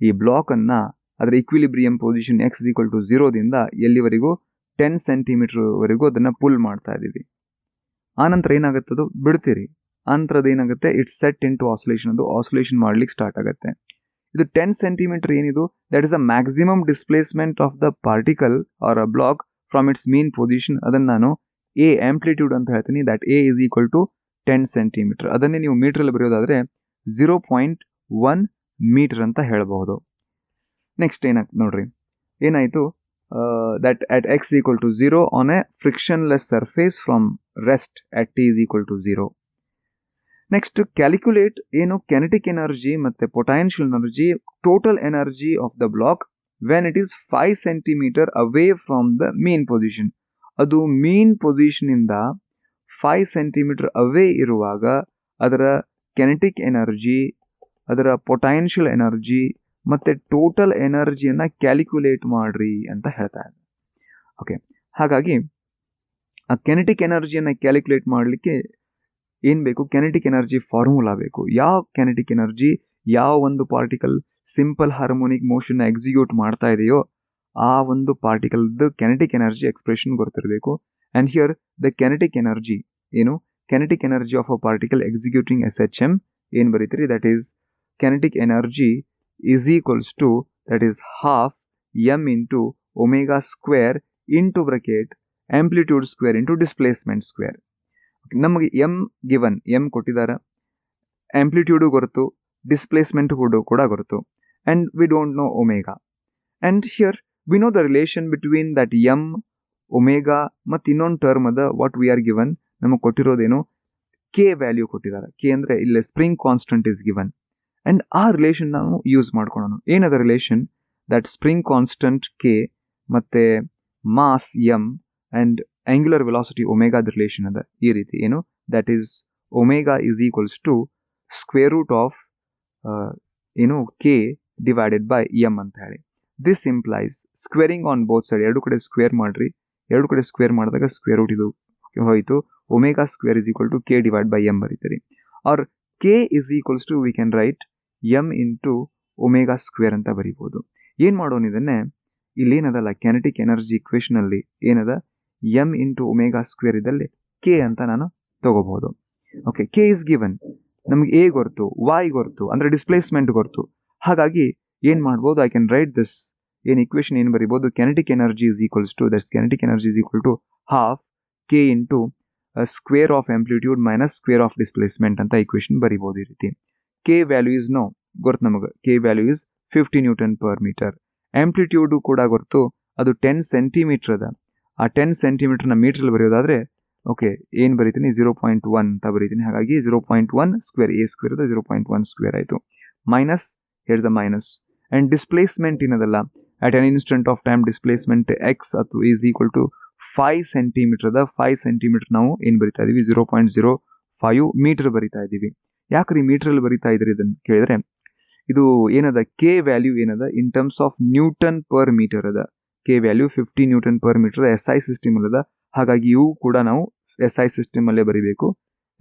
ಈ ಬ್ಲಾಕ್ ಅನ್ನ ಅದರ equilibrium position x equal to 0ದಿಂದ ಎಲ್ಲಿವರೆಗೂ? 10 ಸೆಂಟಿಮೀಟರ್ ವರೆಗೂ ಅದನ್ನ ಪುಲ್ ಮಾಡ್ತಾ ಇದ್ದೀವಿ. ಆನಂತರ ಏನಾಗುತ್ತೆ? ಅದು ಬಿಡ್ತೀರಿ. ಆನಂತರ ಏನಾಗುತ್ತೆ? It's set into oscillation. ಅದು ಆಸಿಲೇಷನ್ ಮಾಡ್ಲಿಕ್ಕೆ ಸ್ಟಾರ್ಟ್ ಆಗುತ್ತೆ. ಇದು 10 ಸೆಂಟಿಮೀಟರ್ ಏನಿದು? That is the maximum displacement of the particle or a block from its mean position. ಅದನ್ನು ನಾನು ಎ ಆಂಪ್ಲಿಟ್ಯೂಡ್ ಅಂತ ಹೇಳ್ತೀನಿ. That a is equal to 10 centimetre. ಅದನ್ನೇ ನೀವು ಮೀಟ್ರಲ್ಲಿ ಬರೆಯೋದಾದರೆ 0.1 ಮೀಟರ್ ಅಂತ ಹೇಳಬಹುದು. ನೆಕ್ಸ್ಟ್ ಏನಾಗ್ತದೆ ನೋಡ್ರಿ. ಏನಾಯಿತು? that at x equal to 0 on a frictionless surface from rest at t is equal to 0. Next calculate ಏನು ಕೆನೆಟಿಕ್ ಎನರ್ಜಿ ಮತ್ತು potential energy, total energy of the block when it is 5 centimetre away from the mean position. ಅದು mean ಪೊಸಿಷನಿಂದ 5 centimetre away ಇರುವಾಗ ಅದರ kinetic energy, ಅದರ potential energy ಮತ್ತು total ಎನರ್ಜಿಯನ್ನು calculate ಮಾಡ್ರಿ ಅಂತ ಹೇಳ್ತಾ ಇದೆ. ಓಕೆ, ಹಾಗಾಗಿ ಆ ಕೆನೆಟಿಕ್ ಎನರ್ಜಿಯನ್ನು ಕ್ಯಾಲ್ಕುಲೇಟ್ ಮಾಡಲಿಕ್ಕೆ ಏನು ಬೇಕು? ಕೆನೆಟಿಕ್ ಎನರ್ಜಿ ಫಾರ್ಮುಲಾ ಬೇಕು. ಯಾವ ಕೆನೆಟಿಕ್ ಎನರ್ಜಿ ಯಾವ ಒಂದು ಪಾರ್ಟಿಕಲ್ ಸಿಂಪಲ್ ಹಾರ್ಮೋನಿಕ್ ಮೋಷನ್ನ ಎಕ್ಸಿಕ್ಯೂಟ್ ಮಾಡ್ತಾ ಇದೆಯೋ ಆ ಒಂದು ಪಾರ್ಟಿಕಲ್ದು ಕೆನೆಟಿಕ್ ಎನರ್ಜಿ ಎಕ್ಸ್ಪ್ರೆಷನ್ ಗೊತ್ತಿರಬೇಕು. And here the kinetic energy ಏನು? Kinetic energy of a particle executing SHM ಏನು ಬರೀತೀರಿ? That is kinetic energy is equals to, that is half m into omega square into bracket amplitude square into displacement square. ನಮಗೆ m given, m ಕೊಟ್ಟಿದ್ದಾರೆ, ಆಂಪ್ಲಿಟ್ಯೂಡು ಗೊತ್ತು, displacement ಕೂಡ ಗೊತ್ತು, and we don't know omega. and here we know the relation between that m, omega ಮತ್ತು ಇನ್ನೊಂದು term ಅದ what we are given. ನಮಗೆ ಕೊಟ್ಟಿರೋದೇನು? k ವ್ಯಾಲ್ಯೂ ಕೊಟ್ಟಿದ್ದಾರೆ. k ಅಂದರೆ ಇಲ್ಲಿ spring constant is given. And ಆ ರಿಲೇಷನ್ ನಾವು ಯೂಸ್ ಮಾಡ್ಕೊಳ್ಳೋಣ. ಏನದ relation? That spring constant k ಮತ್ತು mass m and angular velocity ಒಮೆಗಾದ ರಿಲೇಷನ್ ಅದ ಈ ರೀತಿ ಏನು that is omega is equals to square root of ಏನು ಕೆ ಡಿವೈಡೆಡ್ ಬೈ ಎಮ್ ಅಂತ ಹೇಳಿ. This implies squaring on both side, ಎರಡು ಕಡೆ ಸ್ಕ್ವೇರ್ ಮಾಡಿರಿ, ಎರಡು ಕಡೆ ಸ್ಕ್ವೇರ್ ಮಾಡಿದಾಗ ಸ್ಕ್ವೇರ್ ರೂಟ್ ಇದು ಹೋಯಿತು, omega square is equal to k divide by m ಬರೀತೀರಿ. Or k is equals to V can write m into omega square ಅಂತ ಬರೀಬೋದು. ಏನು ಮಾಡೋಣ ಇದನ್ನೇ, ಇಲ್ಲೇನದಲ್ಲ ಕೆನೆಟಿಕ್ ಎನರ್ಜಿ ಇಕ್ವೇಷನಲ್ಲಿ ಏನದ ಎಮ್ ಇಂಟು ಒಮೆಗಾ ಸ್ಕ್ವೇರ್ ಇದ್ದಲ್ಲಿ ಕೆ ಅಂತ ನಾನು ತಗೋಬಹುದು. ಓಕೆ, ಕೆ ಇಸ್ ಗಿವನ್, ನಮಗೆ ಎ ಗೊತ್ತು, ವೈ ಗೊತ್ತು, ಅಂದರೆ ಡಿಸ್ಪ್ಲೇಸ್ಮೆಂಟ್ ಗೊತ್ತು. ಹಾಗಾಗಿ ಏನು ಮಾಡ್ಬೋದು, ಐ ಕ್ಯಾನ್ ರೈಟ್ ದಿಸ್ ಏನು ಇಕ್ವೇಷನ್ ಏನು ಬರೀಬೋದು, kinetic energy is equals to that's kinetic energy is equal to half K into square of amplitude minus square of displacement ಅಂತ ಇಕ್ವೇಷನ್ ಬರೀಬೋದು ಈ ರೀತಿ. ಕೆ ವ್ಯಾಲ್ಯೂ ಇಸ್ ನೋ ಗೊತ್ತು ನಮಗೆ, K value is 50 newton per metre. Amplitude ಕೂಡ ಗೊತ್ತು, ಅದು 10 centimetre ಅದ. ಆ 10 ಸೆಂಟಿಮೀಟರ್ನ ಮೀಟ್ರಲ್ಲಿ ಬರೆಯೋದಾದರೆ ಓಕೆ ಏನು ಬರೀತೀನಿ 0.1 ಅಂತ ಬರೀತೀನಿ. ಹಾಗಾಗಿ 0.1 ಸ್ಕ್ವೇರ್ ಎ ಸ್ಕ್ವೇರ್ ಅದು 0.1 ಸ್ಕ್ವೇರ್ ಆಯಿತು. Minus here the minus and displacement ಏನದಲ್ಲ at an instant of time displacement X ಅದು ಈಸ್ ಈಕ್ವಲ್ ಟು 5 ಸೆಂಟಿಮೀಟರ್ ಅದ. 5 ಸೆಂಟಿಮೀಟರ್ ನಾವು ಏನು ಬರಿತಾ ಇದ್ದೀವಿ 0.05 ಮೀಟರ್ ಬರಿತಾ ಇದ್ದೀವಿ. ಯಾಕ್ರಿ ಮೀಟ್ರಲ್ಲಿ ಬರಿತಾ ಇದ್ರಿ ಇದನ್ನು ಕೇಳಿದ್ರೆ, ಇದು ಏನದ ಕೆ ವ್ಯಾಲ್ಯೂ ಏನದ in terms of newton per metre ಅದ. K value 50 newton per metre S I system ಅದ. ಹಾಗಾಗಿ ಇವು ಕೂಡ ನಾವು ಎಸ್ ಐ ಸಿಸ್ಟಮ್ ಅಲ್ಲೇ ಬರೀಬೇಕು.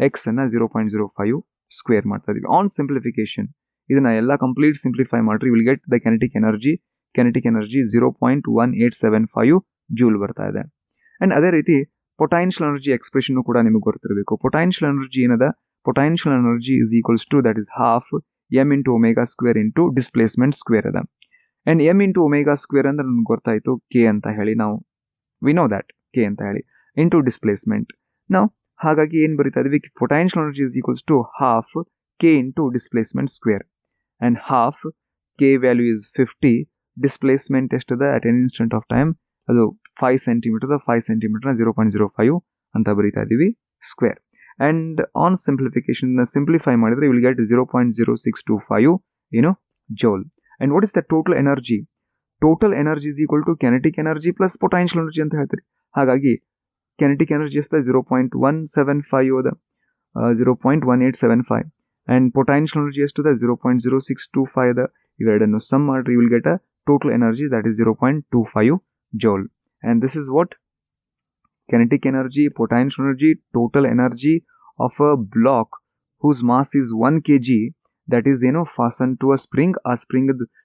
ಎಕ್ಸ್ ಅನ್ನ 0.05 ಸ್ಕ್ವೇರ್ ಮಾಡ್ತಾ ಇದೀವಿ. ಆನ್ ಸಿಂಪ್ಲಿಫಿಕೇಶನ್ ಇದನ್ನ ಎಲ್ಲ ಕಂಪ್ಲೀಟ್ ಸಿಂಪ್ಲಿಫೈ ಮಾಡ್ರಿ, will get the kinetic energy. Kinetic energy 0.1875 ಜೂಲ್ ಬರ್ತಾ ಇದೆ. ಆ್ಯಂಡ್ ಅದೇ ರೀತಿ ಪೊಟೆನ್ಷಿಯಲ್ ಎನರ್ಜಿ ಎಕ್ಸ್ಪ್ರೆಷನ್ ಕೂಡ ನಿಮಗೆ ಗೊತ್ತಿರಬೇಕು. ಪೊಟೆನ್ಷಿಯಲ್ ಎನರ್ಜಿ ಏನದ, potential energy is equals to that is half M into omega square into displacement square ಅದ. And M into omega square ಅಂದ್ರೆ ನಮ್ಗೆ ಗೊತ್ತಾಯಿತು ಕೆ ಅಂತ ಹೇಳಿ, ನಾವು ವಿ ನೋ ದ್ಯಾಟ್ ಕೆ ಅಂತ ಹೇಳಿ ಇಂಟು ಡಿಸ್ಪ್ಲೇಸ್ಮೆಂಟ್. ನಾವು ಹಾಗಾಗಿ ಏನು ಬರಿತಾ ಇದೀವಿ, potential energy is equals to half K into displacement square. And half K value is 50, displacement ಎಷ್ಟದ at an instant of time ಅದು 5 ಸೆಂಟಿಮೀಟರ್, 5 ಸೆಂಟಿಮೀಟರ್ನ 0.05 ಅಂತ ಬರಿತಾ ಇದ್ದೀವಿ square. And on simplification simplify ಮಾಡಿದರೆ ವಿಲ್ ಗೆಟ್ 0.0625 ಏನು joule. And what is the total energy? Total energy is equal to kinetic energy plus potential energy ಅಂತ ಹೇಳ್ತೀರಿ. ಹಾಗಾಗಿ ಕೆನೆಟಿಕ್ ಎನರ್ಜಿ ಎಷ್ಟು 0.175 ಅದ, 0.1875 ಆ್ಯಂಡ್ ಪೊಟೆನ್ಷಿಯಲ್ ಎನರ್ಜಿ ಎಷ್ಟದ 0.0625 ಅದ. ಇವೆರಡನ್ನು ಸಮ್ ಮಾಡಿರಿ will get a total energy that is 0.25 joule. And this is what kinetic energy, potential energy, total energy of a block whose mass is 1 kg that is fastened to a spring. ಆ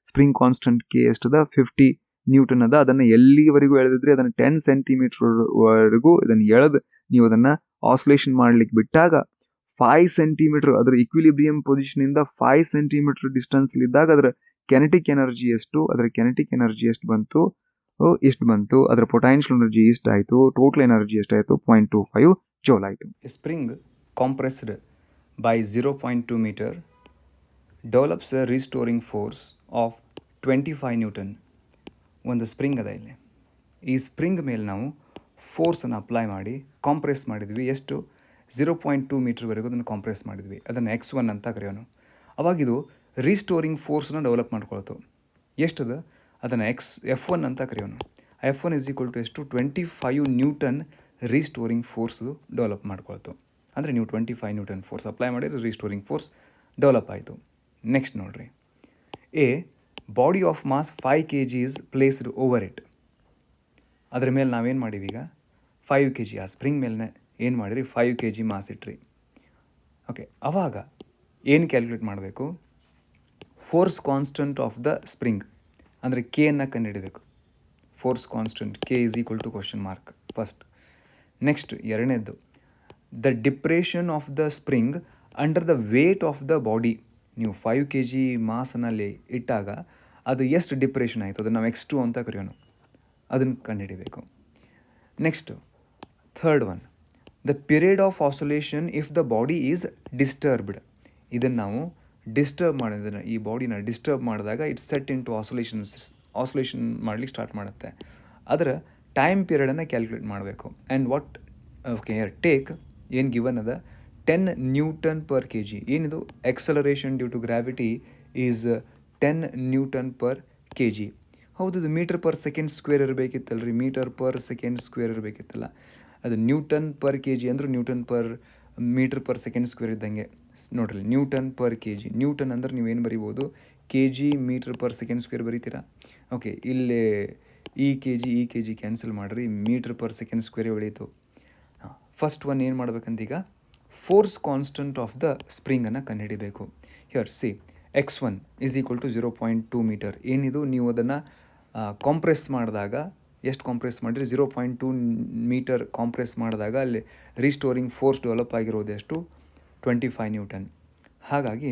spring constant K ಎಷ್ಟದ 50 Newton ಅದ. ಅದನ್ನು ಎಲ್ಲಿವರೆಗೂ ಎಳೆದಿದ್ರೆ ಅದನ್ನು 10 centimetre ವರೆಗೂ ಇದನ್ನು ಎಳೆದು ನೀವು ಅದನ್ನು ಆಸಿಲೇಷನ್ ಮಾಡ್ಲಿಕ್ಕೆ ಬಿಟ್ಟಾಗ 5 ಸೆಂಟಿಮೀಟರ್ ಅದರ ಇಕ್ವಿಲಿಬ್ರಿಯಂ ಪೊಸಿಷನ್ ಇಂದ 5 ಸೆಂಟಿಮೀಟರ್ ಡಿಸ್ಟೆನ್ಸ್ ಇದ್ದಾಗ ಅದರ ಕೆನೆಟಿಕ್ ಎನರ್ಜಿ ಎಷ್ಟು, ಅದರ ಕೆನೆಟಿಕ್ ಎನರ್ಜಿ ಎಷ್ಟು ಬಂತು, ಇಷ್ಟು ಬಂತು. ಅದರ ಪೊಟೆನ್ಷಿಯಲ್ ಎನರ್ಜಿ ಇಷ್ಟಾಯಿತು, ಟೋಟಲ್ ಎನರ್ಜಿ ಎಷ್ಟಾಯಿತು 0.25 ಜೌಲ್ ಆಯಿತು. Spring compressed by 0.2 metre develops a restoring force of 25 newton. ಒಂದು ಸ್ಪ್ರಿಂಗ್ ಅದ ಇಲ್ಲಿ, ಈ ಸ್ಪ್ರಿಂಗ್ ಮೇಲೆ ನಾವು ಫೋರ್ಸನ್ನು ಅಪ್ಲೈ ಮಾಡಿ ಕಾಂಪ್ರೆಸ್ ಮಾಡಿದ್ವಿ. ಎಷ್ಟು 0.2 ಮೀಟರ್ವರೆಗೂ ಅದನ್ನು ಕಾಂಪ್ರೆಸ್ ಮಾಡಿದ್ವಿ. ಅದನ್ನು X1 ಅಂತ ಕರೆಯೋಣ. ಅವಾಗಿದು ರಿಸ್ಟೋರಿಂಗ್ ಫೋರ್ಸನ್ನು ಡೆವಲಪ್ ಮಾಡ್ಕೊಳ್ತು. ಎಷ್ಟದ ಅದನ್ನು F1 ಅಂತ ಕರೆಯೋಣ. F1 ಇಸ್ ಈಕ್ವಲ್ ಟು ಎಷ್ಟು 25 ನ್ಯೂಟನ್ ರೀಸ್ಟೋರಿಂಗ್ ಫೋರ್ಸು ಡೆವಲಪ್ ಮಾಡ್ಕೊಳ್ತು. ಅಂದರೆ ನೀವು 25 ನ್ಯೂಟನ್ ಫೋರ್ಸ್ ಅಪ್ಲೈ ಮಾಡಿದ್ರೆ ರೀಸ್ಟೋರಿಂಗ್ ಫೋರ್ಸ್ ಡೆವಲಪ್ ಆಯಿತು. ನೆಕ್ಸ್ಟ್ ನೋಡಿರಿ, a body of mass 5 kg is placed over it. ಅದ್ರ ಮೇಲೆ ನಾವೇನು ಮಾಡೀವಿ ಈಗ 5 kg ಆ ಸ್ಪ್ರಿಂಗ್ ಮೇಲೆ ಏನು ಮಾಡಿರಿ 5 kg ಮಾಸ್ ಇಟ್ರಿ. ಓಕೆ, ಆವಾಗ ಏನು ಕ್ಯಾಲ್ಕುಲೇಟ್ ಮಾಡಬೇಕು, force constant of the spring ಅಂದರೆ ಕೆ ಅನ್ನು ಕಂಡುಹಿಡಬೇಕು. Force constant K is equal to question mark first. Next ಎರಡನೇದು, the depression of the spring under the weight of the body. ನೀವು 5 kg ಮಾಸನಲ್ಲಿ ಇಟ್ಟಾಗ ಅದು ಎಷ್ಟು ಡಿಪ್ರೆಷನ್ ಆಯಿತು ಅದನ್ನು ನಾವು X2 ಅಂತ ಕರೆಯೋಣ, ಅದನ್ನು ಕಂಡುಹಿಡಬೇಕು. Next third one, the period of oscillation if the body is disturbed. ಇದನ್ನು ನಾವು ಡಿಸ್ಟರ್ಬ್ ಮಾಡೋದನ್ನು, ಈ ಬಾಡಿನ ಡಿಸ್ಟರ್ಬ್ ಮಾಡಿದಾಗ it's set into oscillation ಮಾಡಲಿಕ್ಕೆ ಸ್ಟಾರ್ಟ್ ಮಾಡುತ್ತೆ. ಅದರ ಟೈಮ್ ಪೀರಿಯಡನ್ನು ಕ್ಯಾಲ್ಕುಲೇಟ್ ಮಾಡಬೇಕು. ಆ್ಯಂಡ್ ವಾಟ್ ಓಕೆ ಟೇಕ್ ಏನು ಗಿವನ್ ಅದ 10 ನ್ಯೂಟನ್ ಪರ್ kg. ಏನಿದು acceleration due to gravity is 10 newton per kg. ಹೌದು, ಇದು ಮೀಟರ್ ಪರ್ ಸೆಕೆಂಡ್ ಸ್ಕ್ವೇರ್ ಇರಬೇಕಿತ್ತಲ್ರಿ, ಮೀಟರ್ ಪರ್ ಸೆಕೆಂಡ್ ಸ್ಕ್ವೇರ್ ಇರಬೇಕಿತ್ತಲ್ಲ. ಅದು ನ್ಯೂಟನ್ ಪರ್ ಕೆ ಜಿ ಅಂದ್ರೆ newton per metre per second square ಇದ್ದಂಗೆ. ನೋಡ್ರಿ, newton per K G, newton ಅಂದ್ರೆ ನೀವೇನು ಬರಿಬೋದು, K G metre per second square ಬರೀತೀರಾ. ಓಕೆ, ಇಲ್ಲೇ ಈ ಕೆ ಜಿ ಕ್ಯಾನ್ಸಲ್ ಮಾಡಿರಿ, ಮೀಟರ್ ಪರ್ ಸೆಕೆಂಡ್ ಸ್ಕ್ವೇರೇ ಉಳೀತು. ಹಾಂ, ಫಸ್ಟ್ ಒನ್ ಏನು ಮಾಡ್ಬೇಕಂತ ಈಗ ಫೋರ್ಸ್ ಕಾನ್ಸ್ಟಂಟ್ ಆಫ್ ದ ಸ್ಪ್ರಿಂಗನ್ನು ಕಂಡುಹಿಡಿಬೇಕು. Here see x1 is equal to 0.2 metre. ಏನಿದು, ನೀವು ಅದನ್ನು ಕಾಂಪ್ರೆಸ್ ಮಾಡಿದಾಗ ಎಷ್ಟು ಕಾಂಪ್ರೆಸ್ ಮಾಡಿರಿ, 0.2 ಮೀಟರ್ ಕಾಂಪ್ರೆಸ್ ಮಾಡಿದಾಗ ಅಲ್ಲಿ ರೀಸ್ಟೋರಿಂಗ್ ಫೋರ್ಸ್ ಡೆವಲಪ್ ಆಗಿರೋದು ಎಷ್ಟು, 25 ನ್ಯೂಟನ್. ಹಾಗಾಗಿ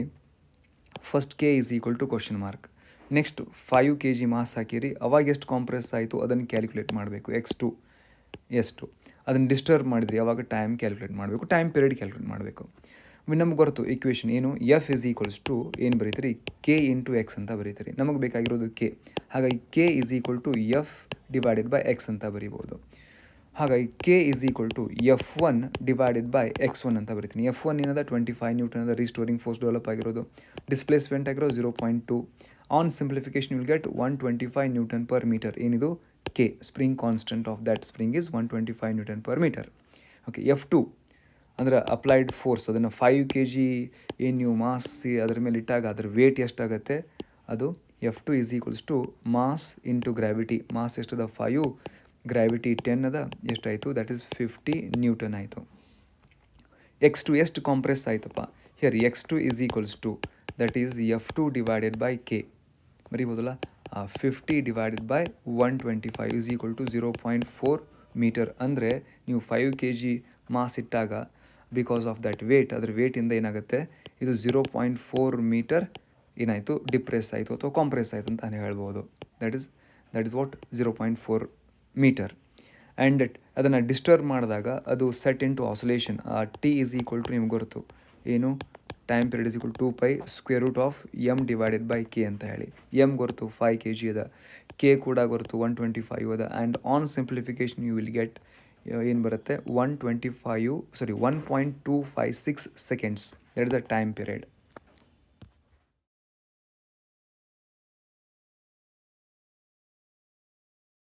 first k is equal to question mark. Next 5 kg mass ಹಾಕಿರಿ, ಅವಾಗ ಎಷ್ಟು ಕಾಂಪ್ರೆಸ್ ಆಯಿತು ಅದನ್ನು ಕ್ಯಾಲ್ಕುಲೇಟ್ ಮಾಡಬೇಕು. x2 ಎಷ್ಟು, ಅದನ್ನು ಡಿಸ್ಟರ್ಬ್ ಮಾಡಿದ್ರಿ ಅವಾಗ ಟೈಮ್ ಕ್ಯಾಲ್ಕುಲೇಟ್ ಮಾಡಬೇಕು, ಟೈಮ್ ಪೀರಿಯಡ್ ಕ್ಯಾಲ್ಕುಲೇಟ್ ಮಾಡಬೇಕು. ನಮ್ಗೆ ಗೊತ್ತು ಈಕ್ವೇಷನ್ ಏನು, ಎಫ್ ಇಸ್ ಈಕ್ವಲ್ಸ್ ಟು ಏನು ಬರೀತೀರಿ, ಕೆ ಇಂಟು ಎಕ್ಸ್ ಅಂತ ಬರೀತೀರಿ. ನಮಗೆ ಬೇಕಾಗಿರೋದು ಕೆ, ಹಾಗಾಗಿ K is equal to F divided by X ಅಂತ ಬರೀಬೋದು. ಹಾಗಾಗಿ K is equal to F1 divided by x1 ಅಂತ ಬರೀತೀನಿ. F1 ಏನದ 25 ನ್ಯೂಟನ್ ಅದ, ರೀಸ್ಟೋರಿಂಗ್ ಫೋರ್ಸ್ ಡೆವಲಪ್ ಆಗಿರೋದು, ಡಿಸ್ಪ್ಲೇಸ್ಮೆಂಟ್ ಆಗಿರೋ 0.2. On simplification will get 125 newton per metre. ಏನಿದು K, spring constant of that spring is 125 newton per metre. Okay, F2 ಅಂದರೆ applied force, ಅದನ್ನು 5 kg ಏನು ನೀವು ಮಾಸ್ ಅದ್ರ ಮೇಲೆ ಇಟ್ಟಾಗ ಅದ್ರ ವೇಟ್ ಎಷ್ಟಾಗುತ್ತೆ, ಅದು F2 is equals to mass into gravity. Mass ಎಷ್ಟದ 5, ಗ್ರಾವಿಟಿ 10 ಅದ, ಎಷ್ಟಾಯಿತು, ದಟ್ ಈಸ್ 50 ನ್ಯೂಟನ್ ಆಯಿತು. x2 ಎಷ್ಟು ಕಾಂಪ್ರೆಸ್ ಆಯ್ತಪ್ಪ, here x2 is equals to that is F2 divided by K ಬರೀಬೋದಲ್ಲ. 50 divided by 125 is equal to 0.4 metre. ಅಂದರೆ ನೀವು 5 kg mass ಇಟ್ಟಾಗ ಬಿಕಾಸ್ ಆಫ್ ದ್ಯಾಟ್ ವೇಟ್, ಅದ್ರ ವೇಟಿಂದ ಏನಾಗುತ್ತೆ, ಇದು 0.4 ಮೀಟರ್ ಏನಾಯಿತು, ಡಿಪ್ರೆಸ್ ಆಯಿತು ಅಥವಾ ಕಾಂಪ್ರೆಸ್ ಆಯಿತು ಅಂತ ಹೇಳ್ಬೋದು. That is what 0.4 metre. And ಅದನ್ನು ಡಿಸ್ಟರ್ಬ್ ಮಾಡಿದಾಗ ಅದು set into oscillation. T is equal to ನಿಮ್ಗೆ ಗೊತ್ತು ಏನು, time period is equal 2π square root of M divided by K ಅಂತ ಹೇಳಿ. ಎಮ್ ಗೊತ್ತು 5 kg ಅದ, ಕೆ ಕೂಡ ಗೊತ್ತು 125 ಅದ. And on simplification you will get ಏನು ಬರುತ್ತೆ, 1.256 seconds. That is the time period.